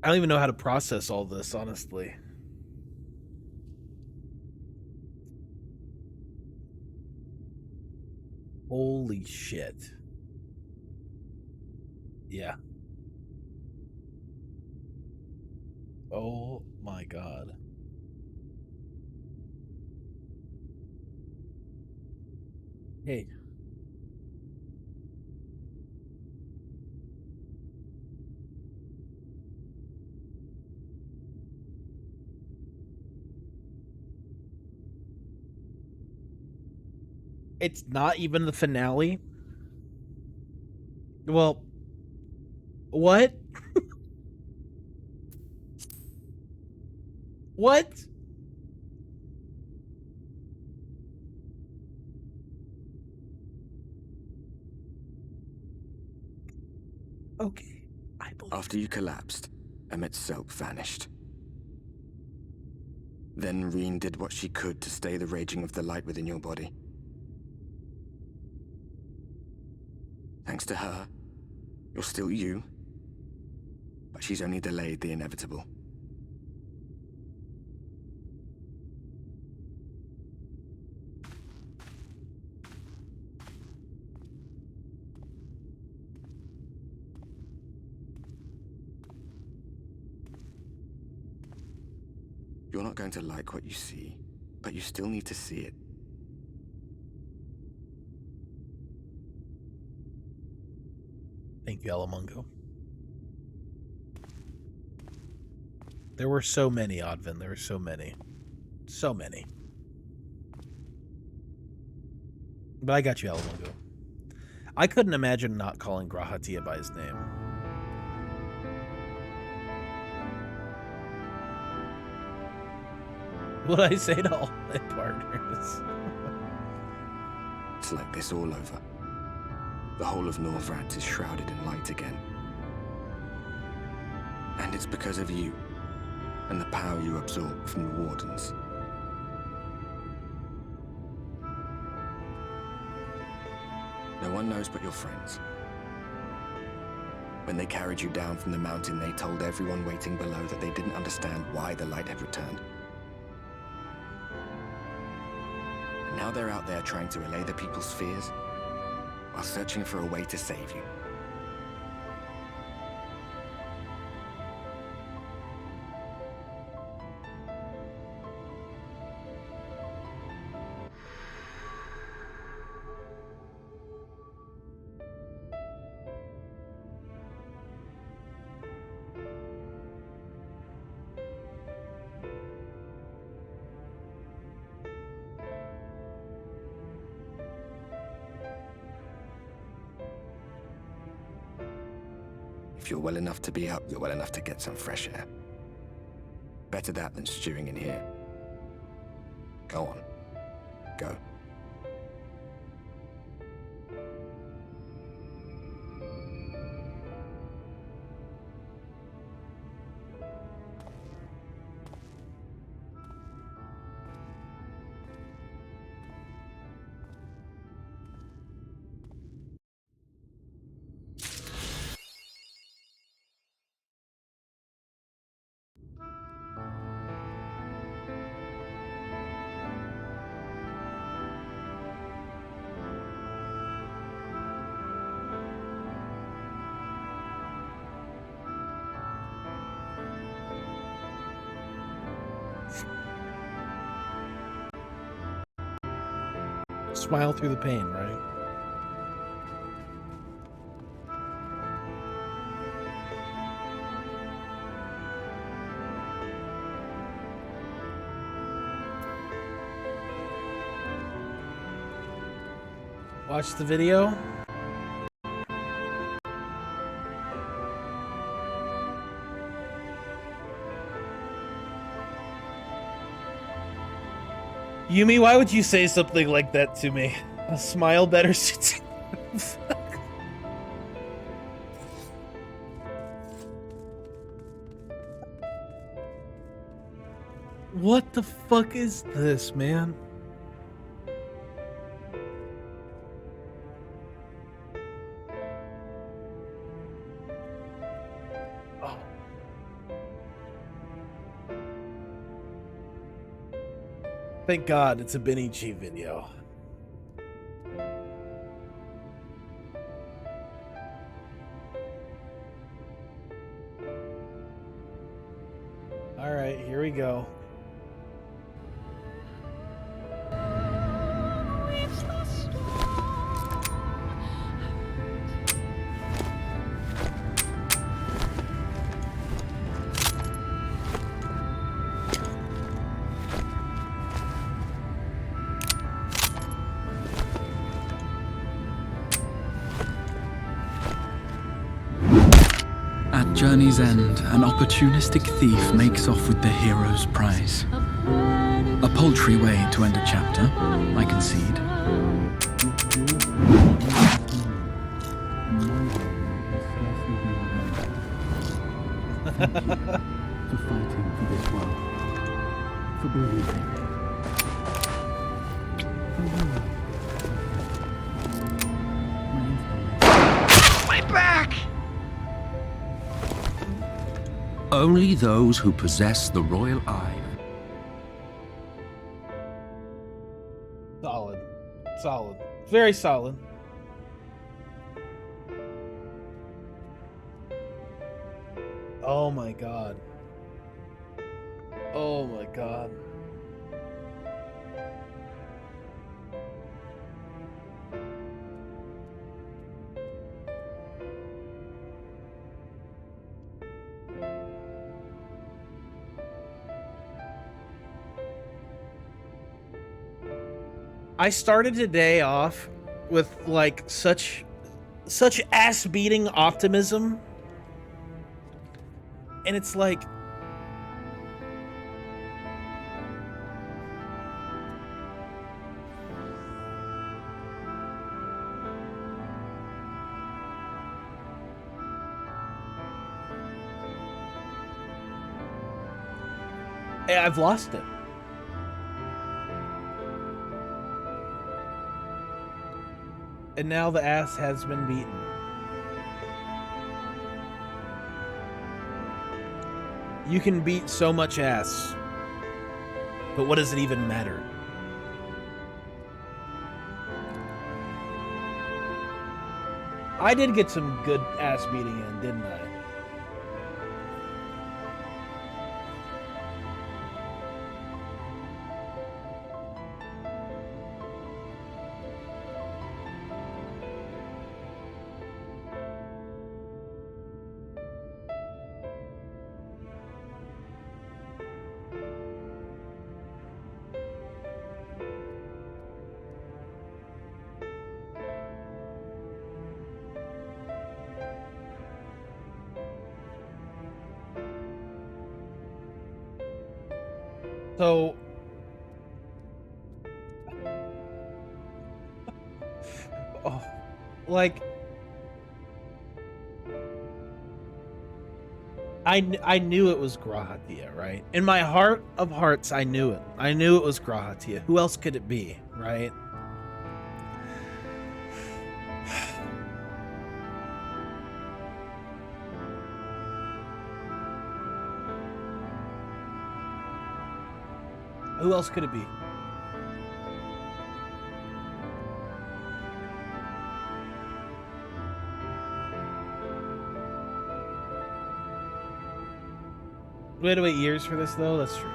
I don't even know how to process all this, honestly. Holy shit. Yeah. Oh my god. Hey. It's not even the finale. Well, what? What? Okay, I believe. After you collapsed, Emmet's self vanished. Then Reen did what she could to stay the raging of the light within your body. Thanks to her, you're still you, but she's only delayed the inevitable. You're not going to like what you see, but you still need to see it. Thank you, Alamungo. There were so many, Odvin. There were so many. So many. But I got you, Alamungo. I couldn't imagine not calling Grahatia by his name. What'd I say to all my partners? It's like this all over. The whole of Norvrad is shrouded in light again. And it's because of you, and the power you absorb from the Wardens. No one knows but your friends. When they carried you down from the mountain, they told everyone waiting below that they didn't understand why the light had returned. And now they're out there trying to allay the people's fears, while searching for a way to save you. If you're well enough to be up, you're well enough to get some fresh air. Better that than stewing in here. Go on. Go. Smile through the pain, right? Watch the video. Yumi, why would you say something like that to me? A smile better suits you. What the fuck is this, man? Oh. Thank God it's a Benichi video. All right, here we go. At journey's end, an opportunistic thief makes off with the hero's prize. A paltry way to end a chapter, I concede. Thank you for fighting for this world, for believing. My back! Only those who possess the royal eye. Solid. Solid. Very solid. Oh my god. Oh my god. I started today off with like such ass-beating optimism. And it's like I've lost it. And now the ass has been beaten. You can beat so much ass, but what does it even matter? I did get some good ass beating in, didn't I? So, oh, like, I knew it was Grahatia, right? In my heart of hearts, I knew it. I knew it was Grahatia. Who else could it be, right? Who else could it be? We had to wait years for this, though. That's true.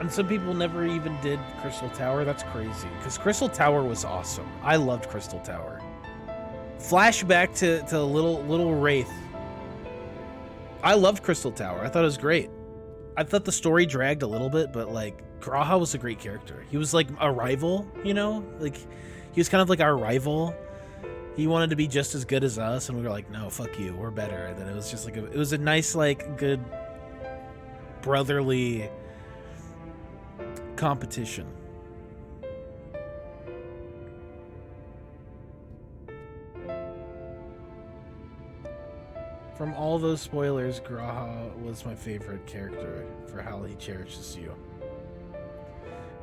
And some people never even did Crystal Tower. That's crazy, because Crystal Tower was awesome. I loved Crystal Tower. Flashback to little Wraith. I loved Crystal Tower. I thought it was great. I thought the story dragged a little bit, but like Graha was a great character. He was like a rival, you know? Like he was kind of like our rival. He wanted to be just as good as us, and we were like, no, fuck you, we're better. And then it was just like it was a nice, like, good brotherly competition. From all those spoilers, Graha was my favorite character for how he cherishes you.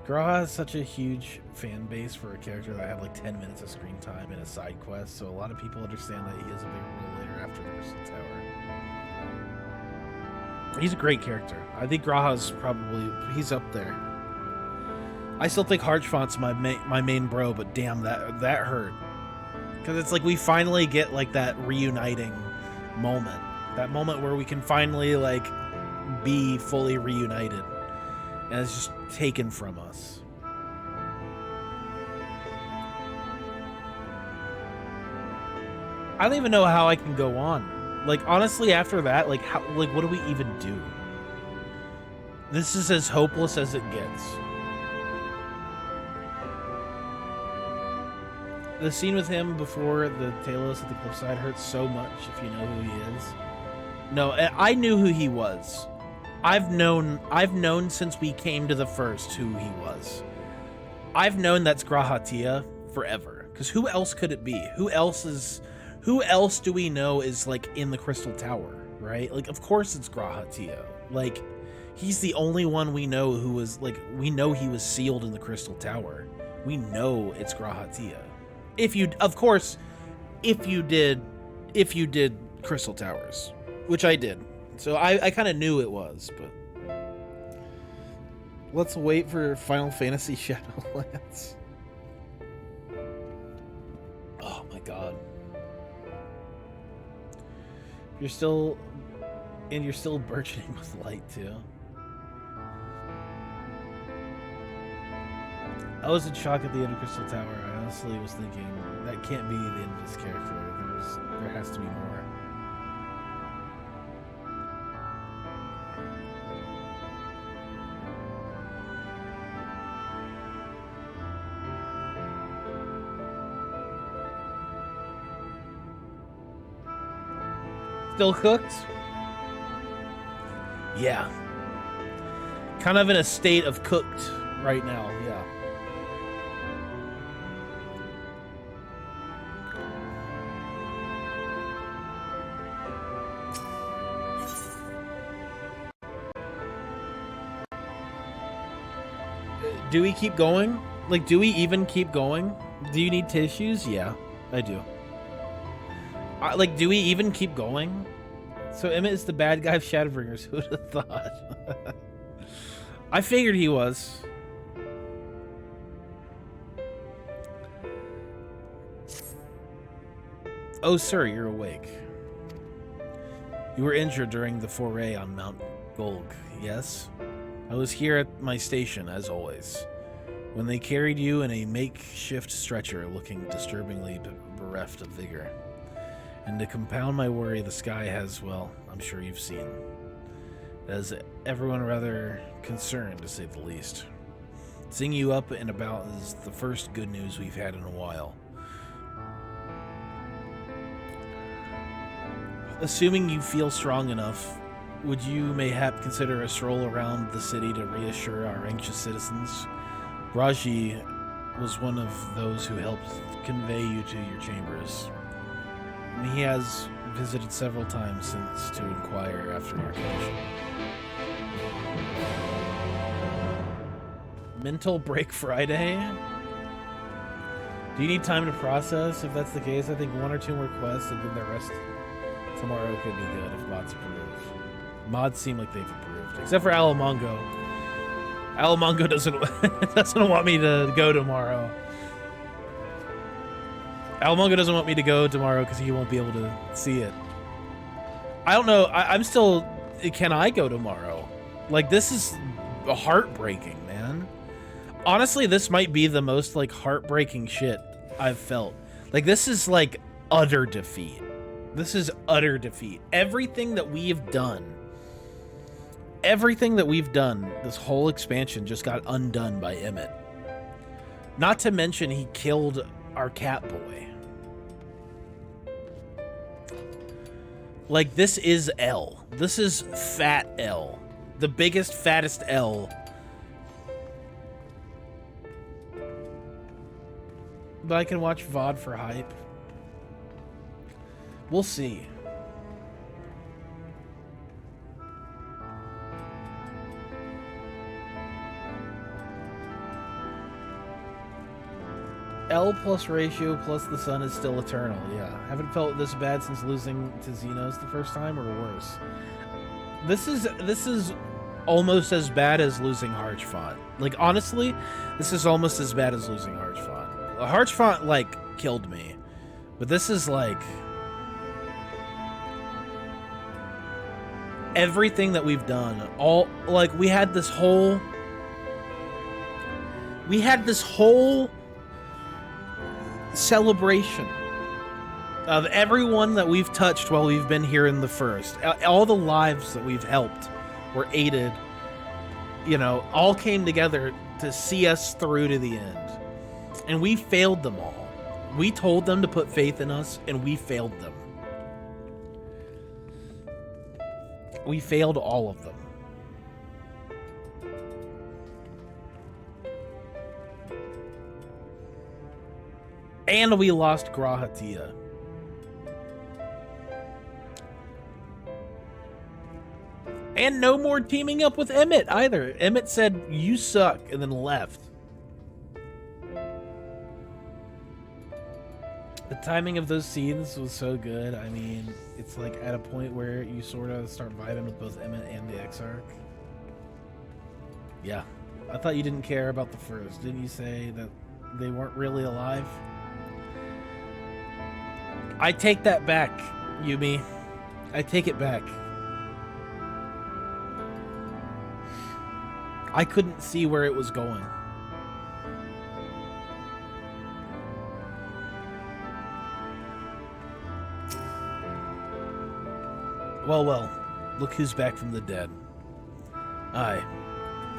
Graha has such a huge fan base for a character that had like 10 minutes of screen time in a side quest, so a lot of people understand that he has a big role later after the Crystal Tower. He's a great character. I think Graha's probably, he's up there. I still think Harchfont's my main bro, but damn, that hurt. Because it's like we finally get like that reuniting moment. That moment where we can finally like be fully reunited. And it's just taken from us. I don't even know how I can go on. Like, honestly, after that, like, how, like, what do we even do? This is as hopeless as it gets. The scene with him before the Talos at the cliffside hurts so much if you know who he is. No, I knew who he was. I've known since we came to the first who he was. I've known that's Grahatia forever. Because who else could it be? Who else do we know is like in the Crystal Tower, right? Like, of course it's Grahatia. Like, he's the only one we know who was like, we know he was sealed in the Crystal Tower. We know it's Grahatia. If you did Crystal Towers, which I did. So I kind of knew it was, but let's wait for Final Fantasy Shadowlands. Oh my god. You're still burgeoning with light too. I was in shock at the end of Crystal Tower. I honestly was thinking that can't be the end of this character. There has to be more. Still cooked? Yeah. Kind of in a state of cooked right now, yeah. Do we keep going? Like, do we even keep going? Do you need tissues? Yeah, I do. Like, do we even keep going? So Emmett is the bad guy of Shadowbringers. Who would have thought? I figured he was. Oh, sir, you're awake. You were injured during the foray on Mount Golg, yes? I was here at my station, as always, when they carried you in a makeshift stretcher looking disturbingly bereft of vigor. And to compound my worry, the sky has, well, I'm sure you've seen. It has everyone rather concerned, to say the least. Seeing you up and about is the first good news we've had in a while. Assuming you feel strong enough, would you mayhap consider a stroll around the city to reassure our anxious citizens? Raji was one of those who helped convey you to your chambers. And he has visited several times since to inquire after your condition. Mental break Friday? Do you need time to process? If that's the case, I think 1 or 2 more quests and then the rest tomorrow could be good if mods approve. Mods seem like they've approved, except for Alamongo. Alamongo doesn't want me to go tomorrow. Alamongo doesn't want me to go tomorrow because he won't be able to see it. I don't know. I'm still... Can I go tomorrow? Like, this is heartbreaking, man. Honestly, this might be the most like heartbreaking shit I've felt. Like, this is like utter defeat. This is utter defeat. Everything that we've done, this whole expansion just got undone by Emmett. Not to mention he killed our cat boy. Like, this is L. This is fat L. The biggest, fattest L. But I can watch VOD for hype. We'll see. L plus ratio plus the sun is still eternal. Yeah. Haven't felt this bad since losing to Xenos the first time, or worse. This is almost as bad as losing Harchfont. Like, honestly, this is almost as bad as losing Harchfont. Harchfont, like, killed me. But this is, like... everything that we've done. All, like, we had this whole celebration of everyone that we've touched while we've been here in the first. All the lives that we've helped or aided, you know, all came together to see us through to the end. And we failed them all. We told them to put faith in us, and we failed them. We failed all of them. And we lost Grahatia. And no more teaming up with Emmett either. Emmett said, "You suck," and then left. The timing of those scenes was so good. I mean, it's like at a point where you sort of start vibing with both Emmett and the Exarch. Yeah. I thought you didn't care about the first. Didn't you say that they weren't really alive? I take that back, Yumi. I take it back. I couldn't see where it was going. Well, well, look who's back from the dead. Aye,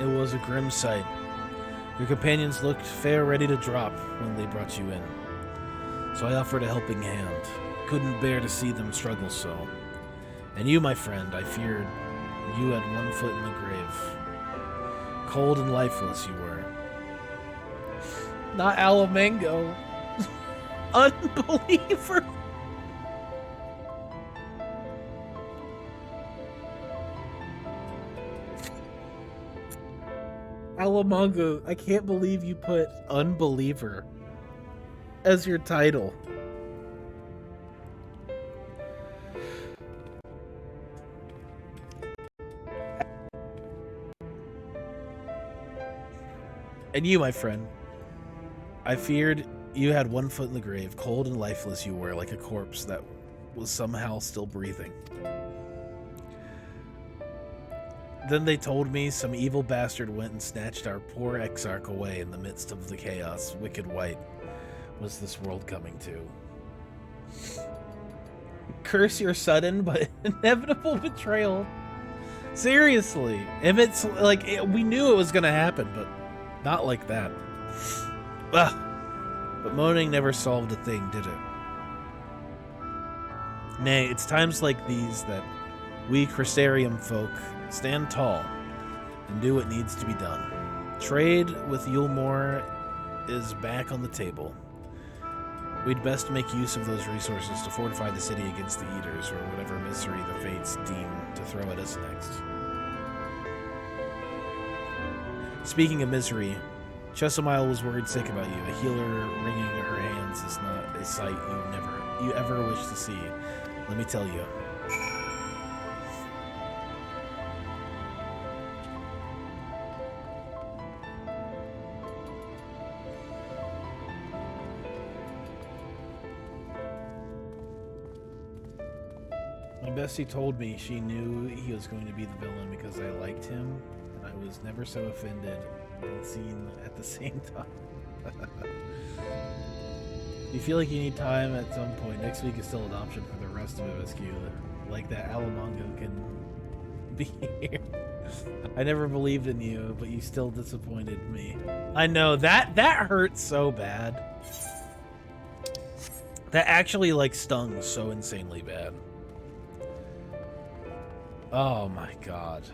it was a grim sight. Your companions looked fair ready to drop when they brought you in. So I offered a helping hand. Couldn't bear to see them struggle so. And you, my friend, I feared you had one foot in the grave. Cold and lifeless you were. Not Alamango. Unbeliever. Alamango, I can't believe you put Unbeliever as your title. And you, my friend, I feared you had one foot in the grave. Cold and lifeless you were, like a corpse that was somehow still breathing. Then they told me some evil bastard went and snatched our poor Exarch away in the midst of the chaos. Wicked White was this world coming to. Curse your sudden but inevitable betrayal. Seriously. Emmett's like, we knew it was going to happen, but not like that. Ugh. But moaning never solved a thing, did it? Nay, it's times like these that we Crystarium folk stand tall and do what needs to be done. Trade with Yulmore is back on the table. We'd best make use of those resources to fortify the city against the Eaters or whatever misery the fates deem to throw at us next. Speaking of misery, Chesamile was worried sick about you. A healer wringing her hands is not a sight you ever wish to see. Let me tell you. My bestie told me she knew he was going to be the villain because I liked him, and I I was never so offended and seen at the same time. You feel like you need time at some point. Next week is still an option for the rest of MSQ. Like that Alamongo can be here. I never believed in you, but you still disappointed me. I know, that hurts so bad. That actually, like, stung so insanely bad. Oh my god.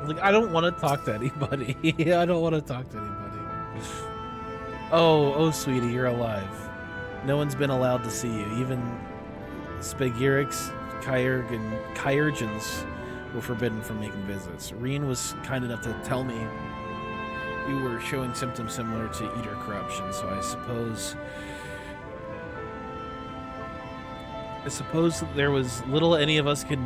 Like, I don't want to talk to anybody. I don't want to talk to anybody. Oh, sweetie, you're alive. No one's been allowed to see you. Even Spagirix, Kyurg, and Kyurgens were forbidden from making visits. Reen was kind enough to tell me you were showing symptoms similar to eater corruption, so I suppose there was little any of us could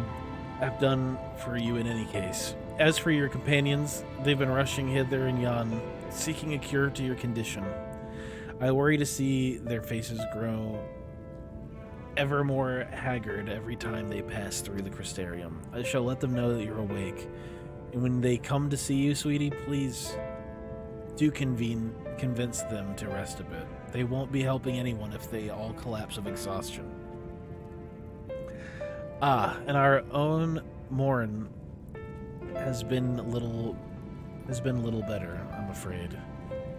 have done for you in any case. As for your companions, they've been rushing hither and yon, seeking a cure to your condition. I worry to see their faces grow ever more haggard every time they pass through the Crystarium. I shall let them know that you're awake. And when they come to see you, sweetie, please do convince them to rest a bit. They won't be helping anyone if they all collapse of exhaustion. And our own Morin has been a little better, I'm afraid.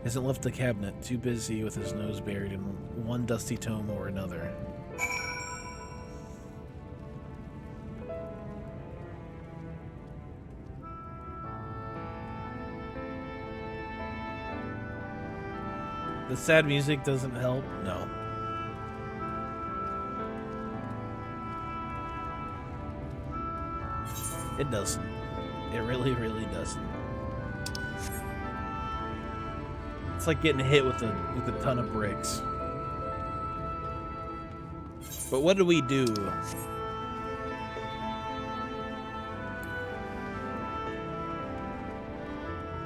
Hasn't left the cabinet, too busy with his nose buried in one dusty tome or another. The sad music doesn't help? No. It doesn't. It really, really doesn't. It's like getting hit with a ton of bricks. But what do we do?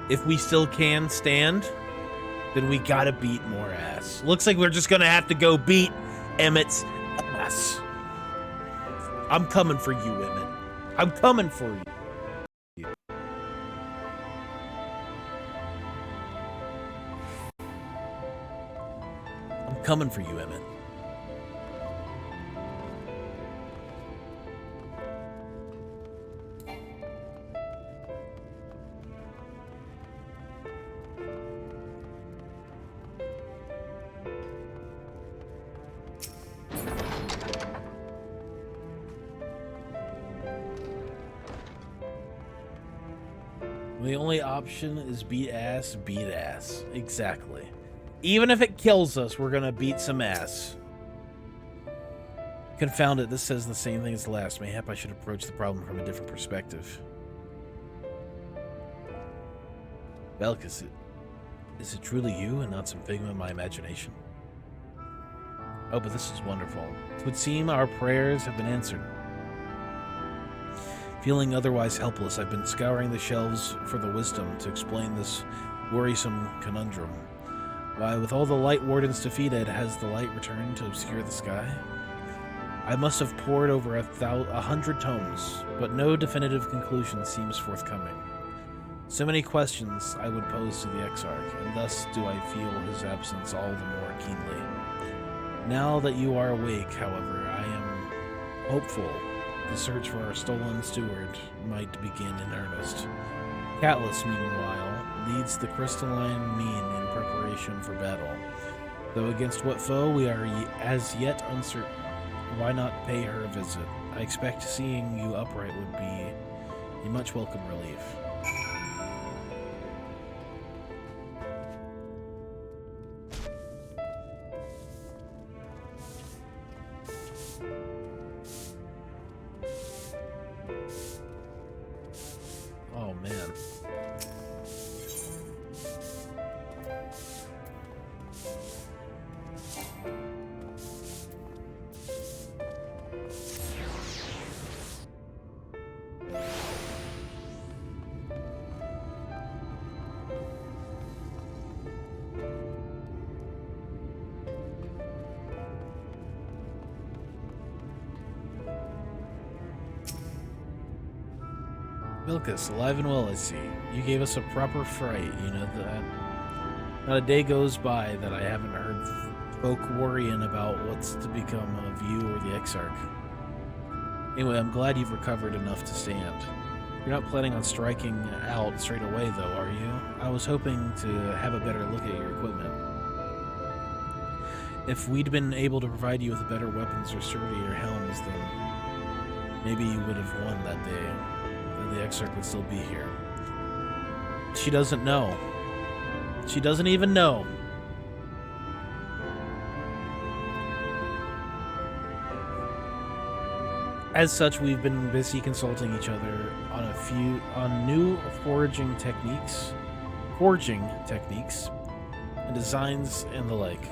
If we still can stand, then we gotta beat more ass. Looks like we're just gonna have to go beat Emmett's ass. I'm coming for you, Emmett. I'm coming for you. I'm coming for you, Emmett. The only option is beat ass, beat ass. Exactly. Even if it kills us, we're gonna beat some ass. Confound it, this says the same thing as the last. Mayhap I should approach the problem from a different perspective. Belk, is it truly you and not some figment of my imagination? Oh, but this is wonderful. It would seem our prayers have been answered. Feeling otherwise helpless, I've been scouring the shelves for the wisdom to explain this worrisome conundrum. Why, with all the light wardens defeated, has the light returned to obscure the sky? I must have pored over 100 tomes, but no definitive conclusion seems forthcoming. So many questions I would pose to the Exarch, and thus do I feel his absence all the more keenly. Now that you are awake, however, I am hopeful the search for our stolen steward might begin in earnest. Catless, meanwhile, leads the crystalline mean in preparation for battle. Though against what foe we are as yet uncertain. Why not pay her a visit? I expect seeing you upright would be a much welcome relief. Oh, man. Bilkis, alive and well, I see. You gave us a proper fright, you know that. Not a day goes by that I haven't heard folk worrying about what's to become of you or the Exarch. Anyway, I'm glad you've recovered enough to stand. You're not planning on striking out straight away, though, are you? I was hoping to have a better look at your equipment. If we'd been able to provide you with better weapons or sturdier helms, then maybe you would have won that day. Then the Exarch would still be here. She doesn't know. She doesn't even know. As such, we've been busy consulting each other on new forging techniques, and designs and the like.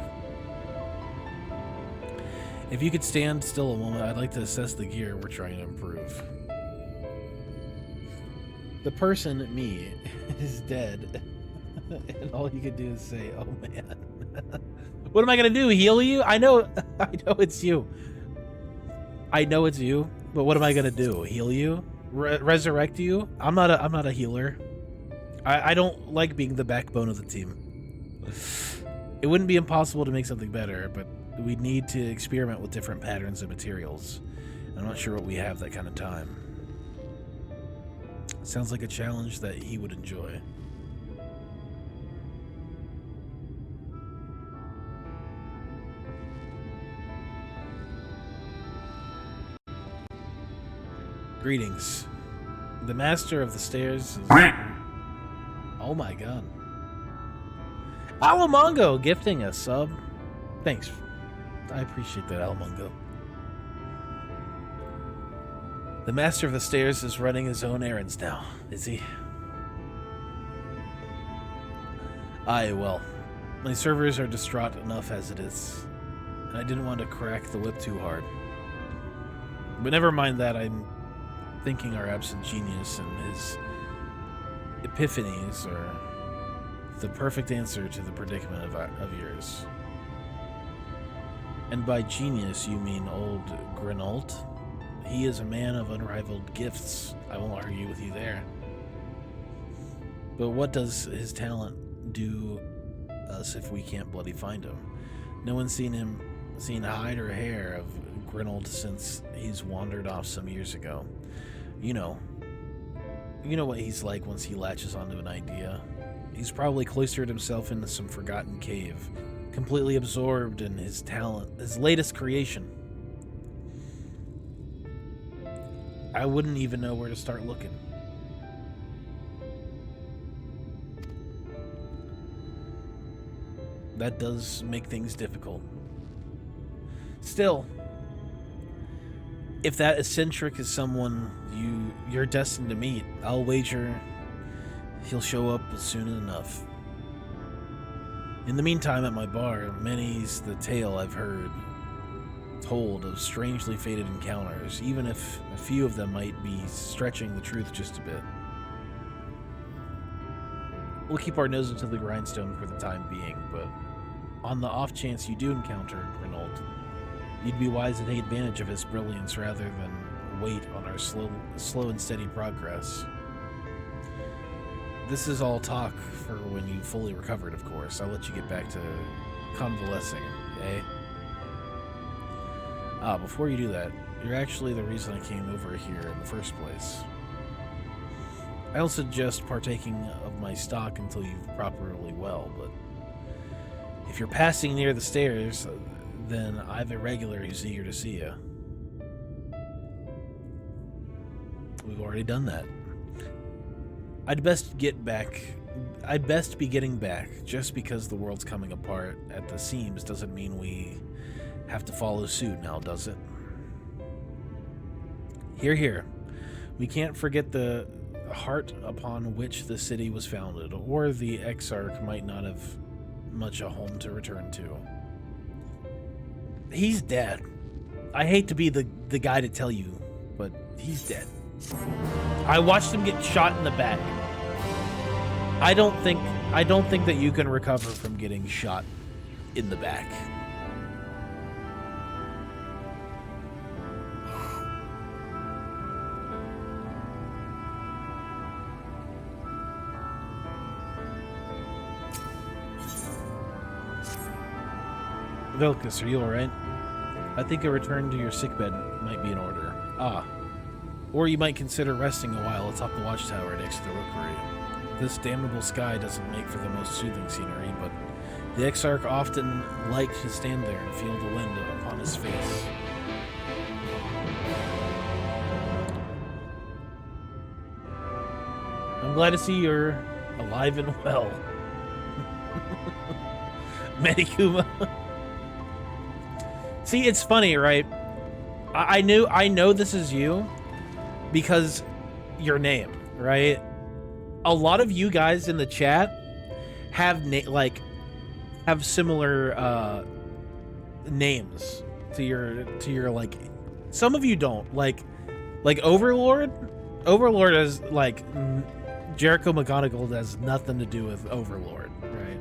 If you could stand still a moment, I'd like to assess the gear we're trying to improve. The person, me, is dead, and all you could do is say, "Oh man." What am I gonna do? Heal you? I know it's you. I know it's you, but what am I gonna do? Heal you? Resurrect you? I'm not a healer. I don't like being the backbone of the team. It wouldn't be impossible to make something better, but we'd need to experiment with different patterns and materials. I'm not sure what we have that kind of time. Sounds like a challenge that he would enjoy. Greetings. The master of the stairs is... Oh my god. Alamongo gifting a sub. Thanks. I appreciate that, Alamongo. The master of the stairs is running his own errands now, is he? Aye, well. My servers are distraught enough as it is. And I didn't want to crack the whip too hard. But never mind that, I'm thinking our absent genius and his epiphanies are the perfect answer to the predicament of yours. And by genius, you mean old Grinault? He is a man of unrivaled gifts. I won't argue with you there. But what does his talent do us if we can't bloody find him? No one's seen hide or hair of Grinault since he's wandered off some years ago. You know what he's like once he latches onto an idea. He's probably cloistered himself into some forgotten cave, completely absorbed in his talent, his latest creation. I wouldn't even know where to start looking. That does make things difficult. Still, if that eccentric is someone you're destined to meet, I'll wager he'll show up soon enough. In the meantime, at my bar, many's the tale I've heard told of strangely fated encounters, even if a few of them might be stretching the truth just a bit. We'll keep our nose into the grindstone for the time being, but on the off chance you do encounter Grinault, you'd be wise to take advantage of his brilliance rather than wait on our slow and steady progress. This is all talk for when you fully recovered, of course. I'll let you get back to convalescing, eh? Before you do that, you're actually the reason I came over here in the first place. I don't suggest partaking of my stock until you've properly well, but if you're passing near the stairs, then I've a regular who's eager to see you. We've already done that. I'd best be getting back. Just because the world's coming apart at the seams doesn't mean we have to follow suit now, does it? Hear, hear. We can't forget the heart upon which the city was founded, or the Exarch might not have much a home to return to. He's dead. I hate to be the guy to tell you, but he's dead. I watched him get shot in the back. I don't think that you can recover from getting shot in the back. Vilcus, are you alright? I think a return to your sickbed might be in order. Ah. Or you might consider resting a while atop the watchtower next to the rookery. This damnable sky doesn't make for the most soothing scenery, but the Exarch often liked to stand there and feel the wind upon his face. I'm glad to see you're alive and well. Medikuma. See, it's funny, right? I know this is you because your name, right? A lot of you guys in the chat have have similar names to your like. Some of you don't like Overlord. Overlord is like Jericho McGonagall has nothing to do with Overlord, right?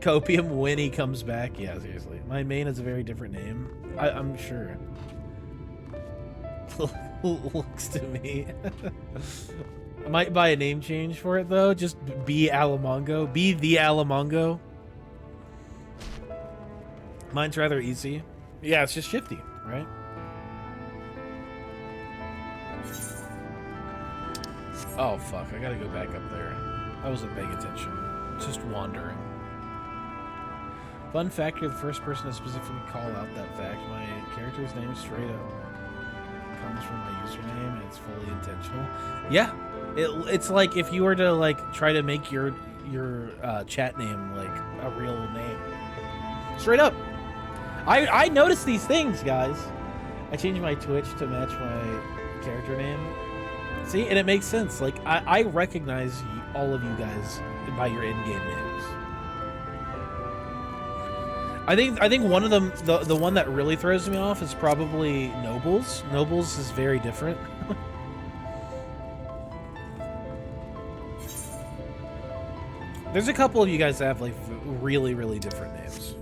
Copium when he comes back. Yeah, seriously. My main is a very different name. I'm sure. Looks to me. I might buy a name change for it though. Just be Alamongo. Be the Alamongo. Mine's rather easy. Yeah, it's just shifty, right? Oh fuck, I gotta go back up there. I wasn't paying attention. Just wandering. Fun fact, you're the first person to specifically call out that fact. My character's name straight up comes from my username and it's fully intentional. Yeah. It's like if you were to like try to make your chat name like a real name. Straight up. I noticed these things, guys. I changed my Twitch to match my character name. See, and it makes sense. Like I recognize all of you guys by your in-game names. I think one of them, the one that really throws me off is probably Nobles. Nobles is very different. There's a couple of you guys that have like really, really different names.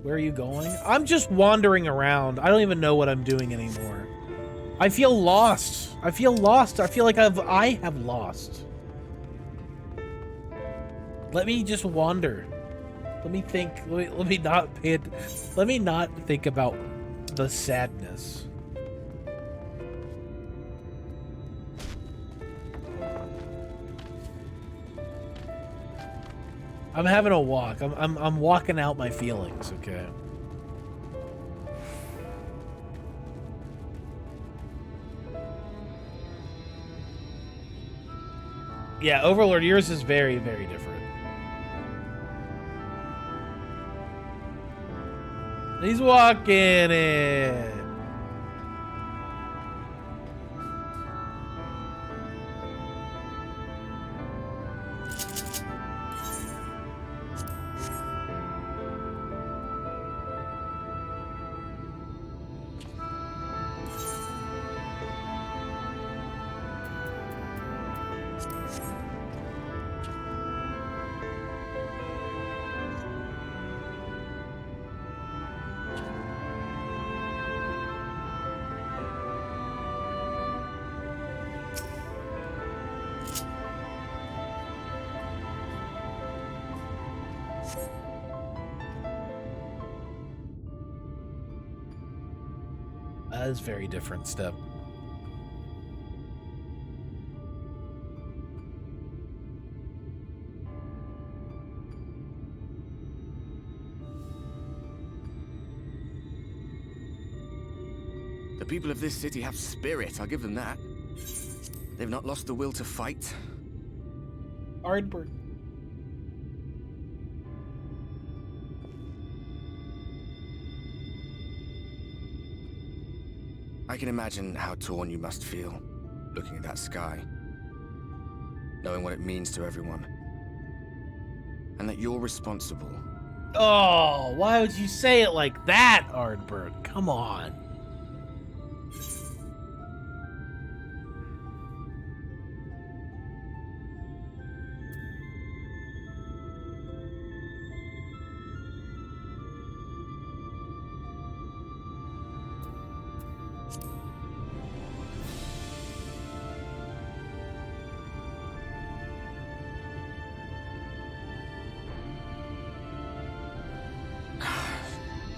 Where are you going? I'm just wandering around. I don't even know what I'm doing anymore. I feel lost. I feel lost. I feel like I have lost. Let me just wander. Let me think. Let me not pay it. Let me not think about the sadness. I'm having a walk. I'm walking out my feelings, okay? Yeah, Overlord, yours is very, very different. He's walking it. That is very different step. The people of this city have spirit, I'll give them that. They've not lost the will to fight. Ardbert. I can imagine how torn you must feel, looking at that sky. Knowing what it means to everyone. And that you're responsible. Oh, why would you say it like that, Ardbert? Come on.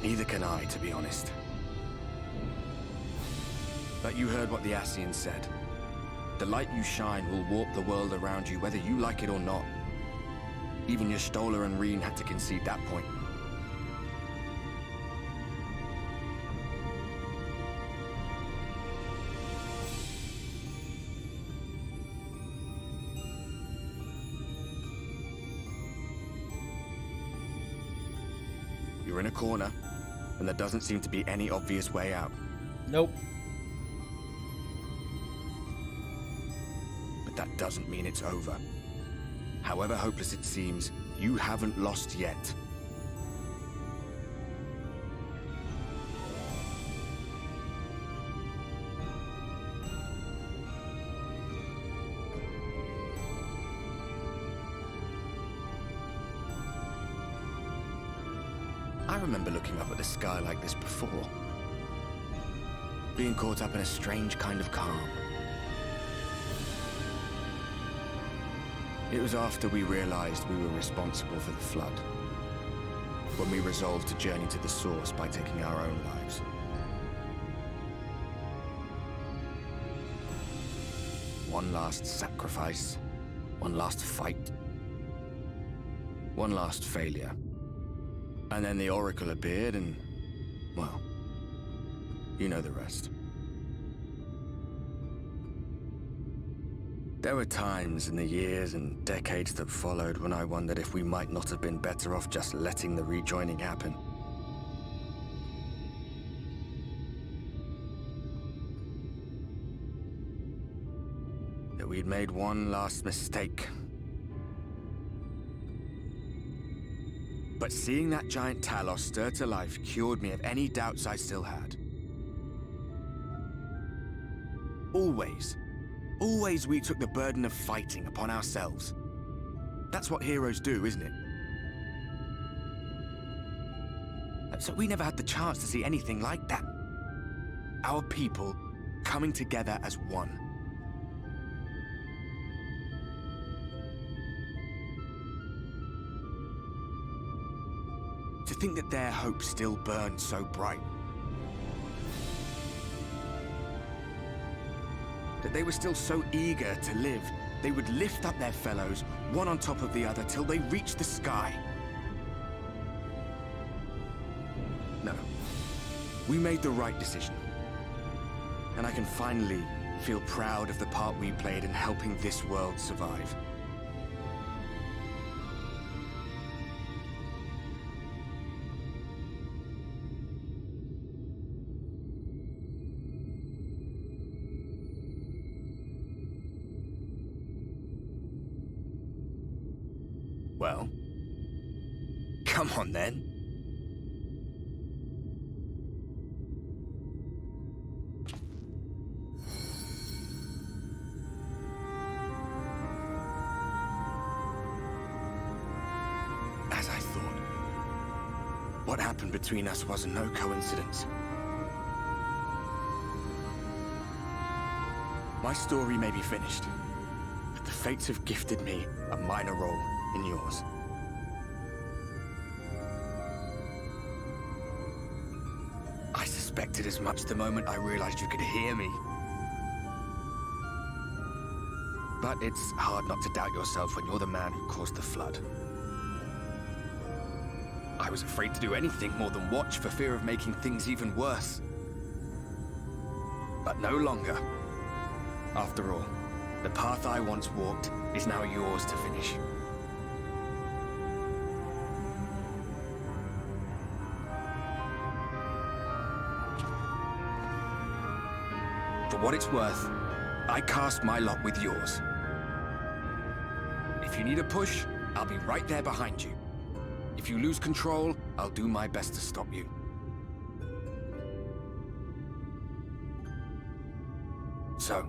Neither can I, to be honest. But you heard what the Ascian said. The light you shine will warp the world around you, whether you like it or not. Even your Stoller and Reen had to concede that point. You're in a corner, and there doesn't seem to be any obvious way out. Nope. But that doesn't mean it's over. However hopeless it seems, you haven't lost yet. I remember looking up at the sky like this before. Being caught up in a strange kind of calm. It was after we realized we were responsible for the flood. When we resolved to journey to the source by taking our own lives. One last sacrifice. One last fight. One last failure. And then the Oracle appeared and, well, you know the rest. There were times in the years and decades that followed when I wondered if we might not have been better off just letting the rejoining happen. That we'd made one last mistake. But seeing that giant Talos stir to life cured me of any doubts I still had. Always we took the burden of fighting upon ourselves. That's what heroes do, isn't it? So we never had the chance to see anything like that. Our people coming together as one. To think that their hope still burned so bright. That they were still so eager to live, they would lift up their fellows, one on top of the other, till they reached the sky. No. We made the right decision. And I can finally feel proud of the part we played in helping this world survive. Well, come on then. As I thought, what happened between us was no coincidence. My story may be finished, but the fates have gifted me a minor role in yours. I suspected as much the moment I realized you could hear me. But it's hard not to doubt yourself when you're the man who caused the flood. I was afraid to do anything more than watch for fear of making things even worse. But no longer. After all, the path I once walked is now yours to finish. For what it's worth, I cast my lot with yours. If you need a push, I'll be right there behind you. If you lose control, I'll do my best to stop you. So,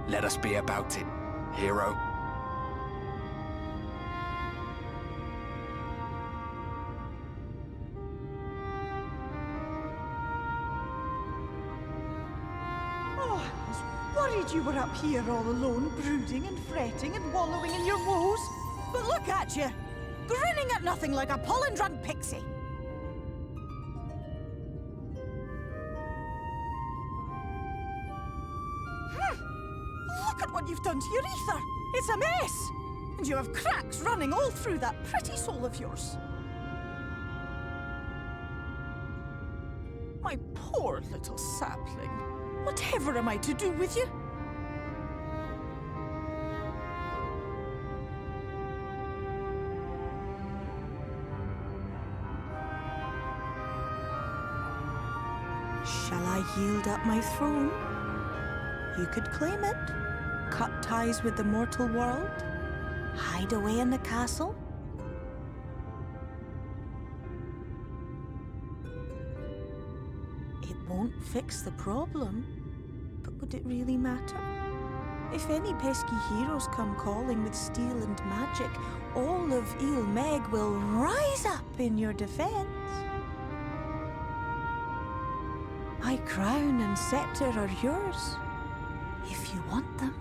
let us be about it, hero. Worried you were up here all alone, brooding and fretting and wallowing in your woes. But look at you, grinning at nothing like a pollen-drunk pixie. you've done to your ether. It's a mess. And you have cracks running all through that pretty soul of yours. My poor little sapling. Whatever am I to do with you? Shall I yield up my throne? You could claim it, cut ties with the mortal world, hide away in the castle. It won't fix the problem, but would it really matter? If any pesky heroes come calling with steel and magic, all of Il Meg will rise up in your defense. My crown and scepter are yours, if you want them.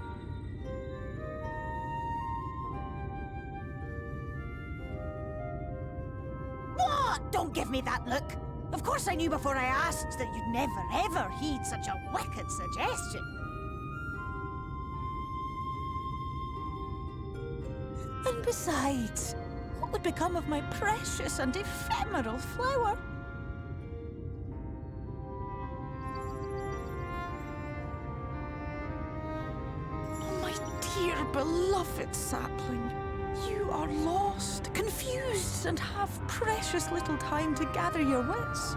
What? Don't give me that look. Of course I knew before I asked that you'd never ever heed such a wicked suggestion. And besides, what would become of my precious and ephemeral flower? Dear beloved sapling, you are lost, confused, and have precious little time to gather your wits.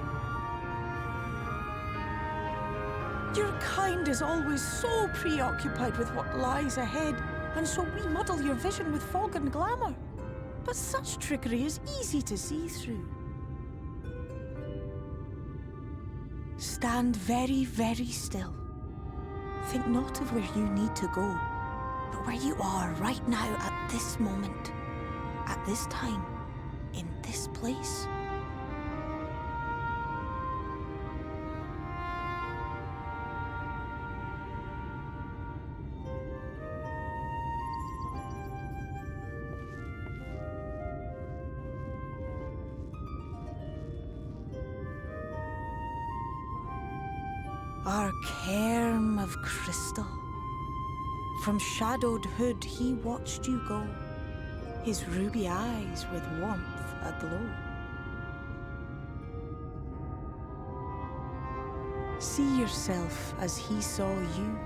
Your kind is always so preoccupied with what lies ahead, and so we muddle your vision with fog and glamour. But such trickery is easy to see through. Stand very, very still. Think not of where you need to go, but where you are right now at this moment, at this time, in this place. Our cairn of crystal. From shadowed hood he watched you go, his ruby eyes with warmth aglow. See yourself as he saw you,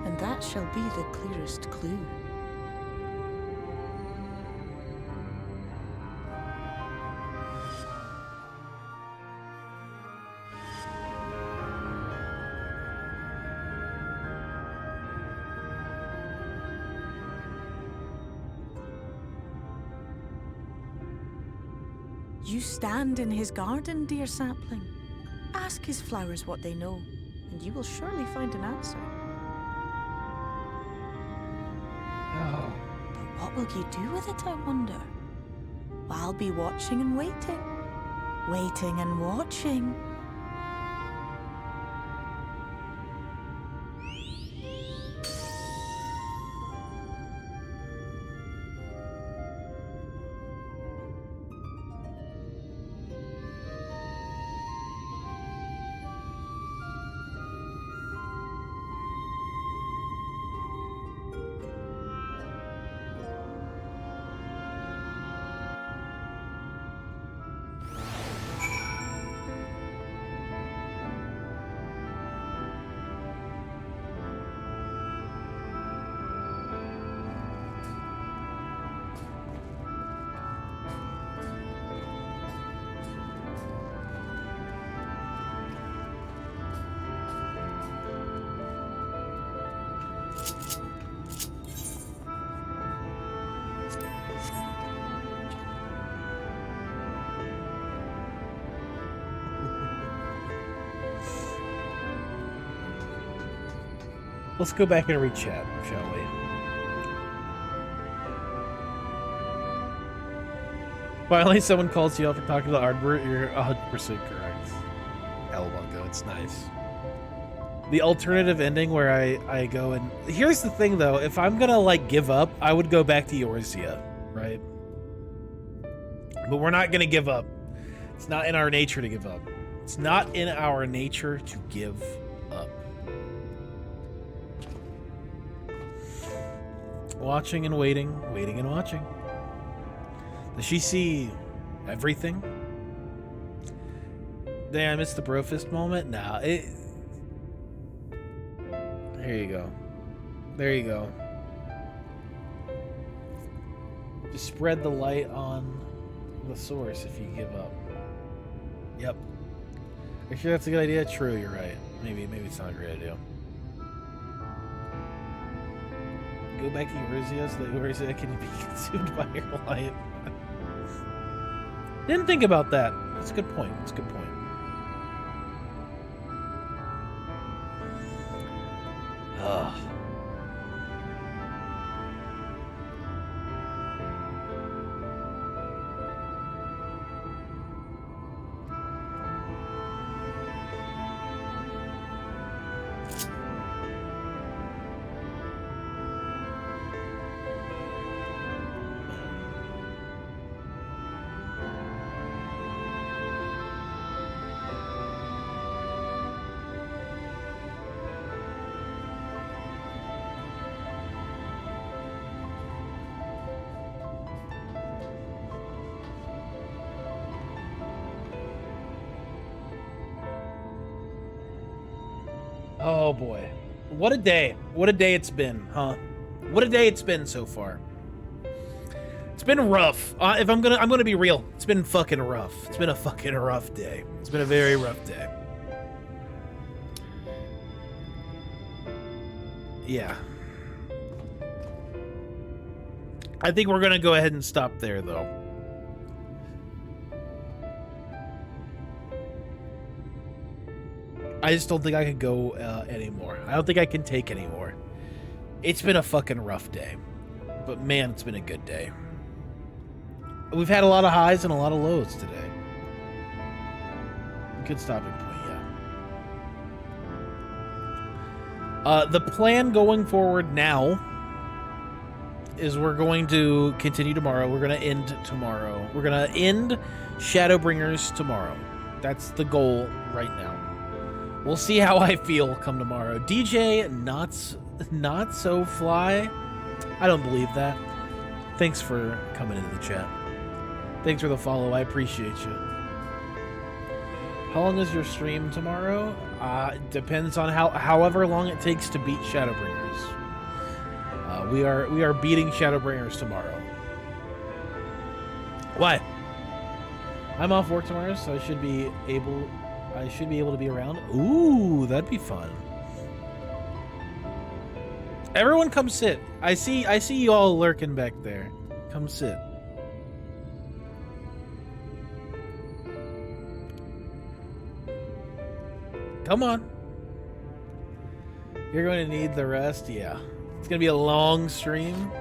and that shall be the clearest clue. You stand in his garden, dear sapling. Ask his flowers what they know, and you will surely find an answer. Oh. But what will you do with it, I wonder? I'll be watching and waiting. Waiting and watching. Let's go back and read chat, shall we? Finally, someone calls you out for talking to Ardbert. You're 100% correct. Elwongo, it's nice. The alternative ending where I go and... Here's the thing, though. If I'm gonna, like, give up, I would go back to Eorzea, right? But we're not gonna give up. It's not in our nature to give up. It's not in our nature to give up. Watching and waiting, waiting and watching. Does she see everything? Damn, I missed the brofist moment? Nah, it... There you go. There you go. Just spread the light on the source if you give up. Yep. Are you sure that's a good idea? True, you're right. Maybe it's not a great idea. Go back to Eurizia so that Eurizia can be consumed by your light. Didn't think about that. That's a good point. That's a good point. Ugh. Oh boy. What a day. What a day it's been, huh? What a day it's been so far. It's been rough. If I'm gonna be real. It's been fucking rough. It's been a fucking rough day. It's been a very rough day. Yeah. I think we're gonna go ahead and stop there though. I just don't think I could go anymore. I don't think I can take anymore. It's been a fucking rough day. But man, it's been a good day. We've had a lot of highs and a lot of lows today. Good stopping point, yeah. The plan going forward now is we're going to continue tomorrow. We're going to end tomorrow. We're going to end Shadowbringers tomorrow. That's the goal right now. We'll see how I feel come tomorrow. DJ, not so fly. I don't believe that. Thanks for coming into the chat. Thanks for the follow. I appreciate you. How long is your stream tomorrow? Depends on however long it takes to beat Shadowbringers. We are beating Shadowbringers tomorrow. Why? I'm off work tomorrow, so I should be able to be around. Ooh, that'd be fun. Everyone come sit. I see you all lurking back there. Come sit. Come on. You're going to need the rest? Yeah. It's going to be a long stream.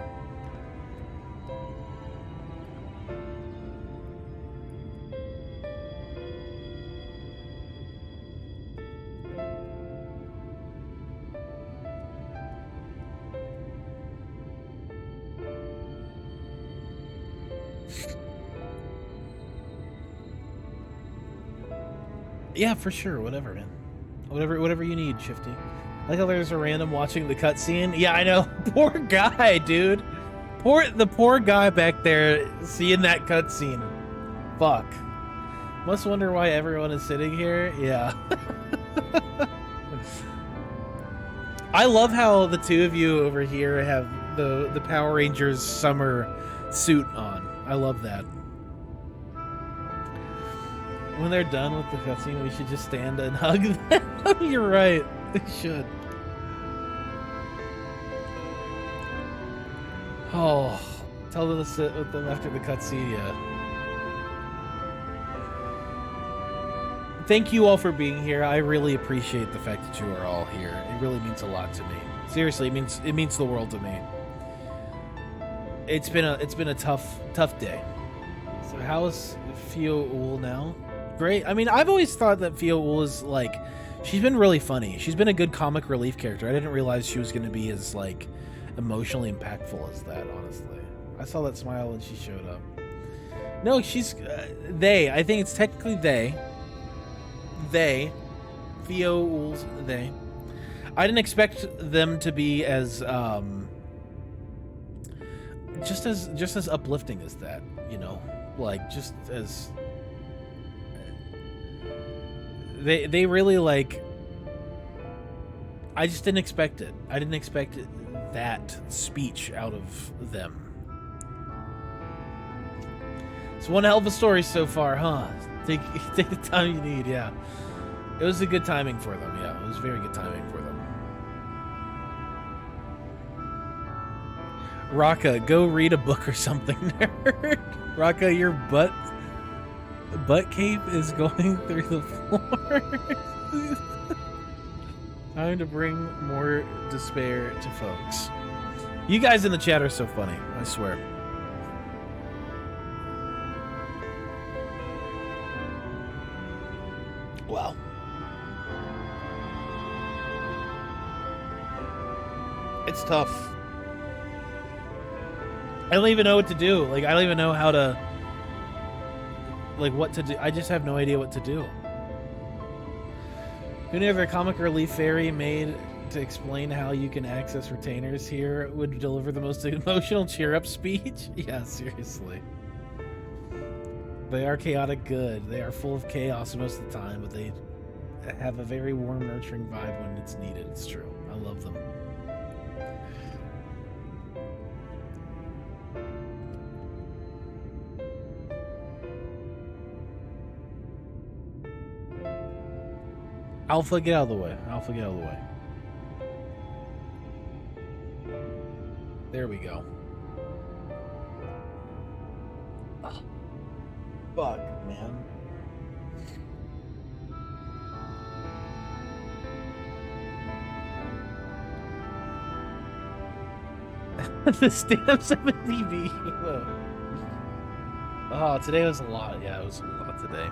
Yeah, for sure. Whatever, man. Whatever you need, Shifty. I like how there's a random watching the cutscene. Yeah, I know. Poor guy, dude. The poor guy back there seeing that cutscene. Fuck. Must wonder why everyone is sitting here. Yeah. I love how the two of you over here have the Power Rangers summer suit on. I love that. When they're done with the cutscene, we should just stand and hug them. You're right. They should. Oh, tell them to sit with them after the cutscene, yeah. Thank you all for being here. I really appreciate the fact that you are all here. It really means a lot to me. Seriously, it means the world to me. It's been a tough day. So how's Fio now? Great. I mean, I've always thought that Fio was like, she's been really funny. She's been a good comic relief character. I didn't realize she was going to be as like emotionally impactful as that, honestly. I saw that smile when she showed up. No, she's they. I think it's technically they. Fio's they. I didn't expect them to be as just as uplifting as that, you know, like just as they really like. I just didn't expect it. I didn't expect that speech out of them. It's one hell of a story so far, huh? Take the time you need, yeah. It was a good timing for them, yeah. It was very good timing for them. Raka, go read a book or something, nerd. Raka, your butt cape is going through the floor. Time to bring more despair to folks. You guys in the chat are so funny, I swear. Wow. It's tough. I don't even know what to do. Like, I don't even know how to... Like, what to do. I just have no idea what to do. Who knew if a comic relief fairy made to explain how you can access retainers here would deliver the most emotional cheer-up speech? Yeah, seriously. They are chaotic good. They are full of chaos most of the time, but they have a very warm, nurturing vibe when it's needed. It's true. I love them. Alpha, get out of the way. Alpha, get out of the way. There we go. Oh, fuck, man. The stamps of a TV. Oh, today was a lot. Yeah, it was a lot today.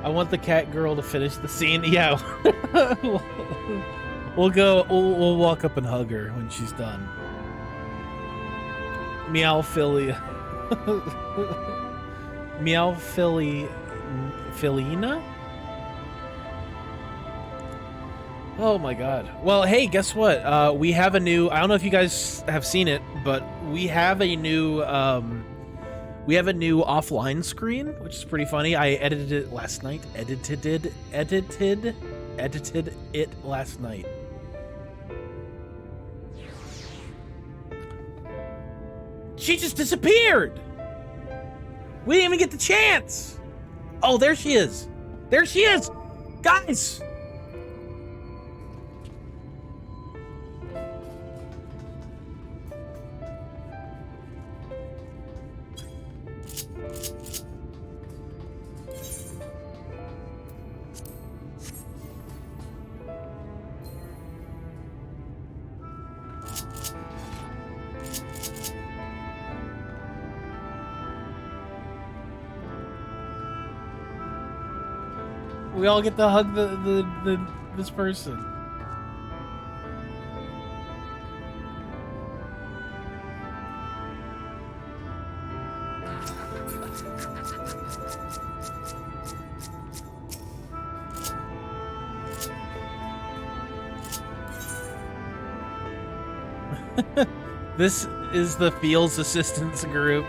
I want the cat girl to finish the scene. Yeah. We'll walk up and hug her when she's done. Meow Philly. Meow Philina? Oh my god. Well, hey, guess what? We have a new, I don't know if you guys have seen it, but we have a new offline screen, which is pretty funny. I edited it last night. Edited it last night. She just disappeared. We didn't even get the chance. Oh, there she is. There she is. Guys. We all get to hug this person. This is the Fields Assistance Group.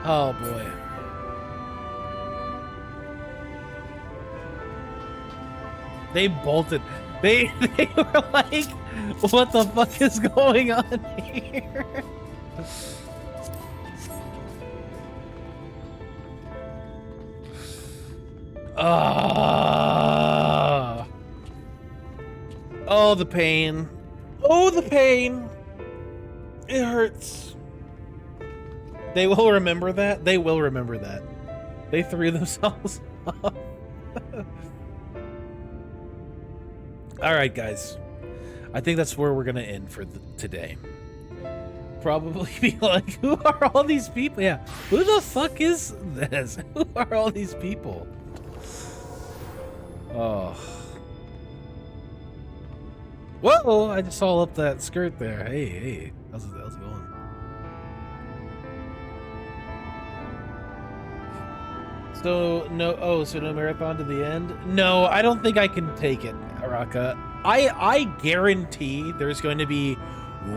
Oh boy. They bolted. They were like, what the fuck is going on here? Oh, the pain. Oh, the pain. It hurts. They will remember that. They will remember that. They threw themselves off. All right, guys. I think that's where we're going to end for today. Probably be like, who are all these people? Yeah. Who the fuck is this? Who are all these people? Oh. Whoa! I just saw up that skirt there. Hey, how's it going? So so no marathon to the end? No, I don't think I can take it, Araka. I guarantee there's going to be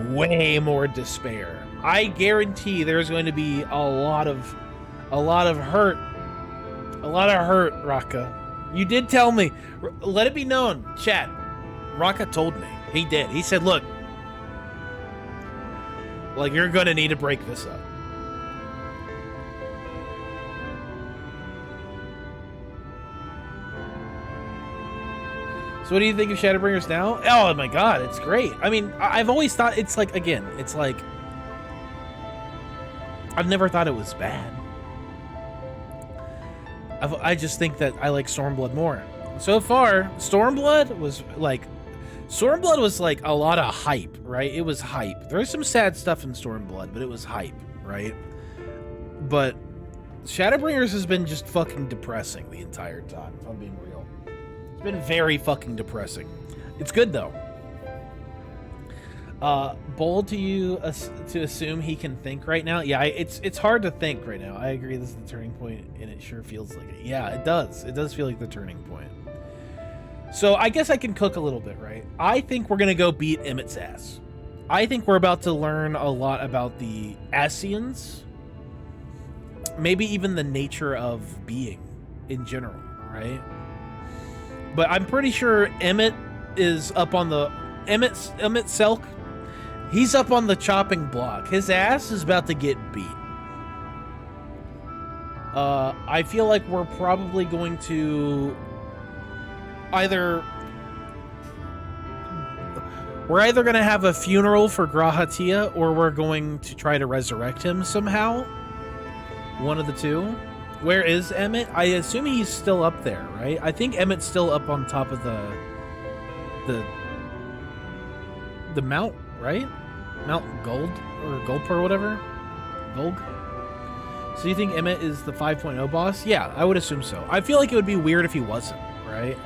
way more despair. I guarantee there's going to be a lot of hurt. A lot of hurt, Raka. You did tell me. Let it be known, chat. Raka told me. He did. He said, look, like, you're gonna need to break this up. So what do you think of Shadowbringers now? Oh my god, it's great. I mean, I've always thought it's like, again, it's like, I've never thought it was bad. I just think that I like Stormblood more. So far, Stormblood was like a lot of hype, right? It was hype. There's some sad stuff in Stormblood, but it was hype, right? But Shadowbringers has been just fucking depressing the entire time, if I'm being real. It's been very fucking depressing. It's good though. Bold to you to assume he can think right now. Yeah, it's hard to think right now. I agree this is the turning point, and it sure feels like it. Yeah, it does. It does feel like the turning point. So I guess I can cook a little bit, right? I think we're gonna go beat Emmett's ass. I think we're about to learn a lot about the Asians. Maybe even the nature of being in general, right? But I'm pretty sure Emmett is up on the Emmett Selk. He's up on the chopping block. His ass is about to get beat. I feel like we're probably going to either going to have a funeral for Grahatia, or we're going to try to resurrect him somehow. One of the two. Where is Emmett? I assume he's still up there, right? I think Emmett's still up on top of the mount, right? Mount Gold or Gulp or whatever. Golg. So you think Emmett is the 5.0 boss? Yeah, I would assume so. I feel like it would be weird if he wasn't, right?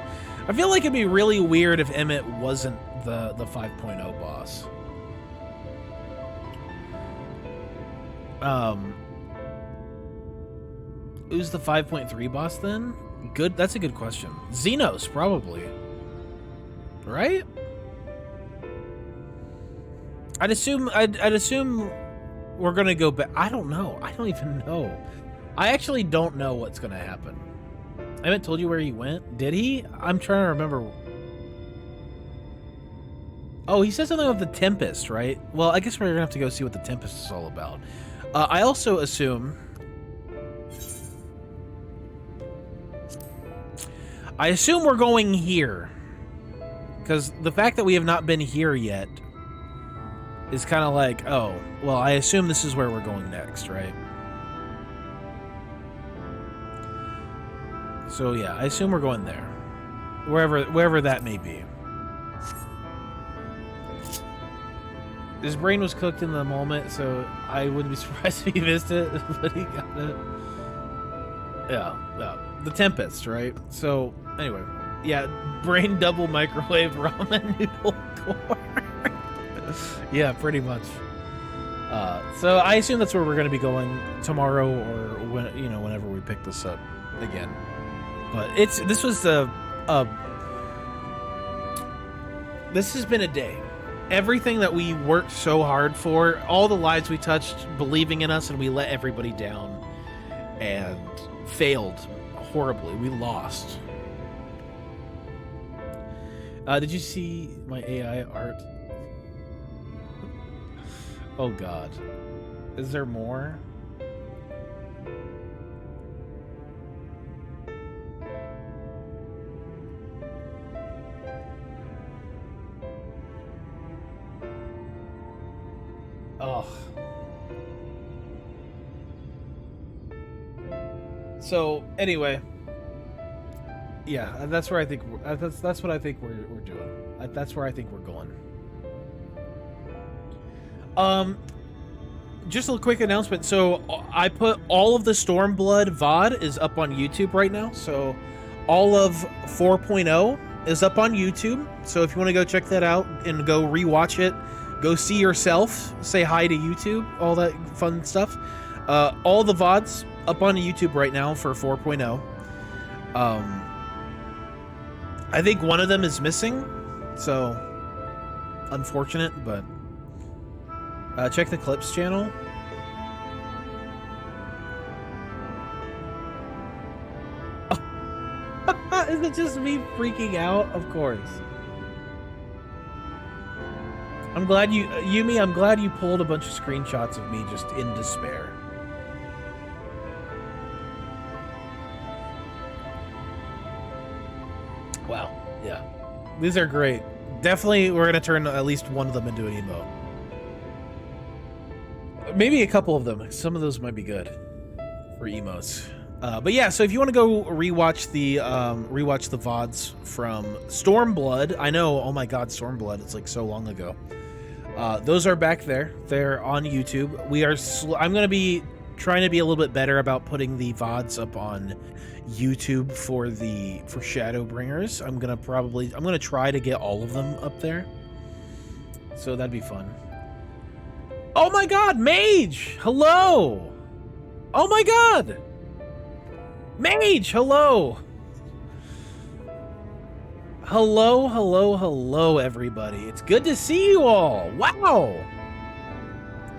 I feel like it'd be really weird if Emmett wasn't the 5.0 boss. Who's the 5.3 boss then? Good. That's a good question. Xenos, probably. Right? I'd assume we're gonna go back. I don't know. I don't even know. I actually don't know what's gonna happen. I haven't told you where he went. Did he? I'm trying to remember. Oh, he said something about the Tempest, right? Well, I guess we're gonna have to go see what the Tempest is all about. I also assume. I assume we're going here, because the fact that we have not been here yet is kind of like, oh, well, I assume this is where we're going next, right? So yeah, I assume we're going there, wherever that may be. His brain was cooked in the moment, so I wouldn't be surprised if he missed it, but he got it. Yeah, the Tempest, right? So anyway, yeah, brain double microwave ramen noodle core. Yeah, pretty much. So I assume that's where we're going to be going tomorrow, or whenever we pick this up again. But this has been a day. Everything that we worked so hard for, all the lives we touched, believing in us, and we let everybody down and failed horribly. We lost. Did you see my AI art? Oh god. Is there more? Oh. So anyway, yeah, that's where I think that's what I think we're doing. That's where I think we're going. Just a quick announcement. So I put all of the Stormblood VOD is up on YouTube right now. So all of 4.0 is up on YouTube. So if you want to go check that out and go rewatch it, go see yourself, say hi to YouTube, all that fun stuff. All the VODs up on YouTube right now for 4.0. I think one of them is missing, so unfortunate, but check the Clips channel. Is it just me freaking out? Of course. I'm glad you, Yumi, I'm glad you pulled a bunch of screenshots of me just in despair. Wow, yeah. These are great. Definitely, we're going to turn at least one of them into an emote. Maybe a couple of them. Some of those might be good for emotes. But yeah, so if you want to go rewatch the VODs from Stormblood, I know, oh my god, Stormblood, it's like so long ago. Those are back there. They're on YouTube. We are. I'm going to be trying to be a little bit better about putting the VODs up on YouTube for Shadowbringers. I'm gonna try to get all of them up there. So that'd be fun. Oh my god, Mage! Hello! Oh my god! Mage, hello! Hello, hello, hello, everybody. It's good to see you all. Wow!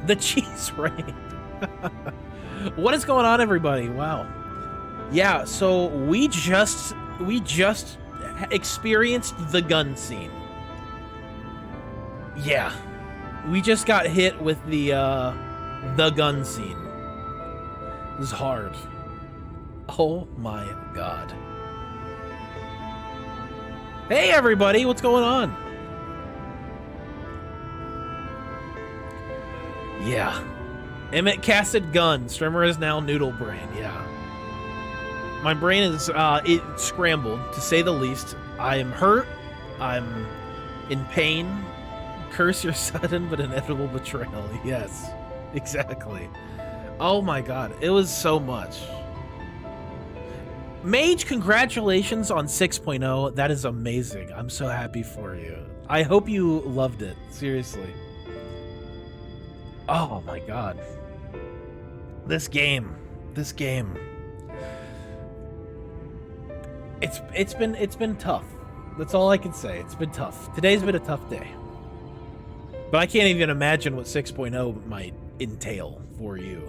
The cheese rain. What is going on, everybody? Wow. Yeah, so we just experienced the gun scene. Yeah. We just got hit with the gun scene. It was hard. Oh my god. Hey everybody, what's going on? Yeah. Emmett casted gun. Streamer is now noodle brain. Yeah. My brain is scrambled, to say the least. I am hurt. I'm in pain. Curse your sudden but inevitable betrayal. Yes, exactly. Oh my god, it was so much. Mage, congratulations on 6.0. That is amazing. I'm so happy for you. I hope you loved it. Seriously. Oh my god. This game. It's been tough. That's all I can say. It's been tough. Today's been a tough day. But I can't even imagine what 6.0 might entail for you.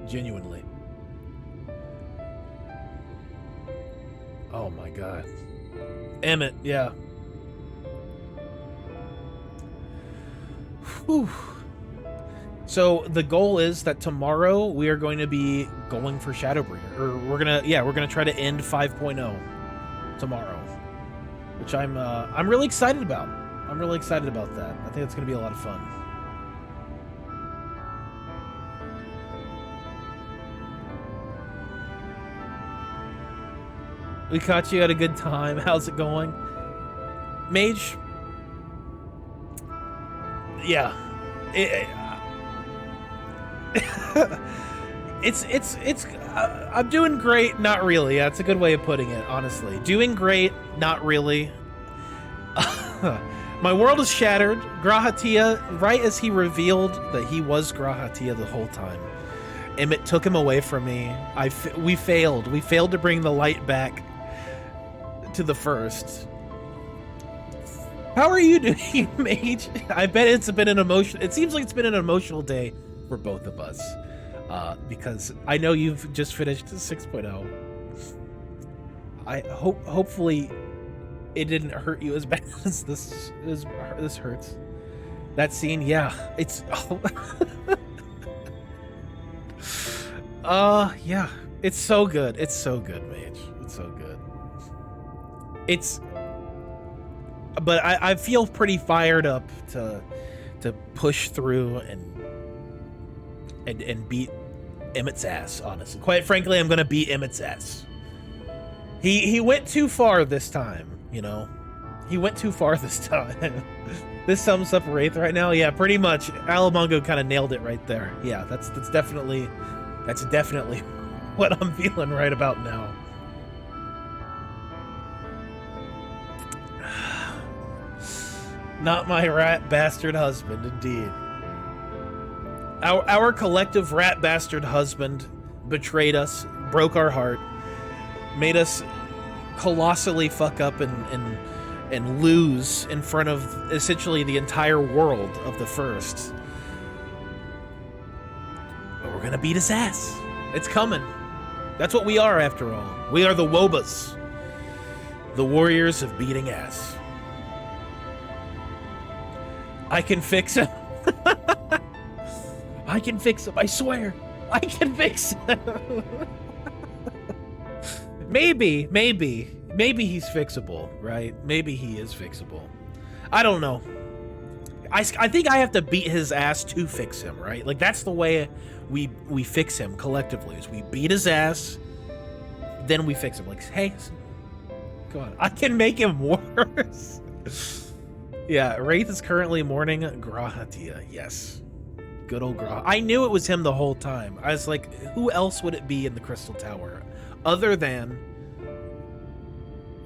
Genuinely. Oh my god. Emmett, yeah. Whew. So the goal is that tomorrow we are going to be going for Shadowbringer. Or we're gonna try to end 5.0 tomorrow. Which I'm really excited about. I'm really excited about that. I think it's gonna be a lot of fun. We caught you at a good time. How's it going? Mage? Yeah. I'm doing great, not really. That's a good way of putting it, honestly. Doing great, not really. My world is shattered. Grahatia, right as he revealed that he was Grahatia the whole time, Emmett took him away from me. We failed. We failed to bring the light back to the first. How are you doing, Mage? I bet it's been an emotional. It seems like it's been an emotional day for both of us, because I know you've just finished 6.0. I hopefully it didn't hurt you as bad as this hurts. That scene, yeah, it's. Yeah, it's so good. It's so good, Mage. It's so good. But I feel pretty fired up to push through and beat Emmett's ass, honestly. Quite frankly, I'm gonna beat Emmett's ass. He went too far this time, you know? He went too far this time. This sums up Wraith right now? Yeah, pretty much. Alamongo kind of nailed it right there. Yeah, that's definitely what I'm feeling right about now. Not my rat bastard husband, indeed. Our collective rat bastard husband betrayed us, broke our heart, made us colossally fuck up and lose in front of essentially the entire world of the first. But we're gonna beat his ass. It's coming. That's what we are, after all. We are the Wobas, the warriors of beating ass. I can fix him. I can fix him, I swear. I can fix him. Maybe he's fixable, right? Maybe he is fixable. I don't know. I think I have to beat his ass to fix him, right? Like, that's the way we fix him collectively, is we beat his ass, then we fix him. Like, hey, go on. I can make him worse. Yeah, Wraith is currently mourning Grahatia. Yes. Good old Grah. I knew it was him the whole time. I was like, who else would it be in the Crystal Tower other than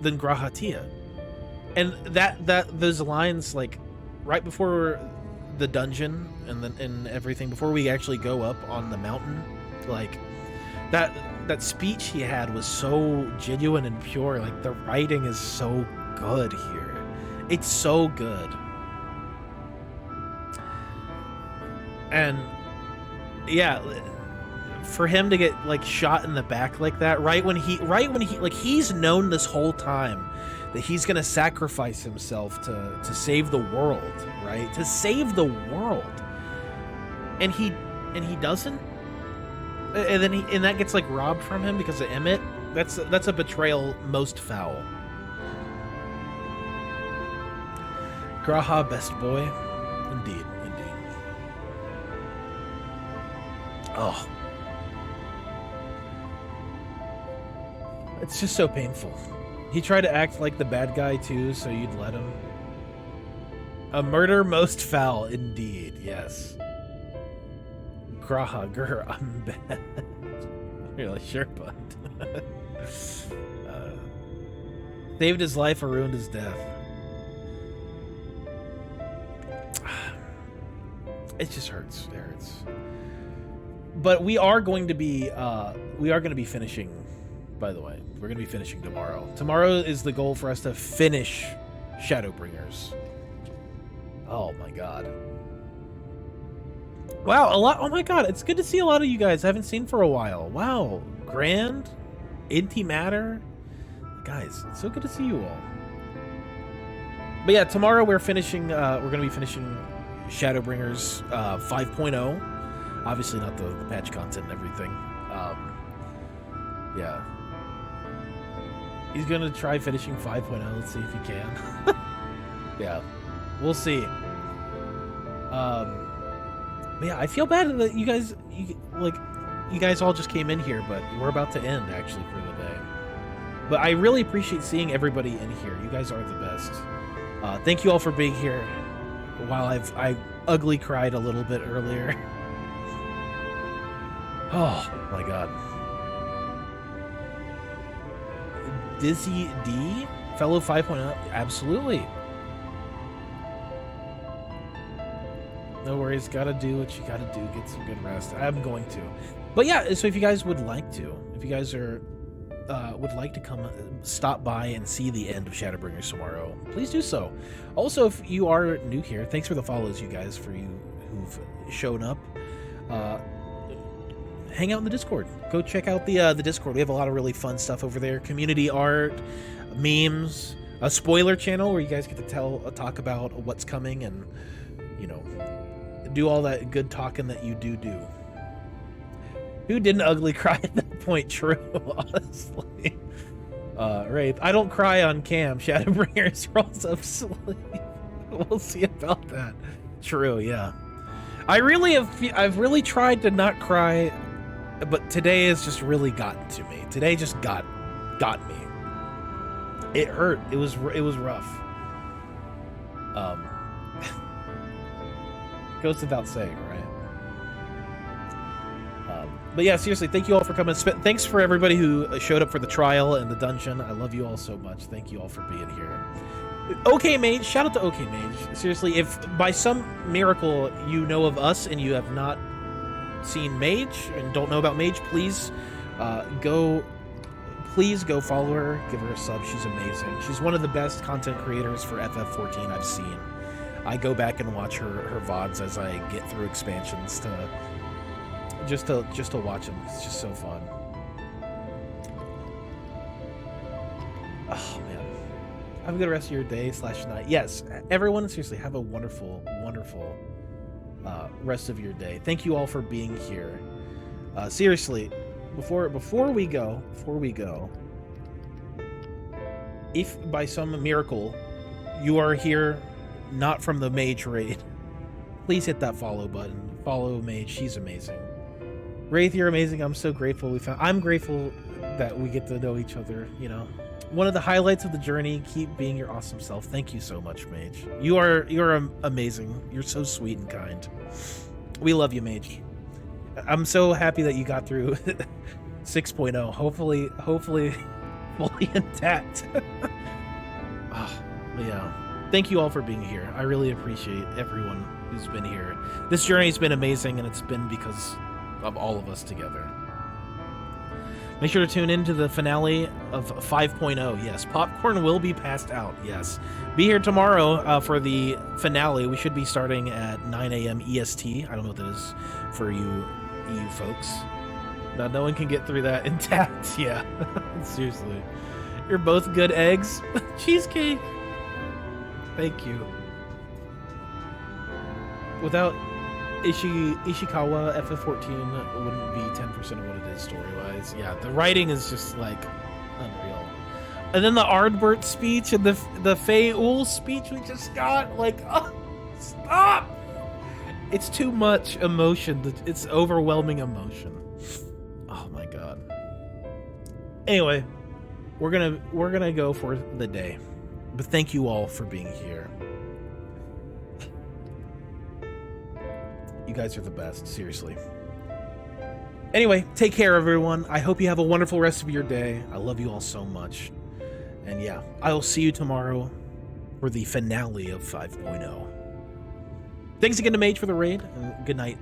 Grahatia? And those lines, like, right before the dungeon and everything, before we actually go up on the mountain, like, that speech he had was so genuine and pure. Like, the writing is so good here. It's so good. And yeah, for him to get like shot in the back like that, right when he like, he's known this whole time that he's gonna sacrifice himself to save the world, right? To save the world. And he doesn't? And then that gets like robbed from him because of Emmett. That's a betrayal most foul. Graha, best boy. Indeed. Oh. It's just so painful. He tried to act like the bad guy too, so you'd let him. A murder most foul, indeed, yes. Graha, grr, I'm bad. You're like, sure, bud. Saved his life or ruined his death. It just hurts. It hurts. But we are going to be finishing, by the way. We're going to be finishing tomorrow. Tomorrow is the goal for us to finish Shadowbringers. Oh my god. Wow, a lot. Oh my god, it's good to see a lot of you guys I haven't seen for a while. Wow. Grand, Antimatter. Guys, it's so good to see you all. But yeah, tomorrow we're finishing, we're going to be finishing Shadowbringers 5.0. Obviously not the patch content and everything. Yeah. He's going to try finishing 5.0. Let's see if he can. Yeah. We'll see. Yeah, I feel bad that you guys all just came in here, but we're about to end actually for the day. But I really appreciate seeing everybody in here. You guys are the best. Thank you all for being here. While I ugly cried a little bit earlier. Oh my god. Dizzy D? Fellow 5.0? Absolutely. No worries, gotta do what you gotta do, get some good rest. I'm going to. But yeah, so if you guys would like to, if you guys are would like to come stop by and see the end of Shadowbringers tomorrow, please do so. Also, if you are new here, thanks for the follows, you guys, for you who've shown up. Hang out in the Discord. Go check out the Discord. We have a lot of really fun stuff over there. Community art, memes, a spoiler channel where you guys get to talk about what's coming and, you know, do all that good talking that you do. Who didn't ugly cry at that point? True, honestly. Wraith, I don't cry on cam. Shadowbringers rolls up sleep. We'll see about that. True, yeah. I've really tried to not cry, but today has just really gotten to me. Today just got me. It hurt. It was rough. Goes without saying, right? But yeah, seriously, thank you all for coming. Thanks for everybody who showed up for the trial and the dungeon. I love you all so much. Thank you all for being here. OK Mage, shout out to OK Mage. Seriously, if by some miracle you know of us and you have not seen Mage and don't know about Mage, please go follow her, give her a sub. She's amazing. She's one of the best content creators for FF14 I've seen. I go back and watch her VODs as I get through expansions to just to watch them. It's just so fun. Oh man. Have a good rest of your day / night. Yes, everyone, seriously, have a wonderful, wonderful rest of your day. Thank you all for being here. Seriously, before we go, if by some miracle you are here not from the Mage raid, please hit that follow button. Follow Mage. She's amazing. Wraith, you're amazing. I'm so grateful I'm grateful that we get to know each other, you know. One of the highlights of the journey, keep being your awesome self. Thank you so much, Mage. You're amazing. You're so sweet and kind. We love you, Mage. I'm so happy that you got through 6.0. Hopefully fully intact. Yeah. Thank you all for being here. I really appreciate everyone who's been here. This journey's been amazing, and it's been because of all of us together. Make sure to tune in to the finale of 5.0. Yes, popcorn will be passed out. Yes. Be here tomorrow for the finale. We should be starting at 9 a.m. EST. I don't know what that is for you folks. Now, no one can get through that intact. Yeah. Seriously. You're both good eggs. Cheesecake. Thank you. Without Ishikawa, FF14 wouldn't be 10% of what it is story-wise. Yeah, the writing is just, like, unreal. And then the Ardbert speech and the Fae-Ul speech we just got, like, oh, stop! It's too much emotion. It's overwhelming emotion. Oh my god. Anyway, we're gonna go for the day. But thank you all for being here. You guys are the best, seriously. Anyway, take care, everyone. I hope you have a wonderful rest of your day. I love you all so much. And yeah, I will see you tomorrow for the finale of 5.0. Thanks again to Mage for the raid. And good night.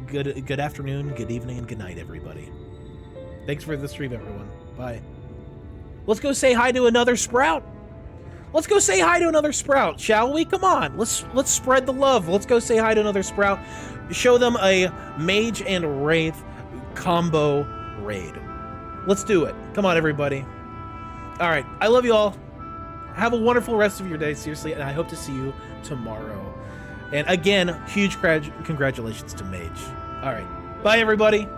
Good afternoon, good evening, and good night, everybody. Thanks for the stream, everyone. Bye. Let's go say hi to another Sprout. Let's go say hi to another Sprout, shall we? Come on, let's spread the love. Let's go say hi to another Sprout. Show them a Mage and Wraith combo raid. Let's do it. Come on, everybody. All right, I love you all. Have a wonderful rest of your day, seriously, and I hope to see you tomorrow. And again, huge congratulations to Mage. All right, bye, everybody.